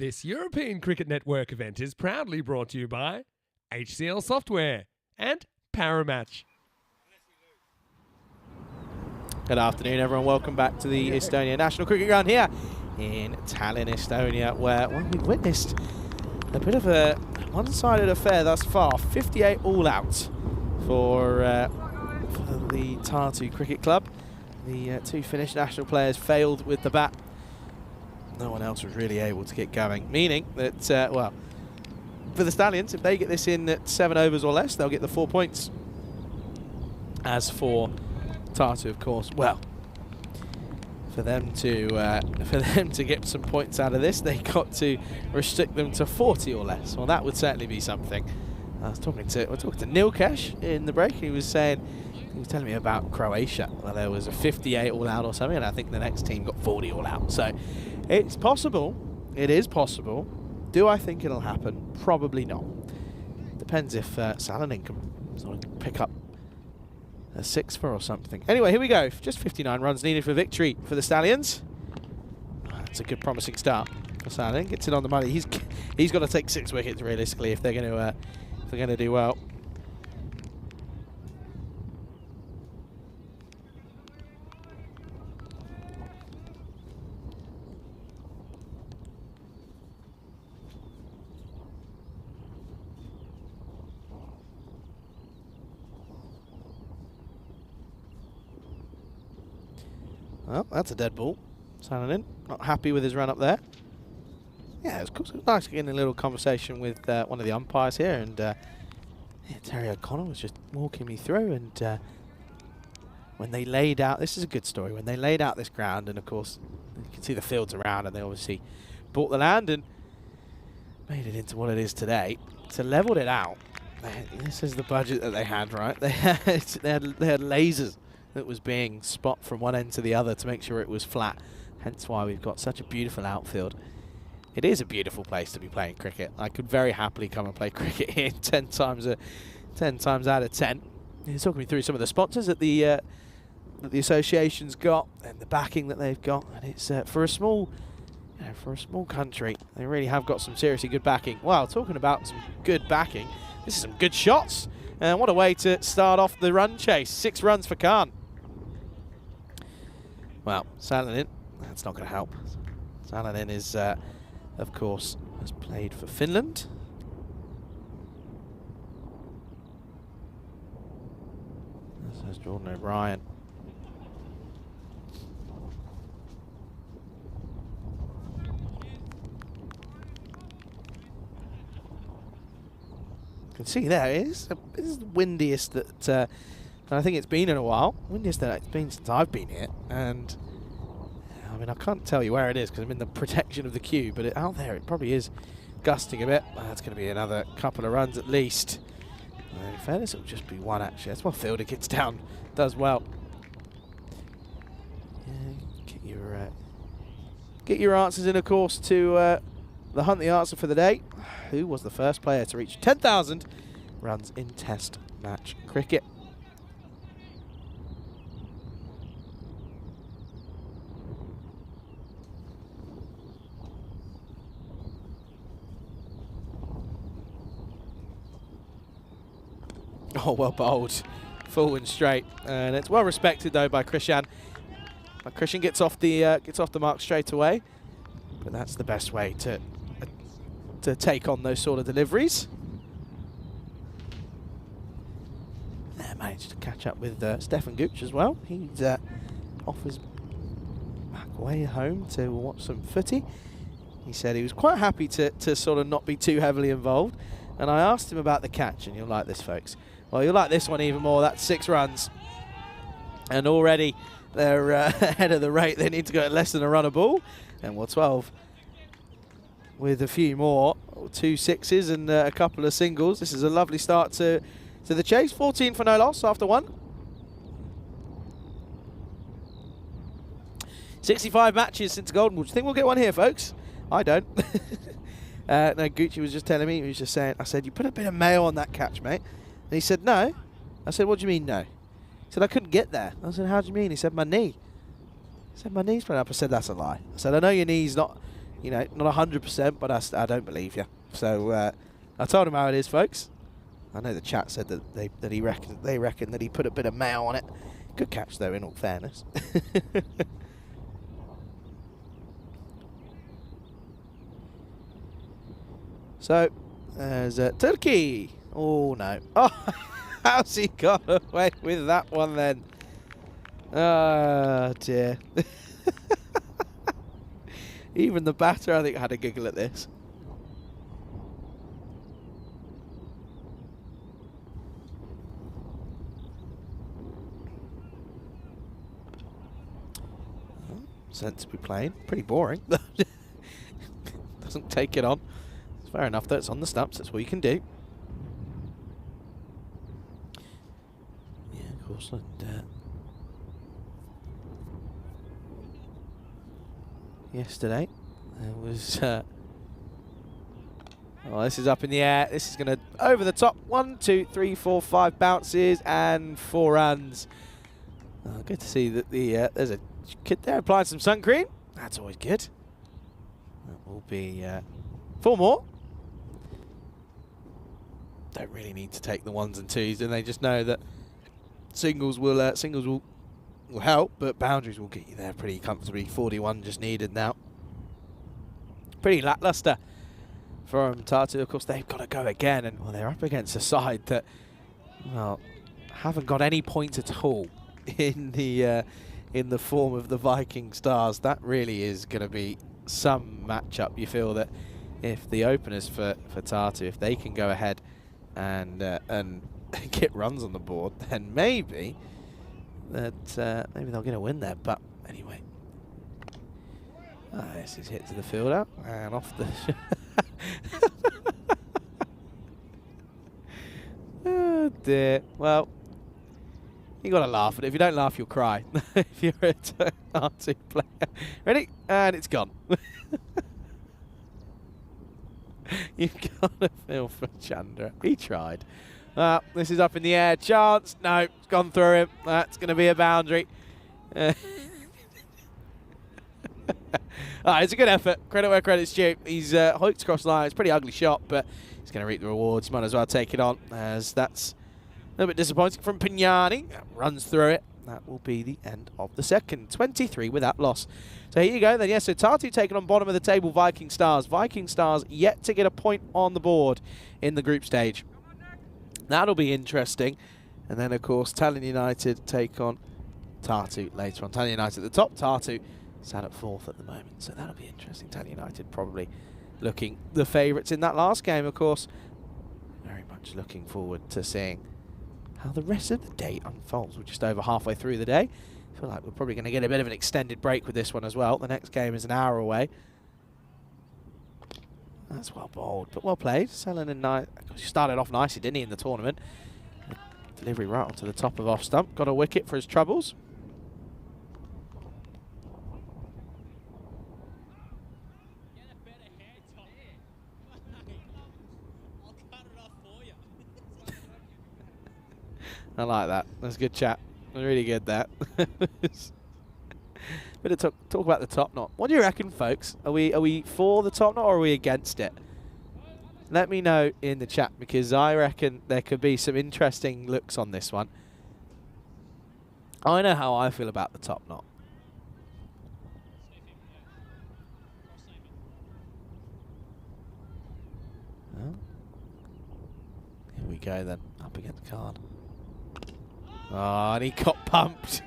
S2: This European Cricket Network event is proudly brought to you by HCL Software and Paramatch.
S1: Good afternoon, everyone. Welcome back to the Estonia National Cricket Ground here in Tallinn, Estonia, where we've witnessed a bit of a one-sided affair thus far. 58 all-out for the Tartu Cricket Club. The two Finnish national players failed with the bat. No one else was really able to get going, meaning that, well, for the Stallions, if they get this in at 7 overs or less, they'll get the 4 points. As for Tartu, of course, well, for them to get some points out of this, they got to restrict them to 40 or less. Well, that would certainly be something. We're talking to Nilkesh in the break. He was telling me about Croatia. Well, there was a 58 all out or something, and I think the next team got 40 all out. So it's possible. It is possible. Do I think it'll happen? Probably not. Depends if Salonen can sort of pick up a 6 for or something. Anyway, here we go. Just 59 runs needed for victory for the Stallions. That's a good, promising start for Salonen. Gets it on the money. He's got to take 6 wickets realistically if they're going to do well. Well, that's a dead ball. Salonen not happy with his run up there. Yeah, it was nice getting a little conversation with one of the umpires here, and yeah, Terry O'Connell was just walking me through. And when they laid out, this is a good story. When they laid out this ground, and of course you can see the fields around, and they obviously bought the land and made it into what it is today. So leveled it out. This is the budget that they had, right? They had lasers that was being spot from one end to the other to make sure it was flat. Hence why we've got such a beautiful outfield. It is a beautiful place to be playing cricket. I could very happily come and play cricket here 10 times out of 10. He's talking me through some of the sponsors that the association's got and the backing that they've got, and it's for a small country, they really have got some seriously good backing. Wow, talking about some good backing, this is some good shots, and what a way to start off the run chase. 6 runs for Khan. Well, Salonen, that's not going to help. Salonen is, of course, has played for Finland. This is Jordan O'Brien. You can see there, it is the windiest that I think it's been in a while. Windiest that it's been since I've been here. And I mean, I can't tell you where it is because I'm in the protection of the queue, but out there it probably is gusting a bit. That's going to be another couple of runs at least. In fairness, it'll just be 1 actually. That's what Fielder gets down, does well. Yeah, get your answers in, of course, to the Hunt the Answer for the day. Who was the first player to reach 10,000 runs in Test match cricket? Oh, well bowled, full and straight, and it's well respected though by Krishan. But Krishan gets off the mark straight away. But that's the best way to take on those sort of deliveries. Managed to catch up with Stefan Gooch as well. He's off his back way home to watch some footy. He said he was quite happy to sort of not be too heavily involved. And I asked him about the catch, and you'll like this, folks. Well, you'll like this one even more. That's 6 runs. And already they're ahead of the rate. They need to go at less than a run a ball. And well, 12 with a few more. 2 sixes and a couple of singles. This is a lovely start to the chase. 14 for no loss after 1. 65 matches since Golden Ball. Do you think we'll get one here, folks? I don't. No, Gucci was just telling me, he was just saying, I said, you put a bit of mayo on that catch, mate. And he said, no. I said, what do you mean, no? He said, I couldn't get there. I said, how do you mean? He said, my knee. He said, my knee's playing up. I said, that's a lie. I said, I know your knee's not you know, not 100%, but I don't believe you. So I told him how it is, folks. I know the chat said that they reckon that he put a bit of mayo on it. Good catch though, in all fairness. So there's Turkey. Oh no! Oh, how's he got away with that one then? Oh dear. Even the batter, I think, had a giggle at this. Sent to be playing. Pretty boring. Doesn't take it on. It's fair enough though, it's on the stumps, that's what you can do. Yeah, of course. And, yesterday there was oh, this is up in the air. This is going to over the top. 1, 2, 3, 4, 5 bounces and 4 runs. Oh, good to see that the there's a kid there applying some sun cream. That's always good. That will be 4 more. Don't really need to take the 1s and 2s, and they just know that singles will help, but boundaries will get you there pretty comfortably. 41 just needed now. Pretty lackluster from Tartu. Of course, they've got to go again, and well, they're up against a side that, well, haven't got any points at all in the form of the Viking Stars. That really is going to be some matchup. You feel that if the openers for Tartu, if they can go ahead and get runs on the board, then maybe maybe they'll get a win there. But anyway, this is hit to the fielder and off the. Oh dear. Well, you got to laugh at it. If you don't laugh, you'll cry. If you're a R2 player. Ready? And it's gone. You've got to feel for Chandra. He tried. This is up in the air. Chance. No, it's gone through him. That's going to be a boundary. It's a good effort. Credit where credit's due. He's hooked across the line. It's a pretty ugly shot, but he's going to reap the rewards. Might as well take it on, as that's a little bit disappointing from Pignani. Runs through it. That will be the end of the second. 23 without loss. So here you go then. Yes, so Tartu taking on bottom of the table Viking Stars. Viking Stars yet to get a point on the board in the group stage. That'll be interesting. And then, of course, Tallinn United take on Tartu later on. Tallinn United at the top. Tartu sat at 4th at the moment. So that'll be interesting. Tallinn United probably looking the favourites in that last game, of course. Very much looking forward to seeing how the rest of the day unfolds. We're just over halfway through the day. I feel like we're probably going to get a bit of an extended break with this one as well. The next game is an hour away. That's well bowled, but well played. Selenin started off nicely, didn't he, in the tournament? Delivery right onto the top of off stump. Got a wicket for his troubles. I like that. That's good chat. Really good, that. Bit of talk about the top knot. What do you reckon, folks? Are we for the top knot or are we against it? Let me know in the chat, because I reckon there could be some interesting looks on this one. I know how I feel about the top knot. Well, here we go then, up against card. Oh, and he got pumped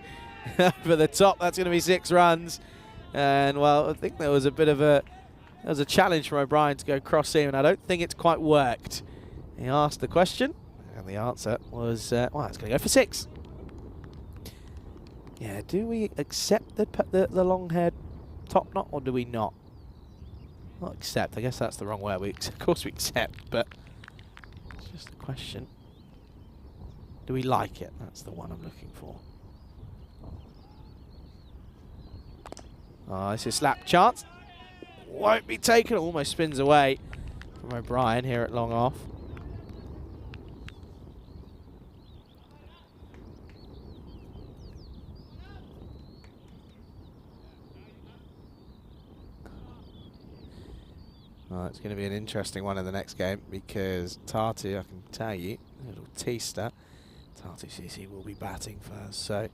S1: over the top. That's going to be 6 runs. And, well, I think there was a bit of a challenge from O'Brien to go cross him, and I don't think it's quite worked. He asked the question, and the answer was, well, it's going to go for 6. Yeah, do we accept the long-haired top knot, or do we not? Not accept. I guess that's the wrong word. Of course we accept, but it's just a question. Do we like it? That's the one I'm looking for. Oh, this is slap chance. Won't be taken. Almost spins away from O'Brien here at long off. Well, it's going to be an interesting one in the next game because Tartu, I can tell you, a little teaster, Tartu CC will be batting first. So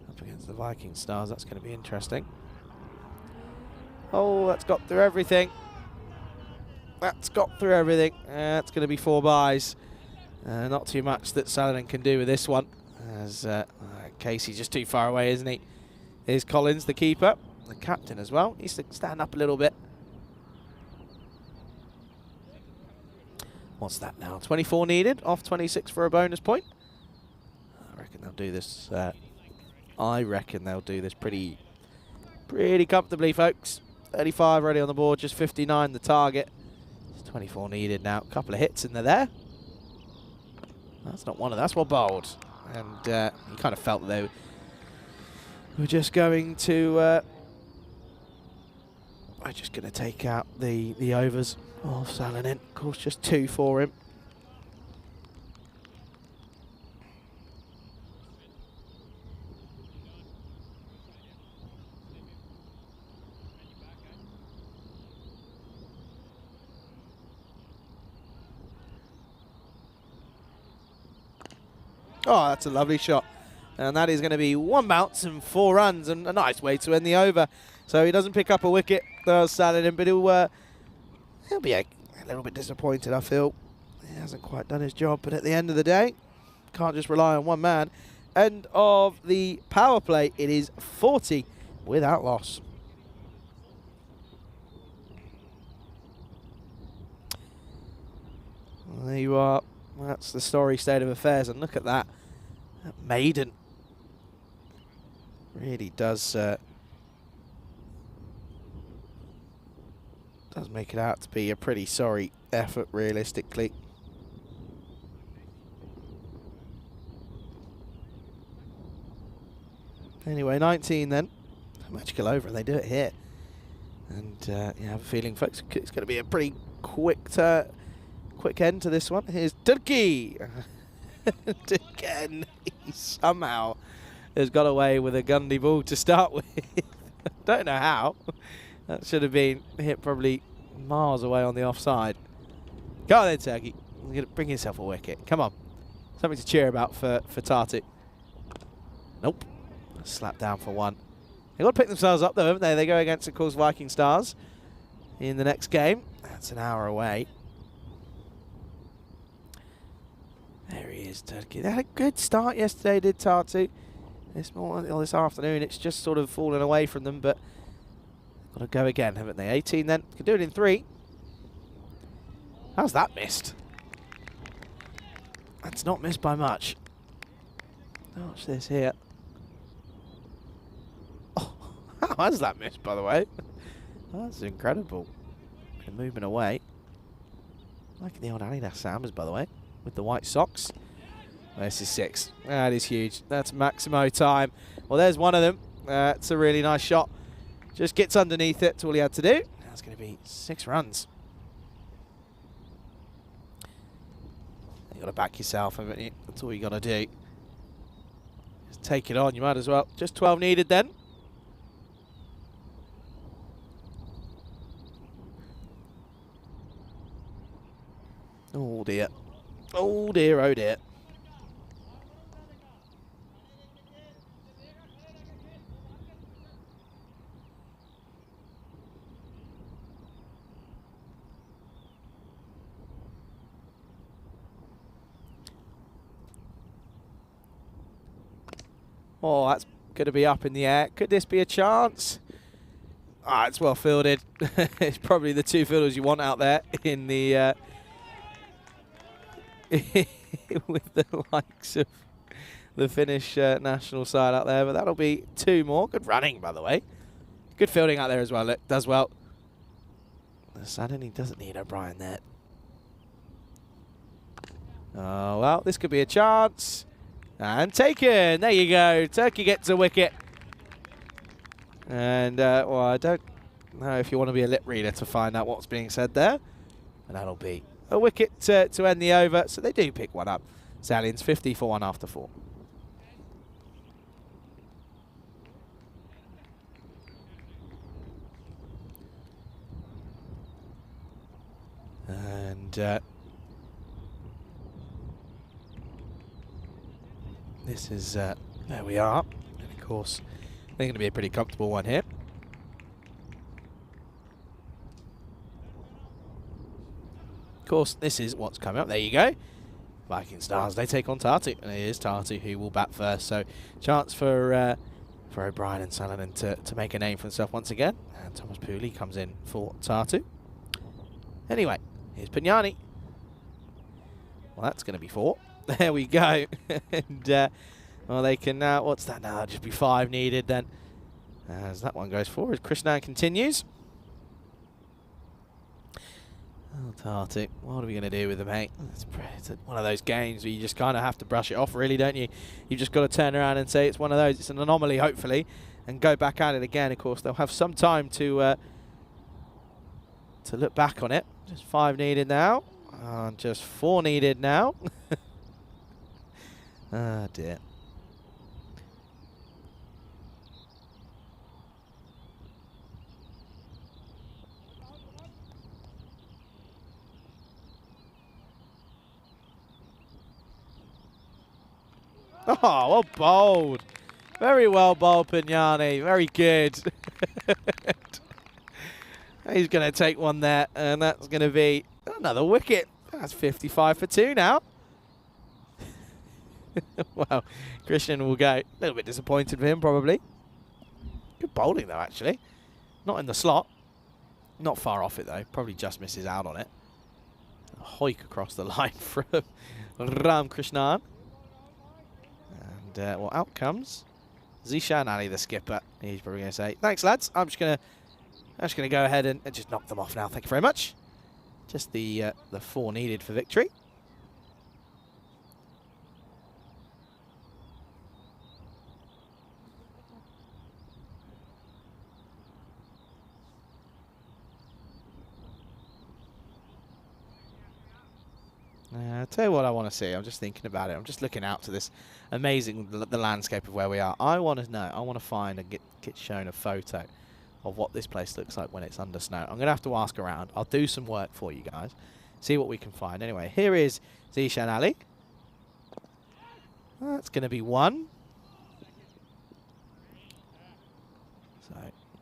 S1: up against the Viking Stars, that's going to be interesting. Oh, that's got through everything. That's got through everything. It's going to be 4 byes. Not too much that Saladin can do with this one. As Casey just too far away, isn't he? Here's Collins, the keeper, the captain as well. Needs to stand up a little bit. What's that now? 24 needed, off 26 for a bonus point. I reckon they'll do this. I reckon they'll do this pretty comfortably, folks. 35 already on the board, just 59 the target. It's 24 needed now. A couple of hits in there. That's not one of them. That's more bold. And you kind of felt that they were just going to... we're just going to take out the overs of Saladin. Of course, just 2 for him. Oh, that's a lovely shot. And that is going to be 1 bounce and 4 runs, and a nice way to end the over. So he doesn't pick up a wicket, Saladin, but he'll be a little bit disappointed, I feel. He hasn't quite done his job, but at the end of the day, can't just rely on one man. End of the power play. It is 40 without loss. Well, there you are. That's the story state of affairs, and look at that. That maiden really does make it out to be a pretty sorry effort, realistically. Anyway, 19 then. Magical over, and they do it here. And you have a feeling, folks, it's going to be a pretty quick end to this one. Here's Turkey. And again, he somehow has got away with a Gundy ball to start with. Don't know how. That should have been hit probably miles away on the offside. Go on then, Turkey. You're going to bring yourself a wicket. Come on. Something to cheer about for Tartu. Nope. Slap down for 1. They've got to pick themselves up, though, haven't they? They go against, of course, Viking Stars in the next game. That's an hour away. There he is, Turkey. They had a good start yesterday, did Tartu. This morning, or this afternoon, it's just sort of fallen away from them, but got to go again, haven't they? 18 then. Can do it in 3. How's that missed? That's not missed by much. Watch this here. Oh, how has that missed, by the way? That's incredible. Moving away. Like the old Adidas Sambas, by the way, with the white socks. This is 6. That is huge. That's Maximo time. Well, there's one of them. It's a really nice shot. Just gets underneath it. That's all he had to do. That's going to be 6 runs. You've got to back yourself, haven't you? That's all you got to do. Just take it on. You might as well. Just 12 needed then. Oh dear. Oh dear, oh dear. Oh, that's going to be up in the air. Could this be a chance? Ah, it's well fielded. It's probably the 2 fielders you want out there in the with the likes of the Finnish national side out there, but that'll be 2 more. Good running, by the way. Good fielding out there as well. Look, does well. Suddenly doesn't need O'Brien there. Oh, well, this could be a chance. And taken. There you go. Turkey gets a wicket. And, well, I don't know if you want to be a lip reader to find out what's being said there. And that'll be a wicket to end the over. So they do pick one up. Saladin's 50 for 1 after 4. And this is, there we are. And of course, I think it's going to be a pretty comfortable one here. Of course, this is what's coming up. There you go. Viking Stars, they take on Tartu, and it is Tartu who will bat first. So, chance for O'Brien and Salonen to make a name for himself once again. And Thomas Pooley comes in for Tartu. Anyway, here's Pignani. Well, that's going to be 4. There we go. And, well, they can now, what's that now? Just be 5 needed then. As that one goes forward, Krishnan continues. Oh, Tartu, what are we going to do with them, mate? It's one of those games where you just kind of have to brush it off, really, don't you? You've just got to turn around and say it's one of those, it's an anomaly, hopefully, and go back at it again. Of course, they'll have some time to look back on it. Just 5 needed now, and just 4 needed now. Ah, dear. Oh, well bowled. Very well bowled, Pignani. Very good. He's going to take one there, and that's going to be another wicket. That's 55 for 2 now. Well, Christian will go. A little bit disappointed for him, probably. Good bowling, though, actually. Not in the slot. Not far off it, though. Probably just misses out on it. A hoik across the line from Ram Krishnan. And, well, out comes Zishan Ali, the skipper. He's probably going to say, thanks, lads. I'm just going to go ahead and just knock them off now. Thank you very much. Just the 4 needed for victory. I'll tell you what I want to see. I'm just thinking about it. I'm just looking out to this amazing, the landscape of where we are. I want to know. I want to find and get shown a photo of what this place looks like when it's under snow. I'm going to have to ask around. I'll do some work for you guys. See what we can find. Anyway, here is Zishan Ali. That's going to be 1. So,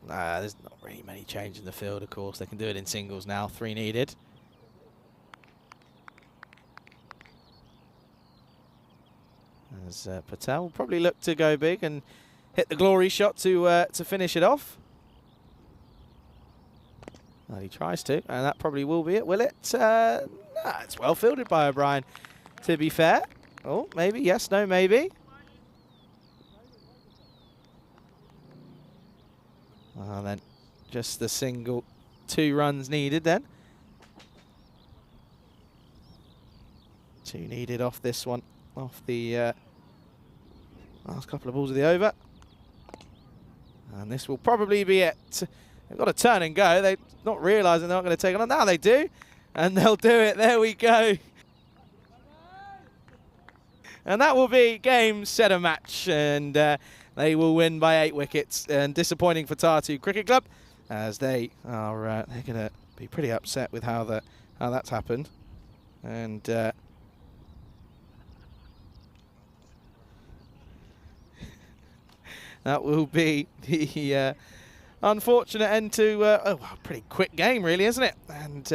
S1: there's not really many changes in the field, of course. They can do it in singles now. 3 needed. As Patel will probably look to go big and hit the glory shot to finish it off. Well, he tries to, and that probably will be it, will it? It's well fielded by O'Brien, to be fair. Oh, maybe, yes, no, maybe. Well, then just the single 2 runs needed then. 2 needed off this one, off the last couple of balls of the over. And this will probably be it. They've got to turn and go. They're not realising they're not going to take it on. Now they do. And they'll do it. There we go. And that will be game, set, and match. And they will win by 8 wickets. And disappointing for Tartu Cricket Club, as they are they're going to be pretty upset with how that's happened. And that will be the unfortunate end to a pretty quick game, really, isn't it? And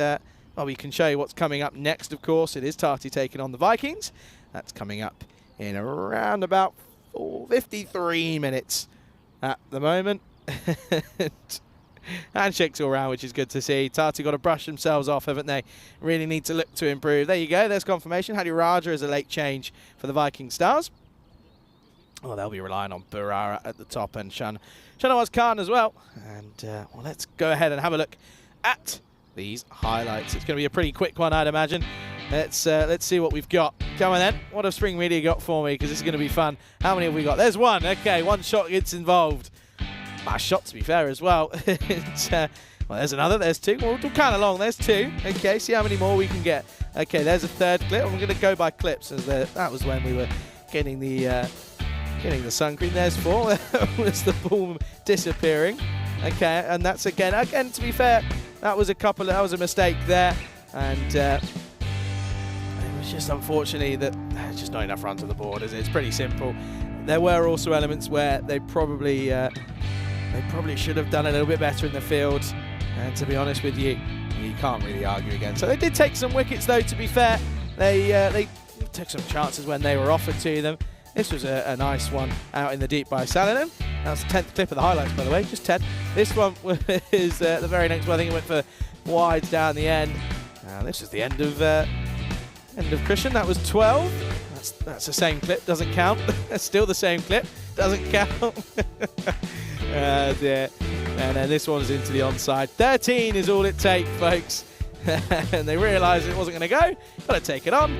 S1: well, we can show you what's coming up next, of course. It is Tartu taking on the Vikings. That's coming up in around about 53 minutes at the moment. Handshakes all around, which is good to see. Tartu got to brush themselves off, haven't they? Really need to look to improve. There you go. There's confirmation. Hadi Raja is a late change for the Viking Stars. Well, they'll be relying on Burara at the top and Shanawaz Khan as well. And well, let's go ahead and have a look at these highlights. It's going to be a pretty quick one, I'd imagine. Let's see what we've got. Come on then. What have Spring Media got for me? Because this is going to be fun. How many have we got? There's 1. Okay, 1 shot gets involved. Nice shot, to be fair, as well. Well, there's another. There's 2. We'll count along. There's 2. Okay, see how many more we can get. Okay, there's a 3rd clip. I'm going to go by clips, as that was when we were getting the sun cream. There's 4. That was the ball disappearing. Okay, and that's again, to be fair, that was a mistake there. And It's just unfortunately that there's just not enough runs on the board, is it? It's pretty simple. There were also elements where they probably should have done a little bit better in the field. And to be honest with you, you can't really argue again. So they did take some wickets, though, to be fair. They took some chances when they were offered to them. This was a nice one out in the deep by Salinan. That's the 10th clip of the highlights, by the way, just 10. This one is the very next one. I think it went for wides down the end. This is the end of Christian. That was 12. That's the same clip, doesn't count. That's still the same clip, doesn't count. Dear. And then this one's into the onside. 13 is all it takes, folks. And they realised it wasn't going to go. Got to take it on.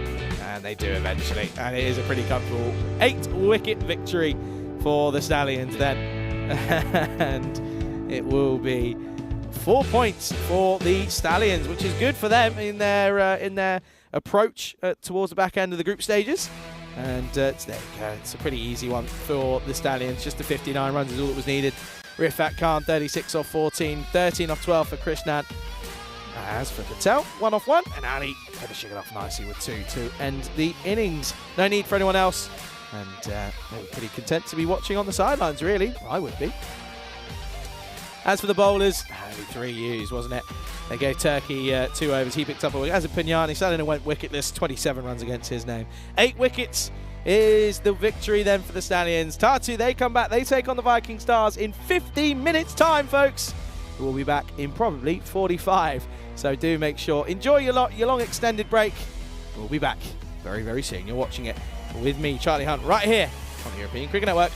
S1: And they do eventually. And it is a pretty comfortable 8-wicket victory for the Stallions then. And it will be 4 points for the Stallions, which is good for them in their approach towards the back end of the group stages. And there you go. It's a pretty easy one for the Stallions. Just the 59 runs is all that was needed. Rifat Khan, 36 off 14, 13 off 12 for Krishnan. As for Patel, 1 off 1, and Ali finishing it off nicely with 2 to end the innings. No need for anyone else, and they were pretty content to be watching on the sidelines, really. I would be. As for the bowlers, only 3 U's, wasn't it? They gave Turkey 2 overs. He picked up a wicket. As a Punyani, Salinan went wicketless, 27 runs against his name. 8 wickets is the victory then for the Stallions. Tartu, they come back. They take on the Viking Stars in 15 minutes time, folks. We'll be back in probably 45. So do make sure, enjoy your long extended break. We'll be back very, very soon. You're watching it with me, Charlie Hunt, right here on the European Cricket Network.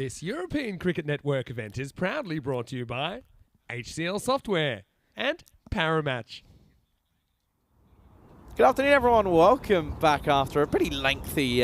S2: This European Cricket Network event is proudly brought to you by HCL Software and Paramatch.
S1: Good afternoon, everyone. Welcome back after a pretty lengthy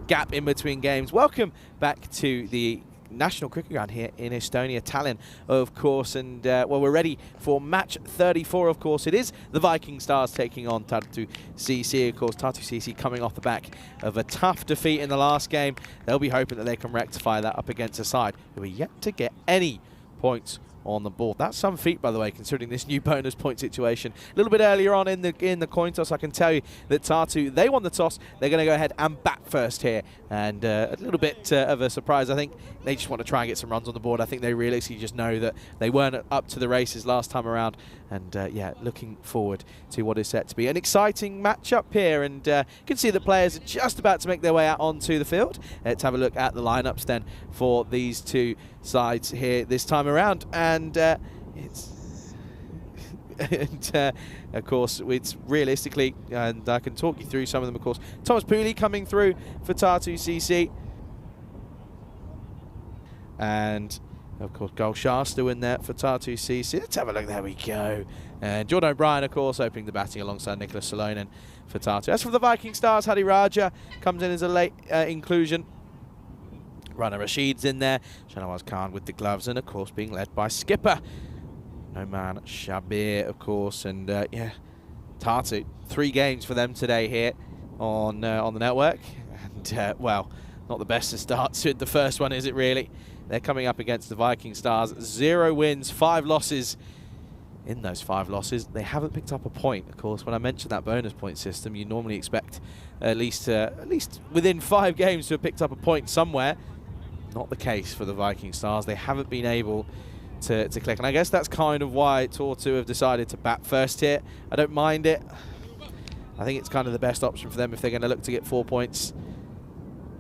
S1: gap in between games. Welcome back to the National Cricket Ground here in Estonia, Tallinn, of course. And, well, we're ready for match 34, of course. It is the Viking Stars taking on Tartu CC, of course. Tartu CC coming off the back of a tough defeat in the last game. They'll be hoping that they can rectify that up against a side who are yet to get any points on the board. That's some feat, by the way, considering this new bonus point situation. A little bit earlier on in the coin toss, I can tell you that Tartu, they won the toss. They're going to go ahead and bat first here. And a little bit of a surprise. I think they just want to try and get some runs on the board. I think they realistically just know that they weren't up to the races last time around. And yeah, looking forward to what is set to be an exciting matchup here. And you can see the players are just about to make their way out onto the field. Let's have a look at the lineups then for these two sides here this time around. And of course, it's realistically, and I can talk you through some of them, of course. Thomas Pooley coming through for Tartu CC. And, of course, Gul Shah still in there for Tartu CC. Let's have a look. There we go. And Jordan O'Brien, of course, opening the batting alongside Nicholas Salonen for Tartu. As for the Viking Stars, Hadi Raja comes in as a late inclusion. Rana Rashid's in there. Shanawaz Khan with the gloves, and, of course, being led by skipper Noman Shabir, of course. And, yeah, Tartu, 3 games for them today here on the network. And, well, not the best of starts with the first one, is it really? They're coming up against the Viking Stars. 0 wins, 5 losses. In those 5 losses, they haven't picked up a point. Of course, when I mentioned that bonus point system, you normally expect at least within 5 games to have picked up a point somewhere. Not the case for the Viking Stars. They haven't been able to click. And I guess that's kind of why Tartu have decided to bat first here. I don't mind it. I think it's kind of the best option for them if they're going to look to get 4 points.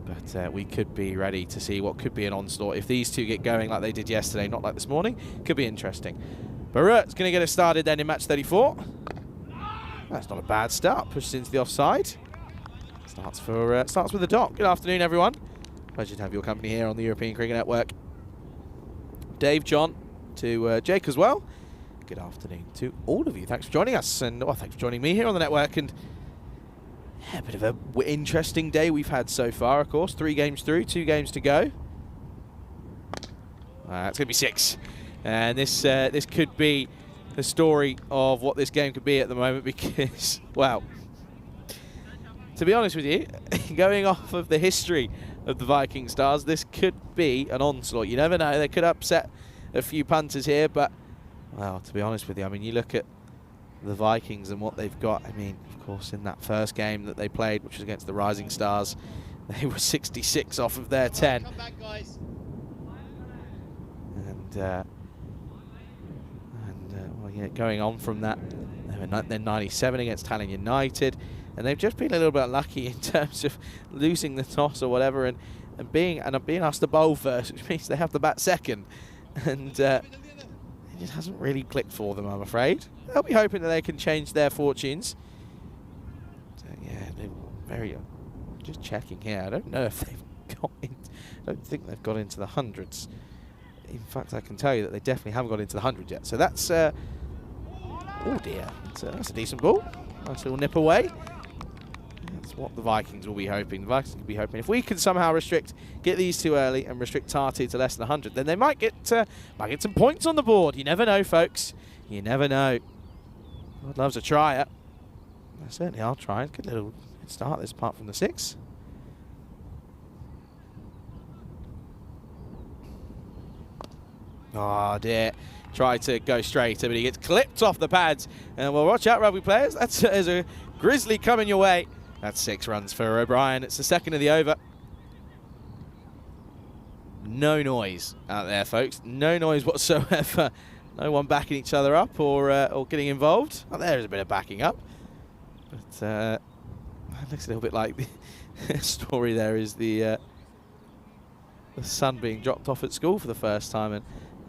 S1: But we could be ready to see what could be an onslaught. If these two get going like they did yesterday, not like this morning, could be interesting. Barrett's going to get us started then in match 34. That's not a bad start. Pushes into the offside. Starts with a dot. Good afternoon, everyone. Pleasure to have your company here on the European Cricket Network. Dave, John, to Jake as well. Good afternoon to all of you. Thanks for joining us. And well, thanks for joining me here on the network. And yeah, a bit of an interesting day we've had so far, of course. 3 games through, 2 games to go. It's going to be 6. And this could be the story of what this game could be at the moment because, well, to be honest with you, going off of the history of the Viking Stars, this could be an onslaught. You never know. They could upset a few punters here, but, well, to be honest with you, I mean, you look at the Vikings and what they've got. I mean, of course, in that first game that they played, which was against the Rising Stars, they were 66 off of their 10.
S6: Come back, guys.
S1: And well, yeah, going on from that, they're 97 against Tallinn United, and they've just been a little bit unlucky in terms of losing the toss or whatever, and being asked to bowl first, which means they have to bat second, and it just hasn't really clicked for them, I'm afraid. They'll be hoping that they can change their fortunes. So, yeah, they're very. Just checking here. I don't know if they've got in. I don't think they've got into the hundreds. In fact, I can tell you that they definitely haven't got into the 100 yet. So that's, oh dear, that's a decent ball. Nice little nip away. That's what the Vikings will be hoping. The Vikings will be hoping if we can somehow get these too early and restrict Tartu to less than 100, then they might get some points on the board. You never know, folks. You never know. I'd love to try it. Certainly, I'll try it. Good little start this apart from the 6. Oh dear, tried to go straight, but he gets clipped off the pads. And well, watch out, rugby players. There's a grizzly coming your way. That's 6 runs for O'Brien. It's the second of the over. No noise out there, folks. No noise whatsoever. No one backing each other up or getting involved. Oh, there's a bit of backing up. But it looks a little bit like the story there is the son being dropped off at school for the first time, and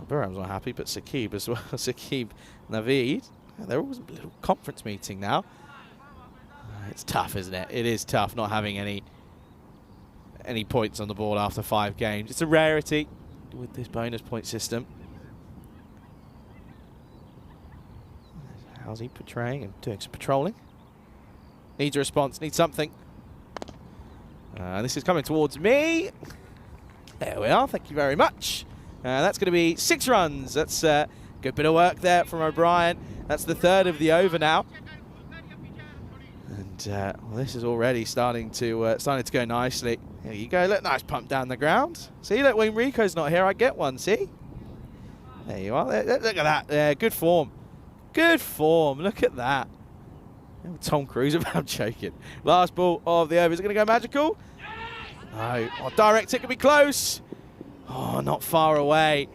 S1: Burham's not happy, but Saqib as well. Saqib Naveed. They're always a little conference meeting now. It's tough, isn't it? It is tough not having any any points on the board after 5 games. It's a rarity with this bonus point system. How's he portraying and doing some patrolling? Needs a response, needs something. This is coming towards me. There we are, thank you very much. That's going to be 6 runs. That's a good bit of work there from O'Brien. That's the 3rd of the over now. And well, this is already starting to go nicely. There you go, look, nice pump down the ground. See, look, when Rico's not here, I get one, see? There you are, look at that, good form. Good form, look at that. Tom Cruise about choking. Last ball of the over, is it going to go magical? No, oh, direct hit could be close. Oh, not far away.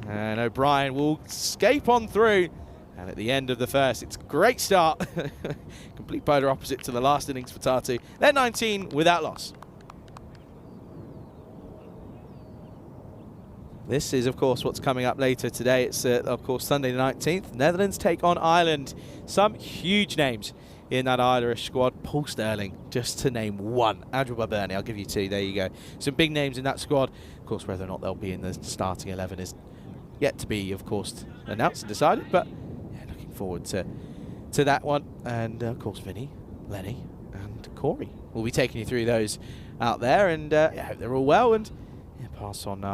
S1: And O'Brien will escape on through. And at the end of the first, it's a great start. Complete polar opposite to the last innings for Tartu. They're 19 without loss. This is, of course, what's coming up later today. It's, of course, Sunday the 19th. Netherlands take on Ireland. Some huge names in that Irish squad. Paul Sterling, just to name one. Andrew Barberni, I'll give you 2. There you go. Some big names in that squad. Of course, whether or not they'll be in the starting 11 is yet to be, of course, announced and decided. But yeah, looking forward to that one. And, of course, Vinny, Lenny, and Corey will be taking you through those out there. And yeah, I hope they're all well. And yeah, pass on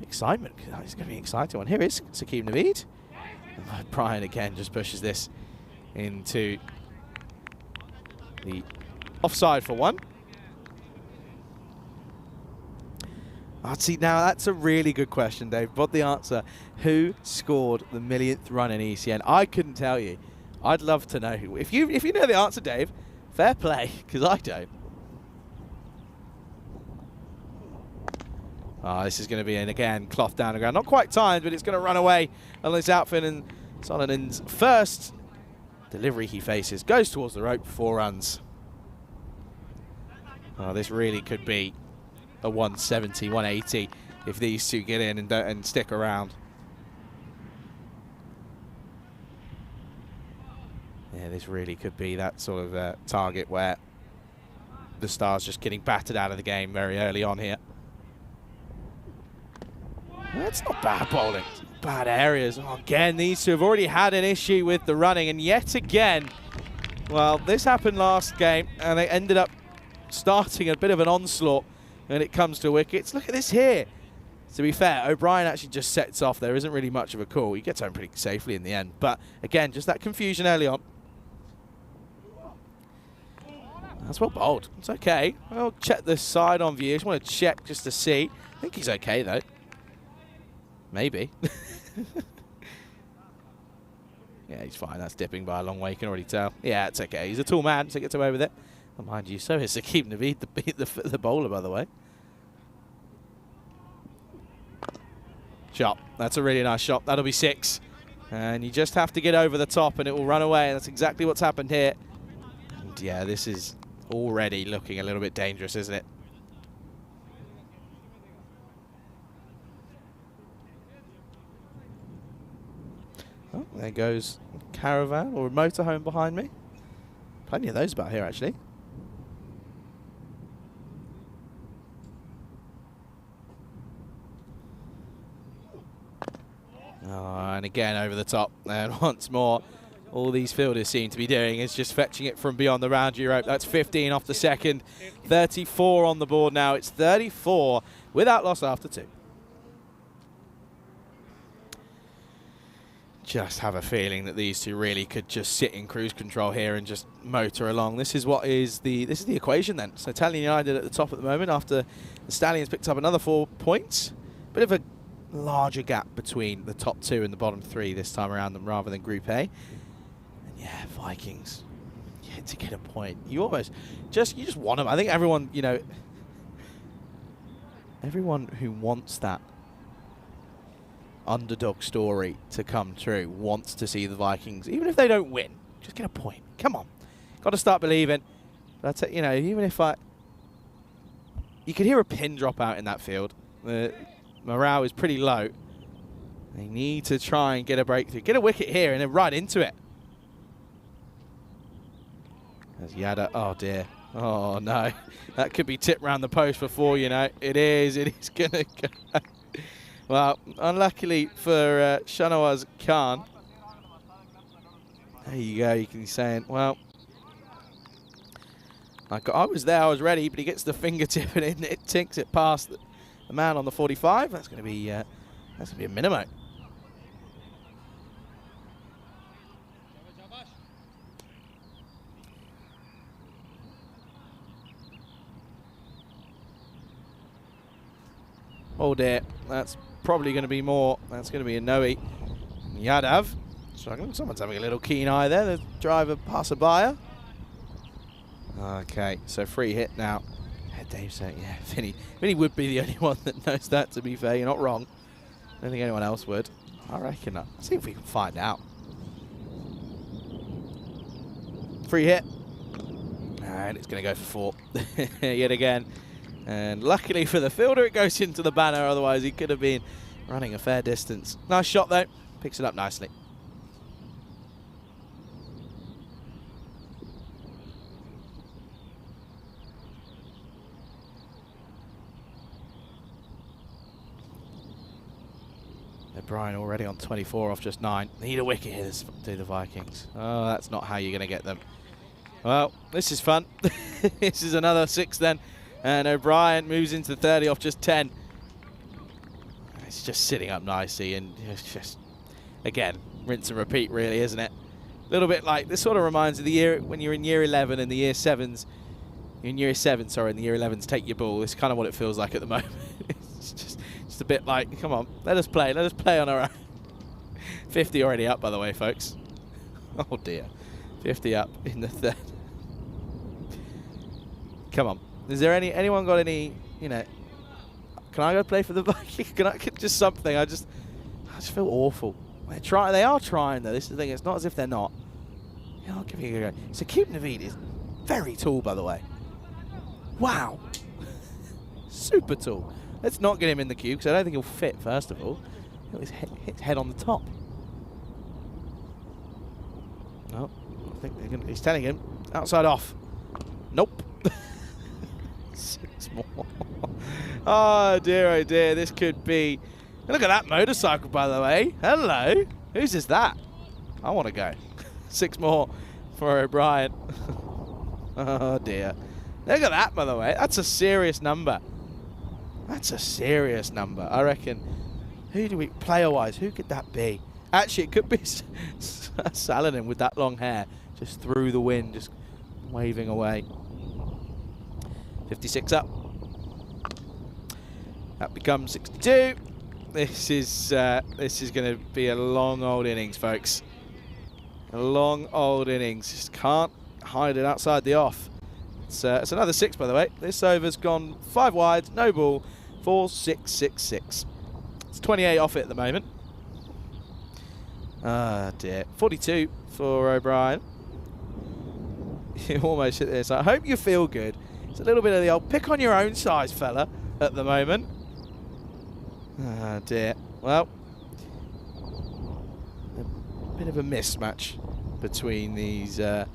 S1: excitement. It's going to be an exciting one. Here is Sakeem Naveed. And Brian again just pushes this into the offside for 1. See, now that's a really good question, Dave. But the answer, who scored the 1,000,000th run in ECN? I couldn't tell you. I'd love to know. If you know the answer, Dave, fair play, because I don't. This is going to be, again, cloth down the ground. Not quite timed, but it's going to run away on this outfit. And Solonin's first delivery he faces goes towards the rope, 4 runs. This really could be a 170, 180 if these two get in and stick around. Yeah, this really could be that sort of target where the Stars just getting battered out of the game very early on here. That's not bad bowling. Bad areas. Oh, again, these two have already had an issue with the running, and yet again, well, this happened last game, and they ended up starting a bit of an onslaught when it comes to wickets. Look at this here. To be fair, O'Brien actually just sets off. There isn't really much of a call. He gets home pretty safely in the end. But again, just that confusion early on. That's well bowled. It's okay. I'll check this side on view. I just want to check just to see. I think he's okay, though. Maybe. Yeah, he's fine. That's dipping by a long way. You can already tell. Yeah, it's okay. He's a tall man, so he gets away with it. And mind you, so is Sakeem Naveed, the bowler, by the way. Shot. That's a really nice shot. That'll be 6. And you just have to get over the top, and it will run away. And that's exactly what's happened here. And yeah, this is already looking a little bit dangerous, isn't it? Oh, there goes a caravan or a motorhome behind me. Plenty of those about here, actually. And again over the top. And once more, all these fielders seem to be doing is just fetching it from beyond the boundary rope. That's 15 off the second. 34 on the board now. It's 34 without loss after 2. Just have a feeling that these two really could just sit in cruise control here and just motor along. This is the equation then. So Italian United at the top at the moment after the Stallions picked up another 4 points. Bit of a larger gap between the top 2 and the bottom 3 this time around them rather than Group A. And yeah, Vikings. Yeah, to get a point. You just want them. I think everyone, you know, everyone who wants that underdog story to come true wants to see the Vikings, even if they don't win, just get a point. Come on, got to start believing. But you know, even if you could hear a pin drop out in that field. The morale is pretty low. They need to try and get a breakthrough, get a wicket here, and then right into it. As Yada, oh dear, Oh, no. That could be tipped round the post before, you know. It is going to go. Well, unluckily for Shanawaz Khan. There you go. You can be saying, well, I was there, I was ready, but he gets the fingertip and it tinks it past the man on the 45. That's going to be a minimo. Oh dear, that's probably going to be more. That's going to be a no-eat. Yadav struggling. Someone's having a little keen eye there. The driver passerby. Okay, so free hit now. Yeah, Dave's saying, yeah, Vinny would be the only one that knows that, to be fair. You're not wrong. I don't think anyone else would. I reckon. Let's see if we can find out. Free hit. And it's going to go for 4 yet again. And luckily for the fielder, it goes into the banner. Otherwise, he could have been running a fair distance. Nice shot, though. Picks it up nicely. O'Brien already on 24 off just 9. Need a wicket here to do the Vikings. Oh, that's not how you're going to get them. Well, this is fun. This is another 6 then. And O'Brien moves into 30 off just 10. It's just sitting up nicely, and it's just, again, rinse and repeat, really, isn't it? A little bit like, this sort of reminds me of the year when you're in year 11 and the year 7s, in year 7, sorry, and the year 11s take your ball. It's kind of what it feels like at the moment. It's just a bit like, come on, let us play on our own. 50 already up, by the way, folks. Oh dear, 50 up in the 3rd. Come on. Is there anyone got any, you know, can I go play for the Vikings? Can I get just something? I just feel awful. They are trying though. This is the thing. It's not as if they're not. Yeah, I'll give you a go. So Cube Naveed is very tall, by the way. Wow. Super tall. Let's not get him in the cube because I don't think he'll fit. First of all, his head on the top. No, I think he's telling him outside off. Nope. 6 more. Oh dear, this could be. Look at that motorcycle, by the way. Hello. Whose is that? I want to go. 6 more for O'Brien. Oh dear. Look at that, by the way. That's a serious number. That's a serious number. I reckon. Who do we, player-wise, who could that be? Actually, it could be Saladin with that long hair, just through the wind, just waving away. 56 up. That becomes 62. This is going to be a long old innings, folks. A long old innings. Just can't hide it outside the off. It's another 6, by the way. This over's gone 5 wide, no ball, 4-6-6-6. It's 28 off it at the moment. Ah dear. 42 for O'Brien. You almost hit this. I hope you feel good. It's a little bit of the old pick on your own size, fella, at the moment. Ah dear. Well, a bit of a mismatch between these two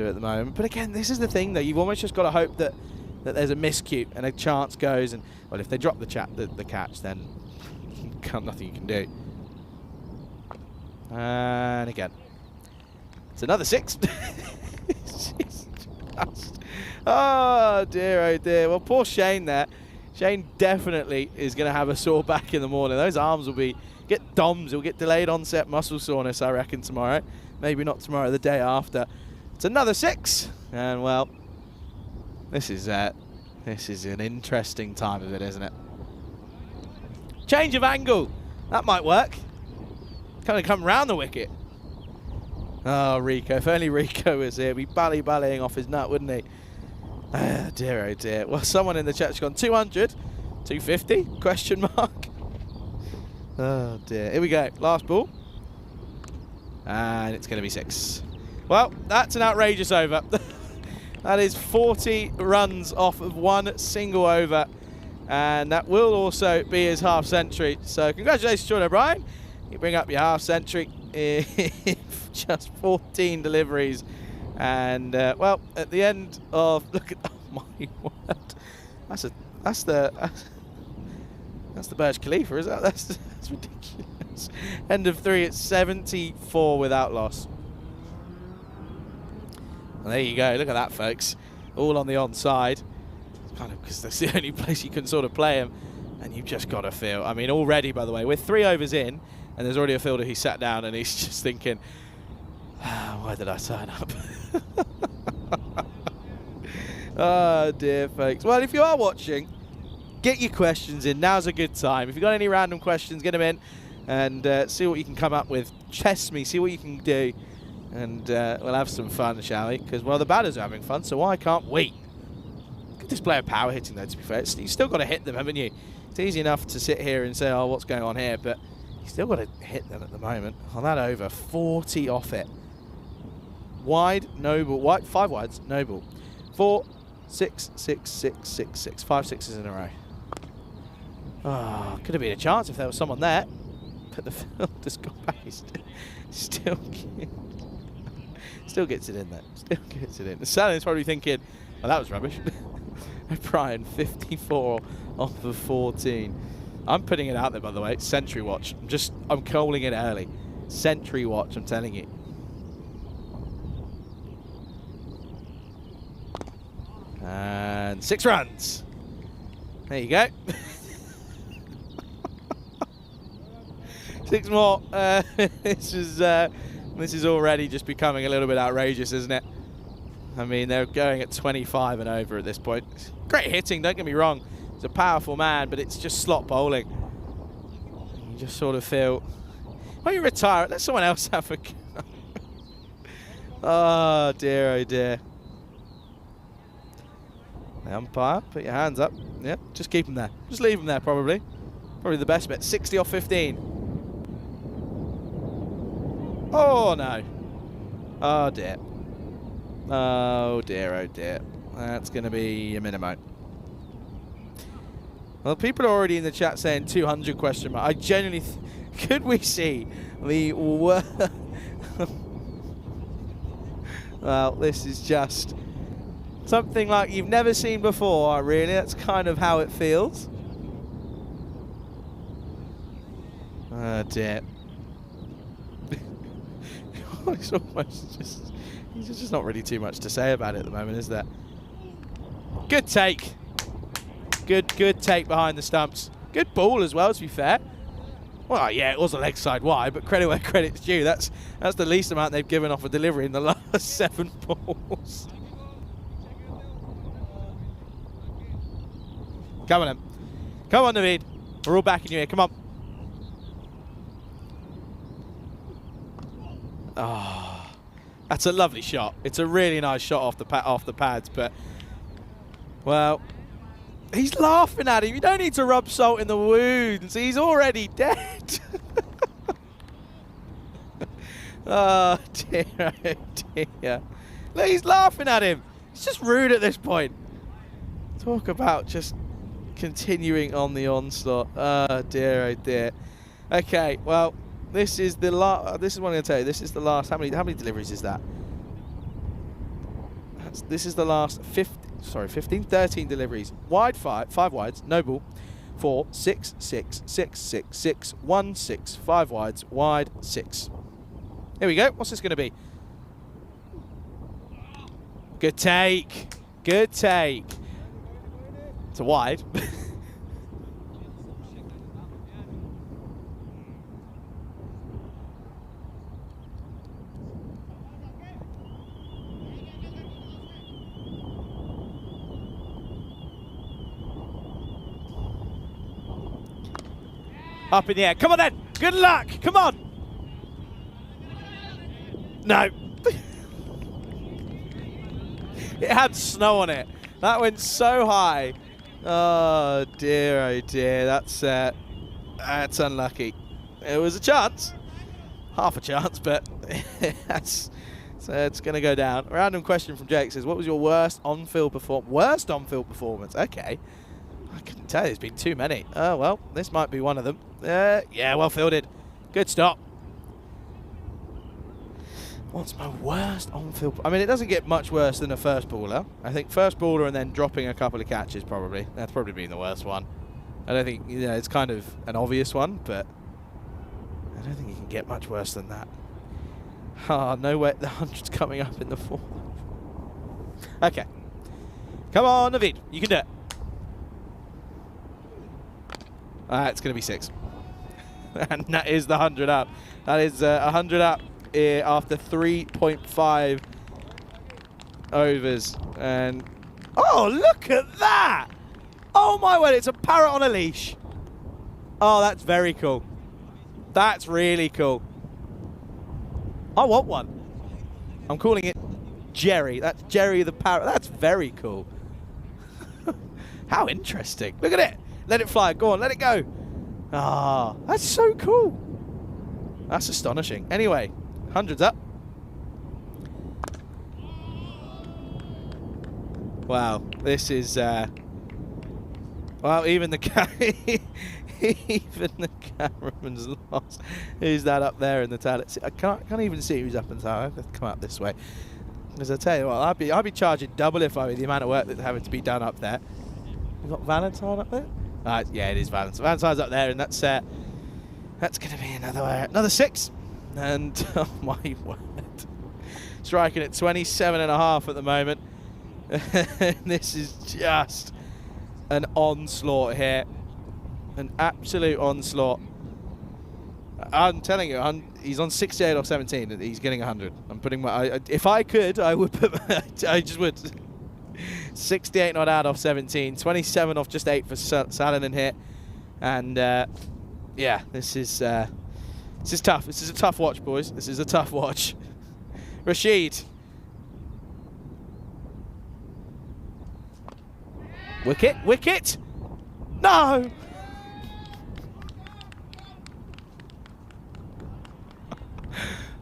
S1: at the moment. But again, this is the thing, though. You've almost just got to hope that there's a miscue and a chance goes. And well, if they drop the catch, then nothing you can do. And again, it's another 6. Oh dear, oh dear. Well, poor Shane there. Shane definitely is going to have a sore back in the morning. Those arms will get DOMS. He'll get delayed onset muscle soreness, I reckon, tomorrow. Maybe not tomorrow, the day after. It's another 6. And well, this is an interesting time of it, isn't it? Change of angle. That might work. Kind of come round the wicket. Oh, Rico. If only Rico was here, he'd be ballying off his nut, wouldn't he? Ah, dear, oh dear. Well, someone in the chat's gone 200, 250, question mark. Oh, dear. Here we go. Last ball. And it's going to be 6. Well, that's an outrageous over. That is 40 runs off of 1 single over. And that will also be his half century. So congratulations, Sean O'Brien. You bring up your half century in just 14 deliveries And well, at the end of look at oh my word, that's the Burj Khalifa, is that? That's ridiculous. End of 3 at 74 without loss. And there you go. Look at that, folks. All on the onside. Kind of because that's the only place you can sort of play him. And you've just got to feel. I mean, already, by the way, we're 3 overs in, and there's already a fielder who sat down and he's just thinking, why did I sign up? Oh, dear, folks. Well, if you are watching, get your questions in. Now's a good time. If you've got any random questions, get them in and see what you can come up with. Chess me, see what you can do. And we'll have some fun, shall we? Because, well, the batters are having fun, so why can't we? Good display of power hitting, though, to be fair. You've still got to hit them, haven't you? It's easy enough to sit here and say, oh, what's going on here? But you've still got to hit them at the moment. On that over, 40 off it. Wide, no ball. Wide, 5 wides, no ball. 4, 6, 6, 6, 6, 6. 5 sixes in a row. Oh, could have been a chance if there was someone there. But the fielder's gone back. He's still gets it in there. Still gets it in. The Salon's probably thinking, oh, that was rubbish. O'Brien, 54 off of 14. I'm putting it out there, by the way. Century watch. I'm calling it early. Century watch, I'm telling you. And 6 runs. There you go. 6 more. This is already just becoming a little bit outrageous, isn't it? I mean, they're going at 25 and over at this point. Great hitting, don't get me wrong. He's a powerful man, but it's just slot bowling. You just sort of feel, why don't you retire? Let someone else have a go. Oh, dear, oh, dear. The umpire, put your hands up. Yep, just keep them there. Just leave them there, probably. Probably the best bet. 60 off 15. Oh, no. Oh, dear. Oh, dear, oh, dear. That's going to be a minimum. Well, people are already in the chat saying 200 question mark. I genuinely... could we see the... Well, this is just... something like you've never seen before, really. That's kind of how it feels. Oh, dear. It's almost just... there's just not really too much to say about it at the moment, is there? Good take. Good take behind the stumps. Good ball as well, to be fair. Well, yeah, it was a leg side wide, but credit where credit's due. That's the least amount they've given off a delivery in the last 7 balls. Come on, then. Come on, Naveed. We're all backing you here. Come on. Oh, that's a lovely shot. It's a really nice shot off the pads, but well, he's laughing at him. You don't need to rub salt in the wounds. He's already dead. Oh dear, oh dear. Look, he's laughing at him. It's just rude at this point. Talk about just continuing on the onslaught. Oh dear, oh dear. Okay, well, this is the last. This is what I'm going to tell you. This is the last. How many deliveries is that? This is the last 13 deliveries. Wide 5 wides, no ball. 4, 6, 6, 6, 6, 6, 1, 6, 5 wides, wide 6. Here we go. What's this going to be? Good take. Good take. It's a wide. Up in the air. Come on then. Good luck. Come on. No. It had snow on it. That went so high. Oh dear, oh dear. That's unlucky. It was a chance. Half a chance, but so it's going to go down. A random question from Jake says, what was your worst on-field performance? Worst on-field performance? Okay. I couldn't tell you. There's been too many. Oh, well, this might be one of them. Yeah, well fielded. Good stop. What's my worst on-field? I mean, it doesn't get much worse than a first baller. I think first baller and then dropping a couple of catches probably. That's probably been the worst one. I don't think, you know, it's kind of an obvious one, but I don't think you can get much worse than that. Ah, no way. The 100's coming up in the 4th. Okay. Come on, Naveed. You can do it. It's going to be 6. And that is the 100 up. That is 100 up after 3.5 overs. And oh, look at that! Oh my word, it's a parrot on a leash. Oh, that's very cool. That's really cool. I want one. I'm calling it Jerry. That's Jerry the parrot. That's very cool. How interesting. Look at it. Let it fly. Go on, let it go. Ah, that's so cool. That's astonishing. Anyway, 100's up. Wow, this is well, even the cameraman's lost. Who's that up there in the toilet? See, I can't even see who's up in the toilet. Let's come up this way. As I tell you what, I'd be charging double if I were the amount of work that's having to be done up there. We got Valentine up there. Yeah, it is Valentine. Valentine's up there, and that's going to be another 6. And oh my word, striking at 27.5 at the moment. This is just an onslaught here, an absolute onslaught. I'm telling you, he's on 68 off 17. He's getting 100. I'm putting my. If I could, I would put. I just would. 68 not out off 17. 27 off just 8 for Saladin here, and yeah, this is tough. This is a tough watch, boys. This is a tough watch. Rashid. Wicket, wicket. No.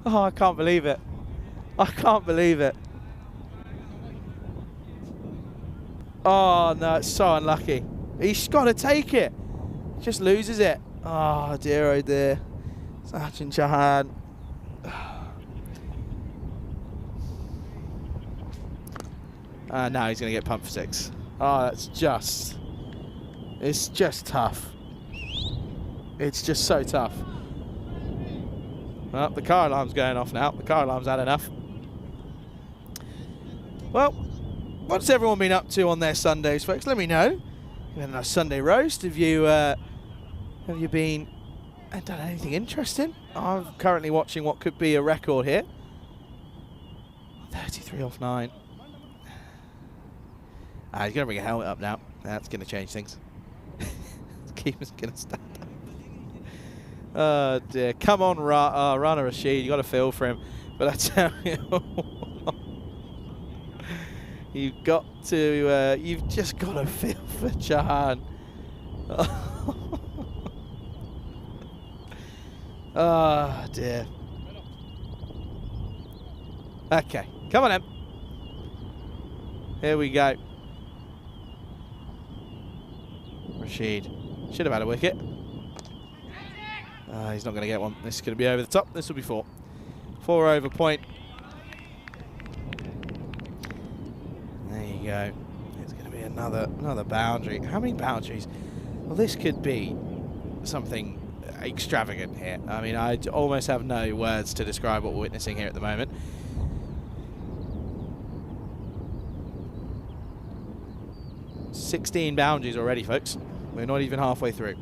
S1: Oh, I can't believe it. I can't believe it. Oh, no, it's so unlucky. He's got to take it. Just loses it. Oh, dear, oh, dear. Sachin Chauhan. Now he's going to get pumped for 6. Oh, it's just tough. It's just so tough. Well, the car alarm's going off now. The car alarm's had enough. Well, what's everyone been up to on their Sundays, folks? Let me know. You had a nice Sunday roast. Have you been and done anything interesting? I'm currently watching what could be a record here. 33 off 9. He's going to bring a helmet up now. That's going to change things. Keeper's going to stand up. Oh dear. Come on, Rana Rashid. You got to feel for him. But I tell you what, you've just got to feel for Chauhan. Oh dear. Okay. Come on, Em. Here we go. Rashid should have had a wicket. He's not going to get one. This is going to be over the top. This will be 4. 4 over point. There you go. It's going to be another boundary. How many boundaries? Well, this could be something extravagant here. I mean, I almost have no words to describe what we're witnessing here at the moment. $16 boundaries already, folks. We're not even halfway through.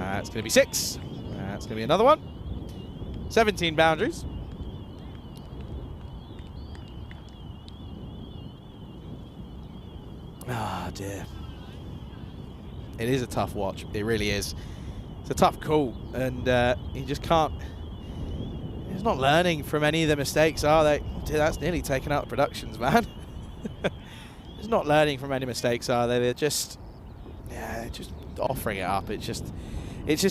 S1: It's going to be 6. It's going to be another one. 17 boundaries. Ah, dear. It is a tough watch. It really is. It's a tough call, and you just can't. He's not learning from any of the mistakes, are they? Dude, that's nearly taken out the productions, man. He's not learning from any mistakes, are they? They're just, yeah, just offering it up. It's just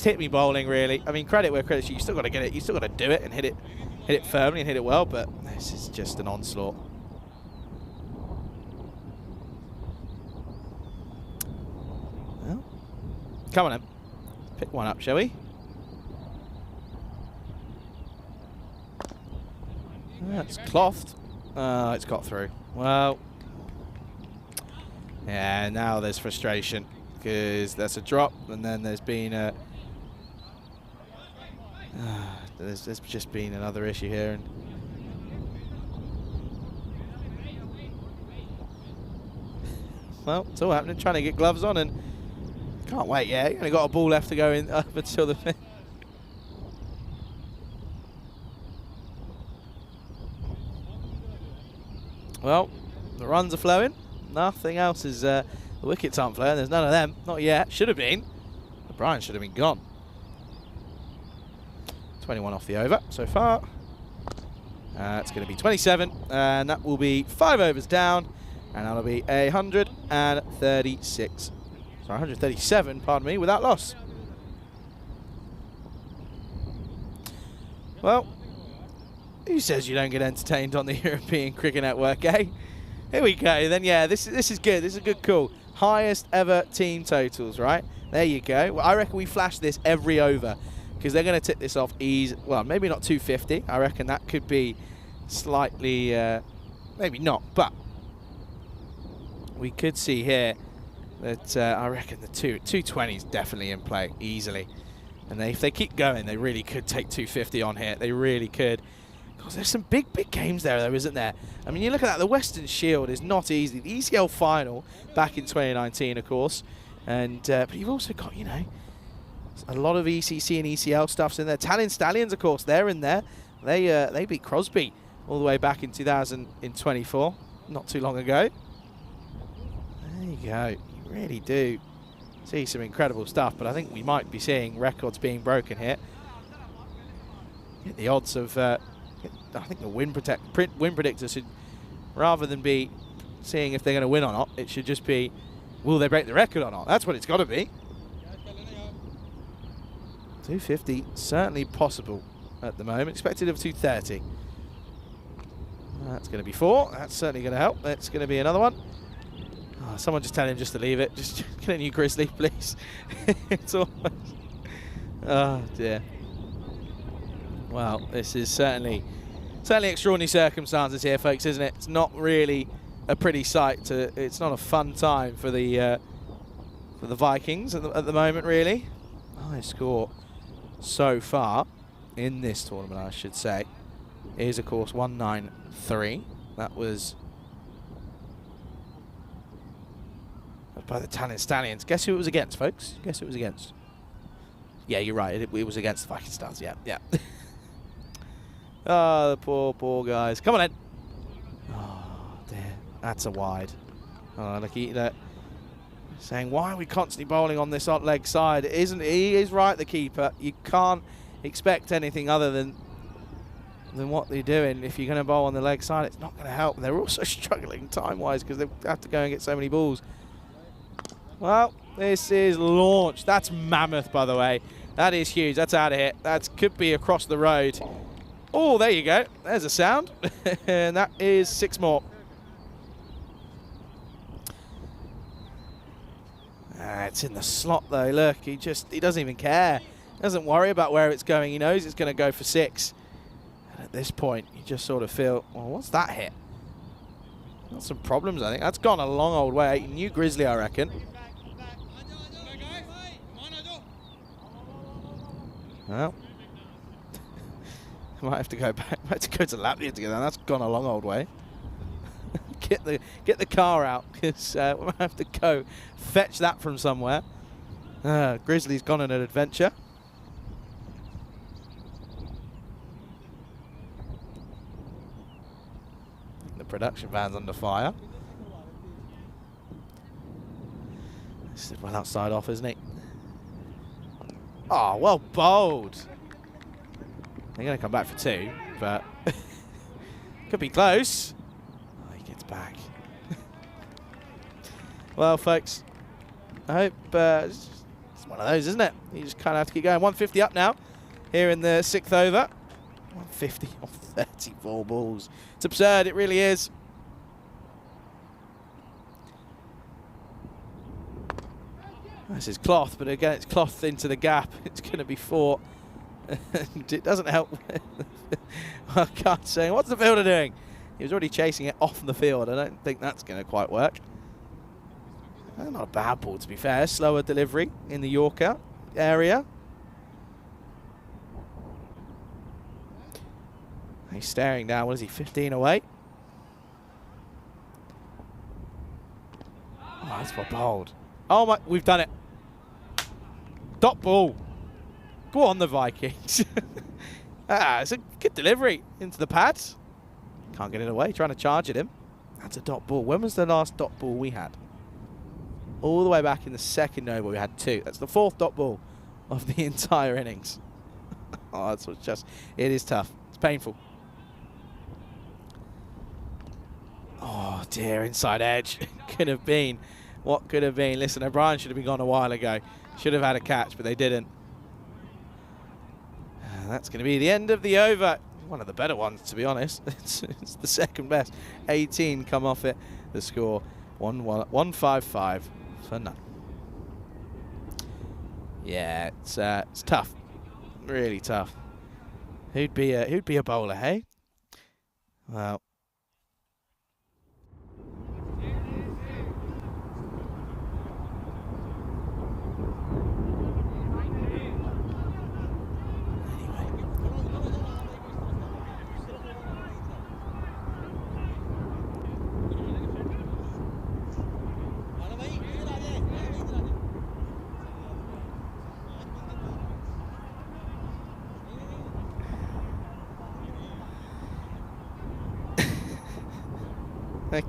S1: hit me bowling, really. I mean, credit where credit's due. You still got to get it. You still got to do it and hit it firmly and hit it well. But this is just an onslaught. Well, come on, then. Pick one up, shall we? It's clothed. It's got through. Well, yeah, now there's frustration because there's a drop and then there's been a... there's just been another issue here. And well, it's all happening. Trying to get gloves on and can't wait. Yeah, you only got a ball left to go in up until the finish. Well, the runs are flowing. Nothing else is. The wickets aren't flowing. There's none of them. Not yet. Should have been. Brian should have been gone. 21 off the over so far. It's going to be 27, and that will be 5 overs down, and that'll be 136. Sorry, 137. Pardon me, without loss. Well. Who says you don't get entertained on the European Cricket Network, eh? Here we go. Then, yeah, this is good. This is a good call. Highest ever team totals, right? There you go. Well, I reckon we flash this every over because they're going to tip this off easy. Well, maybe not 250. I reckon that could be slightly, maybe not. But we could see here that I reckon the 220 is definitely in play easily. And if they keep going, they really could take 250 on here. They really could. Because there's some big games there, though, isn't there? I mean, you look at that. The Western Shield is not easy. The ECL final back in 2019, of course. And but you've also got, you know, a lot of ECC and ECL stuffs in there. Tallinn Stallions, of course, they're in there. They beat Crosby all the way back in 2024, not too long ago. There you go. You really do see some incredible stuff. But I think we might be seeing records being broken here. The odds of... I think the win predictor should, rather than be seeing if they're going to win or not, it should just be, will they break the record or not? That's what it's got to be. 250, certainly possible at the moment. Expected of 230. That's going to be 4. That's certainly going to help. That's going to be another one. Oh, someone just tell him just to leave it. Just get a new Grizzly, please. It's almost... Oh, dear. Well, this is certainly extraordinary circumstances here, folks, isn't it? It's not really a pretty sight. It's not a fun time for the Vikings at the moment, really. Highest score so far in this tournament, I should say, is of course 193. That was by the Tallinn Stallions. Guess who it was against, folks? Guess who it was against? Yeah, you're right. It was against the Viking Stars. Yeah. Oh, the poor guys. Come on in. Oh, dear. That's a wide. Oh, look, saying, why are we constantly bowling on this odd leg side? He is right, the keeper. You can't expect anything other than what they're doing. If you're going to bowl on the leg side, it's not going to help. They're also struggling time-wise because they have to go and get so many balls. Well, this is launched. That's mammoth, by the way. That is huge. That's out of here. That could be across the road. Oh, there you go. There's a sound. And that is 6 more. It's in the slot, though. Look, he doesn't even care. He doesn't worry about where it's going. He knows it's going to go for 6. And at this point, you just sort of feel, well, what's that hit? Got some problems, I think. That's gone a long old way. New Grizzly, I reckon. Well, I might have to go back. Might have to go to Latvia together. That's gone a long old way. Get the car out because we might have to go fetch that from somewhere. Grizzly's gone on an adventure. The production van's under fire. This is well outside off, isn't he? Oh, well bowled. They're going to come back for 2, but could be close. Oh, he gets back. Well, folks, I hope it's one of those, isn't it? You just kind of have to keep going. 150 up now here in the 6th over. 150 off 34 balls. It's absurd. It really is. This is cloth, but again, it's cloth into the gap. It's going to be 4. And it doesn't help I can't say. What's the fielder doing? He was already chasing it off the field. I don't think that's going to quite work. Not a bad ball, to be fair. Slower delivery in the Yorker area. He's staring down. What is he, 15 away? Oh, that's for bold. Oh, my. We've done it. Dot ball. Go on, the Vikings. It's a good delivery into the pads. Can't get it away. Trying to charge at him. That's a dot ball. When was the last dot ball we had? All the way back in the second no ball, we had 2. That's the 4th dot ball of the entire innings. Oh, that's what's just. It is tough. It's painful. Oh dear, inside edge. Could have been. What could have been? Listen, O'Brien should have been gone a while ago. Should have had a catch, but they didn't. That's going to be the end of the over. One of the better ones, to be honest. It's the second best. 18 come off it. The score 155 for none. Yeah, it's tough. Really tough. Who'd be a bowler, hey? Well. Anyway.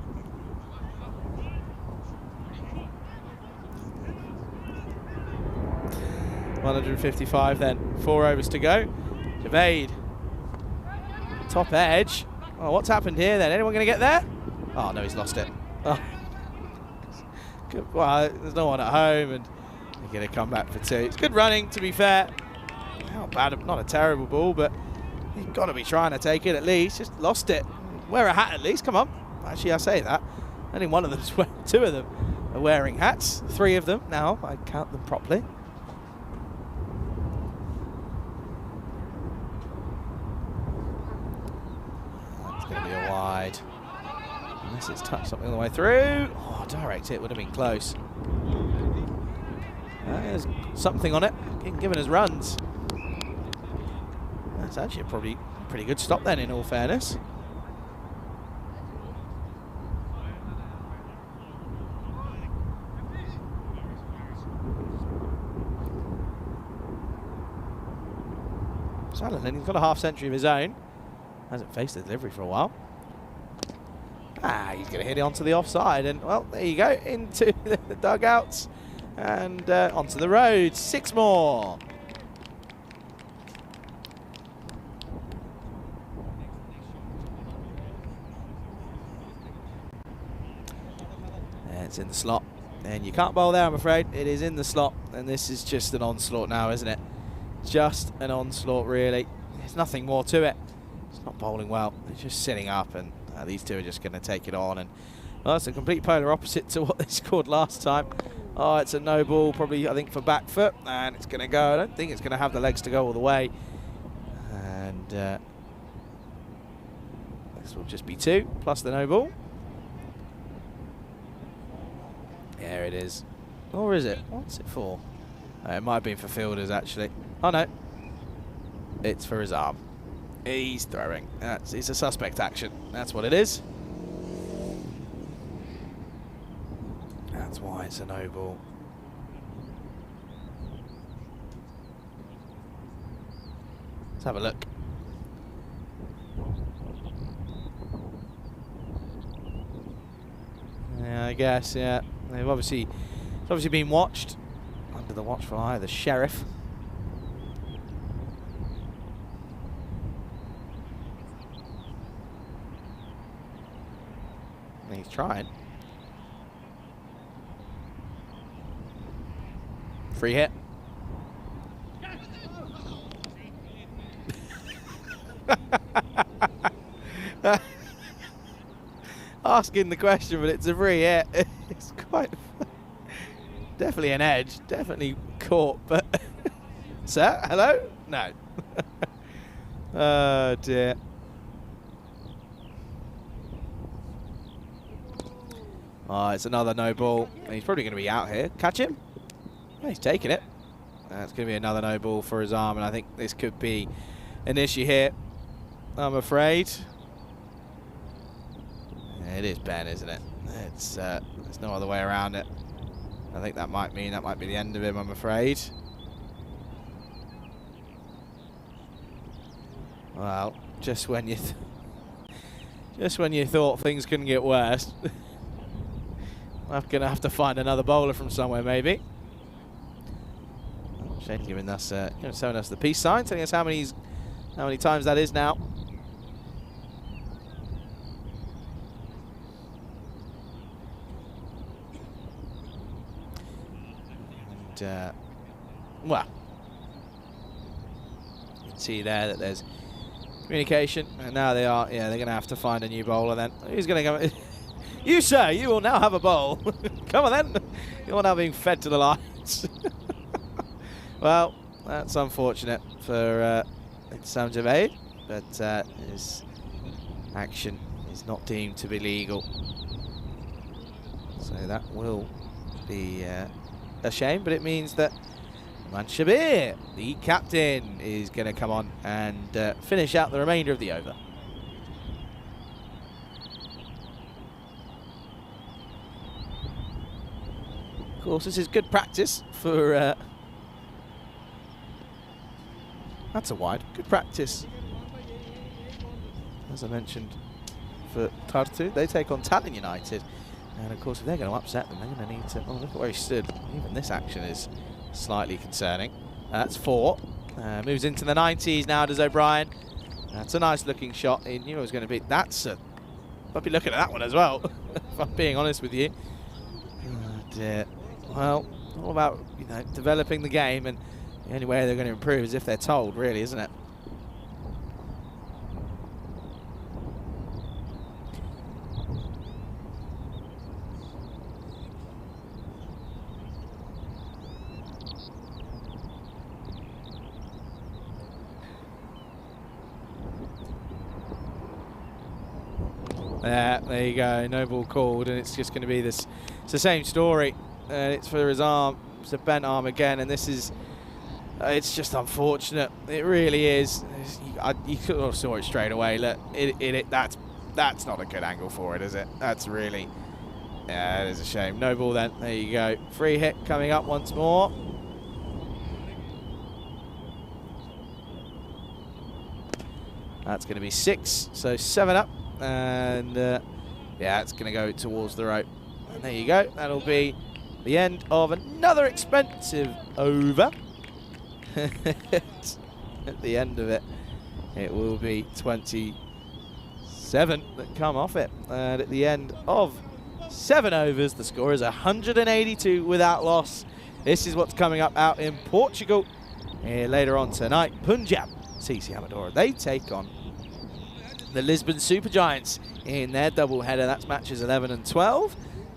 S1: 155 then. 4 overs to go. Javade. Top edge. Oh, what's happened here then? Anyone going to get there? Oh, no, he's lost it. Oh. Well, there's no one at home, and they're going to come back for 2. It's good running, to be fair. Not bad, not a terrible ball, but you've got to be trying to take it at least. Just lost it. Wear a hat at least. Come on. Actually, I say that. Only one of them, 2 of them are wearing hats. 3 of them now. I count them properly. That's going to be a wide. Unless it's touched something all the way through. Oh, direct hit would have been close. There's something on it. Giving us runs. That's actually probably a pretty good stop then, in all fairness. Sutherland, he's got a half century of his own. Hasn't faced the delivery for a while. He's going to hit it onto the offside, and well, there you go, into the dugouts and onto the road. 6 more. And it's in the slot, and you can't bowl there, I'm afraid. It is in the slot, and this is just an onslaught now, isn't it? Just an onslaught, really. There's nothing more to it. It's not bowling well. It's just sitting up, and these 2 are just going to take it on. And well, it's a complete polar opposite to what they scored last time. Oh, it's a no ball, probably, I think, for back foot, and it's going to go. I don't think it's going to have the legs to go all the way. And this will just be 2, plus the no ball. There it is. Or is it? What's it for? It might have been for fielders, actually. Oh, no. It's for his arm. He's throwing. It's a suspect action. That's what it is. That's why it's a no ball. Let's have a look. Yeah, I guess, yeah. They've obviously been watched. Under the watchful eye of the sheriff. He's trying. Free hit. Asking the question, but it's a free hit. It's quite definitely an edge, definitely caught, but sir, hello? No. Oh dear. Oh, it's another no ball. He's probably going to be out here. Catch him? Yeah, he's taking it. That's going to be another no ball for his arm, and I think this could be an issue here, I'm afraid. Yeah, it is Ben, isn't it? It's there's no other way around it. I think that might be the end of him, I'm afraid. Well, just when you thought things couldn't get worse, I'm gonna have to find another bowler from somewhere, maybe. Shane's giving us, showing us the peace sign, telling us how many times that is now. And well, you can see there that there's communication, and now they are, they're going to have to find a new bowler then. Who's going to go? You, sir, you will now have a bowl. Come on then. You're now being fed to the lions. Well, that's unfortunate for Sam Javed, but his action is not deemed to be legal. So that will be a shame, but it means that Man Shabir, the captain, is going to come on and finish out the remainder of the over. Of course, this is good practice for... that's a wide. Good practice. As I mentioned, for Tartu, they take on Tallinn United. And of course, if they're going to upset them, they're going to need to... Oh, look at where he stood. Even this action is slightly concerning. That's 4. Moves into the 90s now, does O'Brien. That's a nice looking shot. He knew it was going to be... That's a... I'll be looking at that one as well, if I'm being honest with you. Oh, dear. Well, all about, developing the game, and the only way they're going to improve is if they're told, really, isn't it? There you go, no ball called, and it's just going to be this. It's the same story, and it's for his arm. It's a bent arm again, and this is. It's just unfortunate. It really is. You could have saw it straight away. Look, that's not a good angle for it, is it? That's really. Yeah, it is a shame. No ball then. There you go. Free hit coming up once more. That's going to be 6, so 7 up. And yeah, it's going to go towards the rope. And there you go. That'll be the end of another expensive over. At the end of it, it will be 27 that come off it. And at the end of 7 overs, the score is 182 without loss. This is what's coming up out in Portugal later on tonight. Punjab, CC Amadora, they take on the Lisbon Supergiants in their double-header. That's matches 11 and 12.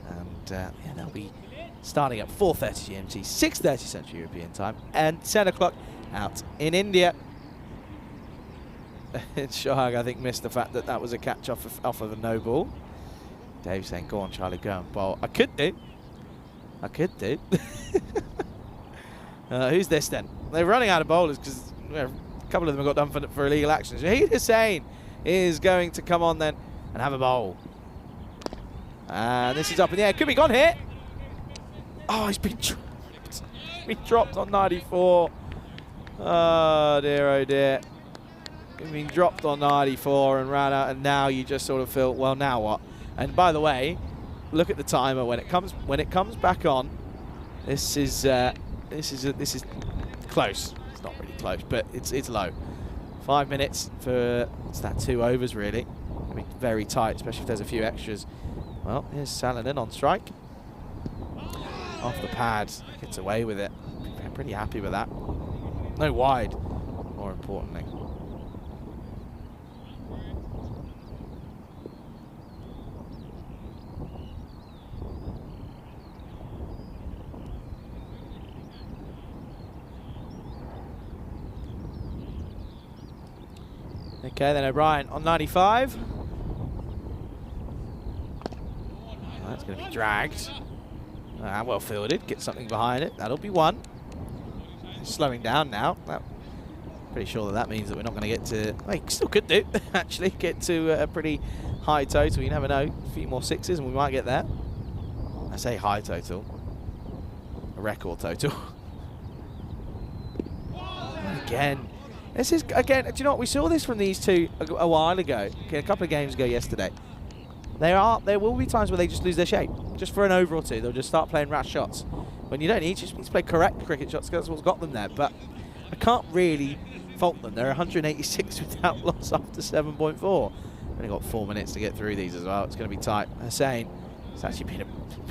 S1: And yeah, they'll be starting at 4:30 GMT, 6:30 Central European time, and 10 o'clock out in India. Shohag, I think, missed the fact that that was a catch off of a no ball. Dave saying, go on, Charlie, go and bowl. I could do. Who's this then? They're running out of bowlers because a couple of them got done for illegal action. Shahid Hussain is going to come on then and have a bowl. And this is up in the air. Could be gone here. Oh, he's been dropped. He dropped on 94. Oh, dear, oh, dear. He's been dropped on 94 and ran out, and now you just sort of feel, well, now what? And by the way, look at the timer when it comes back on. This is close. It's not really close, but it's low. 5 minutes for, what's that, 2 overs really. It'll be very tight, especially if there's a few extras. Well, here's Saladin on strike. Off the pad, gets away with it. I'm pretty happy with that. No wide, more importantly. Okay, then O'Brien on 95. That's going to be dragged. Well fielded, get something behind it. That'll be one. Slowing down now. Pretty sure that means that we're not going to get to... Well, you still could do, actually, get to a pretty high total. You never know. A few more sixes and we might get there. I say high total. A record total. Again. This is, again, do you know what? We saw this from these two a while ago. Okay, a couple of games ago yesterday. There will be times where they just lose their shape. Just for an over or two, they'll just start playing rash shots. When you don't need, you just need to play correct cricket shots, because that's what's got them there. But I can't really fault them. They're 186 without loss after 7.4. Only got 4 minutes to get through these as well. It's going to be tight. Hussain, it's actually been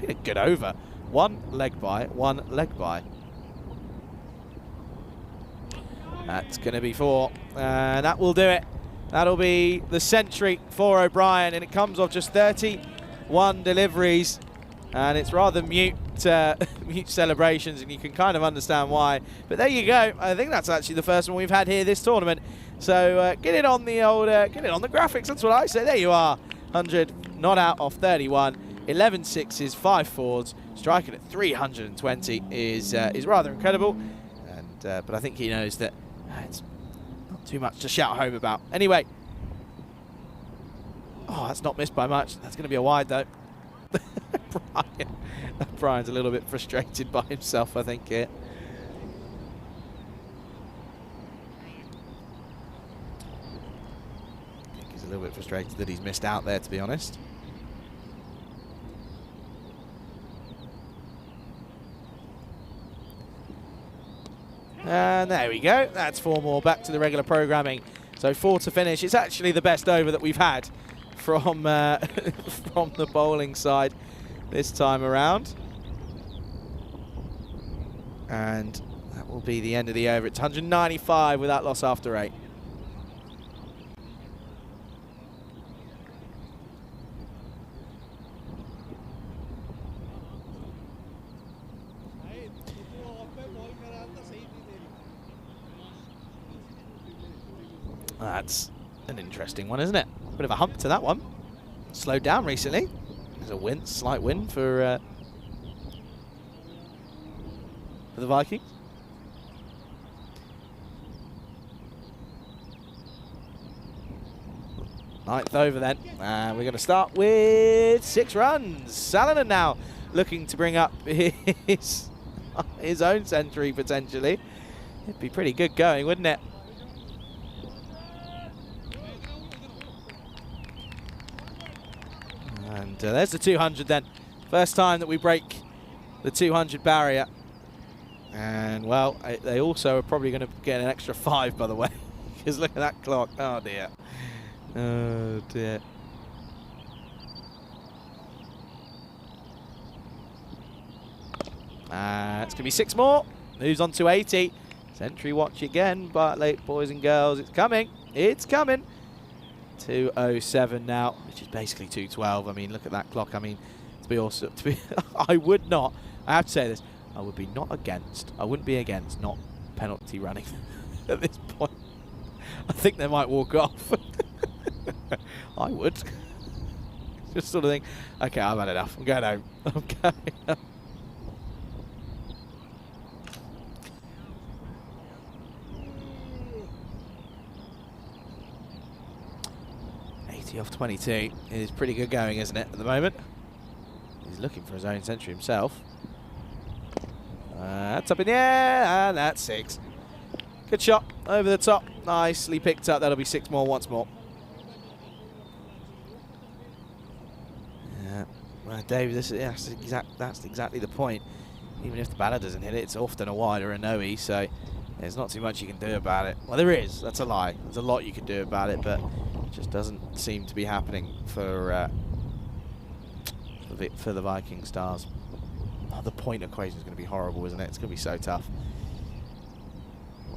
S1: a good over. One leg by, one leg by. That's going to be 4, and that will do it. That'll be the century for O'Brien, and it comes off just 31 deliveries, and it's rather mute celebrations, and you can kind of understand why. But there you go. I think that's actually the first one we've had here this tournament. So get it on the old, get it on the graphics. That's what I say. There you are. 100 not out off 31. 11 sixes, 5 fours. Striking at 320 is rather incredible. And but I think he knows that. It's not too much to shout home about. Anyway. Oh, that's not missed by much. That's going to be a wide, though. Brian's a little bit frustrated by himself, I think, here. I think he's a little bit frustrated that he's missed out there, to be honest. And there we go. That's 4 more back to the regular programming. So 4 to finish. It's actually the best over that we've had from from the bowling side this time around. And that will be the end of the over. It's 195 without loss after 8. That's an interesting one, isn't it? Bit of a hump to that one. Slowed down recently. There's a win, slight win for the Vikings. Ninth over then. And we're going to start with 6 runs. Salinan now looking to bring up his own century potentially. It'd be pretty good going, wouldn't it? And there's the 200 then. First time that we break the 200 barrier. And, well, they also are probably going to get an extra 5, by the way. Because look at that clock. Oh, dear. Oh, dear. It's going to be 6 more. Moves on to 80. Century watch again, but late boys and girls, it's coming. It's coming. 2:07 now, which is basically 2:12. I mean, look at that clock. I mean, I would not, I have to say this, I would be not against, I wouldn't be against not penalty running at this point. I think they might walk off. I would. Just sort of think, okay, I've had enough. I'm going home. I'm going home. Off 22 is pretty good going, isn't it, at the moment? He's looking for his own century himself. That's up in the air, and that's 6. Good shot over the top, nicely picked up. That'll be 6 more once more. Yeah, well, Dave, that's exactly the point. Even if the batter doesn't hit it, it's often a wide or a no-e, so there's not too much you can do about it. Well, there is. That's a lie. There's a lot you can do about it, but just doesn't seem to be happening for the Viking Stars. Oh, the point equation is going to be horrible, isn't it? It's going to be so tough.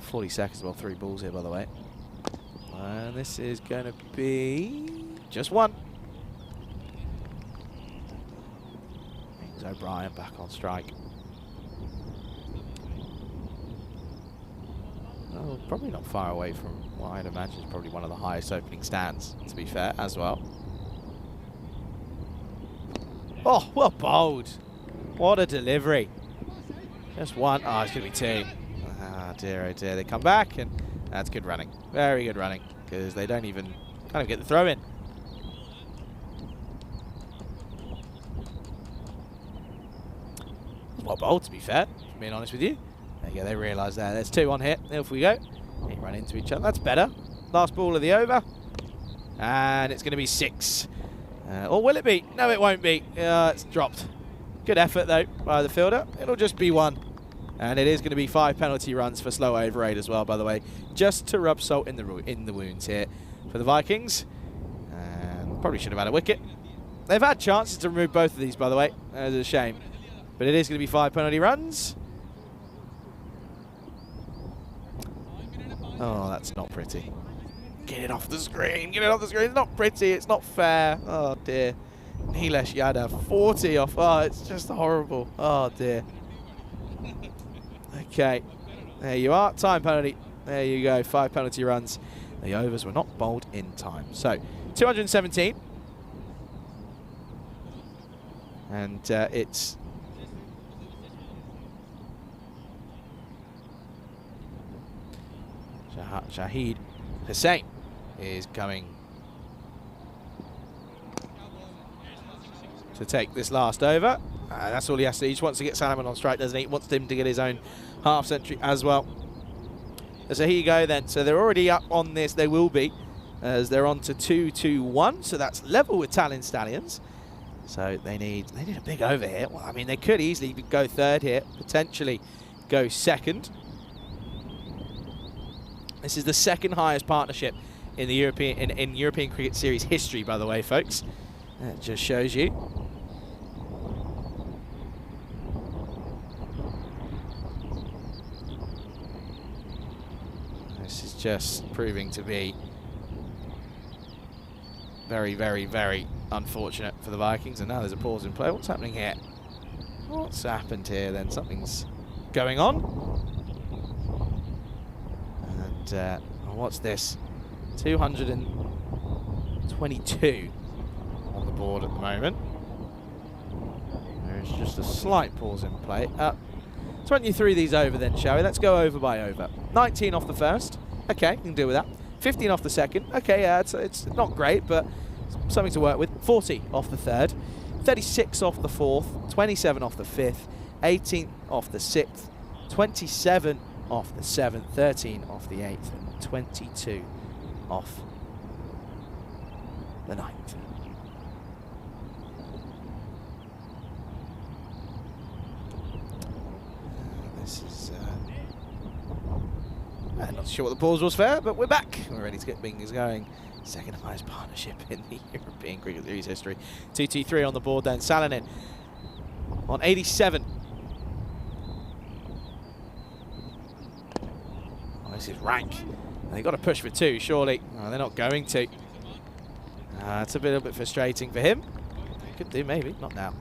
S1: 40 seconds, well, 3 balls here, by the way. And this is going to be just 1. There's O'Brien back on strike. Oh, well, probably not far away from what I'd imagine is probably one of the highest opening stands, to be fair, as well. Oh, well bowled. What a delivery. Just one. Oh, it's going to be two. Ah, dear, oh dear. They come back, and that's good running. Very good running, because they don't even kind of get the throw in. Well bowled, to be fair, being honest with you. There you go, they realise there. There's two on here. Off we go. They run into each other. That's better. Last ball of the over. And it's going to be 6. Or will it be? No, it won't be. It's dropped. Good effort, though, by the fielder. It'll just be 1. And it is going to be 5 penalty runs for slow over 8 as well, by the way. Just to rub salt in the wounds here for the Vikings. And probably should have had a wicket. They've had chances to remove both of these, by the way. It's a shame. But it is going to be 5 penalty runs. Oh, that's not pretty. Get it off the screen. Get it off the screen. It's not pretty. It's not fair. Oh, dear. Nilesh Yadav, 40 off. Oh, it's just horrible. Oh, dear. Okay. There you are. Time penalty. There you go. 5 penalty runs. The overs were not bowled in time. So, 217. And it's... Shahid Hussain is coming to take this last over. That's all he has to do. He just wants to get Salomon on strike, doesn't he? He wants him to get his own half century as well. So here you go then. So they're already up on this. They will be, as they're on to 2-2-1. So that's level with Tallinn Stallions. So they need a big over here. Well, I mean, they could easily go third here, potentially go second. This is the second highest partnership in the European Cricket Series history, by the way, folks. That just shows you. This is just proving to be very, very, very unfortunate for the Vikings. And now there's a pause in play. What's happening here? What's happened here then? Something's going on. And what's this? 222 on the board at the moment. There's just a slight pause in play. 23 these over then, shall we? Let's go over by over. 19 off the first. Okay, you can deal with that. 15 off the second. Okay, yeah, it's not great, but something to work with. 40 off the third. 36 off the fourth. 27 off the fifth. 18 off the sixth. 27 off the 7th, 13 off the 8th, and 22 off the 9th. This is... I'm not sure what the pause was fair, but we're back. We're ready to get things going. Second highest partnership in the European Cricket Series history. 2-2-3 on the board then. Salonen on 87. This is rank. They've got to push for 2, surely. Oh, they're not going to. It's a little bit frustrating for him. They could do, maybe. Not now.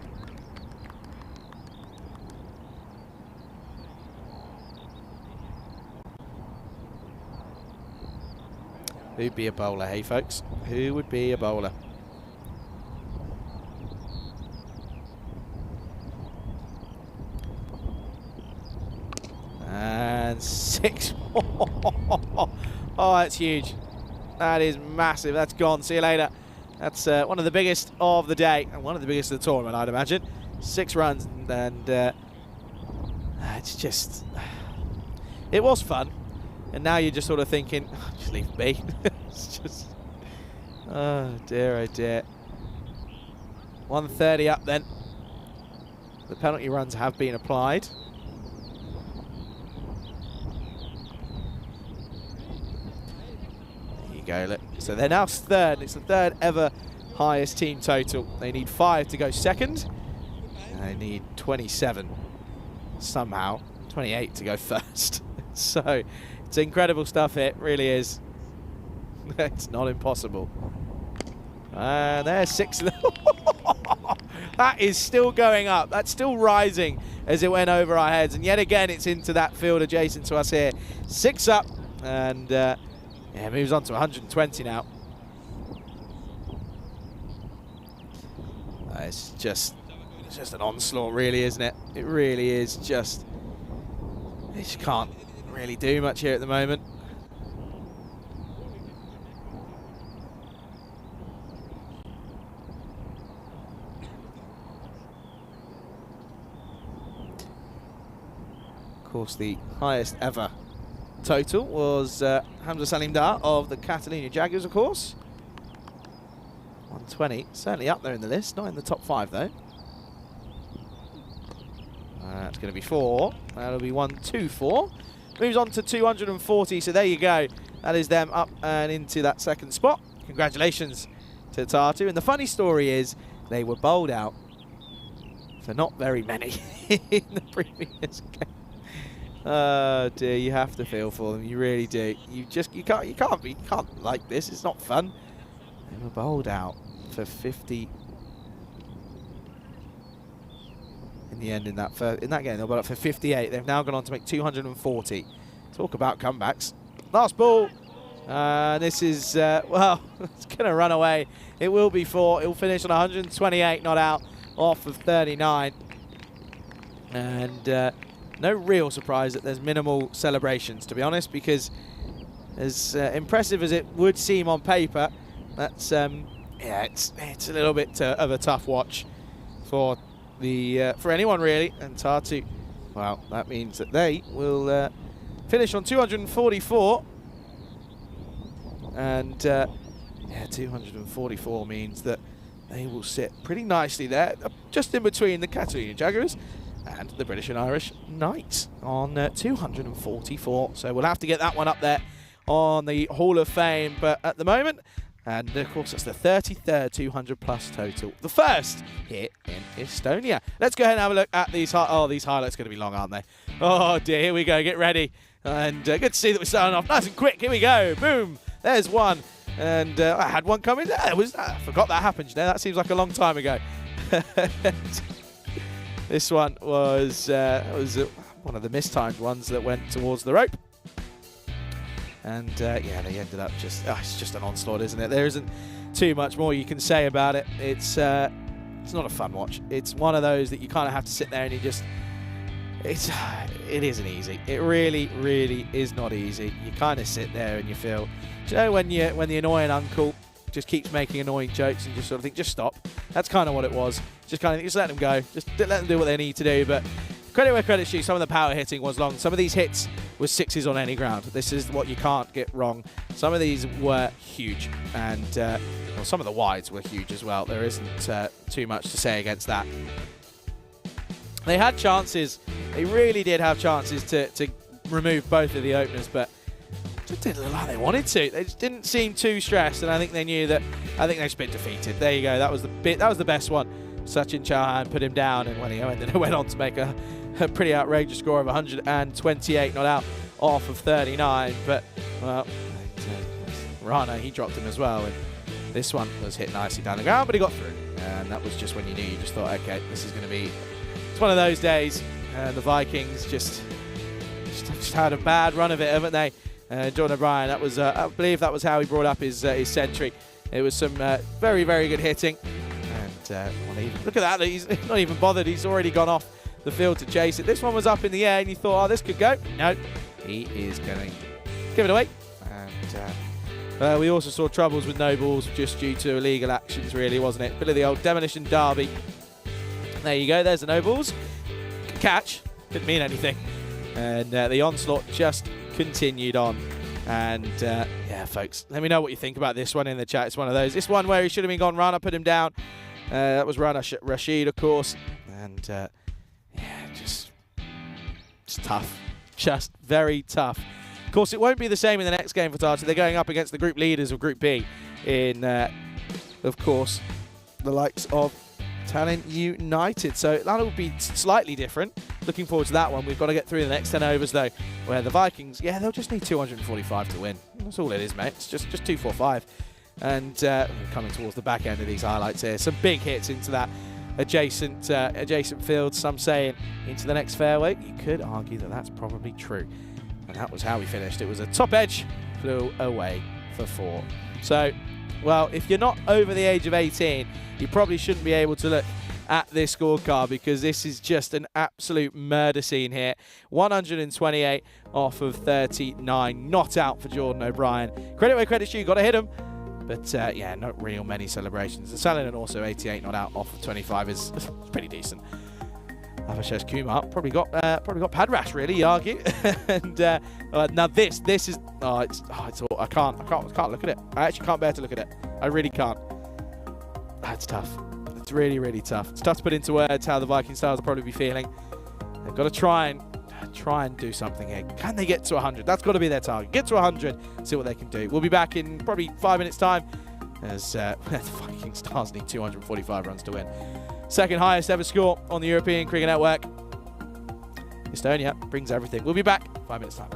S1: Who'd be a bowler, hey, folks? Who would be a bowler? And 6. Oh, that's huge. That is massive. That's gone. See you later. That's one of the biggest of the day and one of the biggest of the tournament, I'd imagine. 6 runs, and it's just... It was fun, and now you're just sort of thinking, just leave it be. It's just... Oh, dear, oh, dear. 130 up then. The penalty runs have been applied. Go. Look. So they're now third. It's the third ever highest team total. They need 5 to go second. And they need 27 somehow. 28 to go first. So it's incredible stuff here. It really is. It's not impossible. And there's 6 of them. That is still going up. That's still rising as it went over our heads. And yet again, it's into that field adjacent to us here. 6 up.
S7: and yeah, moves on to 120 now. It's just an onslaught, really, isn't it? It really is just. They just can't really do much here at the moment. Of course, the highest ever total was Hamza Salim Dar of the Catalonia Jaguars, of course. 120, certainly up there in the list, not in the top 5 though. That's going to be 4. That'll be 124. Moves on to 240, so there you go. That is them up and into that second spot. Congratulations to Tartu. And the funny story is they were bowled out for not very many in the previous game. Oh dear, you have to feel for them. You really do. You can't like this. It's not fun. They were bowled out for 50. In the end, in that game, they were up for 58. They've now gone on to make 240. Talk about comebacks. Last ball. This is, well, it's going to run away. It will be 4. It will finish on 128, not out, off of 39. And no real surprise that there's minimal celebrations, to be honest, because as impressive as it would seem on paper, that's, yeah, it's a little bit of a tough watch for anyone really. And Tartu, well, that means that they will finish on 244, and yeah, 244 means that they will sit pretty nicely there, just in between the Catalonia Jaguars and the British and Irish Knights on 244. So we'll have to get that one up there on the Hall of Fame, but at the moment. And of course, that's the 33rd 200 plus total. The first here in Estonia. Let's go ahead and have a look at these. These highlights are going to be long, aren't they? Oh dear, here we go. Get ready. And good to see that we're starting off nice and quick. Here we go. Boom. There's one. And I had one coming there. I forgot that happened. You know, that seems like a long time ago. This one was one of the mistimed ones that went towards the rope. And yeah, they ended up it's just an onslaught, isn't it? There isn't too much more you can say about it. It's not a fun watch. It's one of those that you kind of have to sit there and you just, it isn't easy. It really, really is not easy. You kind of sit there and you feel, do you know when the annoying uncle just keeps making annoying jokes and just sort of think, just stop. That's kind of what it was. Just kind of just let them go. Just let them do what they need to do. But credit where credit's due, some of the power hitting was long. Some of these hits were 6s on any ground. This is what you can't get wrong. Some of these were huge, and well, some of the wides were huge as well. There isn't too much to say against that. They had chances. They really did have chances to remove both of the openers, but just didn't look like they wanted to. They just didn't seem too stressed, and I think they knew that. I think they've been defeated. There you go. That was the best one. Sachin Chauhan put him down, and when he went on to make a pretty outrageous score of 128, not out, off of 39. But well, Rana, he dropped him as well, and this one was hit nicely down the ground, but he got through, and that was just when you knew. You just thought, okay, this is going to be. It's one of those days. The Vikings just had a bad run of it, haven't they? John O'Brien, that was I believe that was how he brought up his century. It was some very, very good hitting. Look at that, he's not even bothered. He's already gone off the field to chase it. This one was up in the air and you thought, oh, this could go. No, he is going to give it away. And we also saw troubles with no balls just due to illegal actions, really, wasn't it? Bit of the old demolition derby. There you go, there's the no balls. Catch, didn't mean anything. And the onslaught just continued on. And yeah, folks, let me know what you think about this one in the chat. It's one of those. This one where he should have been gone. Rana put him down. That was Rana Rashid, of course. And yeah, just tough. Just very tough. Of course, it won't be the same in the next game for Tartu. They're going up against the group leaders of Group B in, of course, the likes of Talent United. So that'll be slightly different. Looking forward to that one. We've got to get through the next 10 overs, though, where the Vikings, yeah, they'll just need 245 to win. That's all it is, mate. It's just 245. And we're coming towards the back end of these highlights here. Some big hits into that adjacent field. Some saying into the next fairway. You could argue that that's probably true. And that was how we finished. It was a top edge, flew away for 4. So, well, if you're not over the age of 18, you probably shouldn't be able to look at this scorecard, because this is just an absolute murder scene here. 128 off of 39. Not out for Jordan O'Brien. Credit where credit's due. Got to hit him. But, yeah, not real many celebrations. And Salinan also 88 not out off of 25 is pretty decent. Avashesh Kumar probably got pad rash, really, you argue. And now this is I can't look at it. I actually can't bear to look at it. I really can't. That's tough. It's really, really tough. It's tough to put into words how the Viking Stars will probably be feeling. They've got to try and do something here. Can they get to 100? That's got to be their target. Get to 100. See what they can do. We'll be back in probably 5 minutes' time, as the Viking Stars need 245 runs to win. Second highest ever score on the European Cricket Network. Estonia brings everything. We'll be back 5 minutes' time.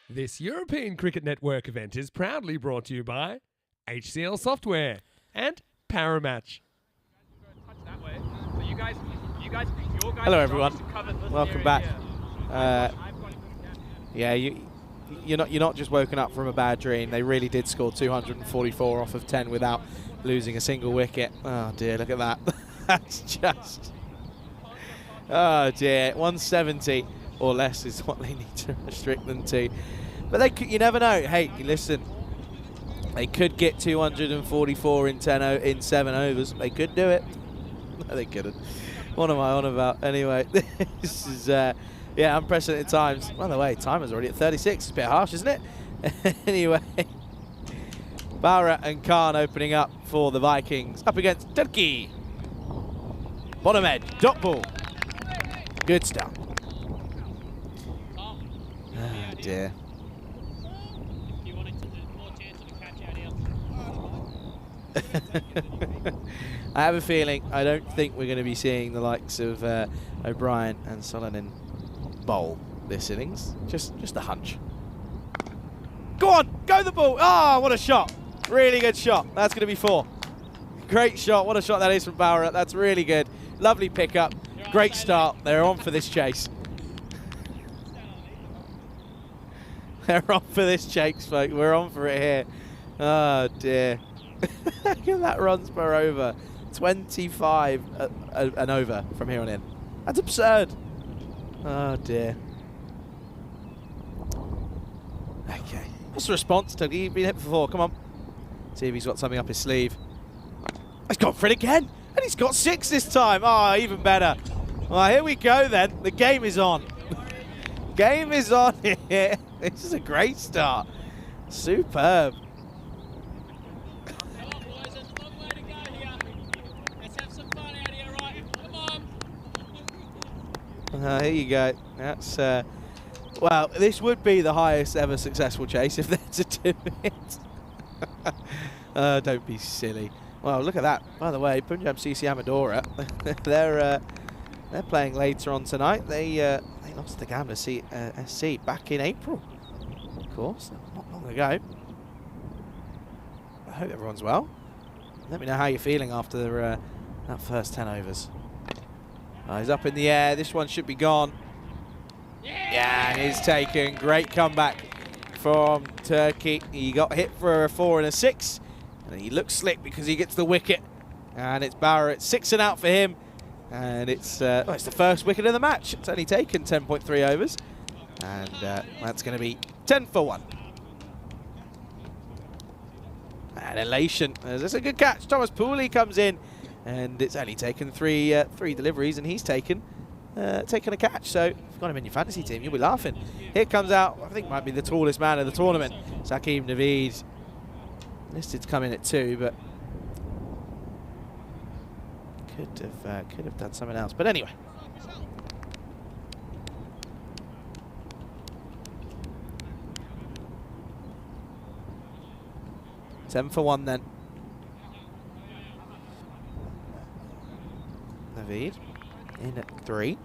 S2: This European Cricket Network event is proudly brought to you by HCL Software and Paramatch.
S7: Hello everyone, welcome back. Yeah, you're not just woken up from a bad dream. They really did score 244 off of 10 without losing a single wicket. Oh dear, look at that. That's just, oh dear. 170 or less is what they need to restrict them to. But they could, you never know. Hey, listen, they could get 244 in 7 overs. They could do it. No, they couldn't. What am I on about? Anyway, this is, yeah, unprecedented times. By the way, timer's already at 36. It's a bit harsh, isn't it? Anyway, Bauer and Khan opening up for the Vikings. Up against Turkey. Bottom edge, dot ball. Good stuff. Oh, dear. I have a feeling I don't think we're going to be seeing the likes of O'Brien and Solonin bowl this innings. Just a hunch. Go on, go the ball. Ah, what a shot. Really good shot. That's going to be 4. Great shot. What a shot that is from Bauer. That's really good. Lovely pickup. Great start. They're on for this chase. They're on for this chase, folks. We're on for it here. Oh, dear. Look at that runs per over. 25 an over from here on in. That's absurd. Oh, dear. Okay. What's the response, Tuggy? You've been hit before. Come on. See if he's got something up his sleeve. He's gone for it again. And he's got 6 this time. Oh, even better. Well, here we go then. The game is on. Game is on here. This is a great start. Superb. Here you go. That's well, this would be the highest ever successful chase if they're to do it. Don't be silly. Well, look at that. By the way, Punjab CC Amadora, they're playing later on tonight. They lost the Gambler SC back in April, of course, not long ago. I hope everyone's well. Let me know how you're feeling after that first 10 overs. He's up in the air. This one should be gone. Yeah, and he's taken. Great comeback from Turkey. He got hit for a 4 and a 6. And he looks slick because he gets the wicket. And it's Bauer at 6 and out for him. And it's the first wicket of the match. It's only taken 10.3 overs. And that's going to be 10 for 1. And elation. That's a good catch. Thomas Pooley comes in. And it's only taken three deliveries, and he's taken a catch. So if you've got him in your fantasy team, you'll be laughing. Here comes out, I think might be the tallest man in the tournament, Sakeem Naveed. Listed to come in at 2, but could have done something else. But anyway. Seven for 1 then. Naveed in at 3.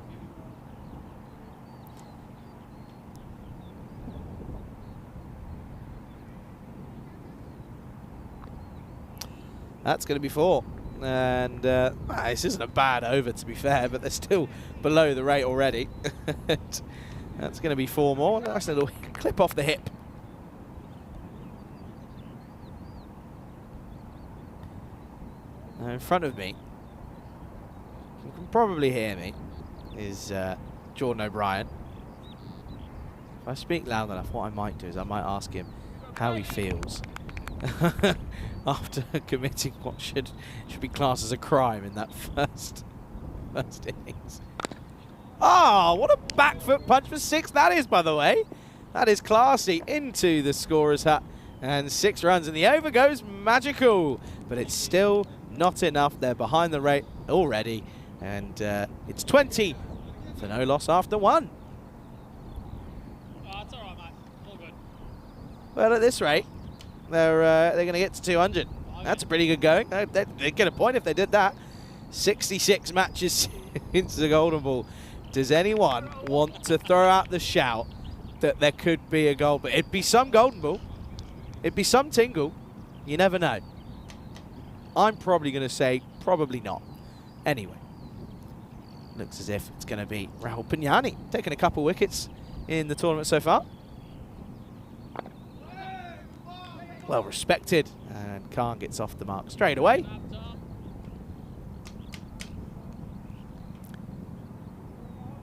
S7: That's going to be 4. And this isn't a bad over, to be fair, but they're still below the rate already. That's going to be 4 more. Nice little clip off the hip. Now in front of me, you can probably hear me, is Jordan O'Brien. If I speak loud enough, what I might do is I might ask him how he feels after committing what should be classed as a crime in that first innings. Ah, what a back foot punch for 6 that is, by the way. That is classy into the scorer's hat. And 6 runs, and the over goes magical. But it's still not enough. They're behind the rate already. And it's 20 for no loss after 1.
S4: Oh, it's all right, mate. All good.
S7: Well, at this rate, they're going to get to 200. That's a pretty good going. They'd get a point if they did that. 66 matches into the Golden Ball. Does anyone want to throw out the shout that there could be a goal, but it'd be some golden ball. It'd be some tingle. You never know. I'm probably going to say probably not. Anyway, looks as if it's going to be Rahul Pignani taking a couple wickets in the tournament so far. Well respected, and Khan gets off the mark straight away.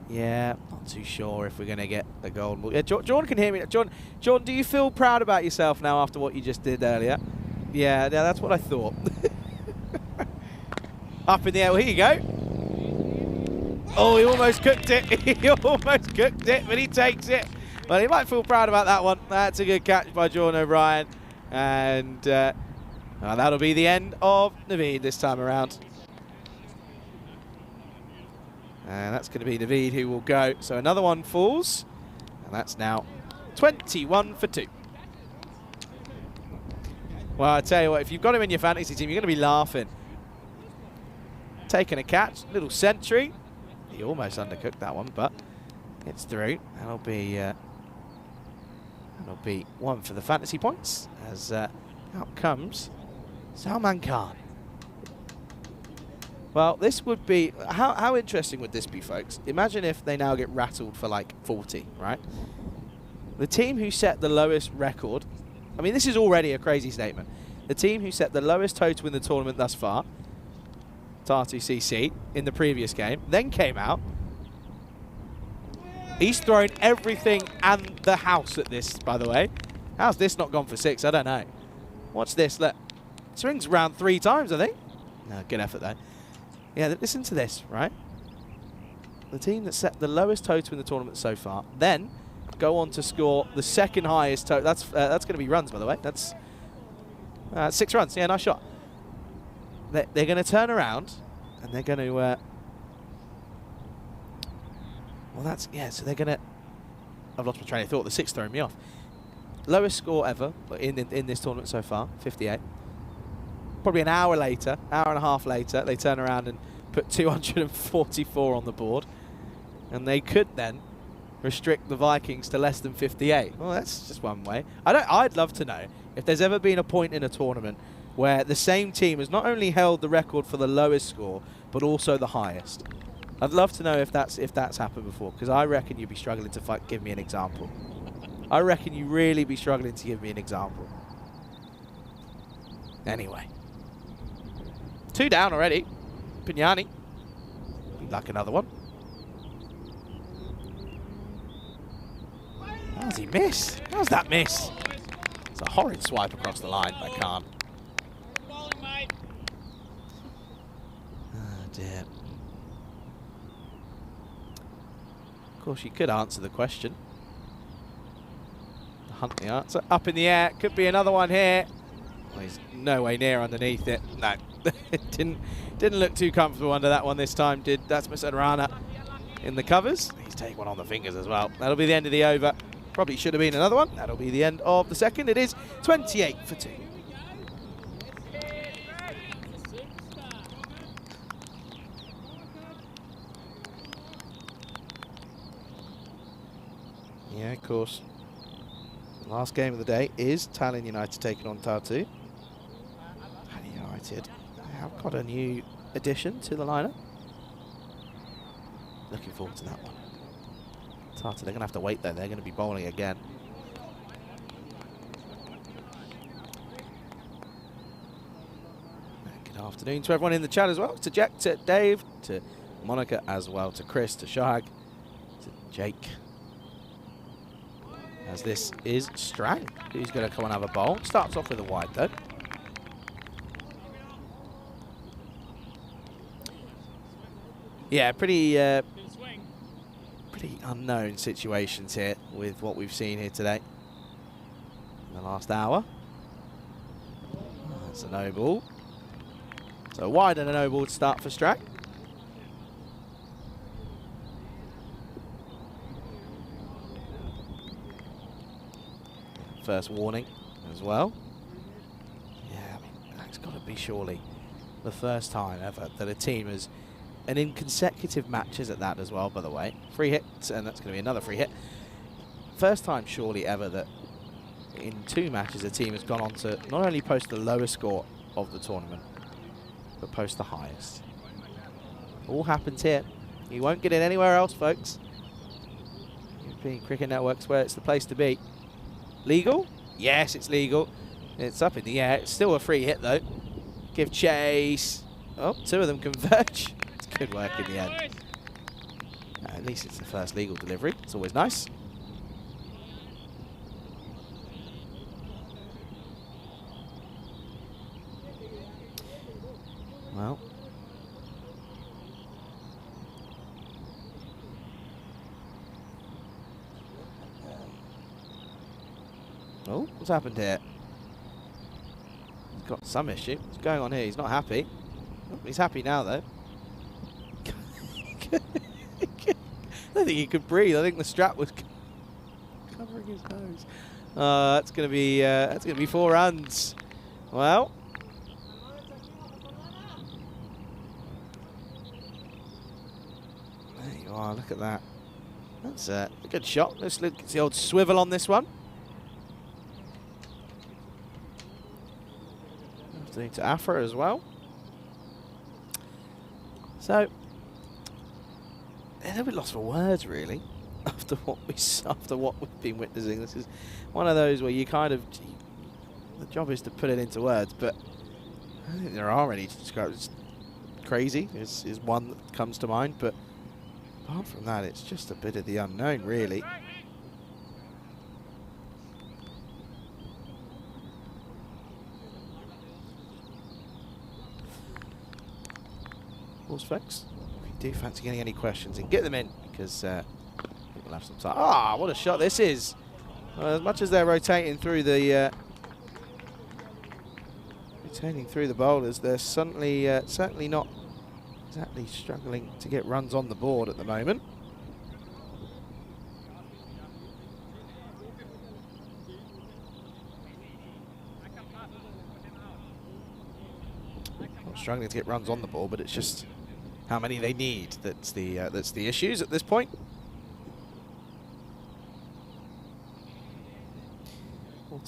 S7: Yeah, not too sure if we're going to get a golden ball. Yeah, Jordan can hear me. Jordan, do you feel proud about yourself now after what you just did earlier? Yeah, that's what I thought. Up in the air. Well, here you go. Oh, he almost cooked it. He almost cooked it, but he takes it. Well, he might feel proud about that one. That's a good catch by Jordan O'Brien. And that'll be the end of Naveed this time around. And that's going to be Naveed who will go. So another one falls. And that's now 21 for 2. Well, I tell you what, if you've got him in your fantasy team, you're going to be laughing. Taking a catch, little century. He almost undercooked that one, but it's through. That'll be one for the fantasy points, as out comes Salman Khan. Well, this would be, how interesting would this be, folks? Imagine if they now get rattled for like 40, right? The team who set the lowest record, I mean, this is already a crazy statement. The team who set the lowest total in the tournament thus far, Tartu CC, in the previous game, then came out. He's thrown everything and the house at this, by the way. How's this not gone for 6? I don't know. Watch this, look. Swings round 3 times, I think. No, good effort, though. Yeah, listen to this, right? The team that set the lowest total in the tournament so far, then go on to score the second highest total. That's going to be runs, by the way. That's 6 runs. Yeah, nice shot. They're going to turn around, and they're going to... well, that's... Yeah, so they're going to... I've lost my train of thought. The 6 throwing me off. Lowest score ever in this tournament so far, 58. Probably an hour later, hour and a half later, they turn around and put 244 on the board. And they could then restrict the Vikings to less than 58. Well, that's just one way. I'd love to know if there's ever been a point in a tournament where the same team has not only held the record for the lowest score, but also the highest. I'd love to know if that's happened before, because I reckon you'd be struggling to give me an example. I reckon you really be struggling to give me an example. Anyway. 2 down already. Pignani. He'd like another one. How does he miss? How's that miss? It's a horrid swipe across the line by Khan. Oh dear. Of course, you could answer the question. Hunt the answer. Up in the air. Could be another one here. Well, he's no way near underneath it. No. It didn't look too comfortable under that one this time, did Dasmus Rana in the covers. He's taking one on the fingers as well. That'll be the end of the over. Probably should have been another one. That'll be the end of the second. It is 28 for 2. Yeah, of course. Last game of the day is Tallinn United taking on Tartu. Tallinn United have got a new addition to the lineup. Looking forward to that one. Tartu, they're going to have to wait though. They're going to be bowling again. And good afternoon to everyone in the chat as well. To Jack, to Dave, to Monica as well, to Chris, to Shag, to Jake. As this is Strang, who's going to come and have a bowl. Starts off with a wide though. Yeah, pretty unknown situations here with what we've seen here today. In the last hour. That's a no ball. So wide and a no ball to start for Strang. First warning as well. Yeah, I mean, that's got to be surely the first time ever that a team has, and in consecutive matches at that as well, by the way. Free hit, and that's going to be another free hit. first time surely ever that in 2 matches a team has gone on to not only post the lowest score of the tournament, but post the highest. All happens here. You won't get it anywhere else, folks. European Cricket Network's where it's the place to be. Legal? Yes, it's legal. It's up in the air. It's still a free hit, though. Give chase. Oh, 2 of them converge. It's good work in the end. At least it's the first legal delivery. It's always nice. Well. Oh, what's happened here? He's got some issue. What's going on here? He's not happy. Oh, he's happy now, though. I don't think he could breathe. I think the strap was covering his nose. That's gonna be 4 runs. Well. There you are. Look at that. That's a good shot. Let's look at the old swivel on this one. Afternoon to Afra as well. So. They're a bit lost for words, really, after what we've been witnessing. This is one of those where you kind of, the job is to put it into words, but I don't think there are any to describe. It's crazy is one that comes to mind, but apart from that, it's just a bit of the unknown, really. Of course, folks. Do fancy getting any questions and get them in, because people have some time. Ah, what a shot this is! As much as they're rotating through the bowlers, they're certainly not exactly struggling to get runs on the board at the moment. Not struggling to get runs on the board, but it's just how many they need that's the issues at this point.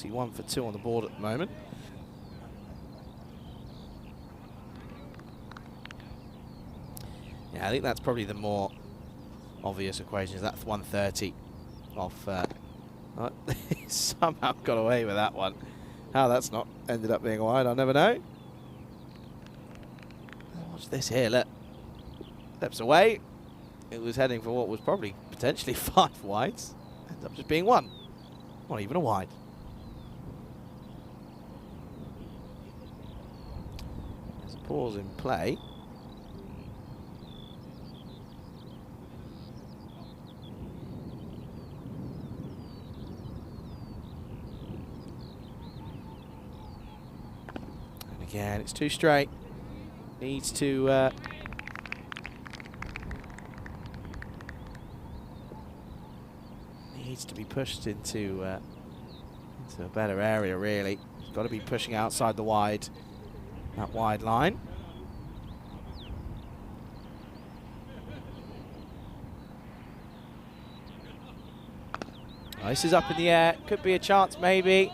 S7: One for 2 on the board at the moment. Yeah, I think that's probably the more obvious equation. Is that 130 off? Somehow got away with that one. How that's not ended up being wide, I'll never know. Watch this here. Look. Steps away. It was heading for what was probably potentially 5 wides. Ends up just being 1. Not even a wide. There's a pause in play. And again, it's too straight. Needs to needs to be pushed into a better area, really. It's got to be pushing outside the that wide line. This is up in the air. Could be a chance, maybe.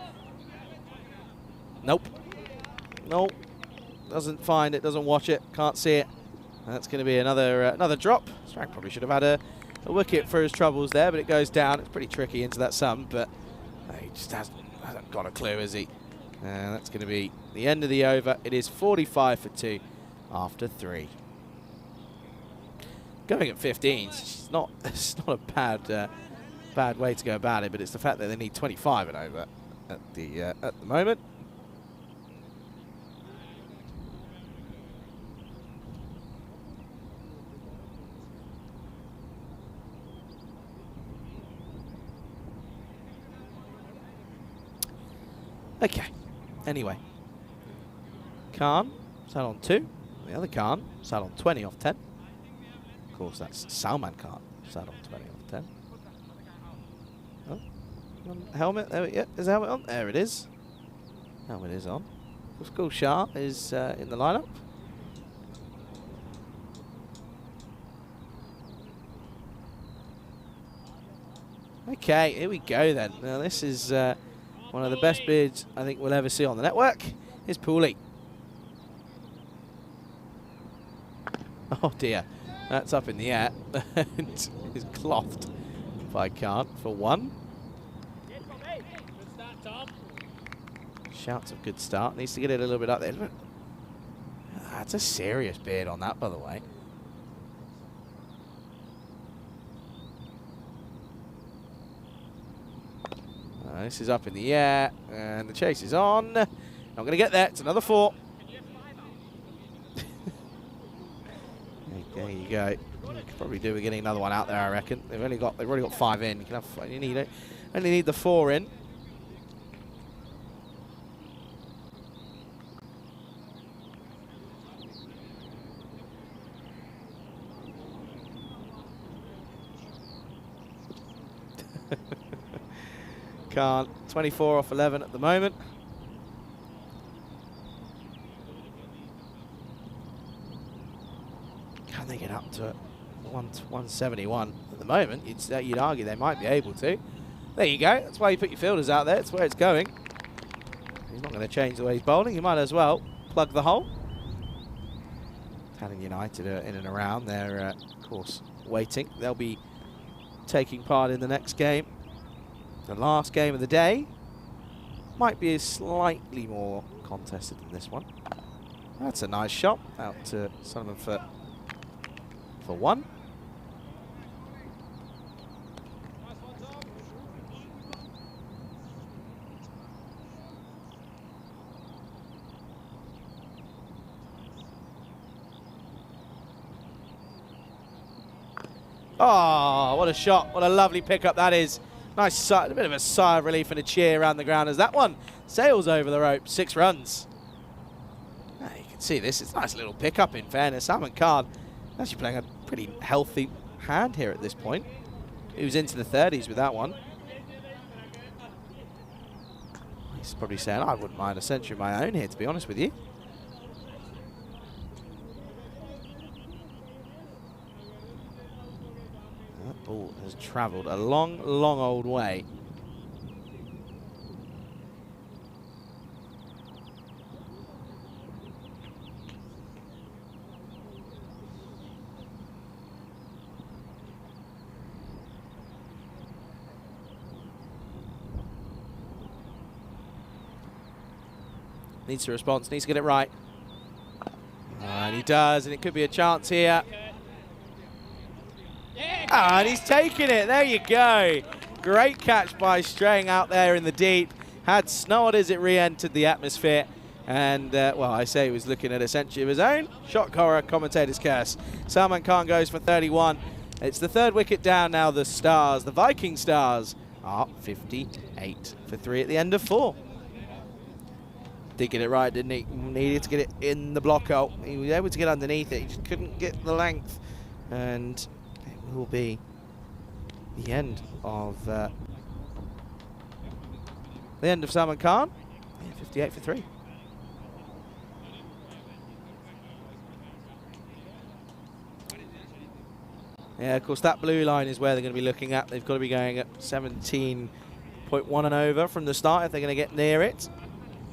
S7: Nope. Nope. Doesn't find it. Doesn't watch it. Can't see it. That's going to be another drop. Strang probably should have had a wicket for his troubles there, but it goes down. It's pretty tricky into that sum, but he just hasn't got a clue, has he? That's going to be the end of the over. It is 45 for 2 after 3. Going at 15, it's not a bad way to go about it, but it's the fact that they need 25 and over at the moment. Okay, anyway. Khan sat on 2. The other Khan sat on 20 off 10. Of course, that's Salman Khan sat on 20 off 10. Oh, helmet. There, yeah, is the helmet on? There it is. Helmet is on. School Shah is in the lineup. Okay, here we go then. Now this is one of the best bids I think we'll ever see on the network. Is Pooley. Oh dear, that's up in the air and is clothed by Khan for 1. Shouts of good start. Needs to get it a little bit up there. That's a serious beard on that, by the way. This is up in the air, and the chase is on. Not going to get there. It's another 4. There you go. You could probably do with getting another one out there, I reckon. They've already got 5 in. You can have, you need it. Only need the 4 in. Can't. 24 off 11 at the moment. Can they get up to 171 at the moment? You'd argue they might be able to. There you go. That's why you put your fielders out there. It's where it's going. He's not going to change the way he's bowling. You might as well plug the hole. Talon United are in and around. They're, of course, waiting. They'll be taking part in the next game. The last game of the day might be slightly more contested than this one. That's a nice shot out to Solomon for 1. Oh, what a shot. What a lovely pickup that is. Nice, a bit of a sigh of relief and a cheer around the ground as that one sails over the rope. 6 runs. Now you can see this. It's a nice little pickup in fairness. Salman Khan actually playing a pretty healthy hand here at this point. He was into the 30s with that one. He's probably saying, I wouldn't mind a century of my own here, to be honest with you. That ball has travelled a long, long old way. Needs a response, needs to get it right. And he does, and it could be a chance here. And he's taking it. There you go. Great catch by Strang out there in the deep. Had snowed as it re-entered the atmosphere. And, well, I say he was looking at a century of his own. Shock horror, commentator's curse. Salman Khan goes for 31. It's the 3rd wicket down now. The Stars, the Viking Stars, are 58 for 3 at the end of 4. Did get it right, didn't he? Needed to get it in the block hole. He was able to get underneath it. He just couldn't get the length. And it will be the end of Salman Khan. Yeah, 58 for 3. Yeah, of course, that blue line is where they're going to be looking at. They've got to be going at 17.1 and over from the start if they're going to get near it.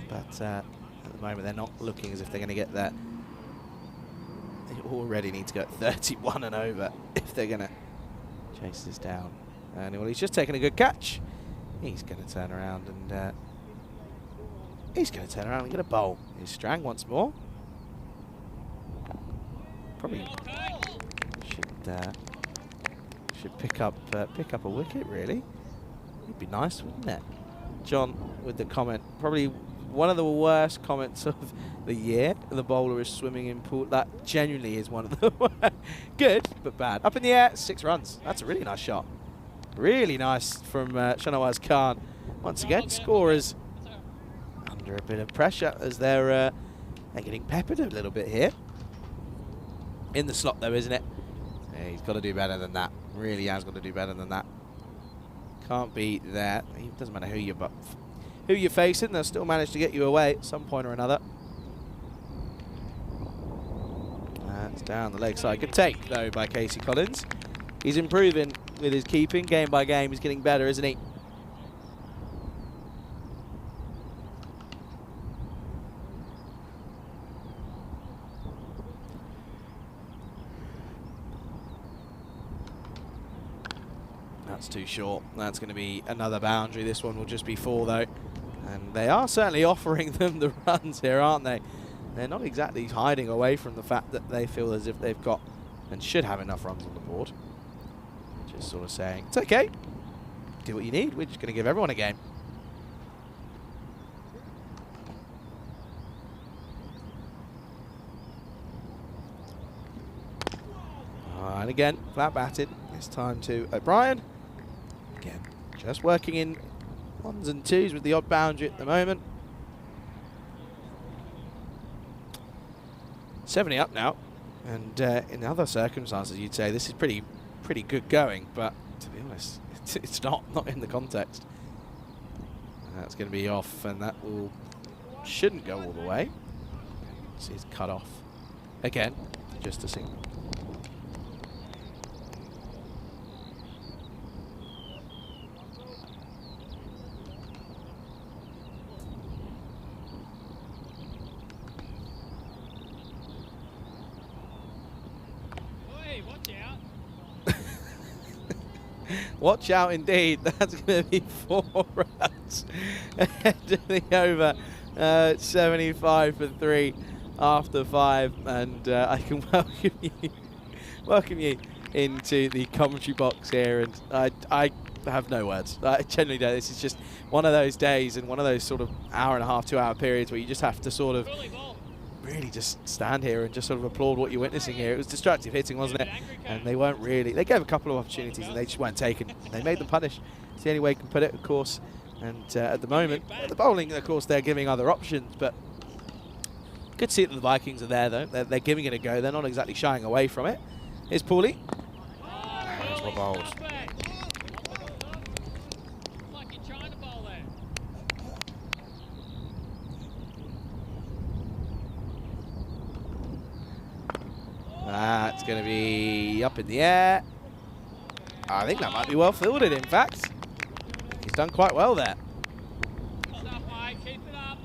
S7: But at the moment, they're not looking as if they're going to get there. They already need to go at 31 and over if they're going to chase this down. And well, he's just taken a good catch. He's going to turn around and get a bowl. He's Strang once more. Probably should pick up a wicket, really. It'd be nice, wouldn't it? John with the comment, probably one of the worst comments of the year. The bowler is swimming in pool. That genuinely is one of the good, but bad. Up in the air, 6 runs. That's a really nice shot. Really nice from Shahnawaz Khan. Once again, scorers under a bit of pressure as they're getting peppered a little bit here. In the slot though, isn't it? Yeah, he's got to do better than that. Really has got to do better than that. Can't be there. It doesn't matter who you're facing, they'll still manage to get you away at some point or another. That's down the leg side. Good take, though, by Casey Collins. He's improving with his keeping. Game by game, he's getting better, isn't he? That's too short. That's going to be another boundary. This one will just be 4 though. And they are certainly offering them the runs here, aren't they? They're not exactly hiding away from the fact that they feel as if they've got and should have enough runs on the board. Just sort of saying, it's okay. Do what you need. We're just going to give everyone a game. And again, flat batted. This time to O'Brien. Again, just working in 1s and 2s with the odd boundary at the moment. 70 up now, and in other circumstances you'd say this is pretty good going, but to be honest, it's not in the context. That's going to be off, and that shouldn't go all the way. See, it's cut off again, just a single. Watch out indeed. That's going to be 4 runs ahead of the over. 75 for 3 after 5. And I can welcome you into the commentary box here. And I have no words. I genuinely don't. This is just one of those days and one of those sort of hour and a half, 2 hour periods where you just have to sort of really just stand here and just sort of applaud what you're witnessing here. It was destructive hitting, wasn't it? And they weren't really, they gave a couple of opportunities and they just weren't taken. They made them punish. It's the only way you can put it, of course. And at the moment, the bowling, of course, they're giving other options, but good to see that the Vikings are there, though. They're giving it a go. They're not exactly shying away from it. Here's Paulie. There's what bowls. That's going to be up in the air. I think that might be well fielded, in fact. He's done quite well there.
S4: Keep it up.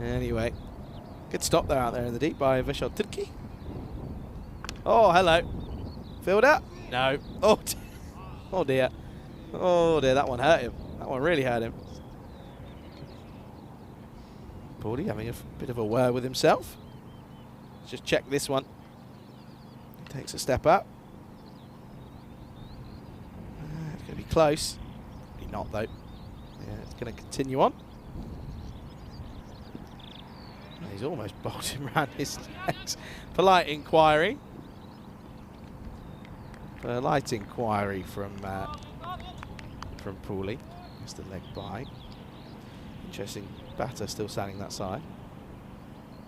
S7: Anyway, good stop there out there in the deep by Vishal Tirki. Oh, hello. Fielder? No. Oh, oh dear. Oh dear, that one hurt him. That one really hurt him. Paulie having a bit of a word with himself. Let's just check this one. Takes a step up. It's going to be close. Probably not, though. Yeah, it's going to continue on. He's almost bolting around his legs. Polite inquiry. Polite inquiry from Paulie. Just the leg by. Interesting batter still standing that side.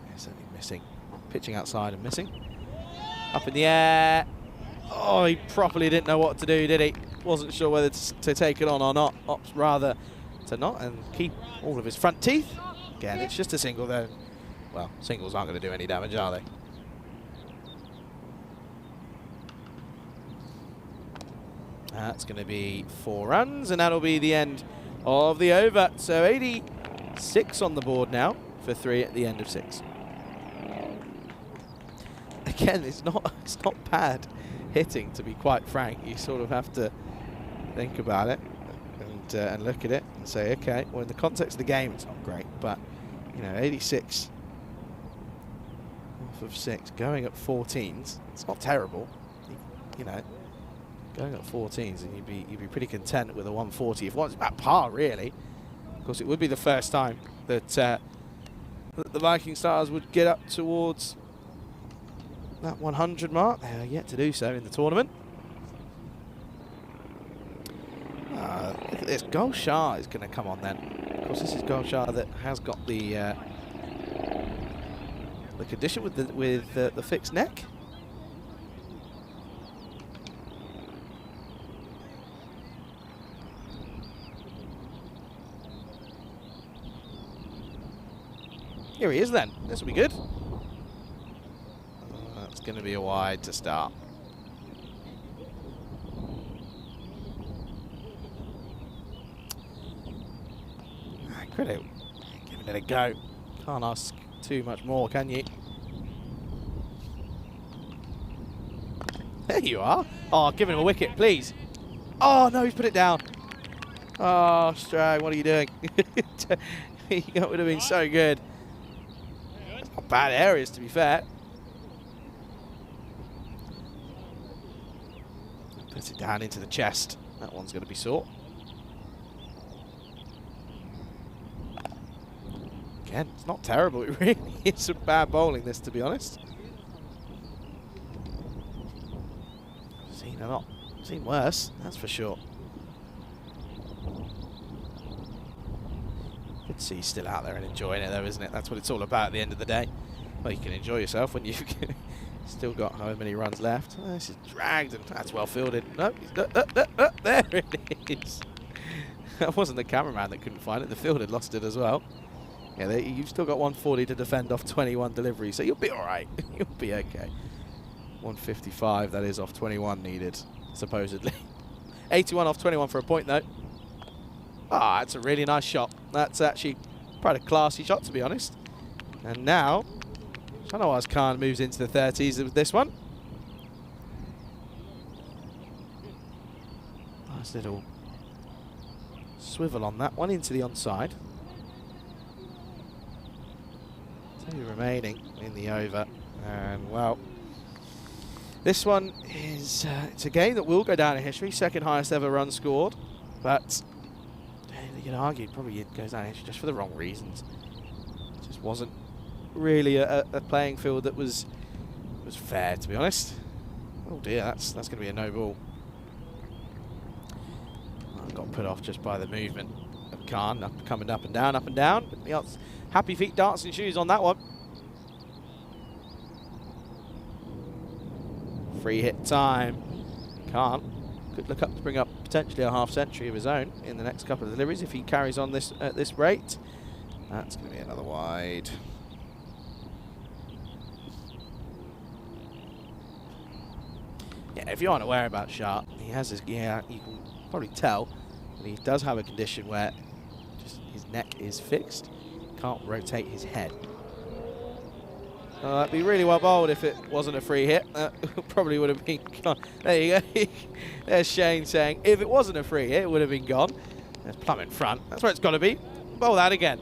S7: Yeah, certainly missing. Pitching outside and missing. Up in the air. Oh, he properly didn't know what to do, did he? Wasn't sure whether to take it on or not. Opts rather to not and keep all of his front teeth. Again, it's just a single though. Well, singles aren't going to do any damage, are they? That's going to be 4 runs, and that'll be the end of the over. So 86 on the board now for 3 at the end of 6. Again, it's not bad hitting, to be quite frank. You sort of have to think about it and look at it and say, okay, well, in the context of the game, it's not great, but you know, 86 off of 6, going at 14s, it's not terrible. You know, going at 14s, and you'd be pretty content with a 140 if one's about par, really. Of course, it would be the first time that the Viking Stars would get up towards that 100 mark. They are yet to do so in the tournament. Look at this. Gulshar is going to come on then. Of course, this is Gulshar that has got the condition with the fixed neck. Here he is then. This will be good. That's going to be a wide to start. Credit, giving it a go. Can't ask too much more, can you? There you are. Oh, give him a wicket, please. Oh, no, he's put it down. Oh, Strag, what are you doing? That would have been so good. Not bad areas, to be fair. Puts it down into the chest. That one's going to be sought. Again, it's not terrible. It really is some bad bowling, this, to be honest. Seen worse, that's for sure. Good to see he's still out there and enjoying it, though, isn't it? That's what it's all about at the end of the day. Well, you can enjoy yourself when you've still got however many runs left. Oh, this is dragged, and that's well fielded. No, there it is. That wasn't the cameraman that couldn't find it. The field had lost it as well. Yeah, you've still got 140 to defend off 21 deliveries, so you'll be all right. You'll be okay. 155, that is, off 21 needed, supposedly. 81 off 21 for a point, though. Ah, that's a really nice shot. That's actually quite a classy shot, to be honest. And now, Shahnawaz Khan moves into the 30s with this one. Nice little swivel on that one into the onside. 2 remaining in the over, and well, this one is it's a game that will go down in history. Second highest ever run scored, but you can argue probably it goes down in history just for the wrong reasons. It just wasn't really a playing field that was fair, to be honest. Oh dear, that's going to be a no ball. I got put off just by the movement of Khan, coming up and down, up and down. But happy feet, dancing shoes on that one. Free hit time. Khan could look up to bring up potentially a half century of his own in the next couple of deliveries if he carries on this at this rate. That's going to be another wide. Yeah, if you aren't aware about Shah, he has his, yeah, you can probably tell that he does have a condition where just his neck is fixed, can't rotate his head. That'd be really well bowled if it wasn't a free hit. Probably would have been gone. There you go. There's Shane saying, if it wasn't a free hit, it would have been gone. There's Plum in front. That's where it's got to be. Bowl that again.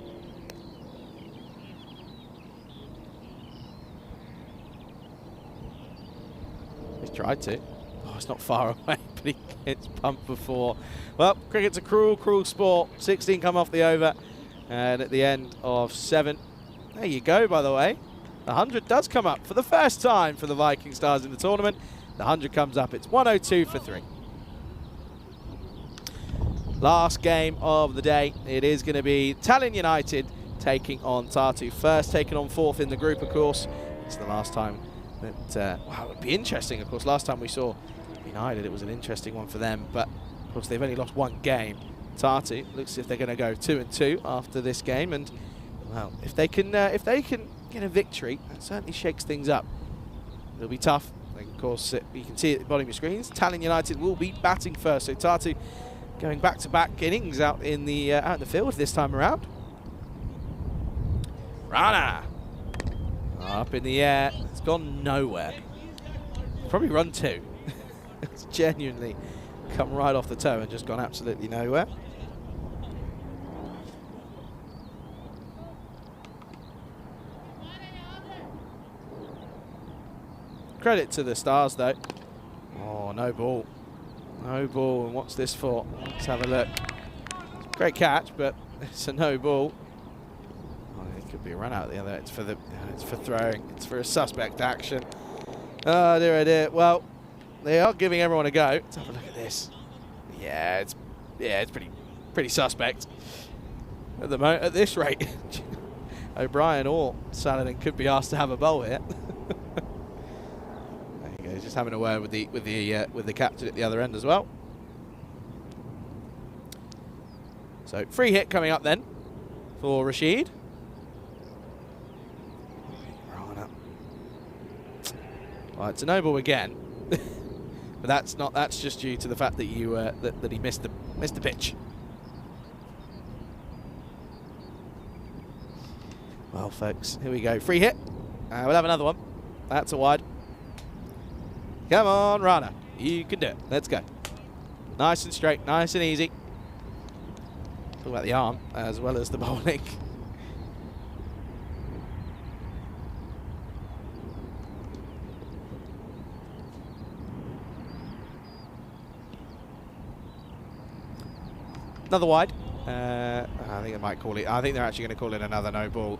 S7: He's tried to. Oh, it's not far away, but he gets pumped before. Well, cricket's a cruel, cruel sport. 16 come off the over. And at the end of 7. There you go, by the way. The 100 does come up for the first time for the Viking Stars in the tournament. The 100 comes up. It's 102 for 3. Last game of the day. It is going to be Tallinn United taking on Tartu. First taken on 4th in the group, of course. It's the last time that, wow, it would be interesting. Of course, last time we saw United, it was an interesting one for them. But, of course, they've only lost 1 game. Tartu looks as if they're going to go 2-2 after this game. And, well, if they can get a victory, that certainly shakes things up. It'll be tough. And of course, you can see it at the bottom of your screens. Tallinn United will be batting first. So Tartu going back-to-back innings out in the field this time around. Rana up in the air. It's gone nowhere. Probably run 2. It's genuinely come right off the toe and just gone absolutely nowhere. Credit to the Stars, though. Oh, no ball. No ball. And what's this for? Let's have a look. Great catch, but it's a no ball. Oh, it could be a run out the other. It's for throwing. It's for a suspect action. Oh, dear, oh dear. Well, they are giving everyone a go. Let's have a look at this. Yeah, it's pretty suspect at the moment. At this rate, O'Brien or Saladin could be asked to have a bowl here. He's just having a word with the captain at the other end as well. So free hit coming up then for Rashid. Rana. Well, it's a no ball again. But that's just due to the fact that you that he missed the pitch. Well, folks, here we go. Free hit. We'll have another one. That's a wide. Come on, Rana. You can do it. Let's go. Nice and straight, nice and easy. Talk about the arm as well as the bowling. Another wide. I think they might call it. I think they're actually going to call it another no ball.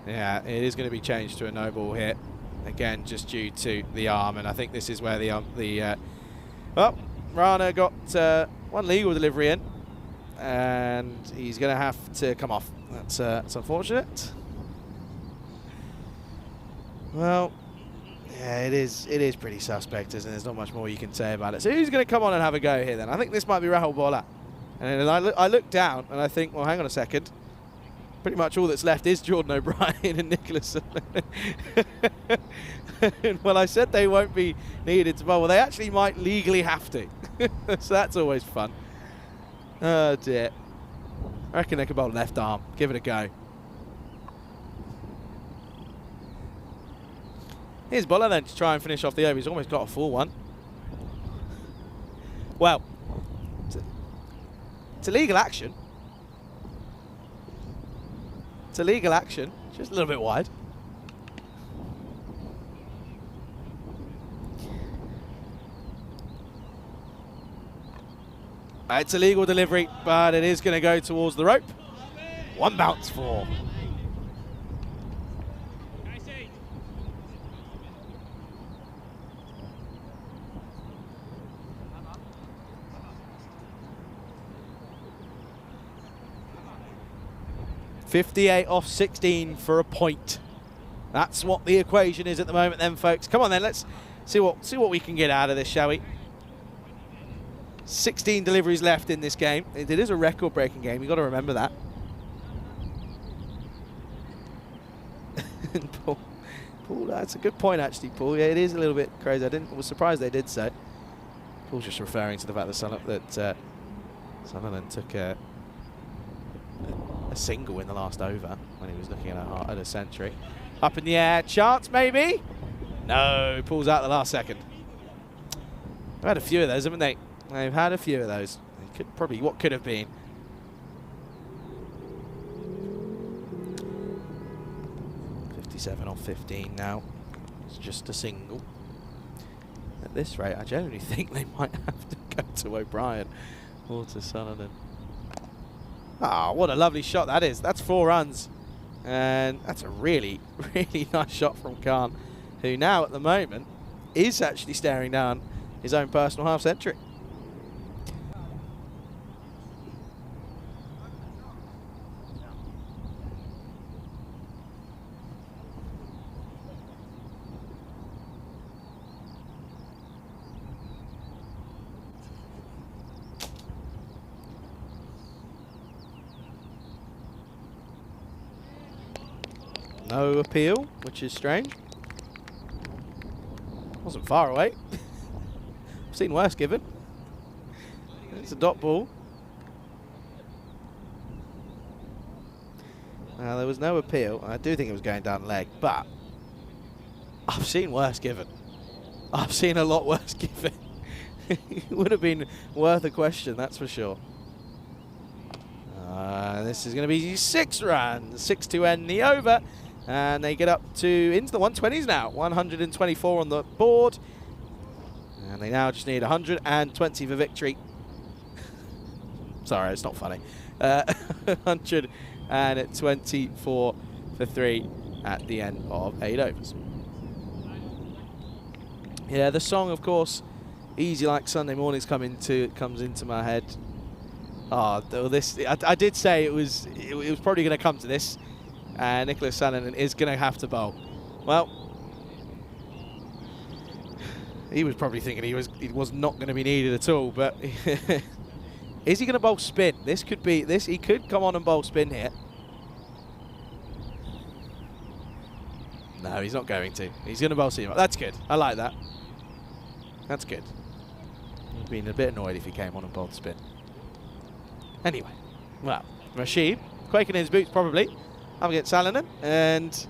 S7: Yeah, it is going to be changed to a no ball hit. Again, just due to the arm, and I think this is where well, Rana got one legal delivery in, and he's going to have to come off. That's unfortunate. Well, yeah, it is pretty suspect, isn't it? There's not much more you can say about it. So who's going to come on and have a go here then? I think this might be Rahul Bola. And I look down and I think, well, hang on a second. Pretty much all that's left is Jordan O'Brien and Nicholas. Well, I said they won't be needed to bowl. Well, they actually might legally have to. So that's always fun. Oh, dear. I reckon they could bowl left arm. Give it a go. Here's Bola then to try and finish off the over. He's almost got a full one. Well, it's illegal action. It's illegal action. Just a little bit wide. It's a legal delivery, but it is going to go towards the rope. One bounce for. .58 off 16 for a point. That's what the equation is at the moment then, folks. Come on then, let's see what we can get out of this, shall we? 16 deliveries left in this game. It is a record-breaking game. You've got to remember that. Paul, that's a good point, actually, Paul. Yeah, it is a little bit crazy. I was surprised they did so. Paul's just referring to the fact that Sunderland took a single in the last over when he was looking at a century. Up in the air, chance maybe? No, pulls out the last second. They've had a few of those, haven't they? They've had a few of those. Probably what could have been. .57 off 15 now. It's just a single. At this rate, I genuinely think they might have to go to O'Brien or to Sunderland. Ah, what a lovely shot that is. That's 4 runs. And that's a really, really nice shot from Khan, who now at the moment is actually staring down his own personal half-century. No appeal, which is strange. Wasn't far away. I've seen worse given. It's a dot ball. Now, there was no appeal. I do think it was going down leg, but I've seen worse given. I've seen a lot worse given. It would have been worth a question, that's for sure. This is going to be 6 runs, 6 to end the over. And they get up to into the 120s now. 124 on the board. And they now just need 120 for victory. Sorry, it's not funny. 124 for 3 at the end of 8 overs. Yeah, the song, of course, Easy Like Sunday Mornings comes into my head. Oh, this I did say it was probably going to come to this. And Nicholas Sunderland is going to have to bowl. Well, he was probably thinking he was not going to be needed at all. But is he going to bowl spin? This could be this. He could come on and bowl spin here. No, he's not going to. He's going to bowl seam up. That's good. I like that. That's good. He'd been a bit annoyed if he came on and bowled spin. Anyway, well, Rashid, quaking in his boots probably, up against Salonen, and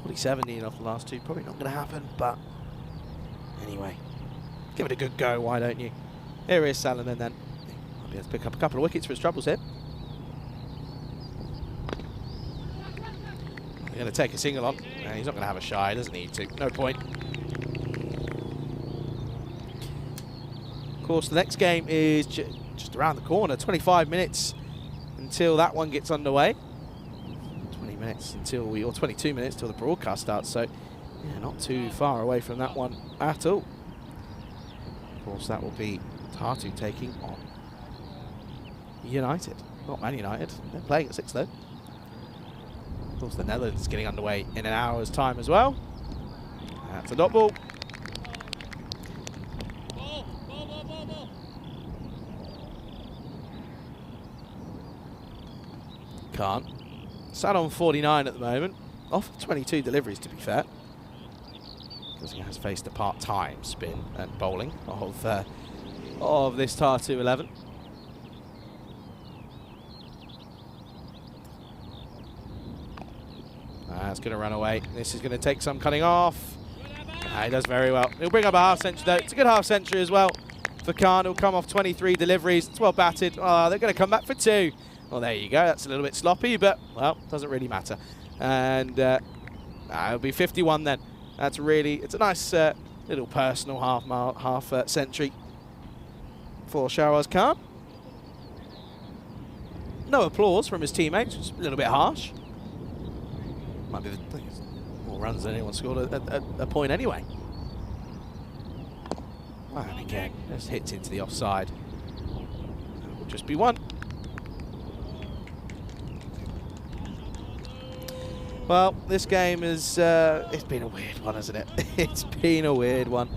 S7: 47 needed off the last two. Probably not going to happen, but anyway, give it a good go, why don't you? Here is Salonen then. Might be able to pick up a couple of wickets for his troubles here. He's going to take a single on. He's not going to have a shy, doesn't need to. No point. Of course, the next game is just around the corner. 25 minutes until that one gets underway. 20 minutes until or 22 minutes till the broadcast starts. So, yeah, not too far away from that one at all. Of course, that will be Tartu taking on United. Not Man United. They're playing at 6 though. Of course, the Netherlands is getting underway in an hour's time as well. That's a dot ball. Can't. Sat on 49 at the moment. Off 22 deliveries, to be fair. Because he has faced a part-time spin and bowling of this Tartu 11. That's going to run away. This is going to take some cutting off. He does very well. He'll bring up a half century though. It's a good half century as well for Khan. He'll come off 23 deliveries. It's well batted. Oh, they're going to come back for 2. Well, there you go. That's a little bit sloppy, but, well, doesn't really matter. And it'll be 51 then. That's really, it's a nice little personal half century for Shahraz Khan. No applause from his teammates. It's a little bit harsh. Might be the more runs than anyone scored at a point anyway. And again, just hits into the offside. It will just be 1. Well, this game is, it's been a weird one, hasn't it? It's been a weird one.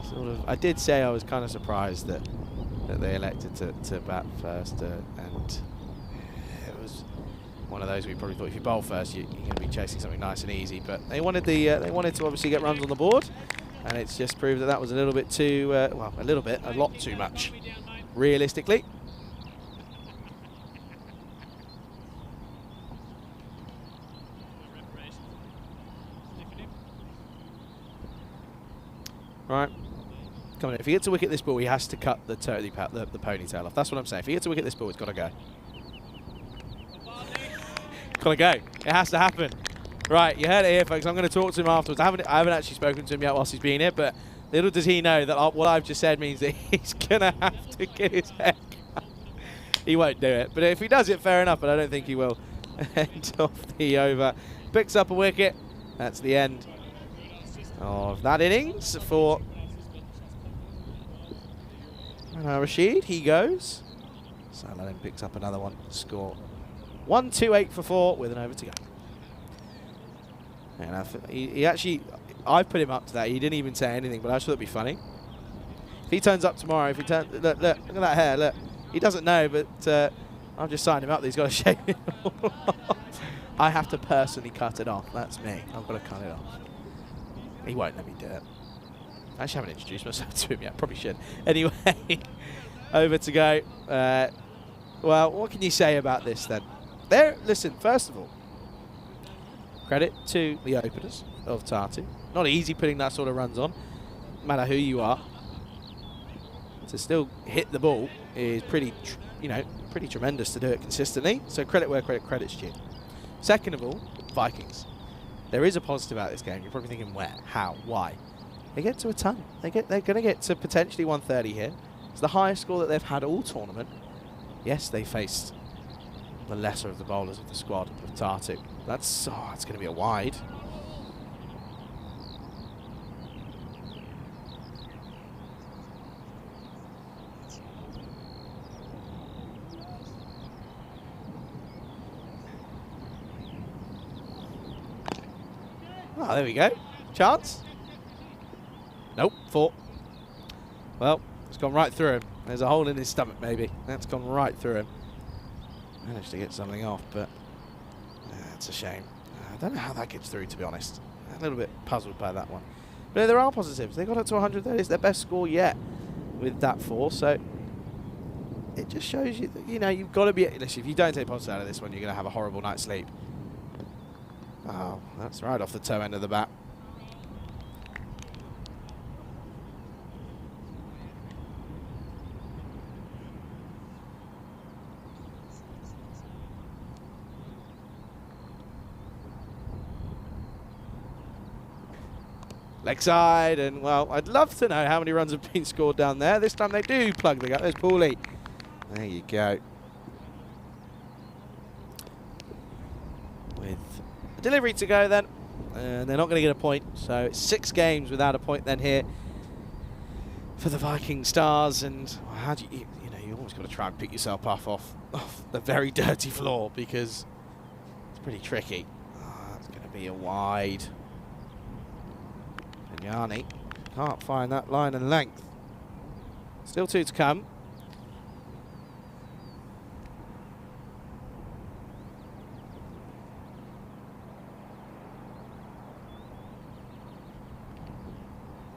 S7: Sort of, I did say I was kind of surprised that they elected to bat first, and it was one of those we probably thought if you bowl first, you're going to be chasing something nice and easy. But they wanted they wanted to obviously get runs on the board, and it's just proved that was a little bit too, well, a lot too much, realistically. Right, come on. If he gets a wicket this ball, he has to cut the ponytail off. That's what I'm saying. If he gets a wicket this ball, it's got to go. Got to go. It has to happen. Right, you heard it here, folks. I'm going to talk to him afterwards. I haven't actually spoken to him yet whilst he's been here, but little does he know that what I've just said means that he's going to have to get his head cut. He won't do it, but if he does it, fair enough, but I don't think he will. End of the over. Picks up a wicket. That's the end of that innings for Rashid. He goes. Salonen picks up another one. Score 1-2-8 for 4 with an over to go. And he actually, I put him up to that. He didn't even say anything, but I just thought it'd be funny. If he turns up tomorrow, look at that hair, look. He doesn't know, but I've just signed him up that he's got to shave it all off. I have to personally cut it off. That's me. I've got to cut it off. He won't let me do it. I actually haven't introduced myself to him yet. Probably should. Anyway, over to go. Well, what can you say about this then? Listen, first of all, credit to the openers of Tartu. Not easy putting that sort of runs on, no matter who you are. To still hit the ball is pretty tremendous to do it consistently. So credit where credit's due. Second of all, Vikings. There is a positive about this game. You're probably thinking, where, how, why? They get to a ton. They're going to get to potentially 130 here. It's the highest score that they've had all tournament. Yes, they faced the lesser of the bowlers of the squad of Tartu. That's going to be a wide. Oh, there we go. Chance? Nope, 4. Well, it's gone right through him. There's a hole in his stomach, maybe. That's gone right through him. Managed to get something off, but That's a shame. I don't know how that gets through, to be honest. A little bit puzzled by that one. But there are positives. They got up to 130. It's their best score yet with that 4. So it just shows you that, you know, you've got to be... Listen, if you don't take positives out of this one, you're going to have a horrible night's sleep. Oh, that's right off the toe end of the bat. Leg side, and well, I'd love to know how many runs have been scored down there. This time they do plug the gap. There's Paulie. There you go. With a delivery to go then, and they're not going to get a point. So it's 6 games without a point then here for the Viking Stars. And how do you know, you always got to try and pick yourself off the very dirty floor, because it's pretty tricky. Oh, that's going to be a wide. Yanni can't find that line and length. Still 2 to come.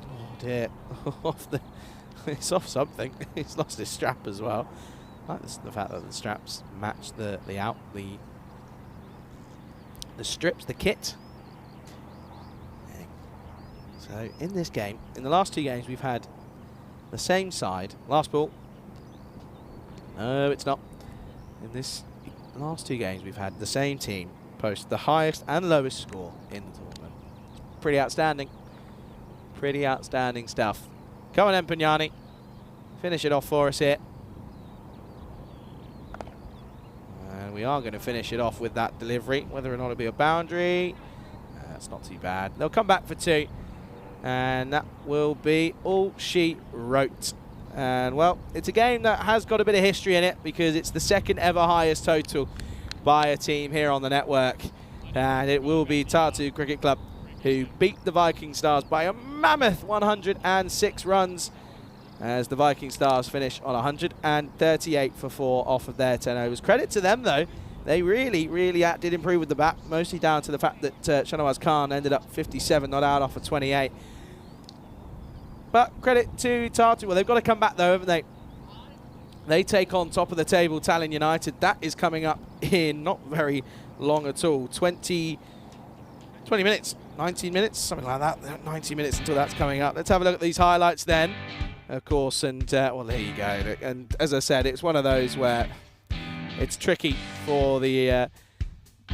S7: Oh dear. It's off something. He's lost his strap as well. I like the fact that the straps match the strips, the kit. So in this game, in the last 2 games, we've had the same side. Last ball. No, it's not. In this last 2 games, we've had the same team post the highest and lowest score in the tournament. Pretty outstanding. Pretty outstanding stuff. Come on, Empignani. Finish it off for us here. And we are going to finish it off with that delivery. Whether or not it'll be a boundary, that's not too bad. They'll come back for 2. And that will be all she wrote. And, well, it's a game that has got a bit of history in it, because it's the 2nd ever highest total by a team here on the network. And it will be Tartu Cricket Club who beat the Viking Stars by a mammoth 106 runs, as the Viking Stars finish on 138 for 4 off of their 10 overs. Credit to them, though. They really did improve with the bat, mostly down to the fact that Shanawaz Khan ended up 57 not out off of 28. But credit to Tartu. Well, they've got to come back, though, haven't they? They take on top of the table Tallinn United. That is coming up in not very long at all. 20 minutes, 19 minutes, something like that. 90 minutes until that's coming up. Let's have a look at these highlights then, of course. And, well, there you go. And as I said, it's one of those where it's tricky for the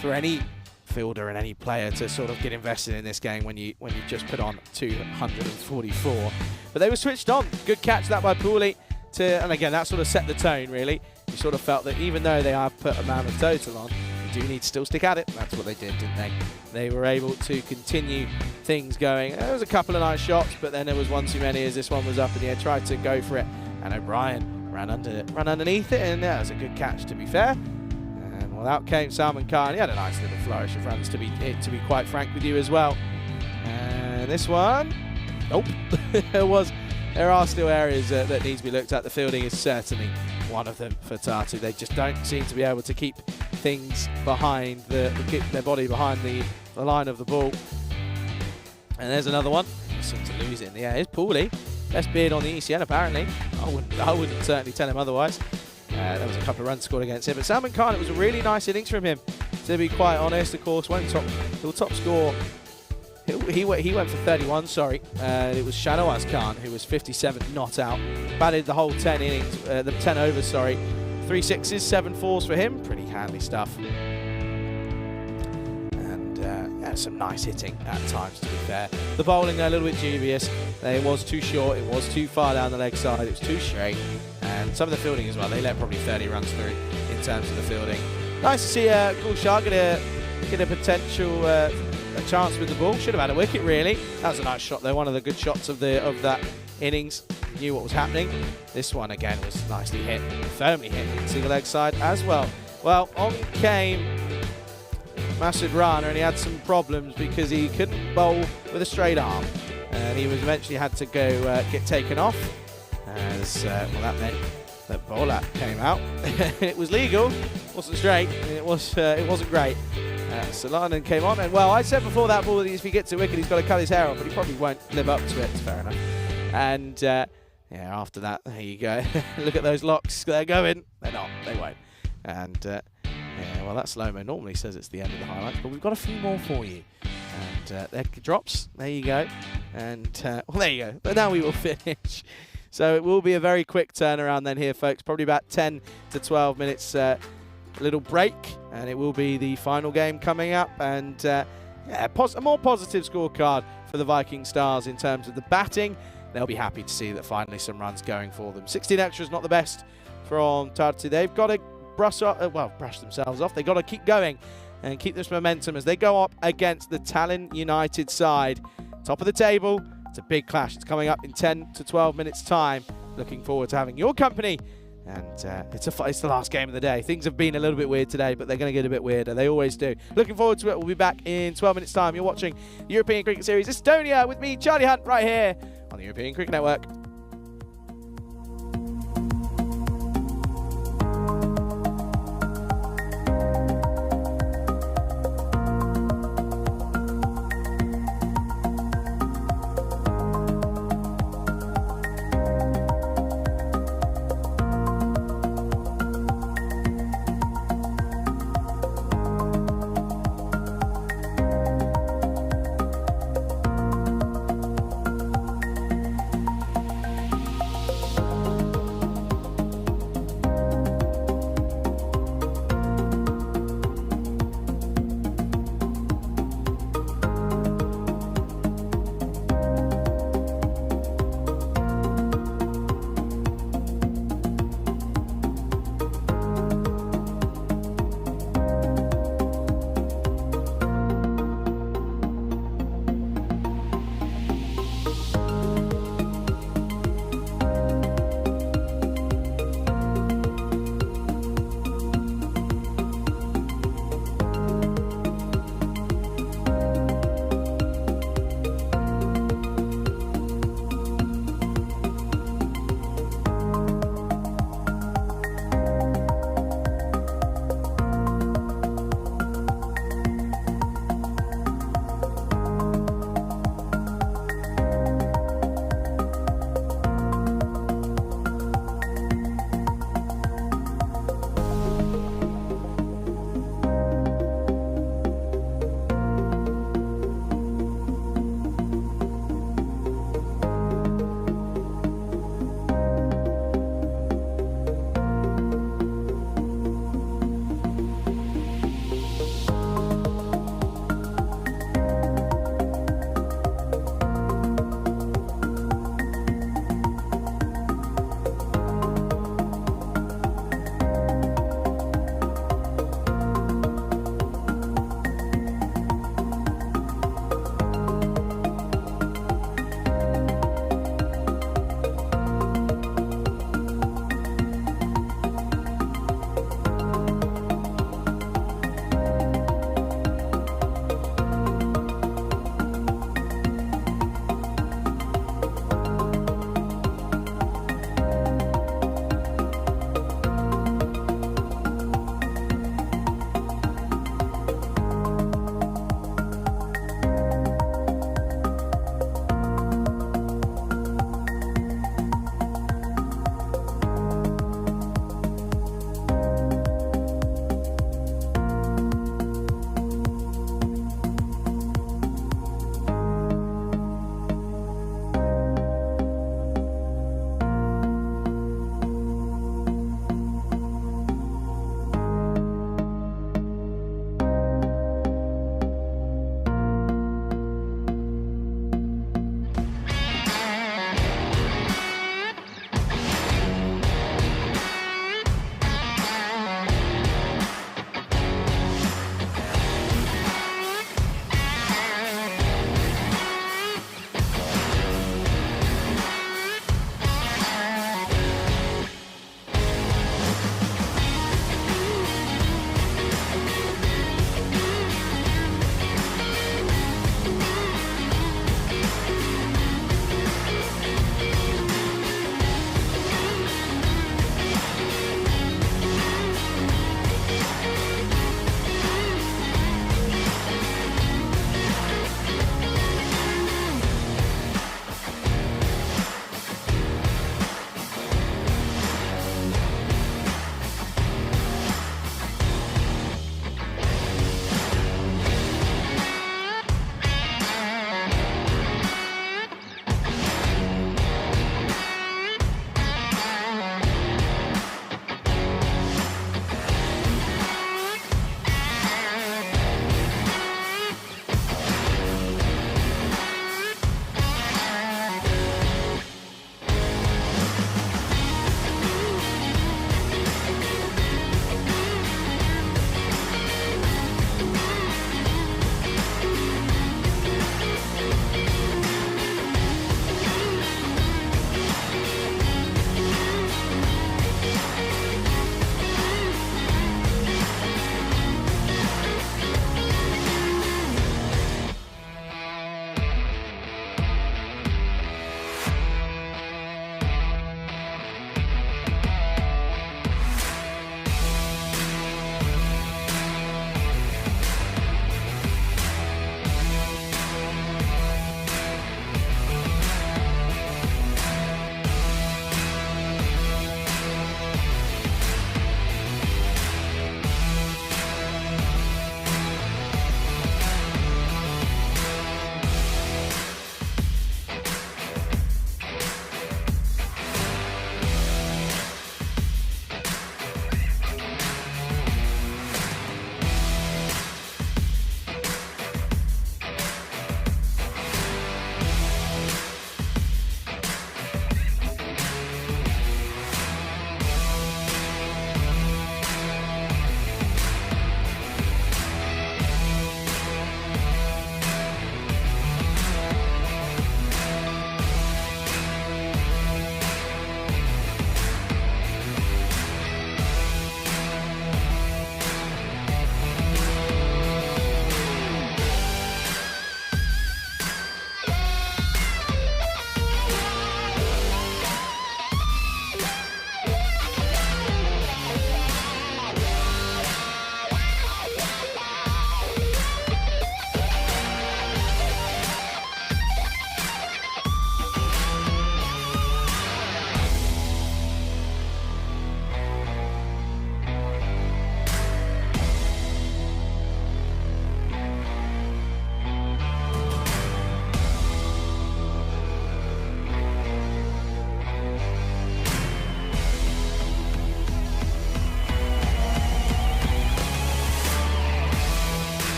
S7: for any fielder and any player to sort of get invested in this game when you just put on 244. But they were switched on. Good catch that by Paulie. And again, that sort of set the tone, really. You sort of felt that even though they have put a mammoth total on, they do need to still stick at it. That's what they did, didn't they? They were able to continue things going. There was a couple of nice shots, but then there was one too many as this one was up in the air. Tried to go for it, and O'Brien ran underneath it, and that was a good catch, to be fair. And well, out came Salman Khan. He had a nice little flourish of runs, to be quite frank with you as well. And this one, nope. There are still areas that need to be looked at. The fielding is certainly one of them for Tartu. They just don't seem to be able to keep things behind keep their body behind the line of the ball. And there's another one. They seem to lose it in the air. Here's Paulie. Best beard on the ECN, apparently. I wouldn't certainly tell him otherwise. There was a couple of runs scored against him. But Salman Khan, it was a really nice innings from him, to be quite honest. Of course, went top score. He went for 31, sorry. It was Shanawaz Khan, who was 57 not out. Batted the whole 10 innings, the 10 overs, sorry. 3 sixes, 7 fours for him. Pretty handy stuff. And yeah, some nice hitting at times, to be fair. The bowling, a little bit dubious. It was too short, it was too far down the leg side, it was too straight. And some of the fielding as well, they let probably 30 runs through in terms of the fielding. Nice to see Gulshar get a potential a chance with the ball. Should have had a wicket, really. That was a nice shot there, one of the good shots of that innings. Knew what was happening. This one again was nicely hit, firmly hit, single leg side as well. Well, on came Masood Rana, and he had some problems because he couldn't bowl with a straight arm, and he was eventually had to go get taken off, as well, that meant that bowler came out. It was legal, wasn't straight, it wasn't great. Solanen came on, and well, I said before that ball that if he gets it wicked, he's got to cut his hair off, but he probably won't live up to it. Fair enough. And yeah, after that, there you go. Look at those locks. They're going. They're not. They won't. And yeah, well, that slow-mo normally says it's the end of the highlights, but we've got a few more for you. And there drops. There you go. And well, there you go. But now we will finish. So it will be a very quick turnaround then here, folks. Probably about 10 to 12 minutes. Little break, and it will be the final game coming up, and yeah, a more positive scorecard for the Viking Stars in terms of the batting. They'll be happy to see that finally some runs going for them. 16 extras, not the best from Tartu. They've got to brush themselves off. They've got to keep going and keep this momentum as they go up against the Tallinn United side. Top of the table, it's a big clash. It's coming up in 10 to 12 minutes time. Looking forward to having your company. And it's the last game of the day. Things have been a little bit weird today, but they're going to get a bit weirder. They always do. Looking forward to it. We'll be back in 12 minutes' time. You're watching the European Cricket Series Estonia with me, Charlie Hunt, right here on the European Cricket Network.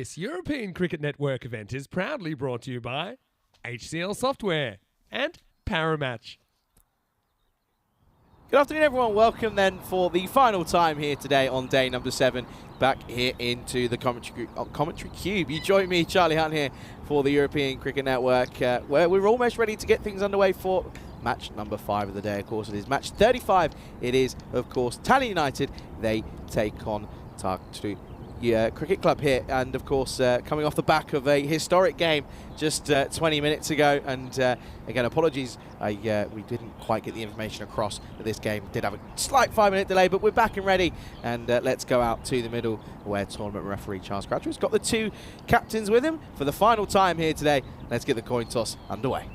S2: This European Cricket Network event is proudly brought to you by HCL Software and Paramatch.
S7: Good afternoon, everyone. Welcome then for the final time here today on day number 7, back here into the commentary cube. You join me, Charlie Hunt, here for the European Cricket Network, where we're almost ready to get things underway for match number 5 of the day. Of course, it is match 35. It is, of course, Tallinn United. They take on Tartu Cricket Club here, and of course coming off the back of a historic game just 20 minutes ago. And again, apologies, we didn't quite get the information across that this game did have a slight 5-minute delay, but we're back and ready, and let's go out to the middle where tournament referee Charles Croucher's got the 2 captains with him for the final time here today. Let's get the coin toss underway.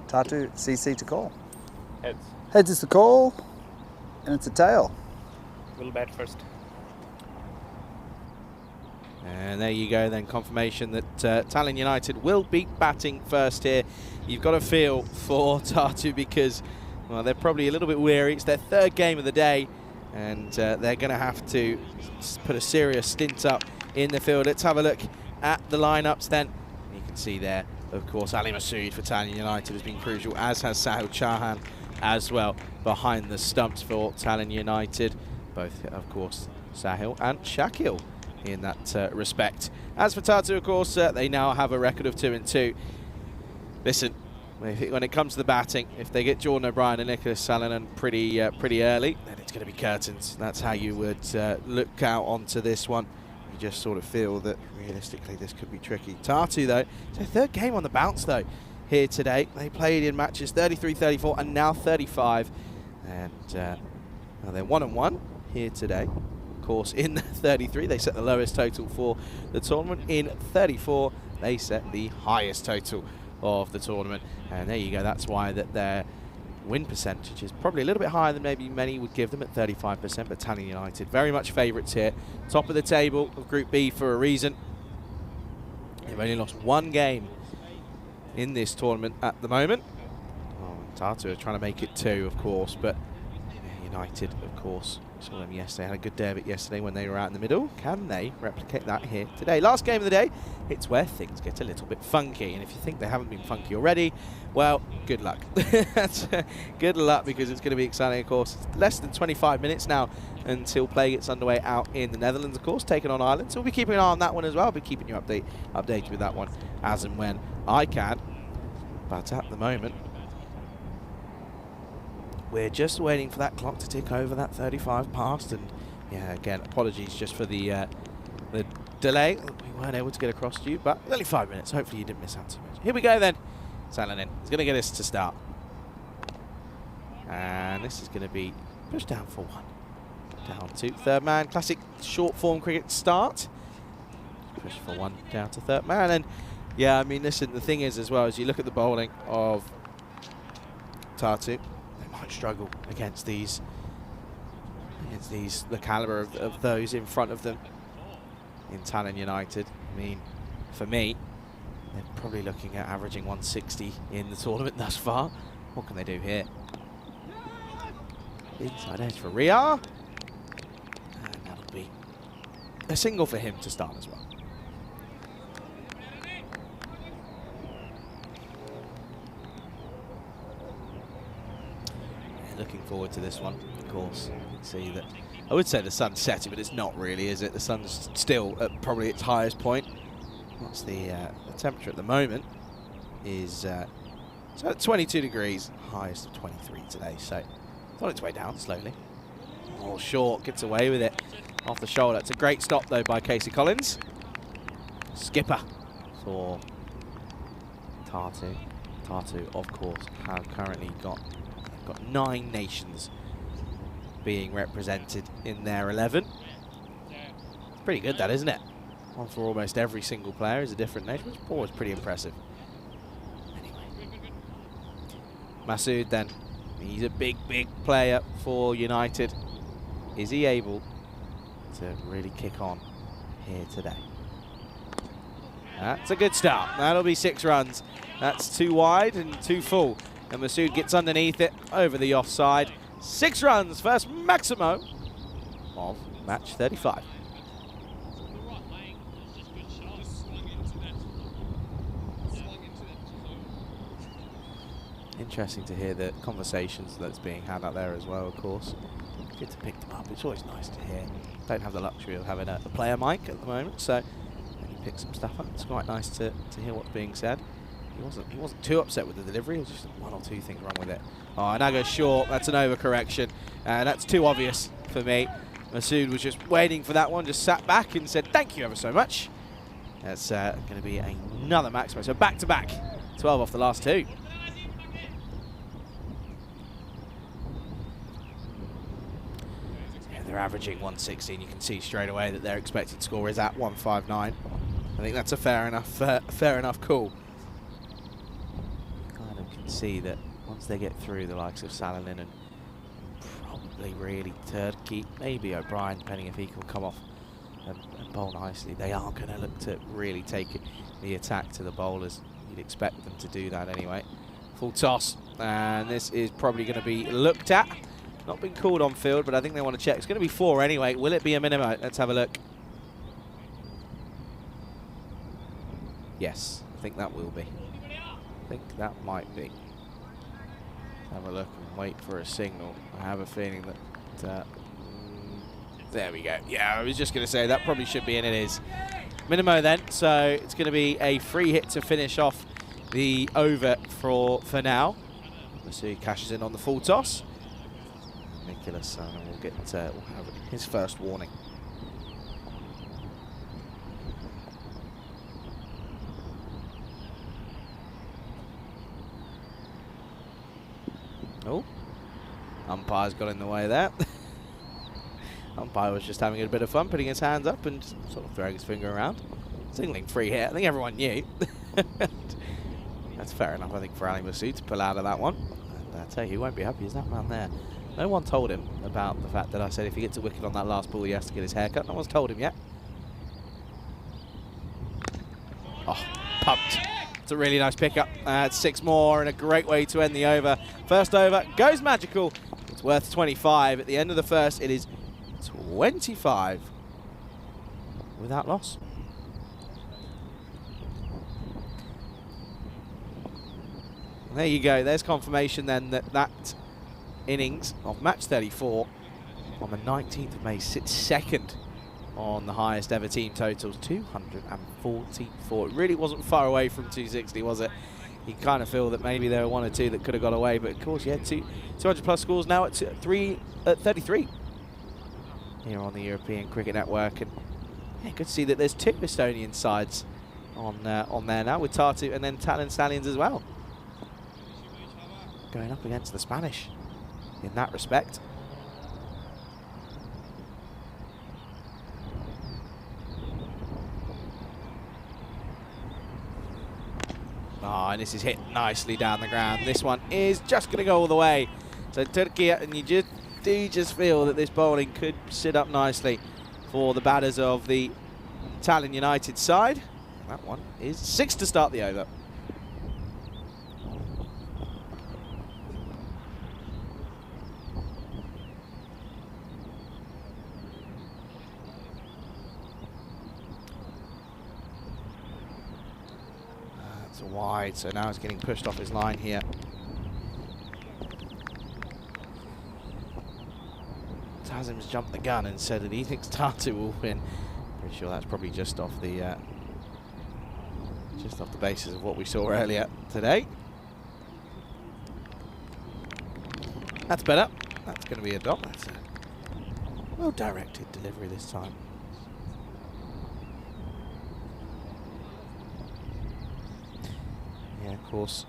S3: Tartu CC to call.
S4: Heads.
S3: Heads is the call, and it's a tail.
S4: We'll bat first.
S7: And there you go then, confirmation that Tallinn United will be batting first here. You've got a feel for Tartu because, well, they're probably a little bit weary. It's their 3rd game of the day, and they're going to have to put a serious stint up in the field. Let's have a look at the lineups then. You can see there, of course, Ali Masood for Tallinn United has been crucial, as has Sahil Chauhan as well behind the stumps for Tallinn United. Both, of course, Sahil and Shakil in that respect. As for Tartu, of course, they now have a record of 2-2. Listen, when it comes to the batting, if they get Jordan O'Brien and Nicholas Salonen pretty early, then it's going to be curtains. That's how you would look out onto this one. You just sort of feel that realistically this could be tricky. Tartu, though, it's their 3rd game on the bounce, though, here today. They played in matches 33, 34, and now 35. And now they're 1-1 here today. Course in 33 they set the lowest total for the tournament. In 34 they set the highest total of the tournament, and there you go. That's why that their win percentage is probably a little bit higher than maybe many would give them at 35%, but Tallinn United very much favourites here, top of the table of Group B for a reason. They've only lost 1 game in this tournament at the moment. Tartu are trying to make it 2, of course, but United, of course, saw them yesterday, had a good day of it yesterday when they were out in the middle. Can they replicate that here today? Last game of the day, it's where things get a little bit funky, and if you think they haven't been funky already, well, good luck. Good luck, because it's going to be exciting, of course. It's less than 25 minutes now until play gets underway out in the Netherlands, of course, taking on Ireland, so we'll be keeping an eye on that one as well. I'll be keeping you updated with that one as and when I can, but at the moment, we're just waiting for that clock to tick over that 35 past, and yeah, again, apologies just for the delay. We weren't able to get across to you, but only 5 minutes. Hopefully you didn't miss out too much. Here we go then. Salonen is going to get us to start. And this is going to be pushed down for 1. Down to 3rd man. Classic short form cricket start. Push for 1 down to 3rd man. And yeah, I mean, listen, the thing is as well, as you look at the bowling of Tartu, might struggle against these, the caliber of those in front of them in Tallinn United. I mean, for me, they're probably looking at averaging 160 in the tournament thus far. What can they do here? Inside edge for Riyar, and that'll be a single for him to start as well. Looking forward to this one, of course. You can see that, I would say the sun's setting, but it's not really, is it? The sun's still at probably its highest point. What's the temperature at the moment is so at 22 degrees, highest of 23 today, so it's on its way down slowly. Oh, short, gets away with it off the shoulder. It's a great stop though by Casey Collins. Skipper for Tartu. Tartu, of course, have currently got 9 nations being represented in their 11. It's pretty good, that, isn't it? One for almost every single player is a different nation, which is always pretty impressive. Anyway, Masood then, he's a big player for United. Is he able to really kick on here today? That's a good start. That'll be 6 runs. That's 2 wide and 2 full. And Masood gets underneath it over the offside. 6 runs, first maximo of match 35. Interesting to hear the conversations that's being had out there as well, of course. Good to pick them up. It's always nice to hear. Don't have the luxury of having a player mic at the moment, so when you pick some stuff up, it's quite nice to hear what's being said. He wasn't too upset with the delivery. There's just one or two things wrong with it. Oh, now goes short. That's an overcorrection. That's too obvious for me. Masood was just waiting for that one, just sat back and said, thank you ever so much. That's going to be another maximum. So back-to-back, 12 off the last two. Yeah, they're averaging 116. You can see straight away that their expected score is at 159. I think that's a fair enough call. Kind of can see that once they get through the likes of Salalin and probably really Turkey, maybe O'Brien, depending if he can come off and bowl nicely, they are going to look to really take the attack to the bowlers. You'd expect them to do that anyway. Full toss, and this is probably going to be looked at. Not been called on field, but I think they want to check. It's going to be 4 anyway. Will it be a minimum? Let's have a look. Yes, I think that will be. I think that might be. Have a look and wait for a signal. I have a feeling that there we go. Yeah, I was just going to say that probably should be, and it is. Minimo then, so it's going to be a free hit to finish off the over for now. Masood cashes in on the full toss. Nicholas will get will have his first warning. Oh, umpire's got in the way there. Umpire was just having a bit of fun, putting his hands up and sort of throwing his finger around. Signaling free hit. I think everyone knew. That's fair enough, I think, for Ali Masood to pull out of that one. And I tell you, he won't be happy as that man there. No one told him about the fact that I said if he gets a wicket on that last ball, he has to get his hair cut. No one's told him yet. Oh, pumped. It's a really nice pickup. It's 6 more and a great way to end the over. First over goes magical. It's worth 25. At the end of the first, it is 25 without loss. And there you go. There's confirmation then that that innings of match 34 on the 19th of May sits second on the highest ever team totals, 244. It really wasn't far away from 260, was it? You kind of feel that maybe there were 1 or 2 that could have got away, but of course, yeah, 200 plus scores now at 33 here on the European Cricket Network. And yeah, good to see that there's 2 Estonian sides on there now, with Tartu and then Talon Stallions as well, going up against the Spanish in that respect. Oh, and this is hit nicely down the ground. This one is just going to go all the way. So Turkey, and you just feel that this bowling could sit up nicely for the batters of the Tallinn United side. That one is 6 to start the over. Wide, so now it's getting pushed off his line here. Tazim's jumped the gun and said that he thinks Tartu will win. Pretty sure that's probably just off the basis of what we saw earlier today. That's better. That's going to be a dot. That's a well-directed delivery this time. Yeah, of course,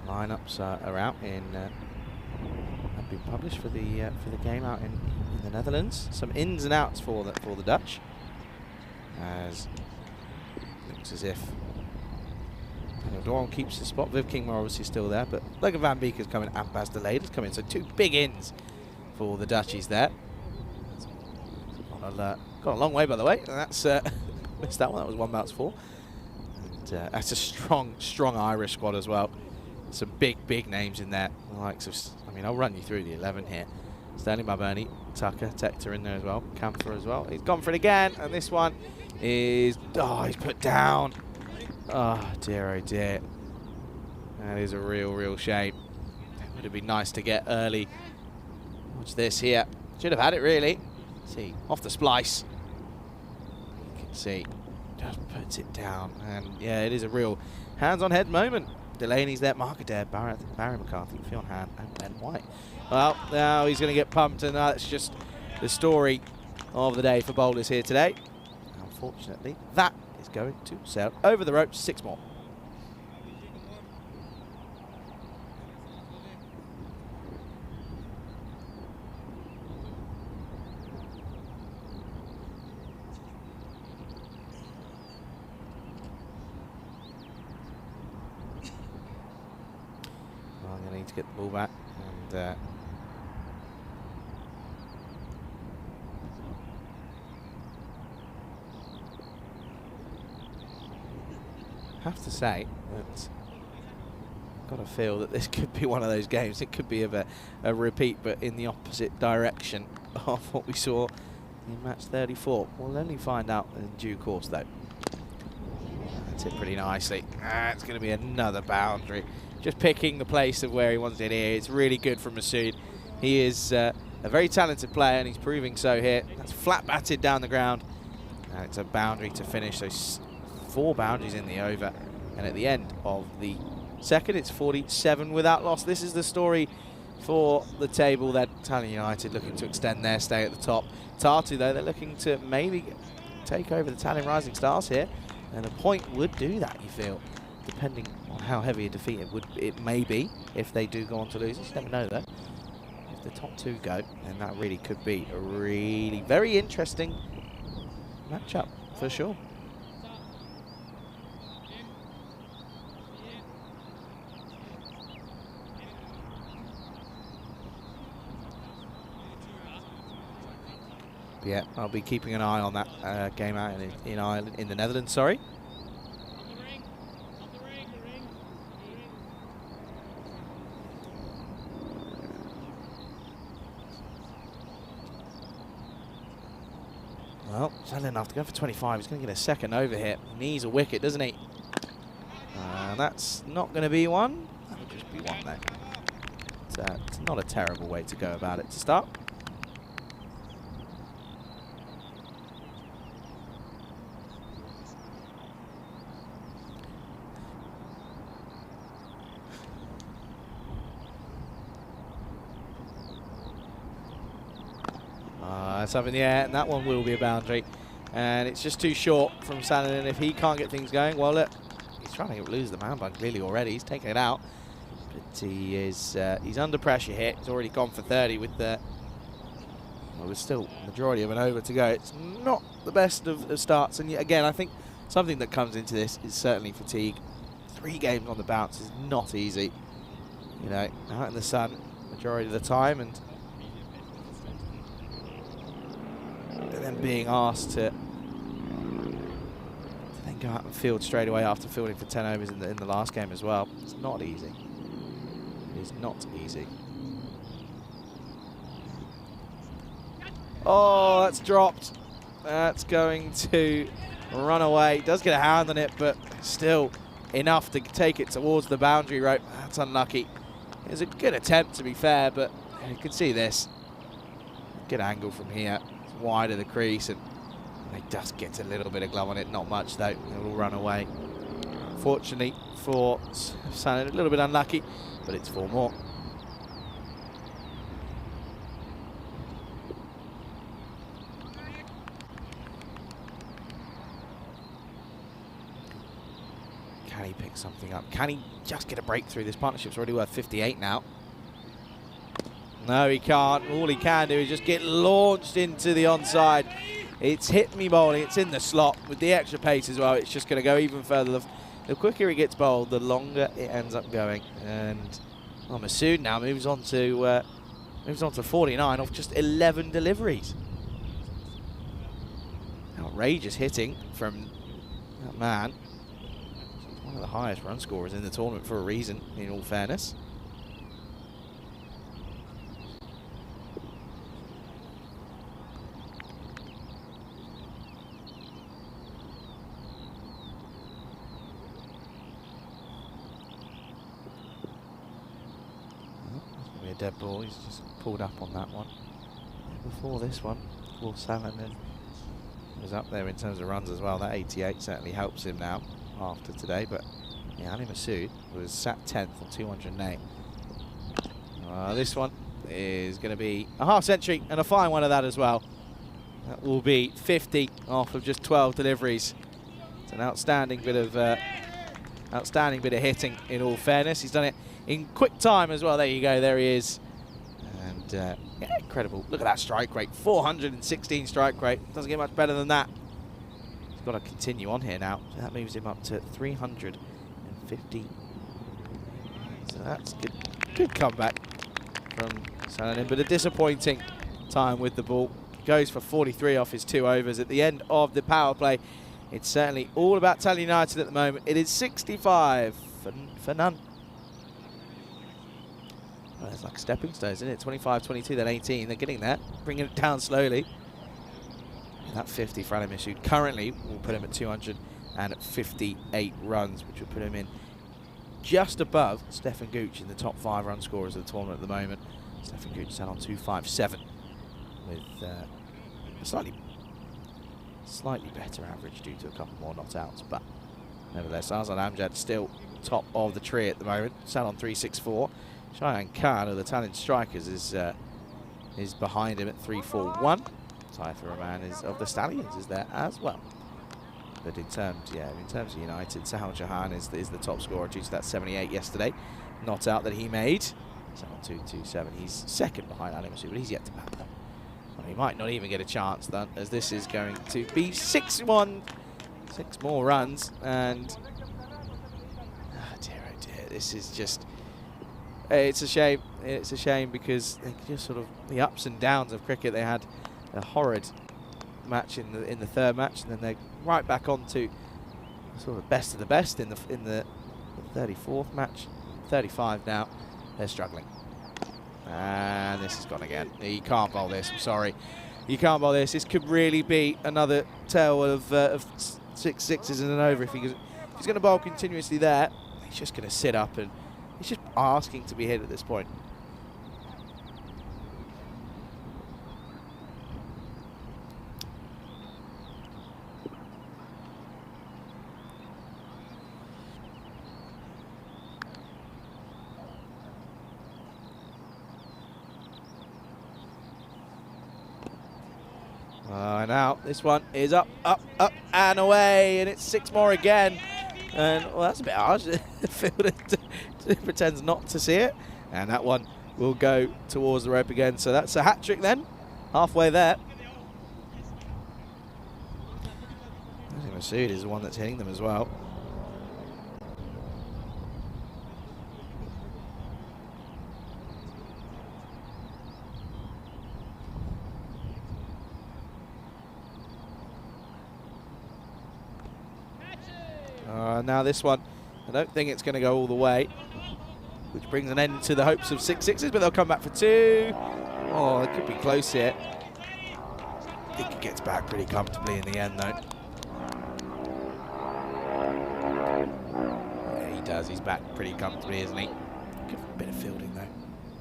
S7: lineups are out in have been published for the game out in the Netherlands. Some ins and outs for the Dutch, as looks as if Daniel Doran keeps his spot. Viv Kingma obviously still there, but Logan Van Beek is coming and Bas de Leede is coming. So 2 big ins for the Dutchies there. Got a long way, by the way. And that's missed that one. That was 1 bounce 4. That's a strong Irish squad as well. Some big names in there. The likes of, I mean, I'll run you through the 11 here. Stanley Maburney, Tucker, Tector in there as well. Camphor as well. He's gone for it again, and this one is, oh, he's put down. Oh dear, oh dear. That is a real shame. It would have been nice to get early. Watch this here. Should have had it, really. See, off the splice. You can see, just puts it down. And yeah, it is a real hands-on-head moment. Delaney's there, Markader, Barry McCarthy, Fionn Hand, and Ben White. Well, now he's going to get pumped, and that's just the story of the day for bowlers here today. Unfortunately, that is going to sail over the ropes. 6 more. Well, I'm going to need to get the ball back, and have to say that I've got to feel that this could be one of those games. It could be of a repeat, but in the opposite direction of what we saw in match 34. We'll only find out in due course, though. That's it pretty nicely. It's going to be another boundary. Just picking the place of where he wants it here. It's really good from Masood. He is a very talented player, and he's proving so here. That's flat batted down the ground. And it's a boundary to finish. So 4 boundaries in the over, and at the end of the second, it's 47 without loss. This is the story for the table. That Tallinn United looking to extend their stay at the top. Tartu, though, they're looking to maybe take over the Tallinn Rising Stars here, and a point would do that, you feel, depending on how heavy a defeat it may be if they do go on to lose. You never know, though. If the top 2 go, then that really could be a really very interesting matchup for sure. Yeah, I'll be keeping an eye on that game out in Ireland, in the Netherlands, sorry. Well, sadly enough to go for 25. He's going to get a second over here. He needs a wicket, doesn't he? That's not going to be one. That'll just be one there. It's not a terrible way to go about it to start. That's up in the air, and that one will be a boundary. And it's just too short from Shannon, and if he can't get things going, well, look, he's trying to lose the man bun clearly already. He's taking it out, but he is he's under pressure here. He's already gone for 30 with the, well, there's still majority of an over to go. It's not the best of starts, and yet again, I think something that comes into this is certainly fatigue. 3 games on the bounce is not easy, you know, out in the sun majority of the time, and then being asked to then go out and field straight away after fielding for 10 overs in the last game as well. It's not easy. It is not easy. Oh, that's dropped. That's going to run away. Does get a hand on it, but still enough to take it towards the boundary rope. That's unlucky. It was a good attempt, to be fair, but you can see this. Good angle from here. Wide of the crease, and it just gets a little bit of glove on it, not much though. It will run away. Fortunately for Shannon, a little bit unlucky, but it's 4 more. Can he pick something up? Can he just get a breakthrough? This partnership's already worth 58 now. No, he can't. All he can do is just get launched into the onside. It's hit me bowling. It's in the slot with the extra pace as well. It's just going to go even further. The quicker he gets bowled, the longer it ends up going. And well, Masood now moves on to 49 off just 11 deliveries. Outrageous hitting from that man. He's one of the highest run scorers in the tournament for a reason, in all fairness. a dead ball. He's just pulled up on that one. Before this one, Paul Salonen was up there in terms of runs as well. That 88 certainly helps him now after today. But yeah, Ali Masood was sat 10th on 208. This one is going to be a half century and a fine one of that as well. That will be 50 off of just 12 deliveries. It's an outstanding bit of hitting. In all fairness, he's done it in quick time as well. There you go. There he is. And yeah, incredible. Look at that strike rate. 416 strike rate. Doesn't get much better than that. He's got to continue on here now. So that moves him up to 350. So that's good. Good comeback from Salonen, but a disappointing time with the ball. Goes for 43 off his 2 overs at the end of the power play. It's certainly all about Tallinn United at the moment. It is 65 for none. Well, it's like stepping stones, isn't it? 25, 22, then 18. They're getting there, bringing it down slowly. And that 50 for Ali Masood currently will put him at 258 runs, which will put him in just above Stefan Gooch in the top 5 run scorers of the tournament at the moment. Stefan Gooch sat on 257 with a slightly better average due to a couple more not outs, but nevertheless, Azad Amjad still top of the tree at the moment, sat on 364. Cheyenne Khan of the Tallinn Strikers is behind him at 341. Taifa Rahman of the Stallions is there as well. But in terms of United, Sahal Jahan is the top scorer due to that 78 yesterday. Not out that he made. So on 227, he's second behind Ali Masood, but he's yet to bat them. Well, he might not even get a chance then, as this is going to be 6-1. 6 more runs, and oh dear, this is just. It's a shame. It's a shame because they just sort of the ups and downs of cricket. They had a horrid match in the third match, and then they're right back on to sort of best of the best in the 34th match. 35 now. They're struggling. And this is gone again. You can't bowl this. I'm sorry. You can't bowl this. This could really be another tale of 6 sixes and an over. If he's going to bowl continuously there, he's just going to sit up and he's just asking to be hit at this point. And out. This one is up, up, up, and away, and it's 6 more again. And well, that's a bit harsh. The fielder pretends not to see it, and that one will go towards the rope again. So that's a hat trick then, halfway there. I think Masood is the one that's hitting them as well. Now this one, I don't think it's going to go all the way, which brings an end to the hopes of 6 sixes, but they'll come back for 2. Oh, it could be close here. I think he gets back pretty comfortably in the end, though. Yeah, he does. He's back pretty comfortably, isn't he? Give him a bit of fielding, though.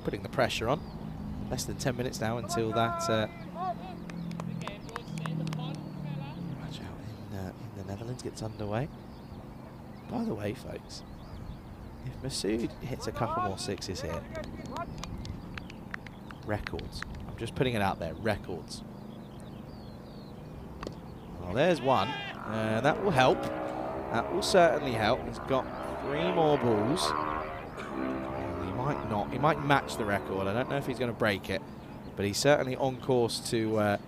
S7: Putting the pressure on. Less than 10 minutes now until that match out in the Netherlands gets underway. By the way, folks, if Masood hits a couple more 6s here, records. I'm just putting it out there, records. Well, there's one. That will help. That will certainly help. He's got 3 more balls. He might not. He might match the record. I don't know if he's going to break it, but he's certainly on course to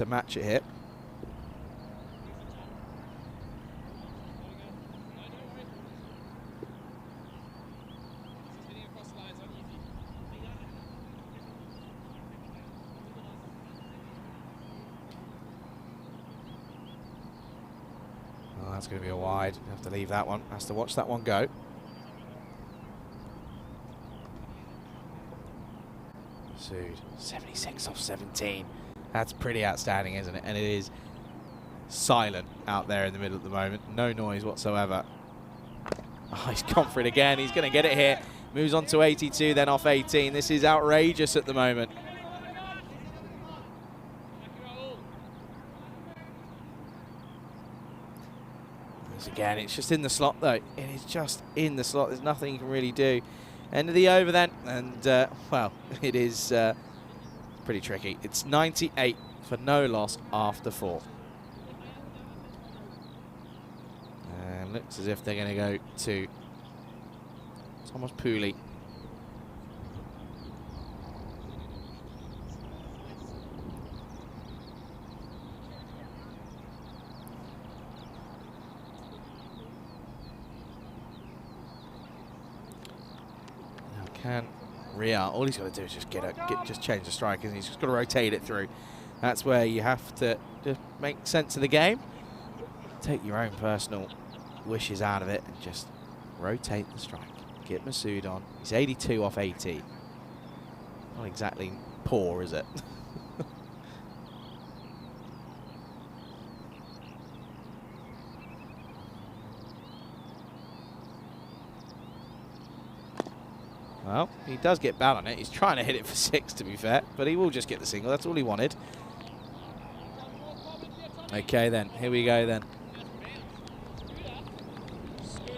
S7: match it here. That's going to be a wide. You have to leave that one. Has to watch that one go. Masood, 76 off 17. That's pretty outstanding, isn't it? And it is silent out there in the middle at the moment. No noise whatsoever. Oh, he's gone for it again. He's going to get it here. moves on to 82, then off 18. This is outrageous at the moment. Again, it's just in the slot though. It is just in the slot. There's nothing you can really do. End of the over then, and well, it is pretty tricky. It's 98 for no loss after 4. And looks as if they're going to go to Thomas Pooley. Can Ria, all he's got to do is just just change the strike, and he's just got to rotate it through. That's where you have to just make sense of the game. Take your own personal wishes out of it and just rotate the strike. Get Masood on. He's 82 off 80. Not exactly poor, is it? Well, he does get bad on it. He's trying to hit it for 6, to be fair, but he will just get the single. That's all he wanted. Okay, then. Here we go, then.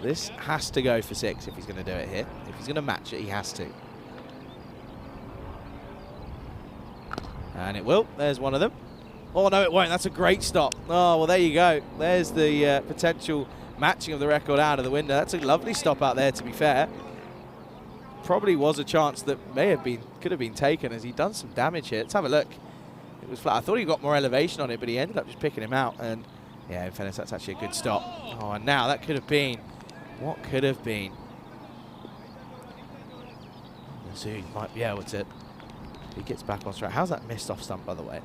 S7: This has to go for 6 if he's going to do it here. If he's going to match it, he has to. And it will. There's one of them. Oh, no, it won't. That's a great stop. Oh, well, there you go. There's the potential matching of the record out of the window. That's a lovely stop out there, to be fair. Probably was a chance that could have been taken, as he'd done some damage here. Let's have a look. It was flat. I thought he got more elevation on it, but he ended up just picking him out. And yeah, in fairness, that's actually a good stop. Oh, and now that could have been what could have been. Zoom might be able to. He gets back on track. How's that missed off stump, by the way?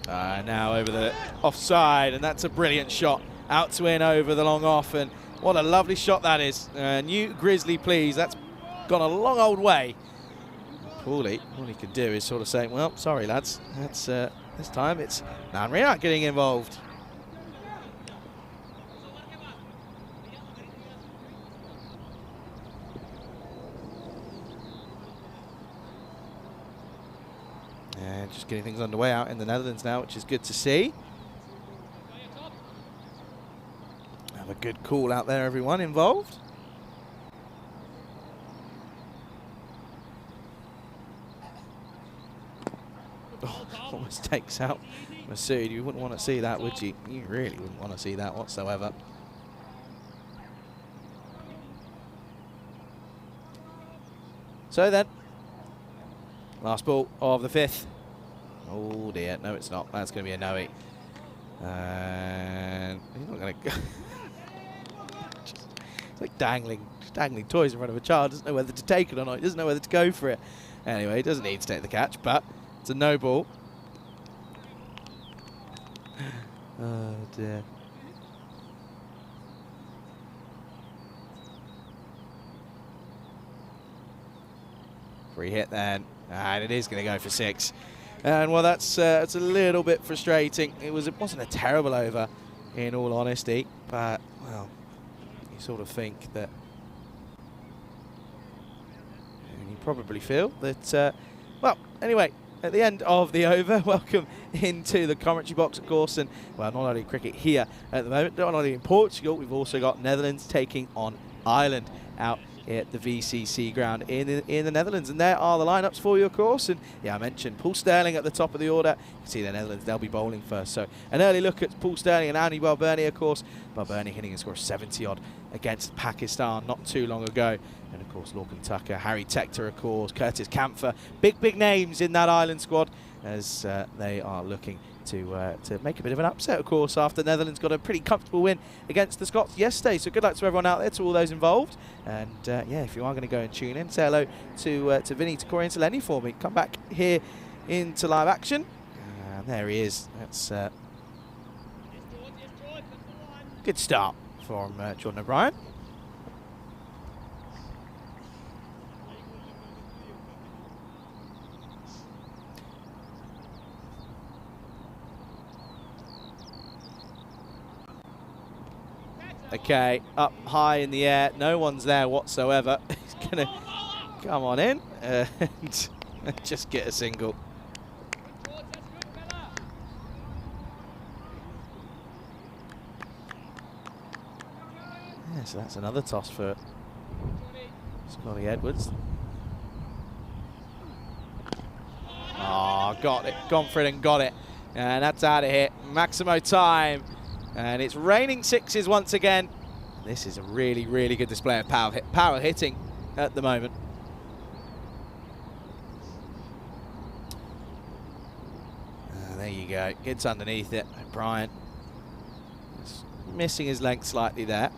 S7: Now over the offside, and that's a brilliant shot. Out to in over the long off, and what a lovely shot that is. New Grizzly, please. That's gone a long old way. Pooley, all he can do is sort of say, well, sorry, lads. That's this time it's Nanriat getting involved. And just getting things underway out in the Netherlands now, which is good to see. Have a good call out there, everyone involved. Oh, almost takes out Masood. You wouldn't want to see that, would you? You really wouldn't want to see that whatsoever. So then, last ball of the 5th. Oh dear, no it's not. That's going to be a no-eat. And he's not going to go. It's like dangling toys in front of a child. Doesn't know whether to take it or not. He doesn't know whether to go for it. Anyway, he doesn't need to take the catch, but it's a no ball. Oh dear. Free hit then, and it is going to go for 6. And well, it's a little bit frustrating. It wasn't a terrible over, in all honesty, but well, you sort of think that, and you probably feel that. Well, anyway, at the end of the over, welcome into the commentary box, of course, and well, not only cricket here at the moment, not only in Portugal, we've also got Netherlands taking on Ireland out at the VCC ground in the Netherlands. And there are the lineups for you, of course. And yeah, I mentioned Paul Sterling at the top of the order. You can see the Netherlands, they'll be bowling first. So an early look at Paul Sterling and Andy Balbirnie, of course. Balbirnie hitting a score of 70-odd against Pakistan not too long ago. And of course, Lorcan Tucker, Harry Tector, of course, Curtis Campher. Big names in that Ireland squad as they are looking to make a bit of an upset, of course, after the Netherlands got a pretty comfortable win against the Scots yesterday. So good luck to everyone out there, to all those involved. And yeah, if you are going to go and tune in, say hello to Vinny, to Corey, and to Lenny for me. Come back here into live action. And there he is. That's good start from Jordan O'Brien. Okay, up high in the air. No one's there whatsoever. He's going to come on in and just get a single. Yeah, so that's another toss for Scotty Edwards. Oh, got it. Gone for it and got it. And that's out of here. Maximo time. And it's raining sixes once again. This is a really, really good display of power hitting at the moment. There you go. Gets underneath it. O'Brien missing his length slightly there.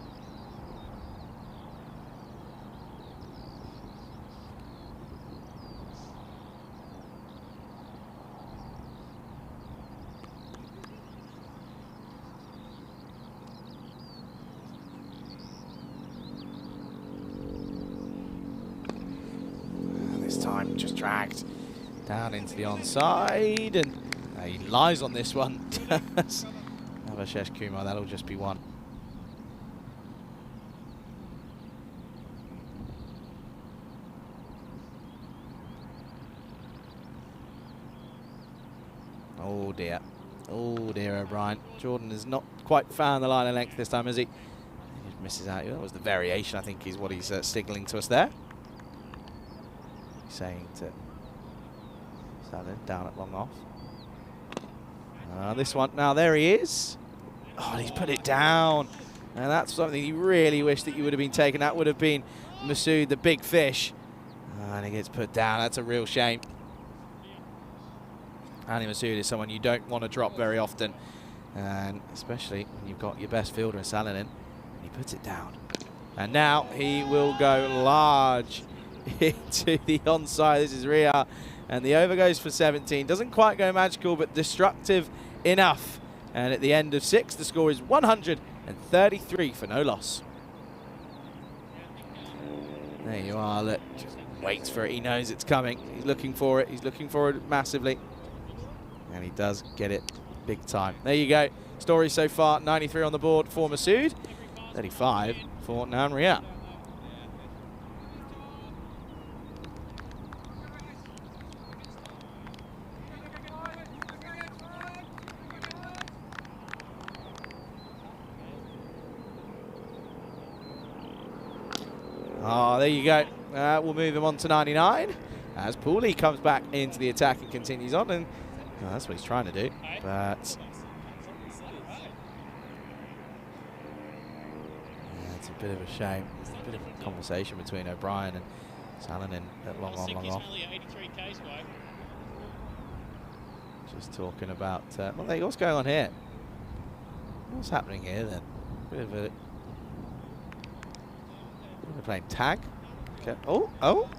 S7: Time just dragged down into the onside, and he lies on this one. Avashesh Kumar, that'll just be one. Oh dear. Oh dear, O'Brien. Jordan has not quite found the line of length this time, has he? He just misses out. That was the variation, I think, is what he's signaling to us there. Saying to Salin down at long off. This one, now there he is. Oh, and he's put it down. And that's something you really wish that you would have been taken. That would have been Masood, the big fish. And he gets put down. That's a real shame. Ali Masood is someone you don't want to drop very often. And especially when you've got your best fielder in Salin in. And he puts it down. And now he will go large into the onside. This is Ria, and the over goes for 17. Doesn't quite go magical, but destructive enough. And at the end of 6, the score is 133 for no loss. There you are. Look, just waits for it. He knows it's coming. He's looking for it. He's looking for it massively, and he does get it big time. There you go. Story so far: 93 on the board for Masood, 35 for Nan Ria. Oh, there you go. We'll move him on to 99 as Pooley comes back into the attack and continues on, and that's what he's trying to do. But it's a bit of a shame. It's a bit of a conversation between O'Brien and Salonen at long on, long off. Just talking about, well, there you go. What's going on here? What's happening here then? Bit of a. We're playing tag. Okay. Oh,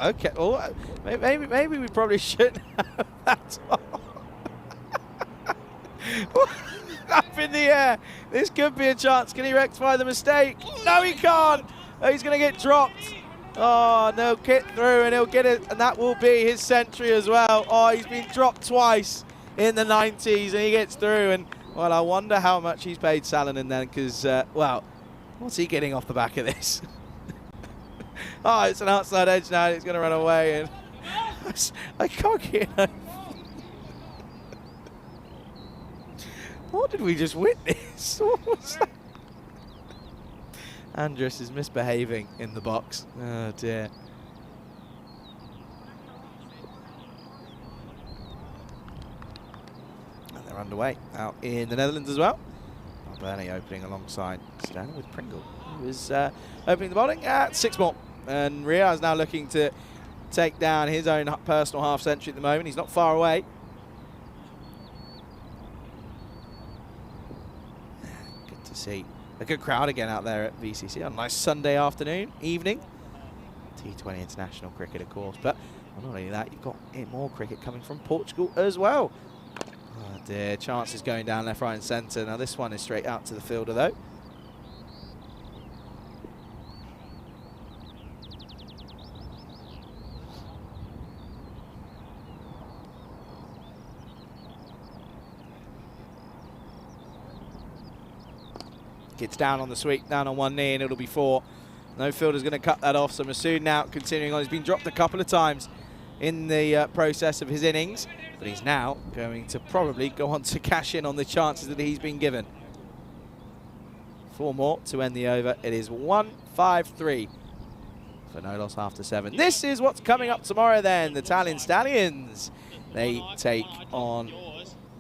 S7: okay. Oh, maybe we probably shouldn't have that on. Up in the air. This could be a chance. Can he rectify the mistake? No, he can't. Oh, he's going to get dropped. Oh, no, get through, and he'll get it, and that will be his century as well. Oh, he's been dropped twice in the 90s, and he gets through. And well, I wonder how much he's paid Salonen then, because well, what's he getting off the back of this? Oh, it's an outside edge now. He's going to run away, and I can't get it. What did we just witness? What was that? Andrus is misbehaving in the box. Oh dear. And they're underway out in the Netherlands as well. Bernie opening alongside Stan with Pringle, who is opening the bowling at 6 more. And Ria is now looking to take down his own personal half century at the moment. He's not far away. Good to see a good crowd again out there at VCC on a nice Sunday afternoon, evening. T20 international cricket, of course. But well, not only that, you've got more cricket coming from Portugal as well. Oh dear, chances going down left, right and centre. Now this one is straight out to the fielder though. Gets down on the sweep, down on one knee, and it'll be 4. No fielder's going to cut that off, so Masood now continuing on. He's been dropped a couple of times in the process of his innings, but he's now going to probably go on to cash in on the chances that he's been given. 4 more to end the over. It is 1-5-3 for no loss after 7. This is what's coming up tomorrow then. The Tallinn Stallions, they take on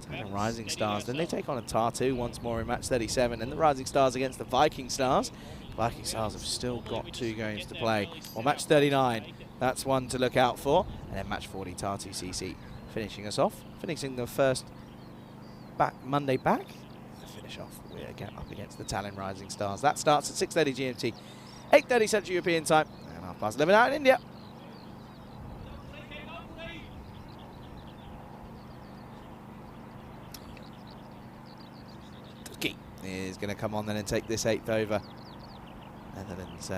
S7: Tallinn Rising Stars. Then they take on a Tartu once more in match 37. And the Rising Stars against the Viking Stars. Viking Stars have still got 2 games to play. Well, match 39, that's one to look out for. And then match 40, Tartu CC finishing us off. Finishing the first Monday back. Finish off, we're again up against the Tallinn Rising Stars. That starts at 6:30 GMT, 8:30 Central European time, and 11:30 out in India. Turkey is going to come on then and take this 8th over. Netherlands,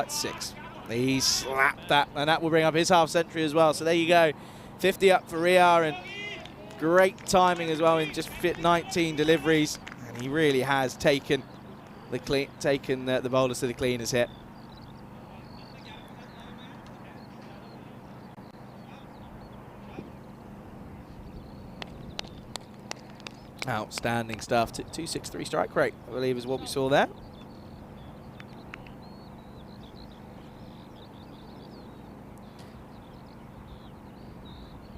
S7: it's 6. He slapped that, and that will bring up his half century as well. So there you go, 50 up for Ria, and great timing as well in just 19 deliveries, and he really has taken the bowlers to the cleaners hit. Outstanding stuff. 263 strike rate, I believe, is what we saw there.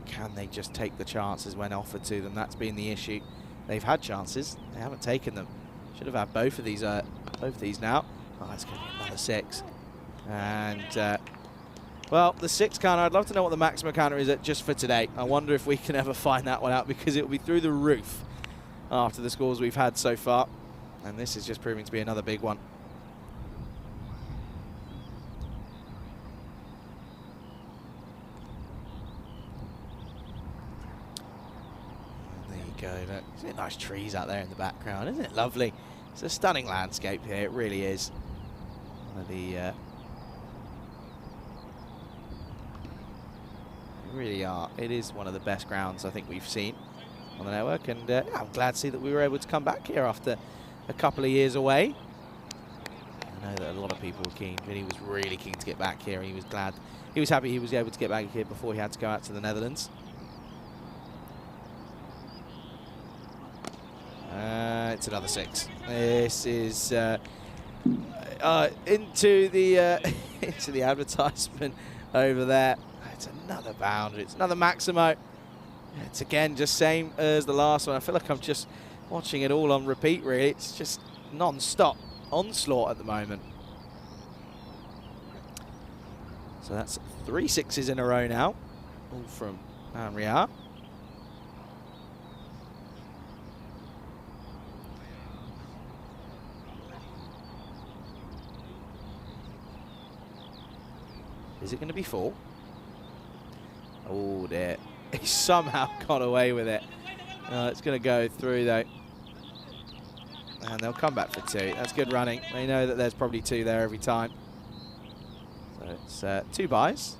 S7: Can they just take the chances when offered to them? That's been the issue. They've had chances, they haven't taken them. Should have had both of these now. Oh, it's going to be another 6. And well, the 6 counter, I'd love to know what the maximum counter is at just for today. I wonder if we can ever find that one out, because it will be through the roof after the scores we've had so far. And this is just proving to be another big one. Go. Look, isn't it nice trees out there in the background? Isn't it lovely? It's a stunning landscape here. It really is. One of the it really are. It is one of the best grounds I think we've seen on the network, and yeah, I'm glad to see that we were able to come back here after a couple of years away. I know that a lot of people were keen. Vinny was really keen to get back here, and he was glad. He was happy he was able to get back here before he had to go out to the Netherlands. It's another 6. This is into the into the advertisement over there. It's another boundary. It's another Maximo. It's again just same as the last one. I feel like I'm just watching it all on repeat. Really, it's just non-stop onslaught at the moment. So that's 3 6s in a row now, all from Ria. Is it going to be 4? Oh, dear. He somehow got away with it. It's going to go through, though. And they'll come back for 2. That's good running. They know that there's probably 2 there every time. So it's 2 byes.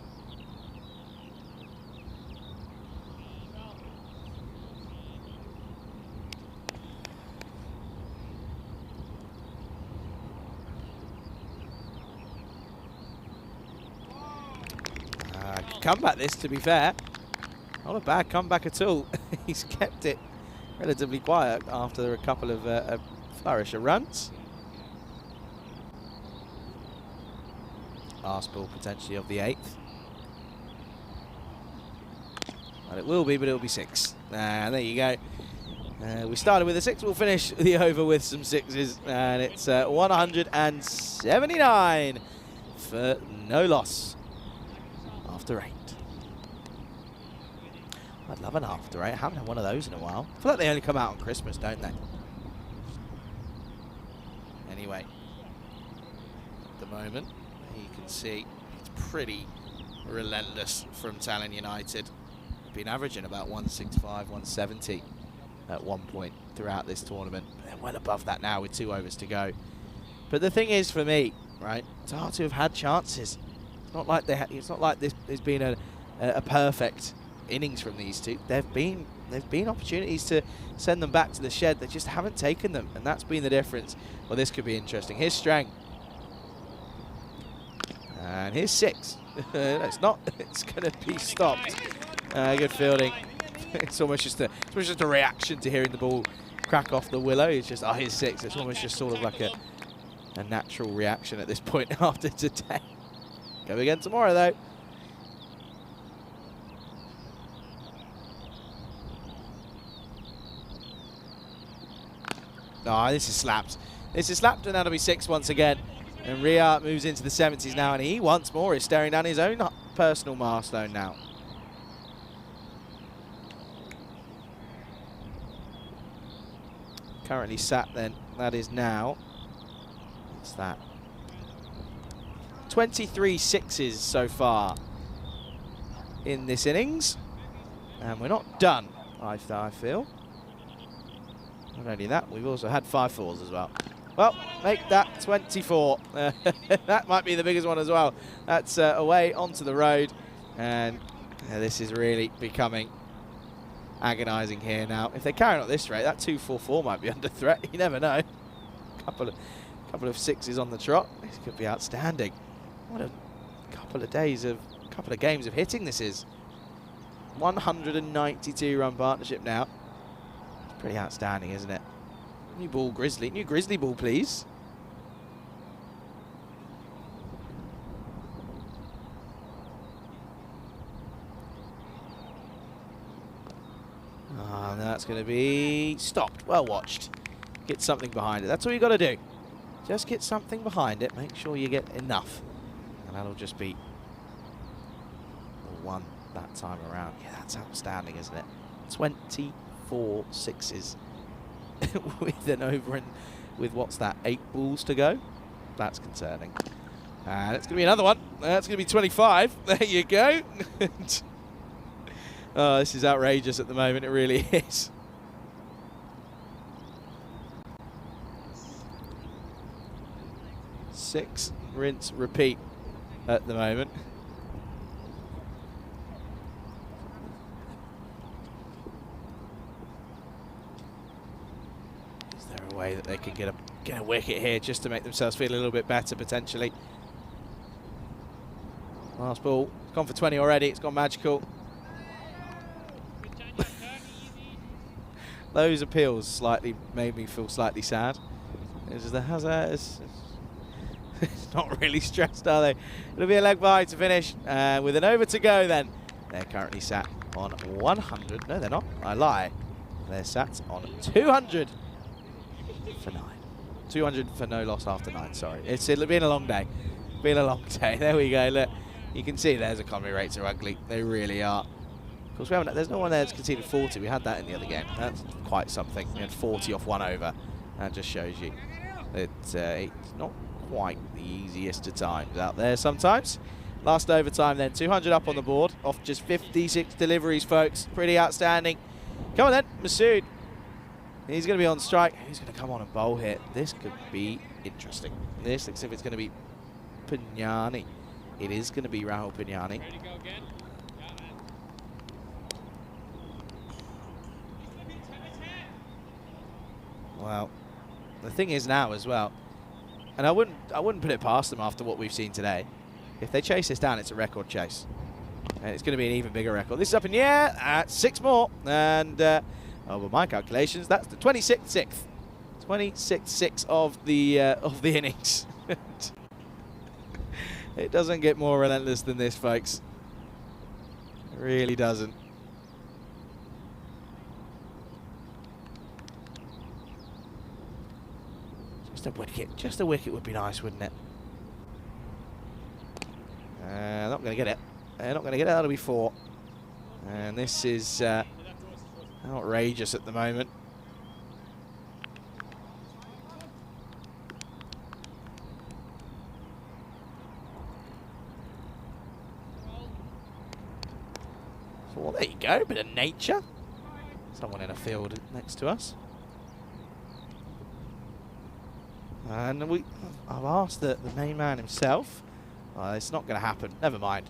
S7: Comeback this, to be fair. Not a bad comeback at all. He's kept it relatively quiet after a couple of flourish of runs. Last ball potentially of the 8th. Well, it will be, but it'll be 6. And there you go. We started with a 6. We'll finish the over with some 6s. And it's 179 for no loss. After 8. I'd love an after 8. I haven't had one of those in a while. I feel like they only come out on Christmas, don't they? Anyway, at the moment, you can see it's pretty relentless from Tallinn United. They've been averaging about 165, 170 at one point throughout this tournament. They're well above that now with 2 overs to go. But the thing is, for me, right, Tartu have had chances. It's not like this has been a perfect innings from these two. There've been opportunities to send them back to the shed. They just haven't taken them, and that's been the difference. Well, this could be interesting. Here's Strang. And here's 6. No, it's not. It's going to be stopped. Good fielding. It's almost just a reaction to hearing the ball crack off the willow. It's just, oh, here's 6. It's almost just sort of like a natural reaction at this point after today. Go again tomorrow, though. Oh, this is slapped. This is slapped, and that'll be 6 once again. And Ria moves into the 70s now, and he once more is staring down his own personal milestone now. Currently sat then, that is now, what's that? 23 sixes so far in this innings. And we're not done, I feel. Not only that, we've also had 5 fours as well. Well, make that 24. That might be the biggest one as well. That's away onto the road. And this is really becoming agonising here now. If they carry on at this rate, that 2-4-4 might be under threat. You never know. Couple of 6s on the trot. This could be outstanding. What a couple of games of hitting this is. 192 run partnership now. It's pretty outstanding, isn't it? New ball, Grizzly. New Grizzly ball, please. Oh, that's going to be stopped. Well watched. Get something behind it. That's all you got to do. Just get something behind it. Make sure you get enough. And that'll just be 1 that time around. Yeah, that's outstanding, isn't it? 24 6s. With an over and with what's that, 8 balls to go? That's concerning. And it's going to be another one. That's going to be 25. There you go. Oh, this is outrageous at the moment. It really is. Six, rinse, repeat at the moment. Way that they could get a wicket here just to make themselves feel a little bit better potentially. Last ball, it's gone for 20 already, it's gone magical. Those appeals slightly made me feel slightly sad. It's not really stressed, are they? It'll be a leg by to finish with an over to go then. They're currently sat on 100. No, they're not. I lie. They're sat on 200. For 9. 200 for no loss after 9, sorry. It'll been a long day. Been a long day. There we go, look. You can see there's economy rates are ugly. They really are. Of course, there's no one there that's conceded 40. We had that in the other game. That's quite something. We had 40 off 1 over. That just shows you that it's not quite the easiest of times out there sometimes. Last overtime then, 200 up on the board off just 56 deliveries, folks. Pretty outstanding. Come on then, Masood. He's going to be on strike. He's going to come on and bowl here. This could be interesting. This looks as if it's going to be Pignani. It is going to be Rahul Pignani.
S4: Ready to go again?
S7: Well, the thing is now as well, and I wouldn't put it past them after what we've seen today. If they chase this down, it's a record chase. And it's going to be an even bigger record. This is up in the air. 6 more. And by my calculations, that's the 26th 6th. 26th 6 of the innings. It doesn't get more relentless than this, folks. It really doesn't. Just a wicket would be nice, wouldn't it? Not going to get it. They're not going to get it. That'll be 4. And this is outrageous at the moment. So, well, there you go. Bit of nature. Someone in a field next to us. And I've asked the main man himself. It's not going to happen. Never mind.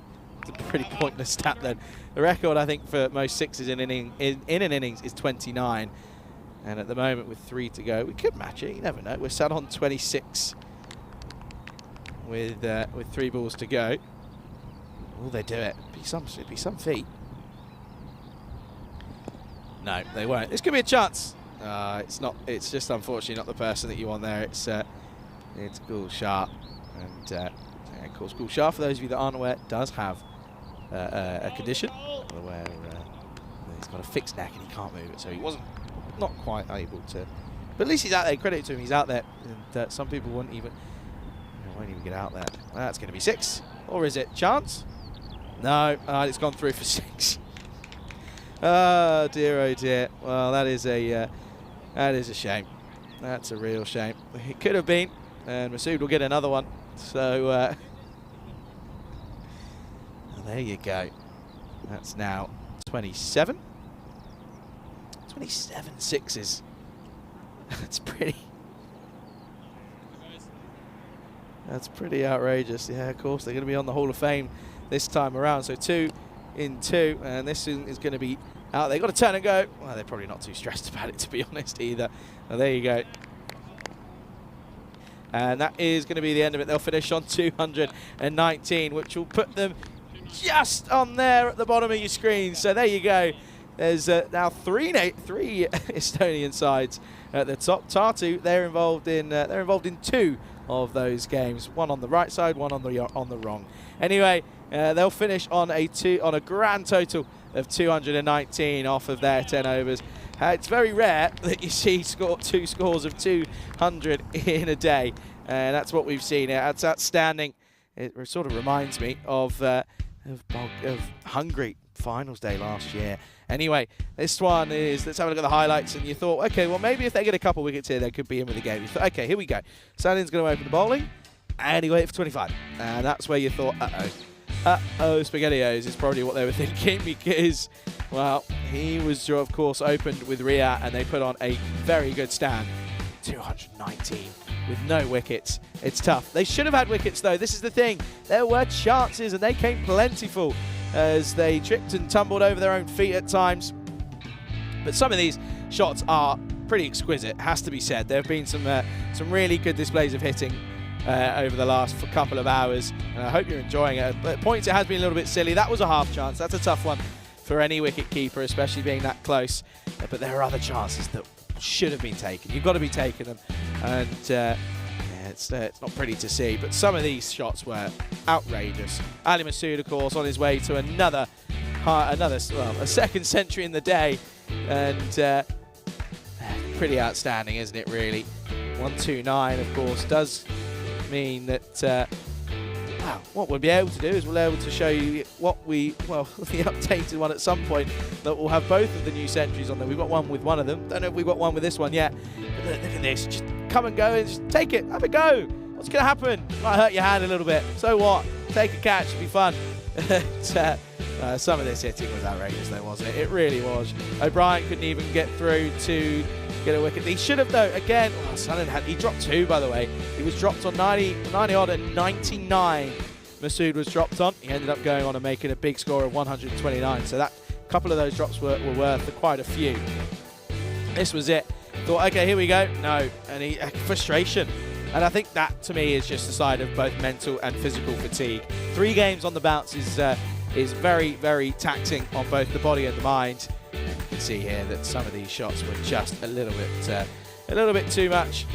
S7: a pretty pointless stat then. The record, I think, for most sixes in an innings is 29. And at the moment, with 3 to go, we could match it. You never know. We're sat on 26 with 3 balls to go. Will they do it? It'd be some feat. No, they won't. This could be a chance. It's not. It's just unfortunately not the person that you want there. It's Ghoul Sharp, and of course Ghoul Sharp, for those of you that aren't aware, does have a condition where he's got a fixed neck and he can't move it, so he wasn't not quite able to. But at least he's out there. Credit to him, he's out there. And some people won't even get out there. That's going to be 6, or is it chance? No, it's gone through for 6. Oh dear. Well, that is a shame. That's a real shame. It could have been, and Masood will get another one. So well, there you go. That's now 27. 27 sixes. That's pretty. That's pretty outrageous. Yeah, of course they're going to be on the Hall of Fame this time around. So 2 in 2, and this is going to be out. They've got to turn and go. Well, they're probably not too stressed about it, to be honest, either. Well, there you go. And that is going to be the end of it. They'll finish on 219, which will put them just on there at the bottom of your screen. So there you go. There's now three Estonian sides at the top. Tartu, they're involved in 2 of those games. One on the right side, one on the wrong. Anyway, they'll finish on a grand total of 219 off of their 10 overs. It's very rare that you see 2 scores of 200 in a day, and that's what we've seen here. That's outstanding. It sort of reminds me of Hungary finals day last year. Anyway, this one is, let's have a look at the highlights, and you thought, okay, well, maybe if they get a couple wickets here, they could be in with the game. You thought, okay, here we go. Salin's going to open the bowling, and he waited for 25. And that's where you thought, SpaghettiOs is probably what they were thinking, because, well, he was, of course, opened with Ria, and they put on a very good stand. 219 with no wickets. It's tough. They should have had wickets, though. This is the thing. There were chances, and they came plentiful as they tripped and tumbled over their own feet at times. But some of these shots are pretty exquisite, has to be said. There have been some really good displays of hitting over the last couple of hours, and I hope you're enjoying it. But at points it has been a little bit silly. That was a half chance. That's a tough one for any wicket keeper, especially being that close. But there are other chances that should have been taken. You've got to be taking them, and it's not pretty to see. But some of these shots were outrageous. Ali Masood, of course, on his way to a second century in the day, and pretty outstanding, isn't it? Really, 129, of course, does mean that what we'll be able to do is we'll be able to show you the updated one at some point that will have both of the new centuries on there. We've got one with one of them. Don't know if we've got one with this one yet. But look at this. Just come and go and just take it. Have a go. What's going to happen? Might hurt your hand a little bit. So what? Take a catch. It'll be fun. Some of this hitting was outrageous, though, wasn't it? It really was. O'Brien couldn't even get through to get a wicket. He should have, though. Again, he dropped 2, by the way. He was dropped on 90 odd and 99. Masood was dropped on. He ended up going on and making a big score of 129. So that couple of those drops were worth quite a few. This was it. Thought, okay, here we go. No, and frustration. And I think that, to me, is just a side of both mental and physical fatigue. 3 games on the bounce is very, very taxing on both the body and the mind. And you can see here that some of these shots were just a little bit too much.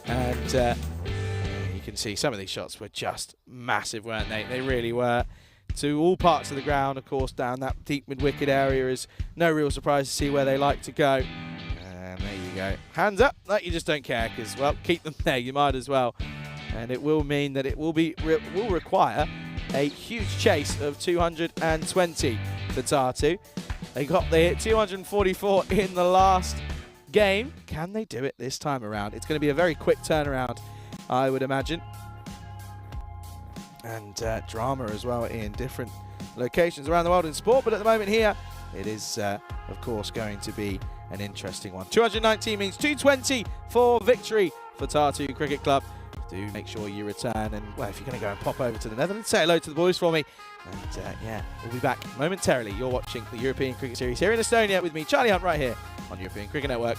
S7: And you can see some of these shots were just massive, weren't they? They really were. To all parts of the ground, of course, down that deep mid-wicket area is no real surprise to see where they like to go. And there you go. Hands up, like you just don't care, because, well, keep them there. You might as well. And it will mean that it will require a huge chase of 220 for Tartu. They hit 244 in the last game. Can they do it this time around? It's going to be a very quick turnaround, I would imagine. And drama as well in different locations around the world in sport. But at the moment here, it is, of course, going to be an interesting one. 219 means 220 for victory for Tartu Cricket Club. do make sure you return. And, well, if you're going to go and pop over to the Netherlands, say hello to the boys for me. And, yeah, we'll be back momentarily. You're watching the European Cricket Series here in Estonia with me, Charlie Hunt, right here on European Cricket Network.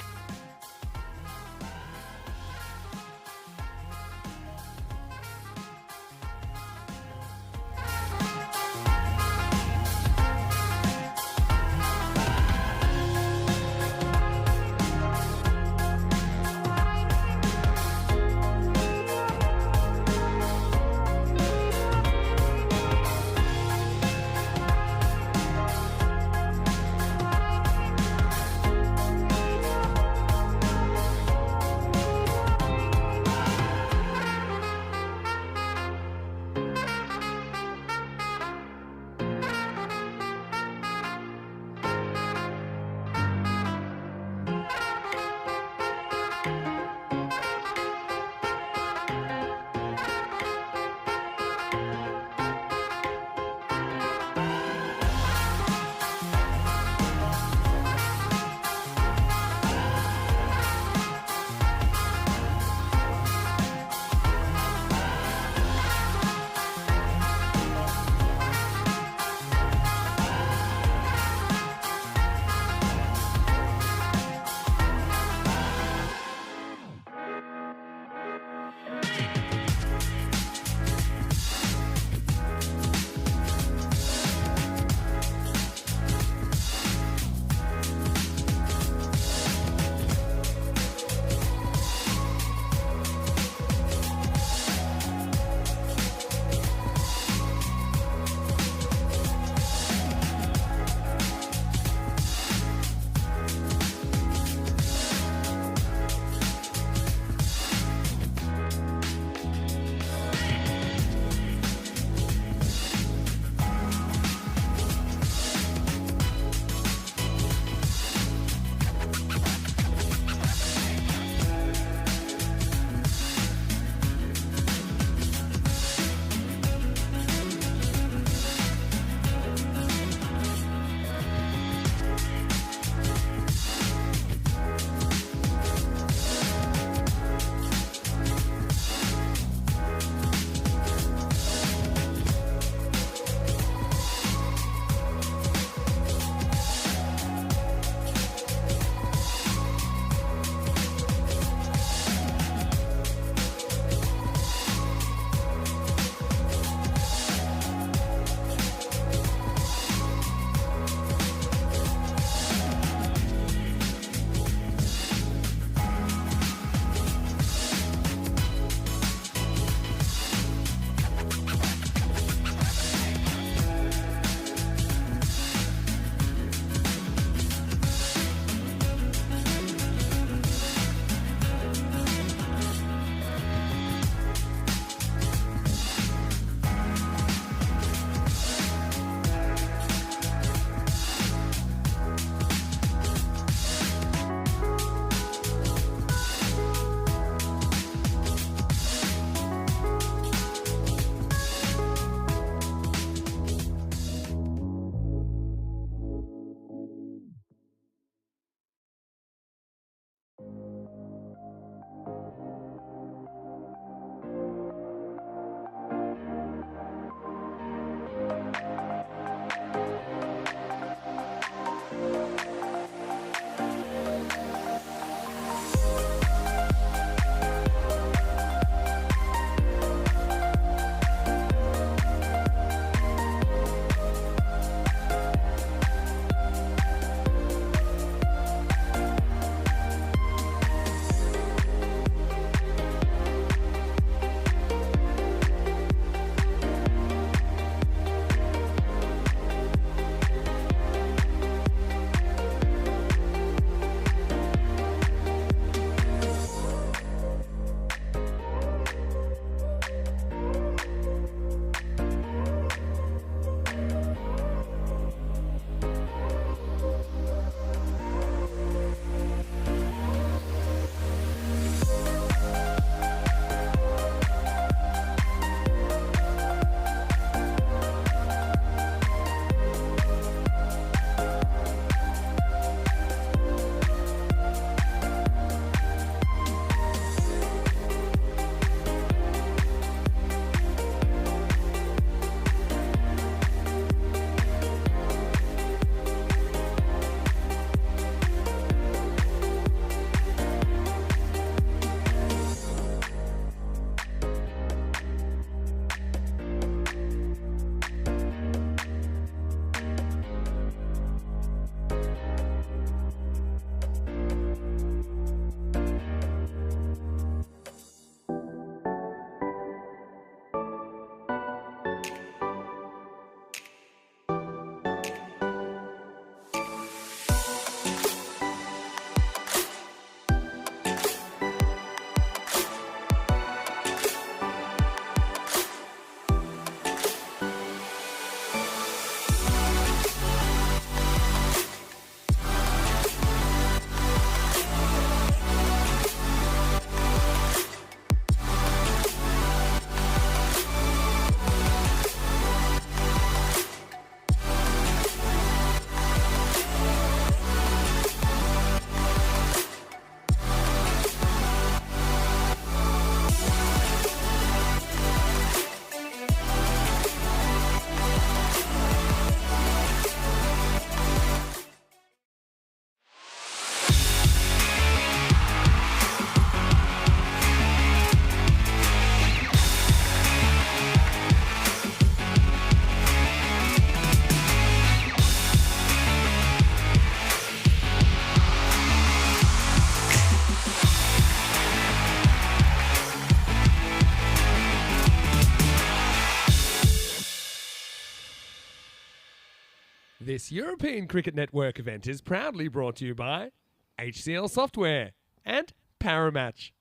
S2: This European Cricket Network event is proudly brought to you by HCL Software and Paramatch.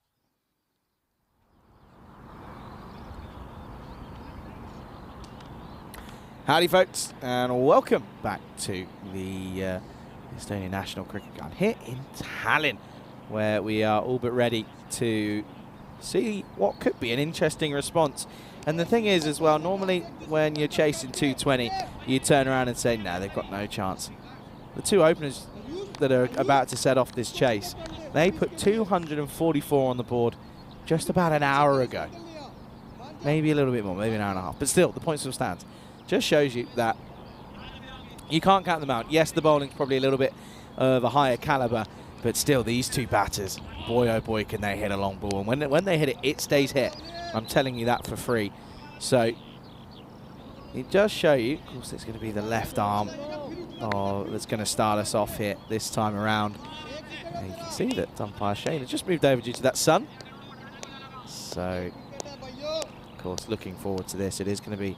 S7: Howdy folks, and welcome back to the Estonian National Cricket Ground here in Tallinn, where we are all but ready to see what could be an interesting response. And the thing is as well, normally when you're chasing 220, you turn around and say, no, they've got no chance. The two openers that are about to set off this chase, they put 244 on the board just about an hour ago. Maybe a little bit more, maybe an hour and a half. But still, the point still stands. Just shows you that you can't count them out. Yes, the bowling's probably a little bit of a higher caliber, but still, these two batters, boy oh boy, can they hit a long ball. And when they hit it, it stays hit. I'm telling you that for free. So it does show you, of course, it's going to be the left arm that's going to start us off here this time around. And you can see that umpire Shane has just moved over due to that sun. So, of course, looking forward to this. It is going to be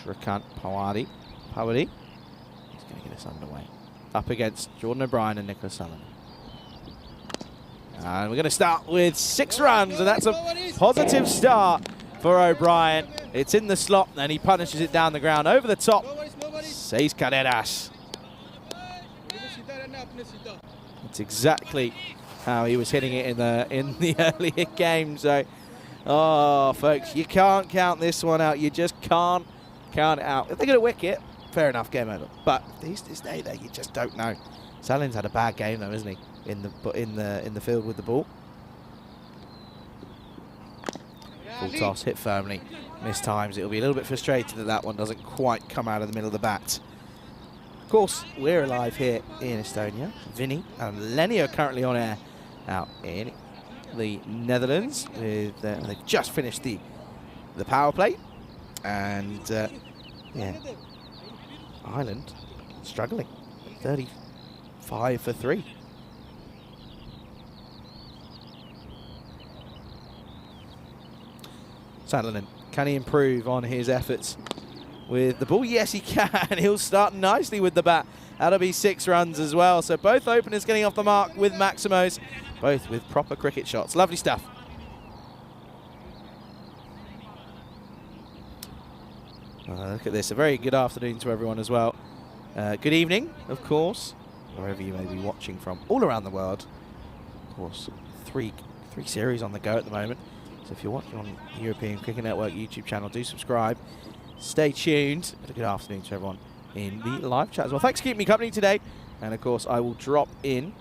S7: Shrikant Pawadi. He's going to get us underway. Up against Jordan O'Brien and Nicholas Sullivan. And we're going to start with 6 runs, and that's a positive start for O'Brien. It's in the slot, and he punishes it down the ground over the top. 6 carreras. That's exactly how he was hitting it in the earlier game. So, oh, folks, you can't count this one out. You just can't count it out. If they're going to wicket, fair enough, game over. But these stay there, you just don't know. Salin's had a bad game though, isn't he? In the field with the ball. Full toss, hit firmly, missed times. It'll be a little bit frustrating that one doesn't quite come out of the middle of the bat. Of course, we're alive here in Estonia. Vinny and Lenny are currently on air out in the Netherlands. With they've just finished the power play, and yeah, Ireland struggling, 35 for 3. Sutherland, can he improve on his efforts with the ball? Yes, he can. He'll start nicely with the bat. That'll be 6 runs as well. So both openers getting off the mark with Maximos, both with proper cricket shots. Lovely stuff. Look at this. A very good afternoon to everyone as well. Good evening, of course, wherever you may be watching from all around the world. Of course, three series on the go at the moment. So if you're watching on the European Cricket Network YouTube channel, do subscribe. Stay tuned. And a good afternoon to everyone in the live chat as well. Thanks for keeping me company today. And of course, I will drop in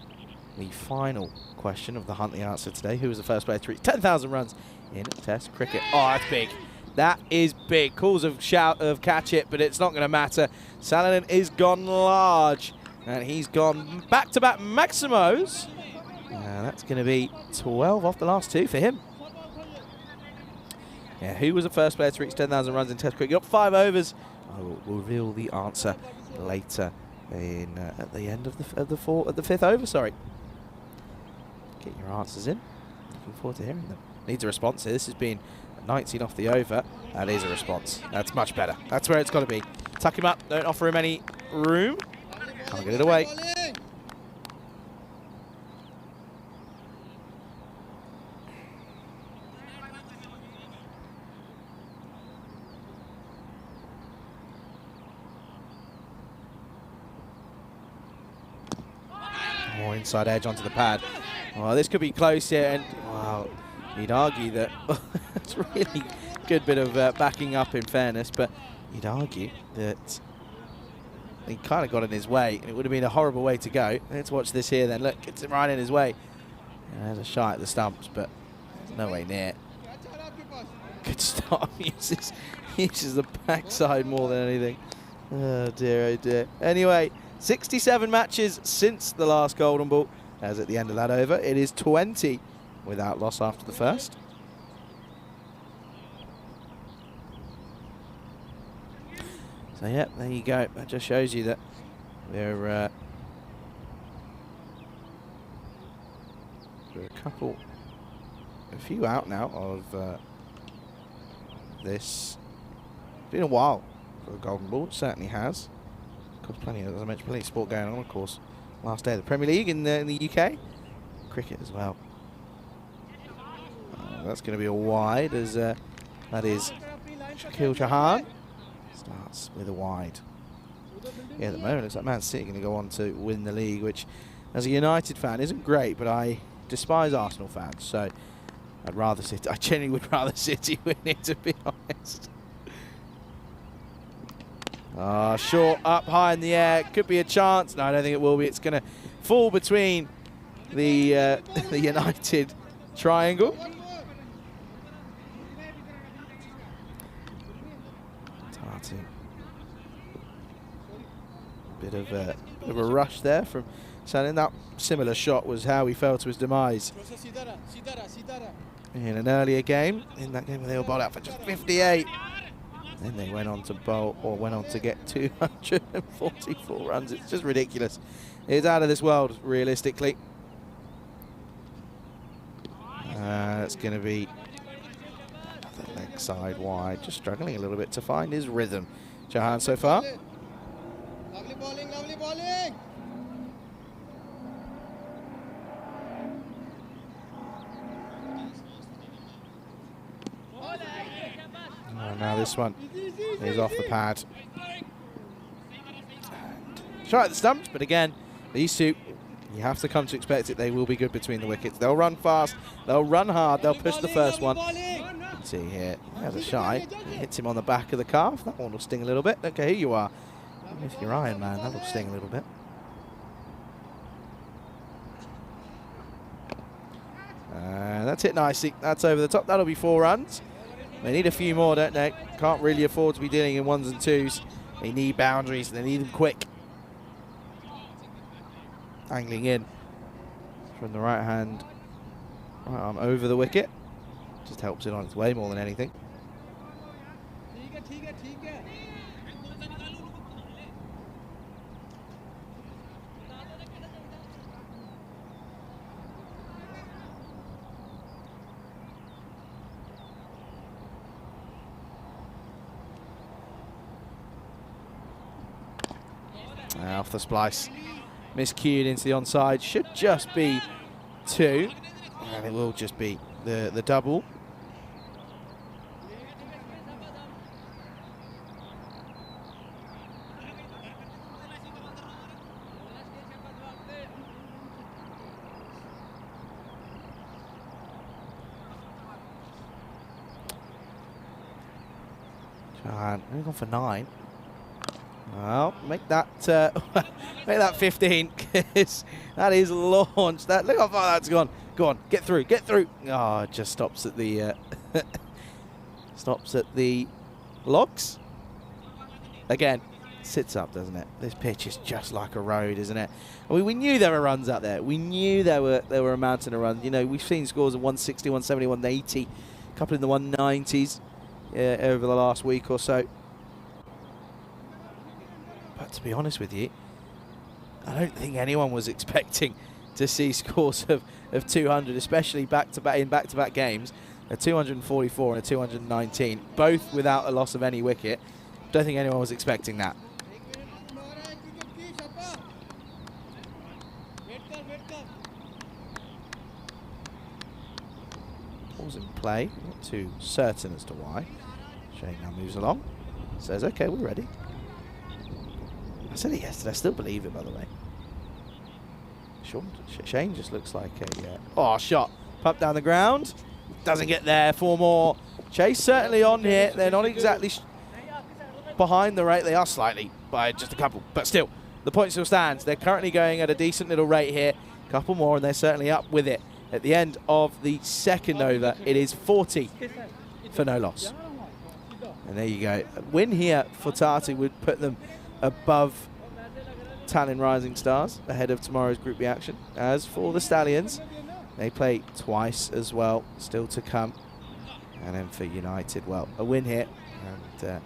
S7: the final question of the Hunt the Answer today. Who was the first player to reach 10,000 runs in Test cricket? Oh, that's big. That is big. Calls of shout of catch it, but it's not going to matter. Saladin is gone large. And he's gone back-to-back Maximos. That's going to be 12 off the last 2 for him. Yeah, who was the first player to reach 10,000 runs in Test cricket? Got 5 overs. I will reveal the answer later at the end of the 5th over. Sorry. Get your answers in. Looking forward to hearing them. Needs a response here. This has been 19 off the over. That is a response. That's much better. That's where it's got to be. Tuck him up. Don't offer him any room. Can't get it away. More inside edge onto the pad. Well, this could be close here, and wow, you'd argue that it's really good bit of backing up in fairness, but you'd argue that he kind of got in his way, and it would have been a horrible way to go. Let's watch this here then. Look, it's right in his way. And there's a shot at the stumps, but there's no way near. Good start. uses the backside more than anything. Oh dear, oh dear. Anyway, 67 matches since the last golden ball. As at the end of that over, it is 20 without loss after the first. So yeah, there you go. That just shows you that there are a few out now of this. It's been a while for a golden ball. It certainly has. Of course, plenty of, as I mentioned, plenty of sport going on, of course. Last day of the Premier League in the UK. Cricket as well. That's going to be a wide, as that is Shakil Jahan. Starts with a wide. Yeah, at the moment, it's like Man City going to go on to win the league, which, as a United fan, isn't great, but I despise Arsenal fans, so I'd rather City. I genuinely would rather City win it, to be honest. Short, up high in the air, could be a chance. No, I don't think it will be. It's going to fall between the United triangle. Tartu. Bit of a rush there from Salin. That similar shot was how he fell to his demise in an earlier game. In that game, they were bowled out for just 58. Then they went on to bowl, or went on to get 244 runs. It's just ridiculous. It's out of this world, realistically. It's going to be another leg side wide. Just struggling a little bit to find his rhythm. Jahan so far.
S5: Lovely bowling, lovely bowling.
S7: Now this one is off the pad. Try at the stumps, but again, these two, you have to come to expect it. They will be good between the wickets. They'll run fast, they'll run hard, they'll push the first one. Let's see here, there's a shy. Hits him on the back of the calf. That one will sting a little bit. Okay, here you are. If you're Iron Man, that'll sting a little bit. That's it nicely. That's over the top. That'll be 4 runs. They need a few more, don't they? Can't really afford to be dealing in 1s and 2s. They need boundaries, and they need them quick. Angling in from the right hand, right arm over the wicket. Just helps it on its way more than anything. Off the splice. Miscued into the onside. Should just be 2. And it will just be the double. Jahan, only gone for 9. Well, make that 15, because that is launched. That, look how far that's gone. Go on, get through, get through. Oh, it just stops at the stops at the logs. Again, sits up, doesn't it? This pitch is just like a road, isn't it? I mean, we knew there were runs out there. We knew there were a mountain of runs. You know, we've seen scores of 160, 170, 180, a couple in the 190s over the last week or so. But to be honest with you, I don't think anyone was expecting to see scores of 200, especially in back-to-back games. A 244 and a 219, both without a loss of any wicket. Don't think anyone was expecting that. Ball's in play, not too certain as to why. Shane now moves along, says, okay, we're ready. I said it yesterday, I still believe it, by the way. Shane just looks like a shot. Pump down the ground. Doesn't get there. 4 more. Chase certainly on here. They're not exactly behind the rate. They are slightly by just a couple. But still, the point still stands. They're currently going at a decent little rate here. A couple more, and they're certainly up with it. At the end of the second over, it is 40 for no loss. And there you go. A win here for Tartu would put them above Tallinn Rising Stars ahead of tomorrow's Group B action. As for the Stallions, they play twice as well, still to come. And then for United, well, a win here, and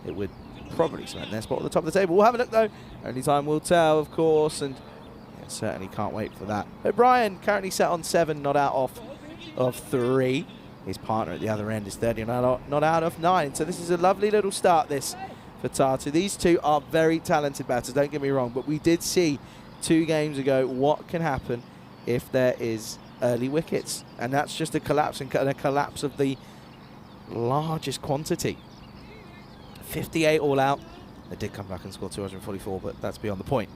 S7: it would probably cement their spot at the top of the table. We'll have a look though. Only time will tell, of course, and yeah, certainly can't wait for that. O'Brien currently set on 7, not out of 3. His partner at the other end is 30, not out of 9. So this is a lovely little start, this, for Tartu. These two are very talented batters, don't get me wrong, but we did see 2 games ago what can happen if there is early wickets, and that's just a collapse, and a collapse of the largest quantity. 58 all out. They did come back and score 244, but that's beyond the point.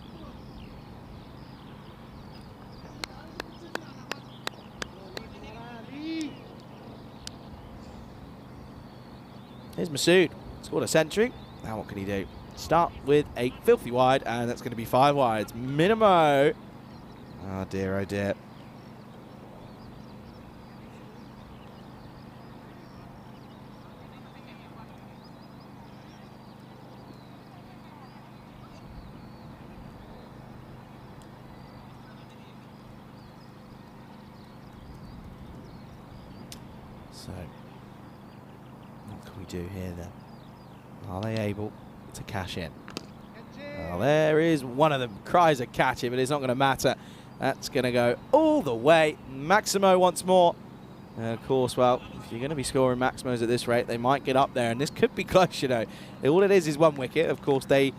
S7: Here's Masood, scored a century. Now what can he do? Start with a filthy wide, and that's going to be 5 wides. Minimo. Oh dear, oh dear. So, what can we do here then? Are they able to cash in? Well, there is one of them. Cries a catch it, but it's not going to matter. That's going to go all the way. Maximo once more. Of course, well, if you're going to be scoring Maximos at this rate, they might get up there, and this could be close, you know. All it is 1 wicket. Of course, they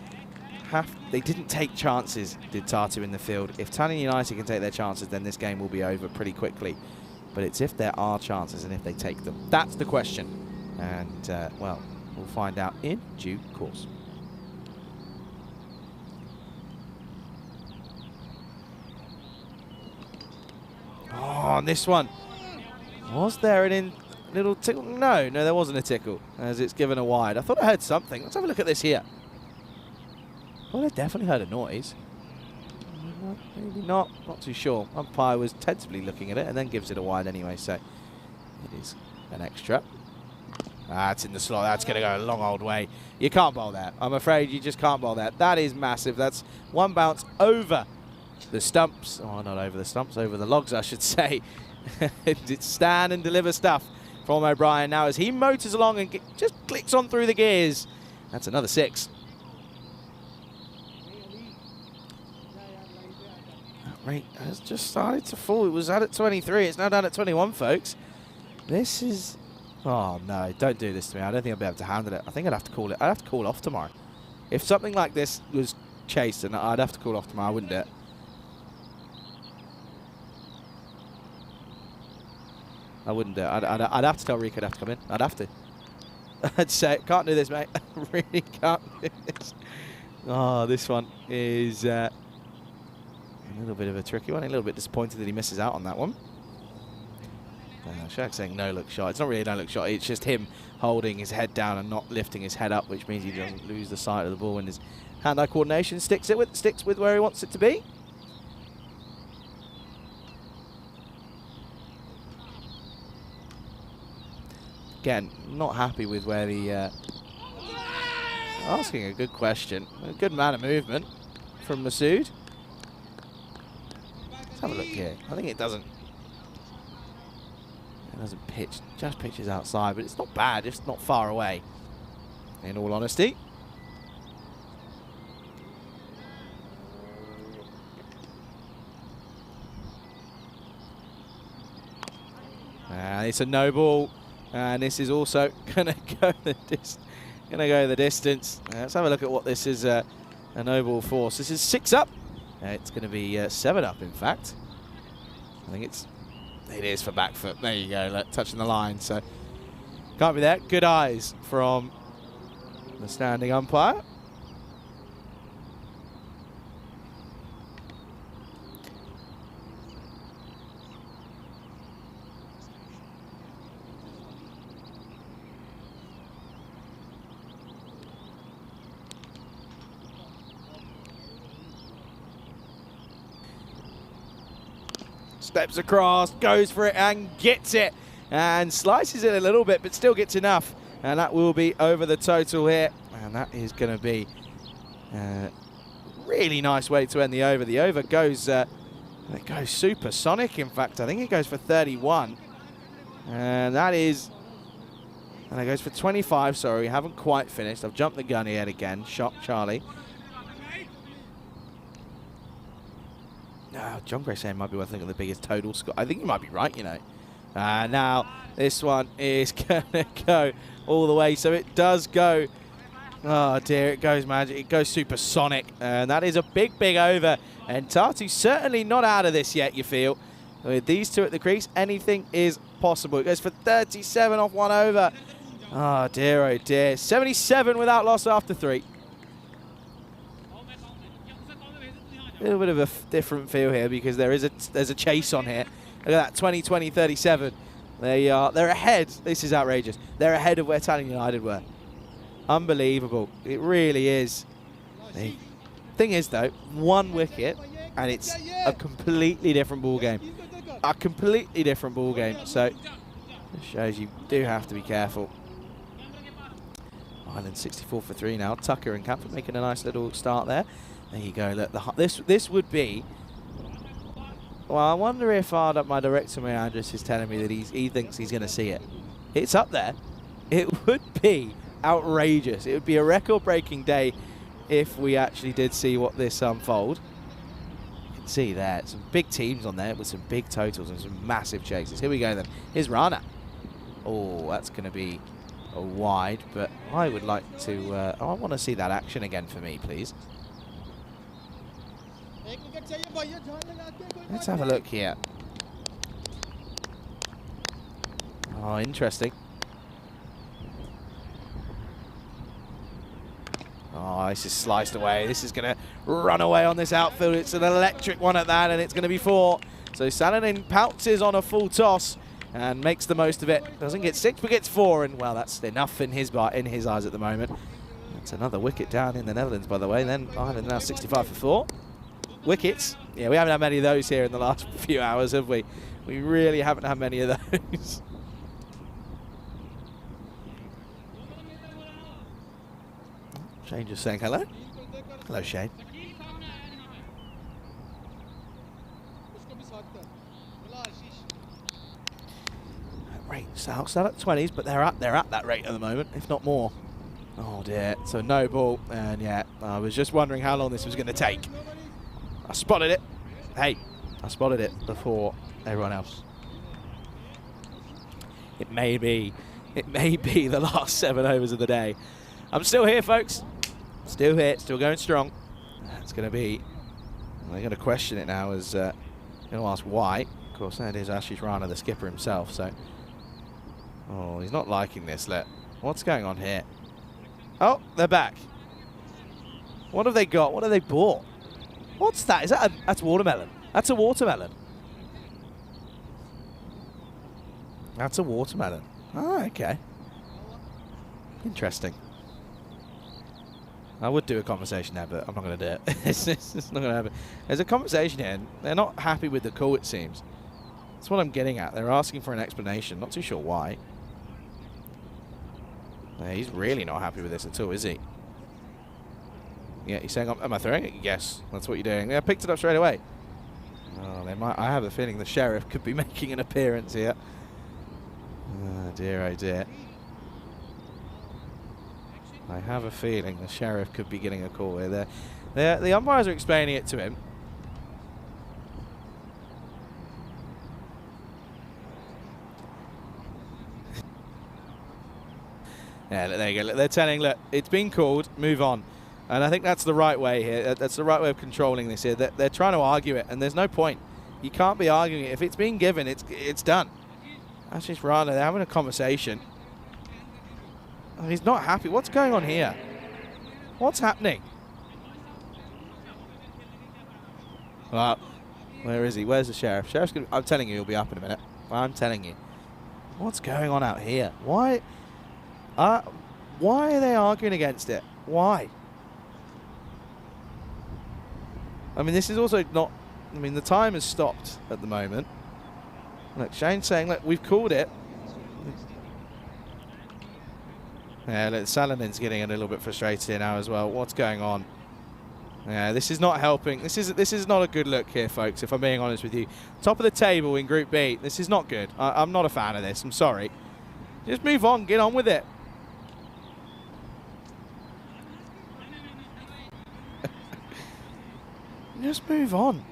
S7: didn't take chances, did Tartu in the field. If Tallinn United can take their chances, then this game will be over pretty quickly. But it's if there are chances and if they take them. That's the question. And, well, we'll find out in due course. Oh, on this one. Was there an little tickle? No, there wasn't a tickle, as it's given a wide. I thought I heard something. Let's have a look at this here. Well, I definitely heard a noise. Maybe not. Not too sure. Umpire was tentatively looking at it and then gives it a wide anyway, so it is an extra. That's in the slot. That's going to go a long old way. You can't bowl that. I'm afraid you just can't bowl that. That is massive. That's 1 bounce over the stumps. Oh, not over the stumps, over the logs, I should say. It's stand and deliver stuff from O'Brien now as he motors along and just clicks on through the gears. That's another 6. That rate has just started to fall. It was out at 23. It's now down at 21, folks. This is... Oh, no, don't do this to me. I don't think I'll be able to handle it. I think I'd have to call it. I'd have to call off tomorrow. If something like this was chased, and I'd have to call off tomorrow, I wouldn't do it. I wouldn't do it. I'd have to tell Rico I'd have to come in. I'd have to. I'd say, can't do this, mate. I really can't do this. Oh, this one is a little bit of a tricky one. A little bit disappointed that he misses out on that one. Shaq's saying no-look shot. It's not really a no-look shot. It's just him holding his head down and not lifting his head up, which means he doesn't lose the sight of the ball, and his hand-eye coordination sticks with where he wants it to be. Again, not happy with where the... asking a good question. A good amount of movement from Masood. Let's have a look here. I think it doesn't pitch. Just pitches outside, but it's not bad. It's not far away, in all honesty. It's a no ball. And this is also going to go the distance. Let's have a look at what this is a no ball for. So this is 6 up. It's going to be 7 up, in fact. I think it is for back foot. There you go, touching the line. So can't be there. Good eyes from the standing umpire. Steps across, goes for it and gets it, and slices it a little bit, but still gets enough, and that will be over the total here, and that is going to be a really nice way to end the over. The over goes, it goes supersonic, in fact. I think it goes for 31, and that is, and it goes for 25, sorry, haven't quite finished. I've jumped the gun yet again, shock Charlie. John Gray saying might be worth looking at the biggest total score. I think you might be right, you know. Now, this one is going to go all the way. So it does go Oh dear, it goes magic. It goes supersonic. And that is a big, big over. And Tartu's certainly not out of this yet, you feel. With these two at the crease, anything is possible. It goes for 37 off one over. Oh dear. 77 without loss after 3. A little bit of a different feel here because there's a chase on here. Look at that, 20-20-37. They're ahead. This is outrageous. They're ahead of where Tallinn United were. Unbelievable. It really is. The thing is, though, 1 wicket, and it's a completely different ball game. A completely different ball game. So it shows you do have to be careful. Ireland 64 for 3 now. Tucker and Camford making a nice little start there. There you go. Look, this would be. Well, I wonder if my director, Andres, is telling me that he thinks he's going to see it. It's up there. It would be outrageous. It would be a record-breaking day if we actually did see what this unfold. You can see there some big teams on there with some big totals and some massive chases. Here we go then. Here's Rana. Oh, that's going to be a wide, but I would like to. I want to see that action again for me, please. Let's have a look here. Oh, interesting. Oh, this is sliced away. This is going to run away on this outfield. It's an electric one at that, and it's going to be 4. So Salonen pounces on a full toss and makes the most of it. Doesn't get 6, but gets 4, and well, that's enough in his eyes at the moment. That's another wicket down in the Netherlands, by the way. Then Ireland now 65 for 4. Wickets. Yeah, we haven't had many of those here in the last few hours, have we? We really haven't had many of those. Shane just saying hello. Hello, Shane. Right, still at 20s, but they're at that rate at the moment, if not more. Oh dear. So no ball, and yeah, I was just wondering how long this was going to take. I spotted it. Hey, I spotted it before everyone else. It may be the last 7 overs of the day. I'm still here, folks. Still here, still going strong. It's going to be. They're going to question it now as going to ask why. Of course, that is Ashish Rana, the skipper himself. So, oh, he's not liking this. Look, what's going on here? Oh, they're back. What have they got? What have they bought? What's that? Is that that's watermelon? That's a watermelon. That's a watermelon. Oh, okay. Interesting. I would do a conversation there, but I'm not going to do it. It's not going to happen. There's a conversation here, and they're not happy with the call, it seems. That's what I'm getting at. They're asking for an explanation. Not too sure why. Yeah, he's really not happy with this at all, is he? Yeah, he's saying, am I throwing it? Yes, that's what you're doing. Yeah, I picked it up straight away. Oh, they might. I have a feeling the sheriff could be making an appearance here. Oh dear, oh dear. I have a feeling the sheriff could be getting a call here. The umpires are explaining it to him. Yeah, there you go. They're telling, look, it's been called, move on. And I think that's the right way here. That's the right way of controlling this here. They're trying to argue it, and there's no point. You can't be arguing it. If it's been given, it's done. Ashish Rana, they're having a conversation. Oh, he's not happy. What's going on here? What's happening? Well, where is he? Where's the sheriff? Sheriff's gonna, I'm telling you, he'll be up in a minute. I'm telling you. What's going on out here? Why are they arguing against it? Why? I mean, this is also not. I mean, the time has stopped at the moment. Look, Shane's saying, look, we've called it. Yeah, look, Salonen's getting a little bit frustrated here now as well. What's going on? Yeah, this is not helping. This is not a good look here, folks, if I'm being honest with you. Top of the table in Group B. This is not good. I'm not a fan of this. I'm sorry. Just move on. Get on with it. Just move on.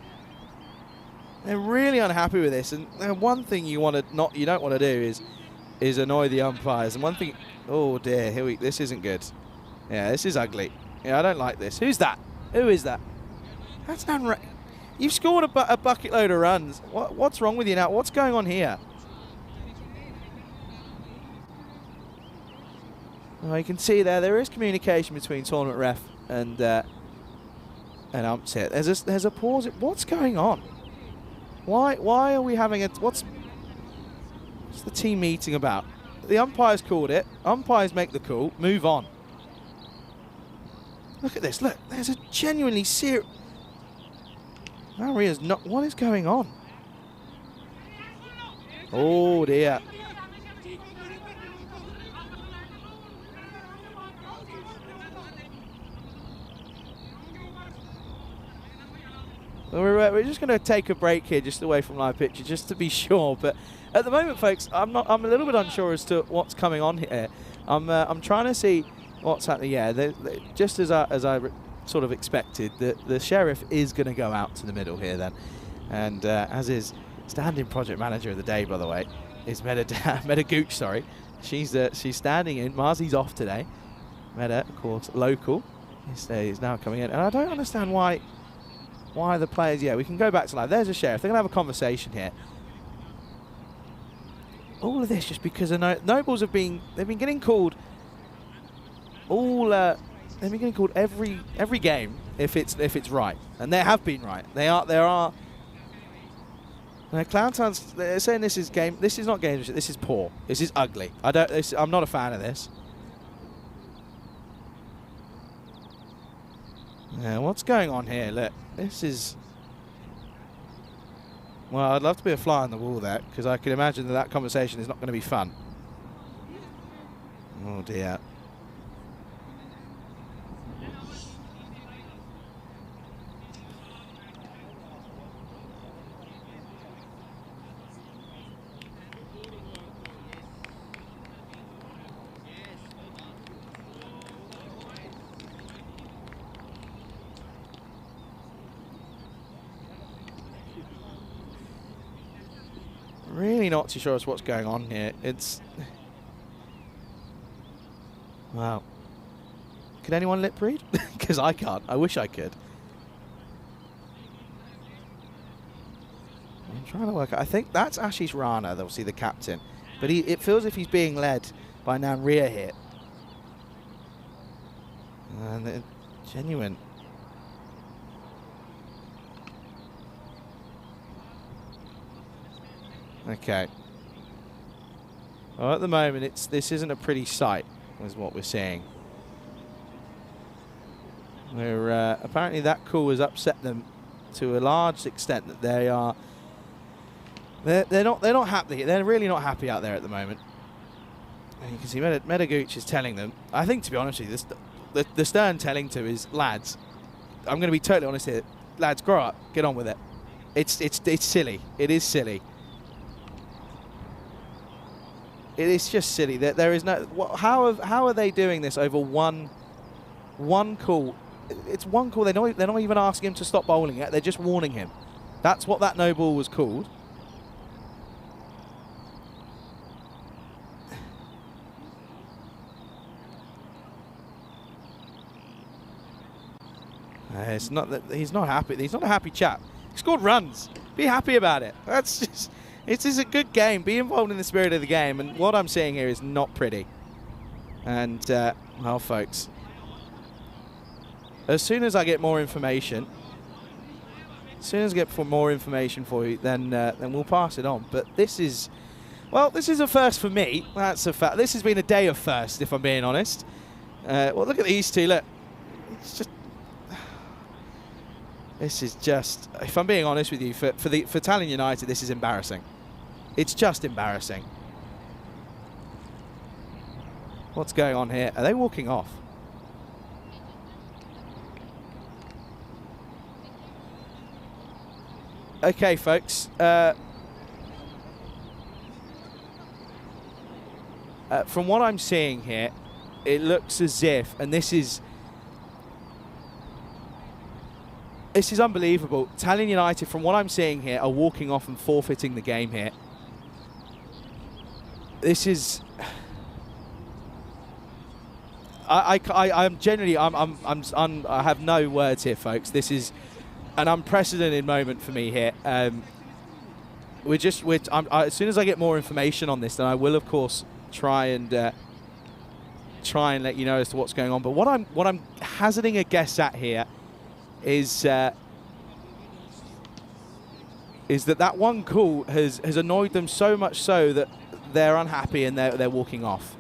S7: They're really unhappy with this, and one thing you don't want to do is annoy the umpires. And one thing, oh dear, this isn't good. Yeah, this is ugly. Yeah, I don't like this. Who's that? Who is that? That's not. You've scored a bucket load of runs. What's wrong with you now? What's going on here? Well, you can see there is communication between tournament ref and umps here. There's a pause. What's going on? Why are we having a what's the team meeting about? The umpires called it. Umpires make the call. Move on. Look at this. Look, there's a genuinely serious. Maria's not. What is going on? Oh dear. We're just going to take a break here, just away from live picture, just to be sure. But at the moment, folks, I'm a little bit unsure as to what's coming on here. I'm trying to see what's happening. Yeah, just as I sort of expected, the sheriff is going to go out to the middle here then, and as is standing project manager of the day, by the way, is Meta Gooch. Sorry, she's standing in. Marzi's off today. Meta, of course, local, is now coming in, and I don't understand why the players. Yeah, we can go back to live. There's a sheriff. They're going to have a conversation here. All of this just because the Nobles they've been getting called they've been getting called every game if it's right, and they have been right. There are. Now, Clowntown's they're saying this is not gamesmanship. This is poor. This is ugly. I'm not a fan of this. Yeah, what's going on here? Look, this is. Well, I'd love to be a fly on the wall there, because I can imagine that conversation is not going to be fun. Oh dear. Really not too sure as what's going on here. It's... Wow. Can anyone lip read? Because I can't. I wish I could. I'm trying to work out. I think that's Ashish Rana, obviously the captain. But it feels as if he's being led by Nanria here. And genuine. Okay. Well, at the moment, this isn't a pretty sight, is what we're seeing. Apparently that call has upset them to a large extent that they're not happy. They're really not happy out there at the moment. And you can see Meta Gooch is telling them. I think, to be honest with you, the stern telling to is, lads, I'm going to be totally honest here. Lads, grow up, get on with it. It's silly. It is silly. It is just silly. There is no. How are they doing this over one call? It's one call. They're not even asking him to stop bowling yet. They're just warning him. That's what that no ball was called. It's not that he's not happy. He's not a happy chap. He scored runs. Be happy about it. That's just. It is a good game. Be involved in the spirit of the game. And what I'm seeing here is not pretty. And, well, folks, as soon as I get more information, for you, then we'll pass it on. But this is, well, this is a first for me. That's a fact. This has been a day of first, if I'm being honest. Well, look at these two. Look, it's just. This is just, if I'm being honest with you, for Tallinn United, this is embarrassing. It's just embarrassing. What's going on here? Are they walking off? Okay, folks. From what I'm seeing here, it looks as if, and this is unbelievable. Tallinn United, from what I'm seeing here, are walking off and forfeiting the game here. This is... I'm generally, I have no words here, folks. This is an unprecedented moment for me here. As soon as I get more information on this, then I will, of course, try and let you know as to what's going on. But what I'm hazarding a guess at here is that one call has annoyed them so much so that they're unhappy and they're walking off.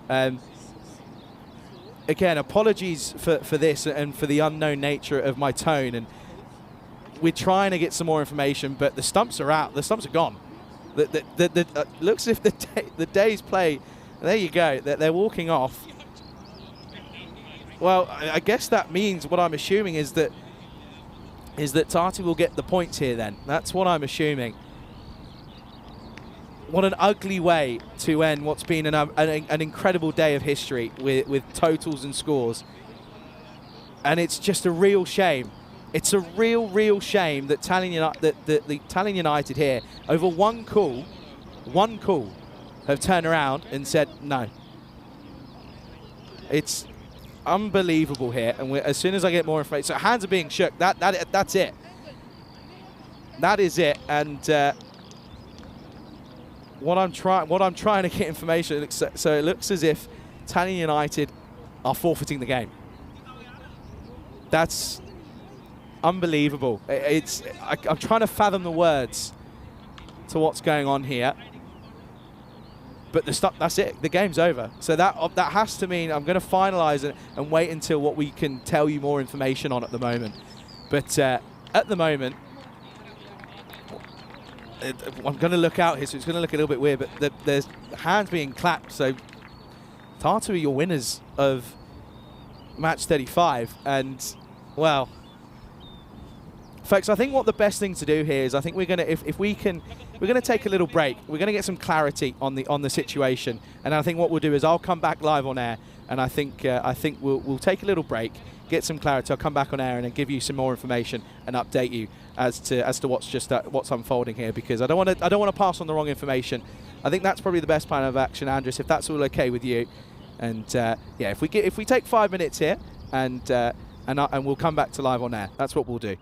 S7: Again, apologies for this and for the unknown nature of my tone. And we're trying to get some more information, but the stumps are out. The stumps are gone. Looks as if the day's play. There you go. They're walking off. Well, I guess that means what I'm assuming is that Tati will get the points here. Then that's what I'm assuming. What an ugly way to end what's been an incredible day of history with totals and scores. And it's just a real shame. It's a real shame that the Tallinn United here, over one call, have turned around and said no. It's unbelievable here. And as soon as I get more information, so hands are being shook. That's it. That is it. And what I'm trying to get information. So it looks as if Tallinn United are forfeiting the game. That's unbelievable. I'm trying to fathom the words to what's going on here. But that's it. The game's over. So that has to mean I'm going to finalise it and wait until what we can tell you more information on at the moment. But at the moment, I'm going to look out here, so it's going to look a little bit weird, but there's hands being clapped. So Tartu are your winners of match 35. And, well, folks, I think what the best thing to do here is I think we're going to, if we can, we're going to take a little break. We're going to get some clarity on the situation. And I think what we'll do is I'll come back live on air, and I think we'll take a little break, get some clarity. I'll come back on air and then give you some more information and update you as to what's unfolding here, because I don't want to pass on the wrong information. I think that's probably the best plan of action, Andres, if that's all okay with you. And yeah, if we take 5 minutes here and we'll come back to live on air. That's what we'll do.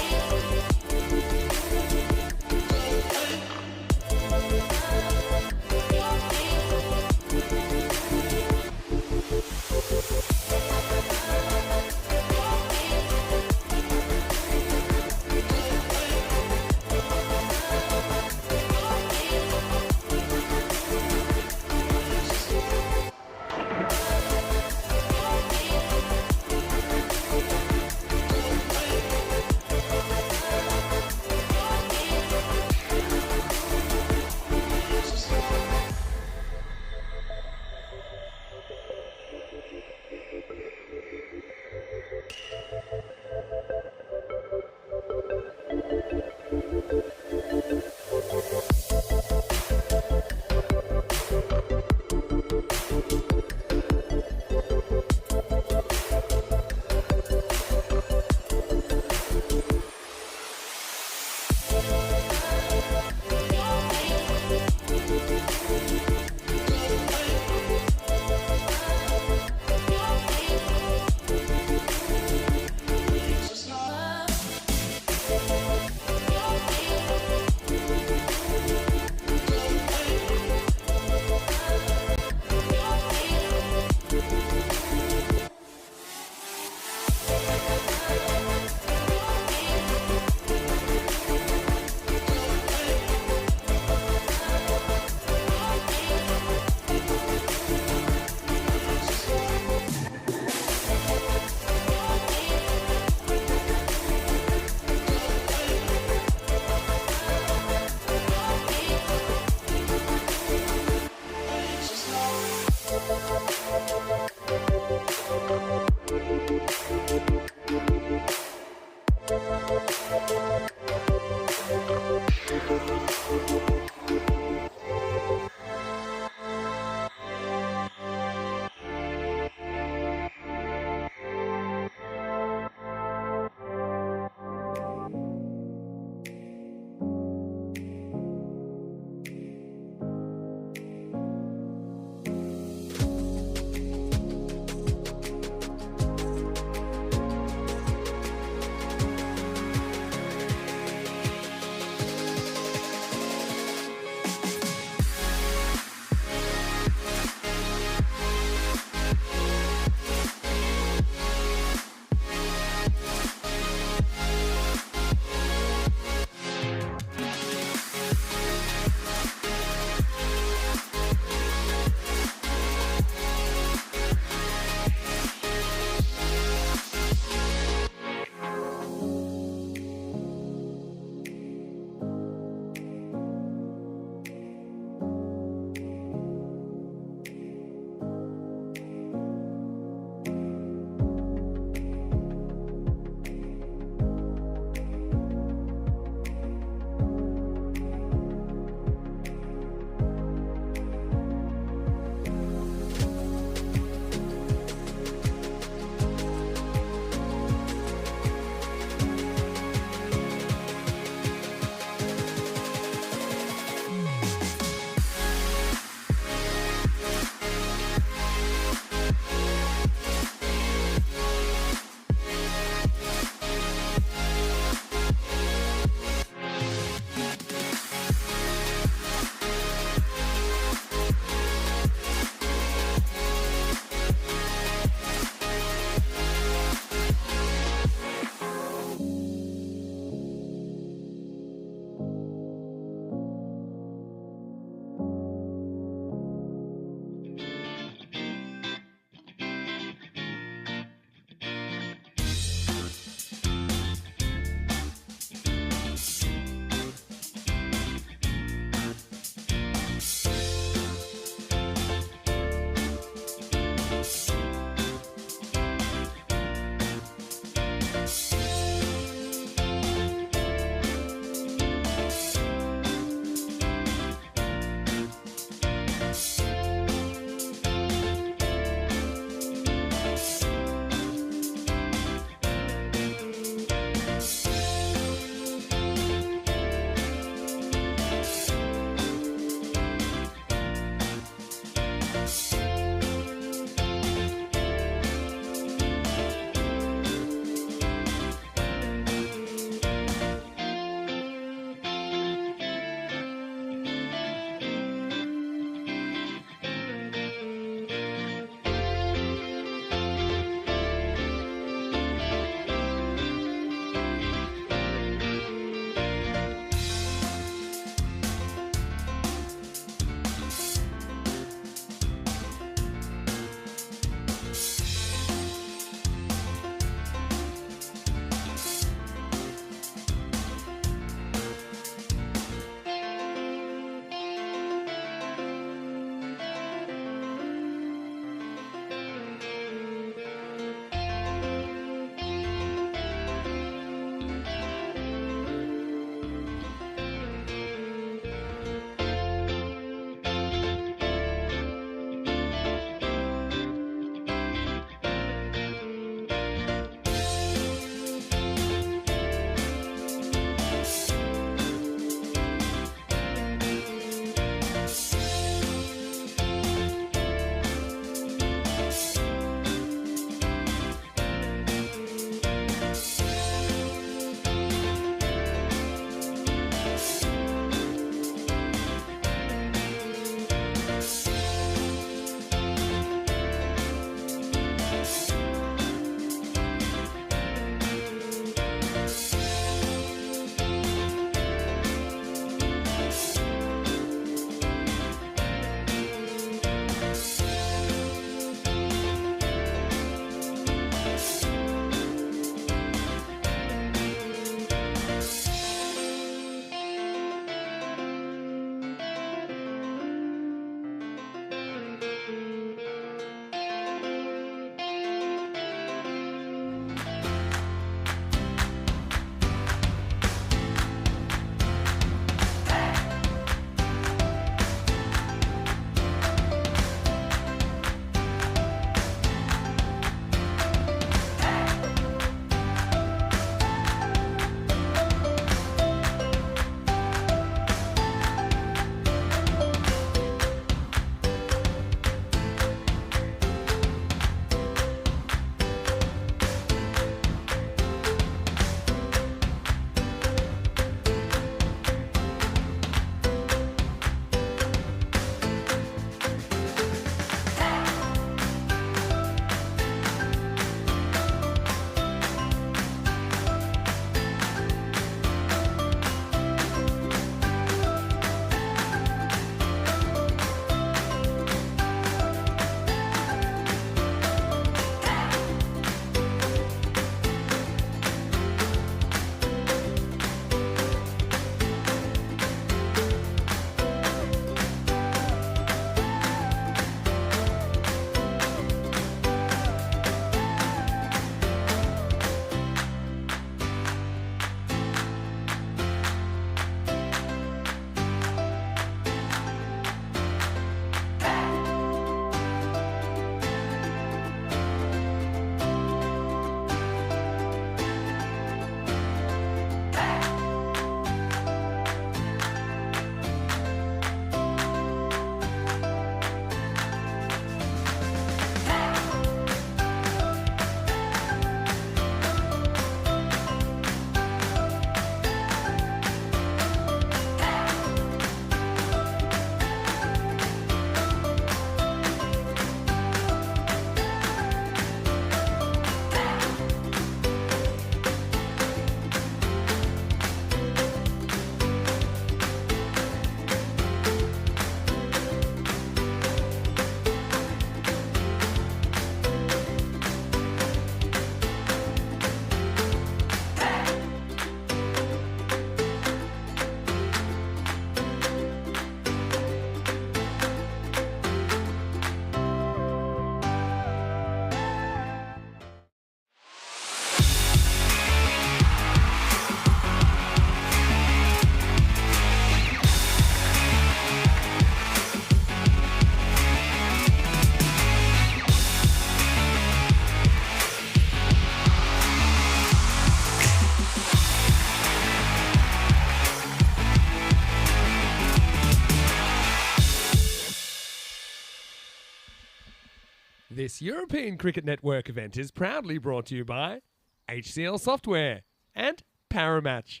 S2: This European Cricket Network event is proudly brought to you by HCL Software and Paramatch.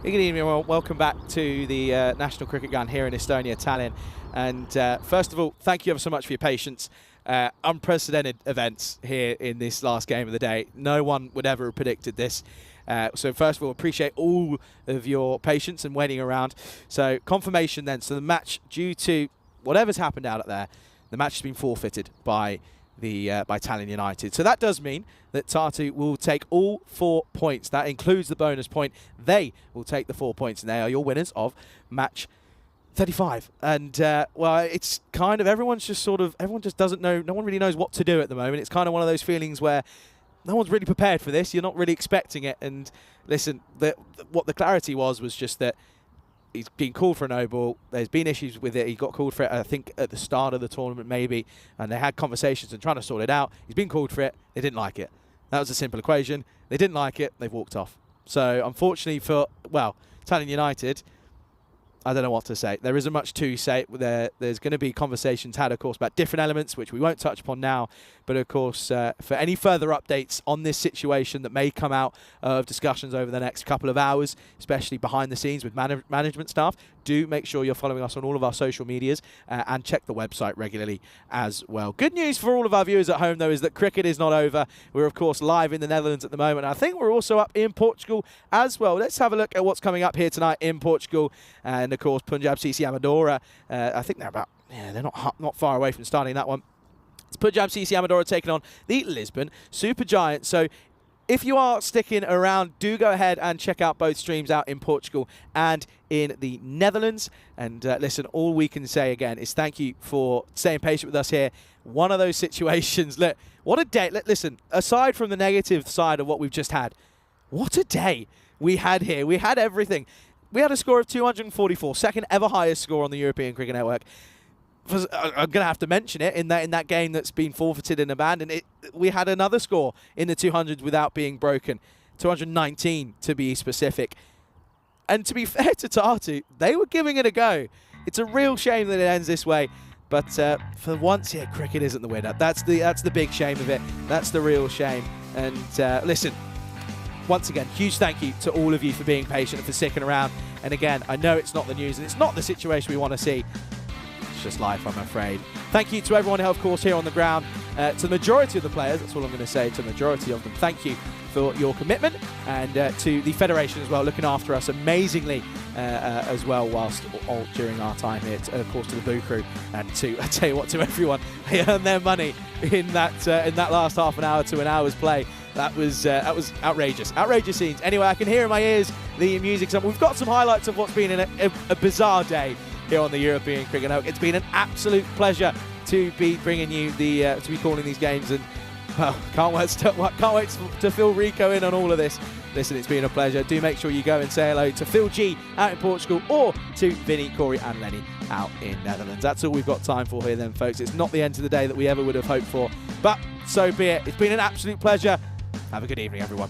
S7: Good evening, welcome back to the National Cricket Ground here in Estonia, Tallinn. And first of all, thank you ever so much for your patience. Unprecedented events here in this last game of the day. No one would ever have predicted this. So first of all, appreciate all of your patience and waiting around. So confirmation then. So the match, due to whatever's happened out there, the match has been forfeited by Tallinn United. So that does mean that Tartu will take all 4 points. That includes the bonus point. They will take the 4 points, and they are your winners of match 35. And, well, it's kind of, everyone just doesn't know, no one really knows what to do at the moment. It's kind of one of those feelings where no one's really prepared for this. You're not really expecting it. And listen, what the clarity was just that he's been called for a no ball. There's been issues with it. He got called for it, I think, at the start of the tournament maybe, and they had conversations and trying to sort it out. He's been called for it. They didn't like it. That was a simple equation. They didn't like it. They've walked off. So, unfortunately for, well, Tallinn United, I don't know what to say. There isn't much to say. There's going to be conversations had, of course, about different elements, which we won't touch upon now. But, of course, for any further updates on this situation that may come out of discussions over the next couple of hours, especially behind the scenes with management staff, do make sure you're following us on all of our social medias and check the website regularly as well. Good news for all of our viewers at home, though, is that cricket is not over. We're, of course, live in the Netherlands at the moment. I think we're also up in Portugal as well. Let's have a look at what's coming up here tonight in Portugal. And, of course, Punjab CC Amadora. I think they're they're not far away from starting that one. It's Punjab CC Amadora taking on the Lisbon Supergiants. So if you are sticking around, do go ahead and check out both streams out in Portugal and in the Netherlands. And listen, all we can say again is thank you for staying patient with us here. One of those situations. Look, what a day. Listen, aside from the negative side of what we've just had, what a day we had here. We had everything. We had a score of 244, second ever highest score on the European Cricket Network. I'm going to have to mention it in that game that's been forfeited and abandoned. We had another score in the 200s without being broken, 219 to be specific. And to be fair to Tartu, they were giving it a go. It's a real shame that it ends this way. But for once, yeah, cricket isn't the winner. That's the big shame of it. That's the real shame. And listen, once again, huge thank you to all of you for being patient and for sticking around. And again, I know it's not the news and it's not the situation we want to see. It's just life, I'm afraid. Thank you to everyone, of course, here on the ground. To the majority of the players, that's all I'm going to say, to the majority of them, thank you for your commitment. And to the Federation as well, looking after us amazingly as well whilst all during our time here. Of course, to the Boo Crew. And to, I tell you what, to everyone, they earned their money in that last half an hour to an hour's play. That was outrageous. Outrageous scenes. Anyway, I can hear in my ears the music. So we've got some highlights of what's been a bizarre day here on the European Cricket Network. It's been an absolute pleasure to be bringing you to be calling these games, and well, can't wait to fill Rico in on all of this. Listen, it's been a pleasure. Do make sure you go and say hello to Phil G out in Portugal or to Vinny, Corey and Lenny out in Netherlands. That's all we've got time for here then, folks. It's not the end of the day that we ever would have hoped for, but so be it. It's been an absolute pleasure. Have a good evening, everyone.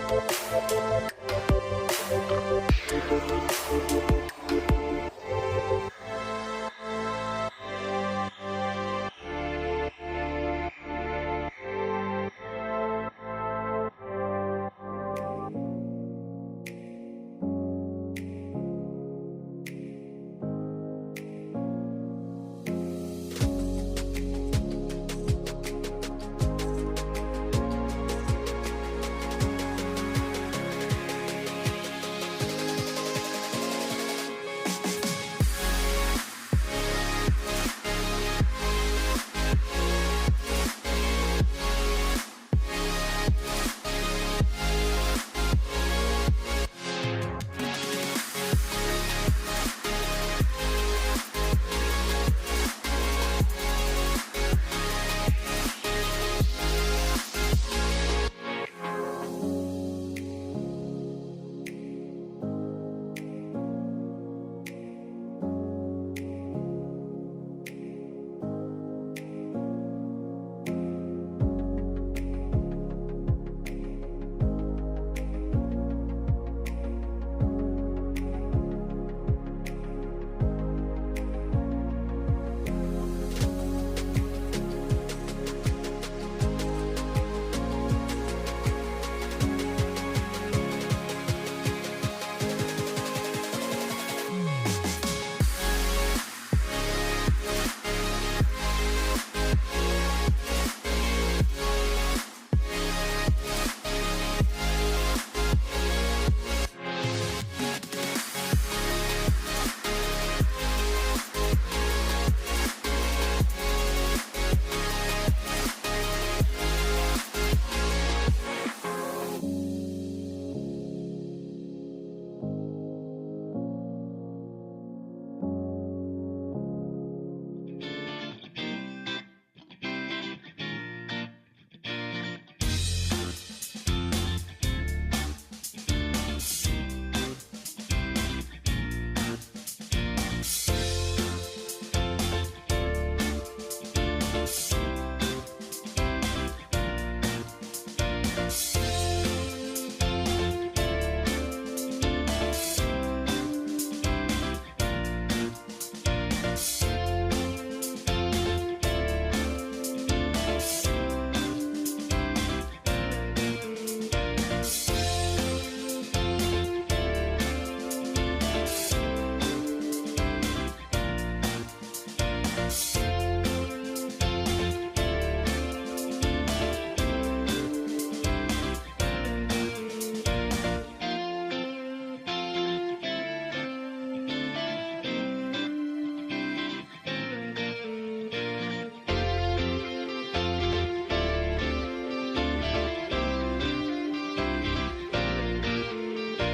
S1: Bye.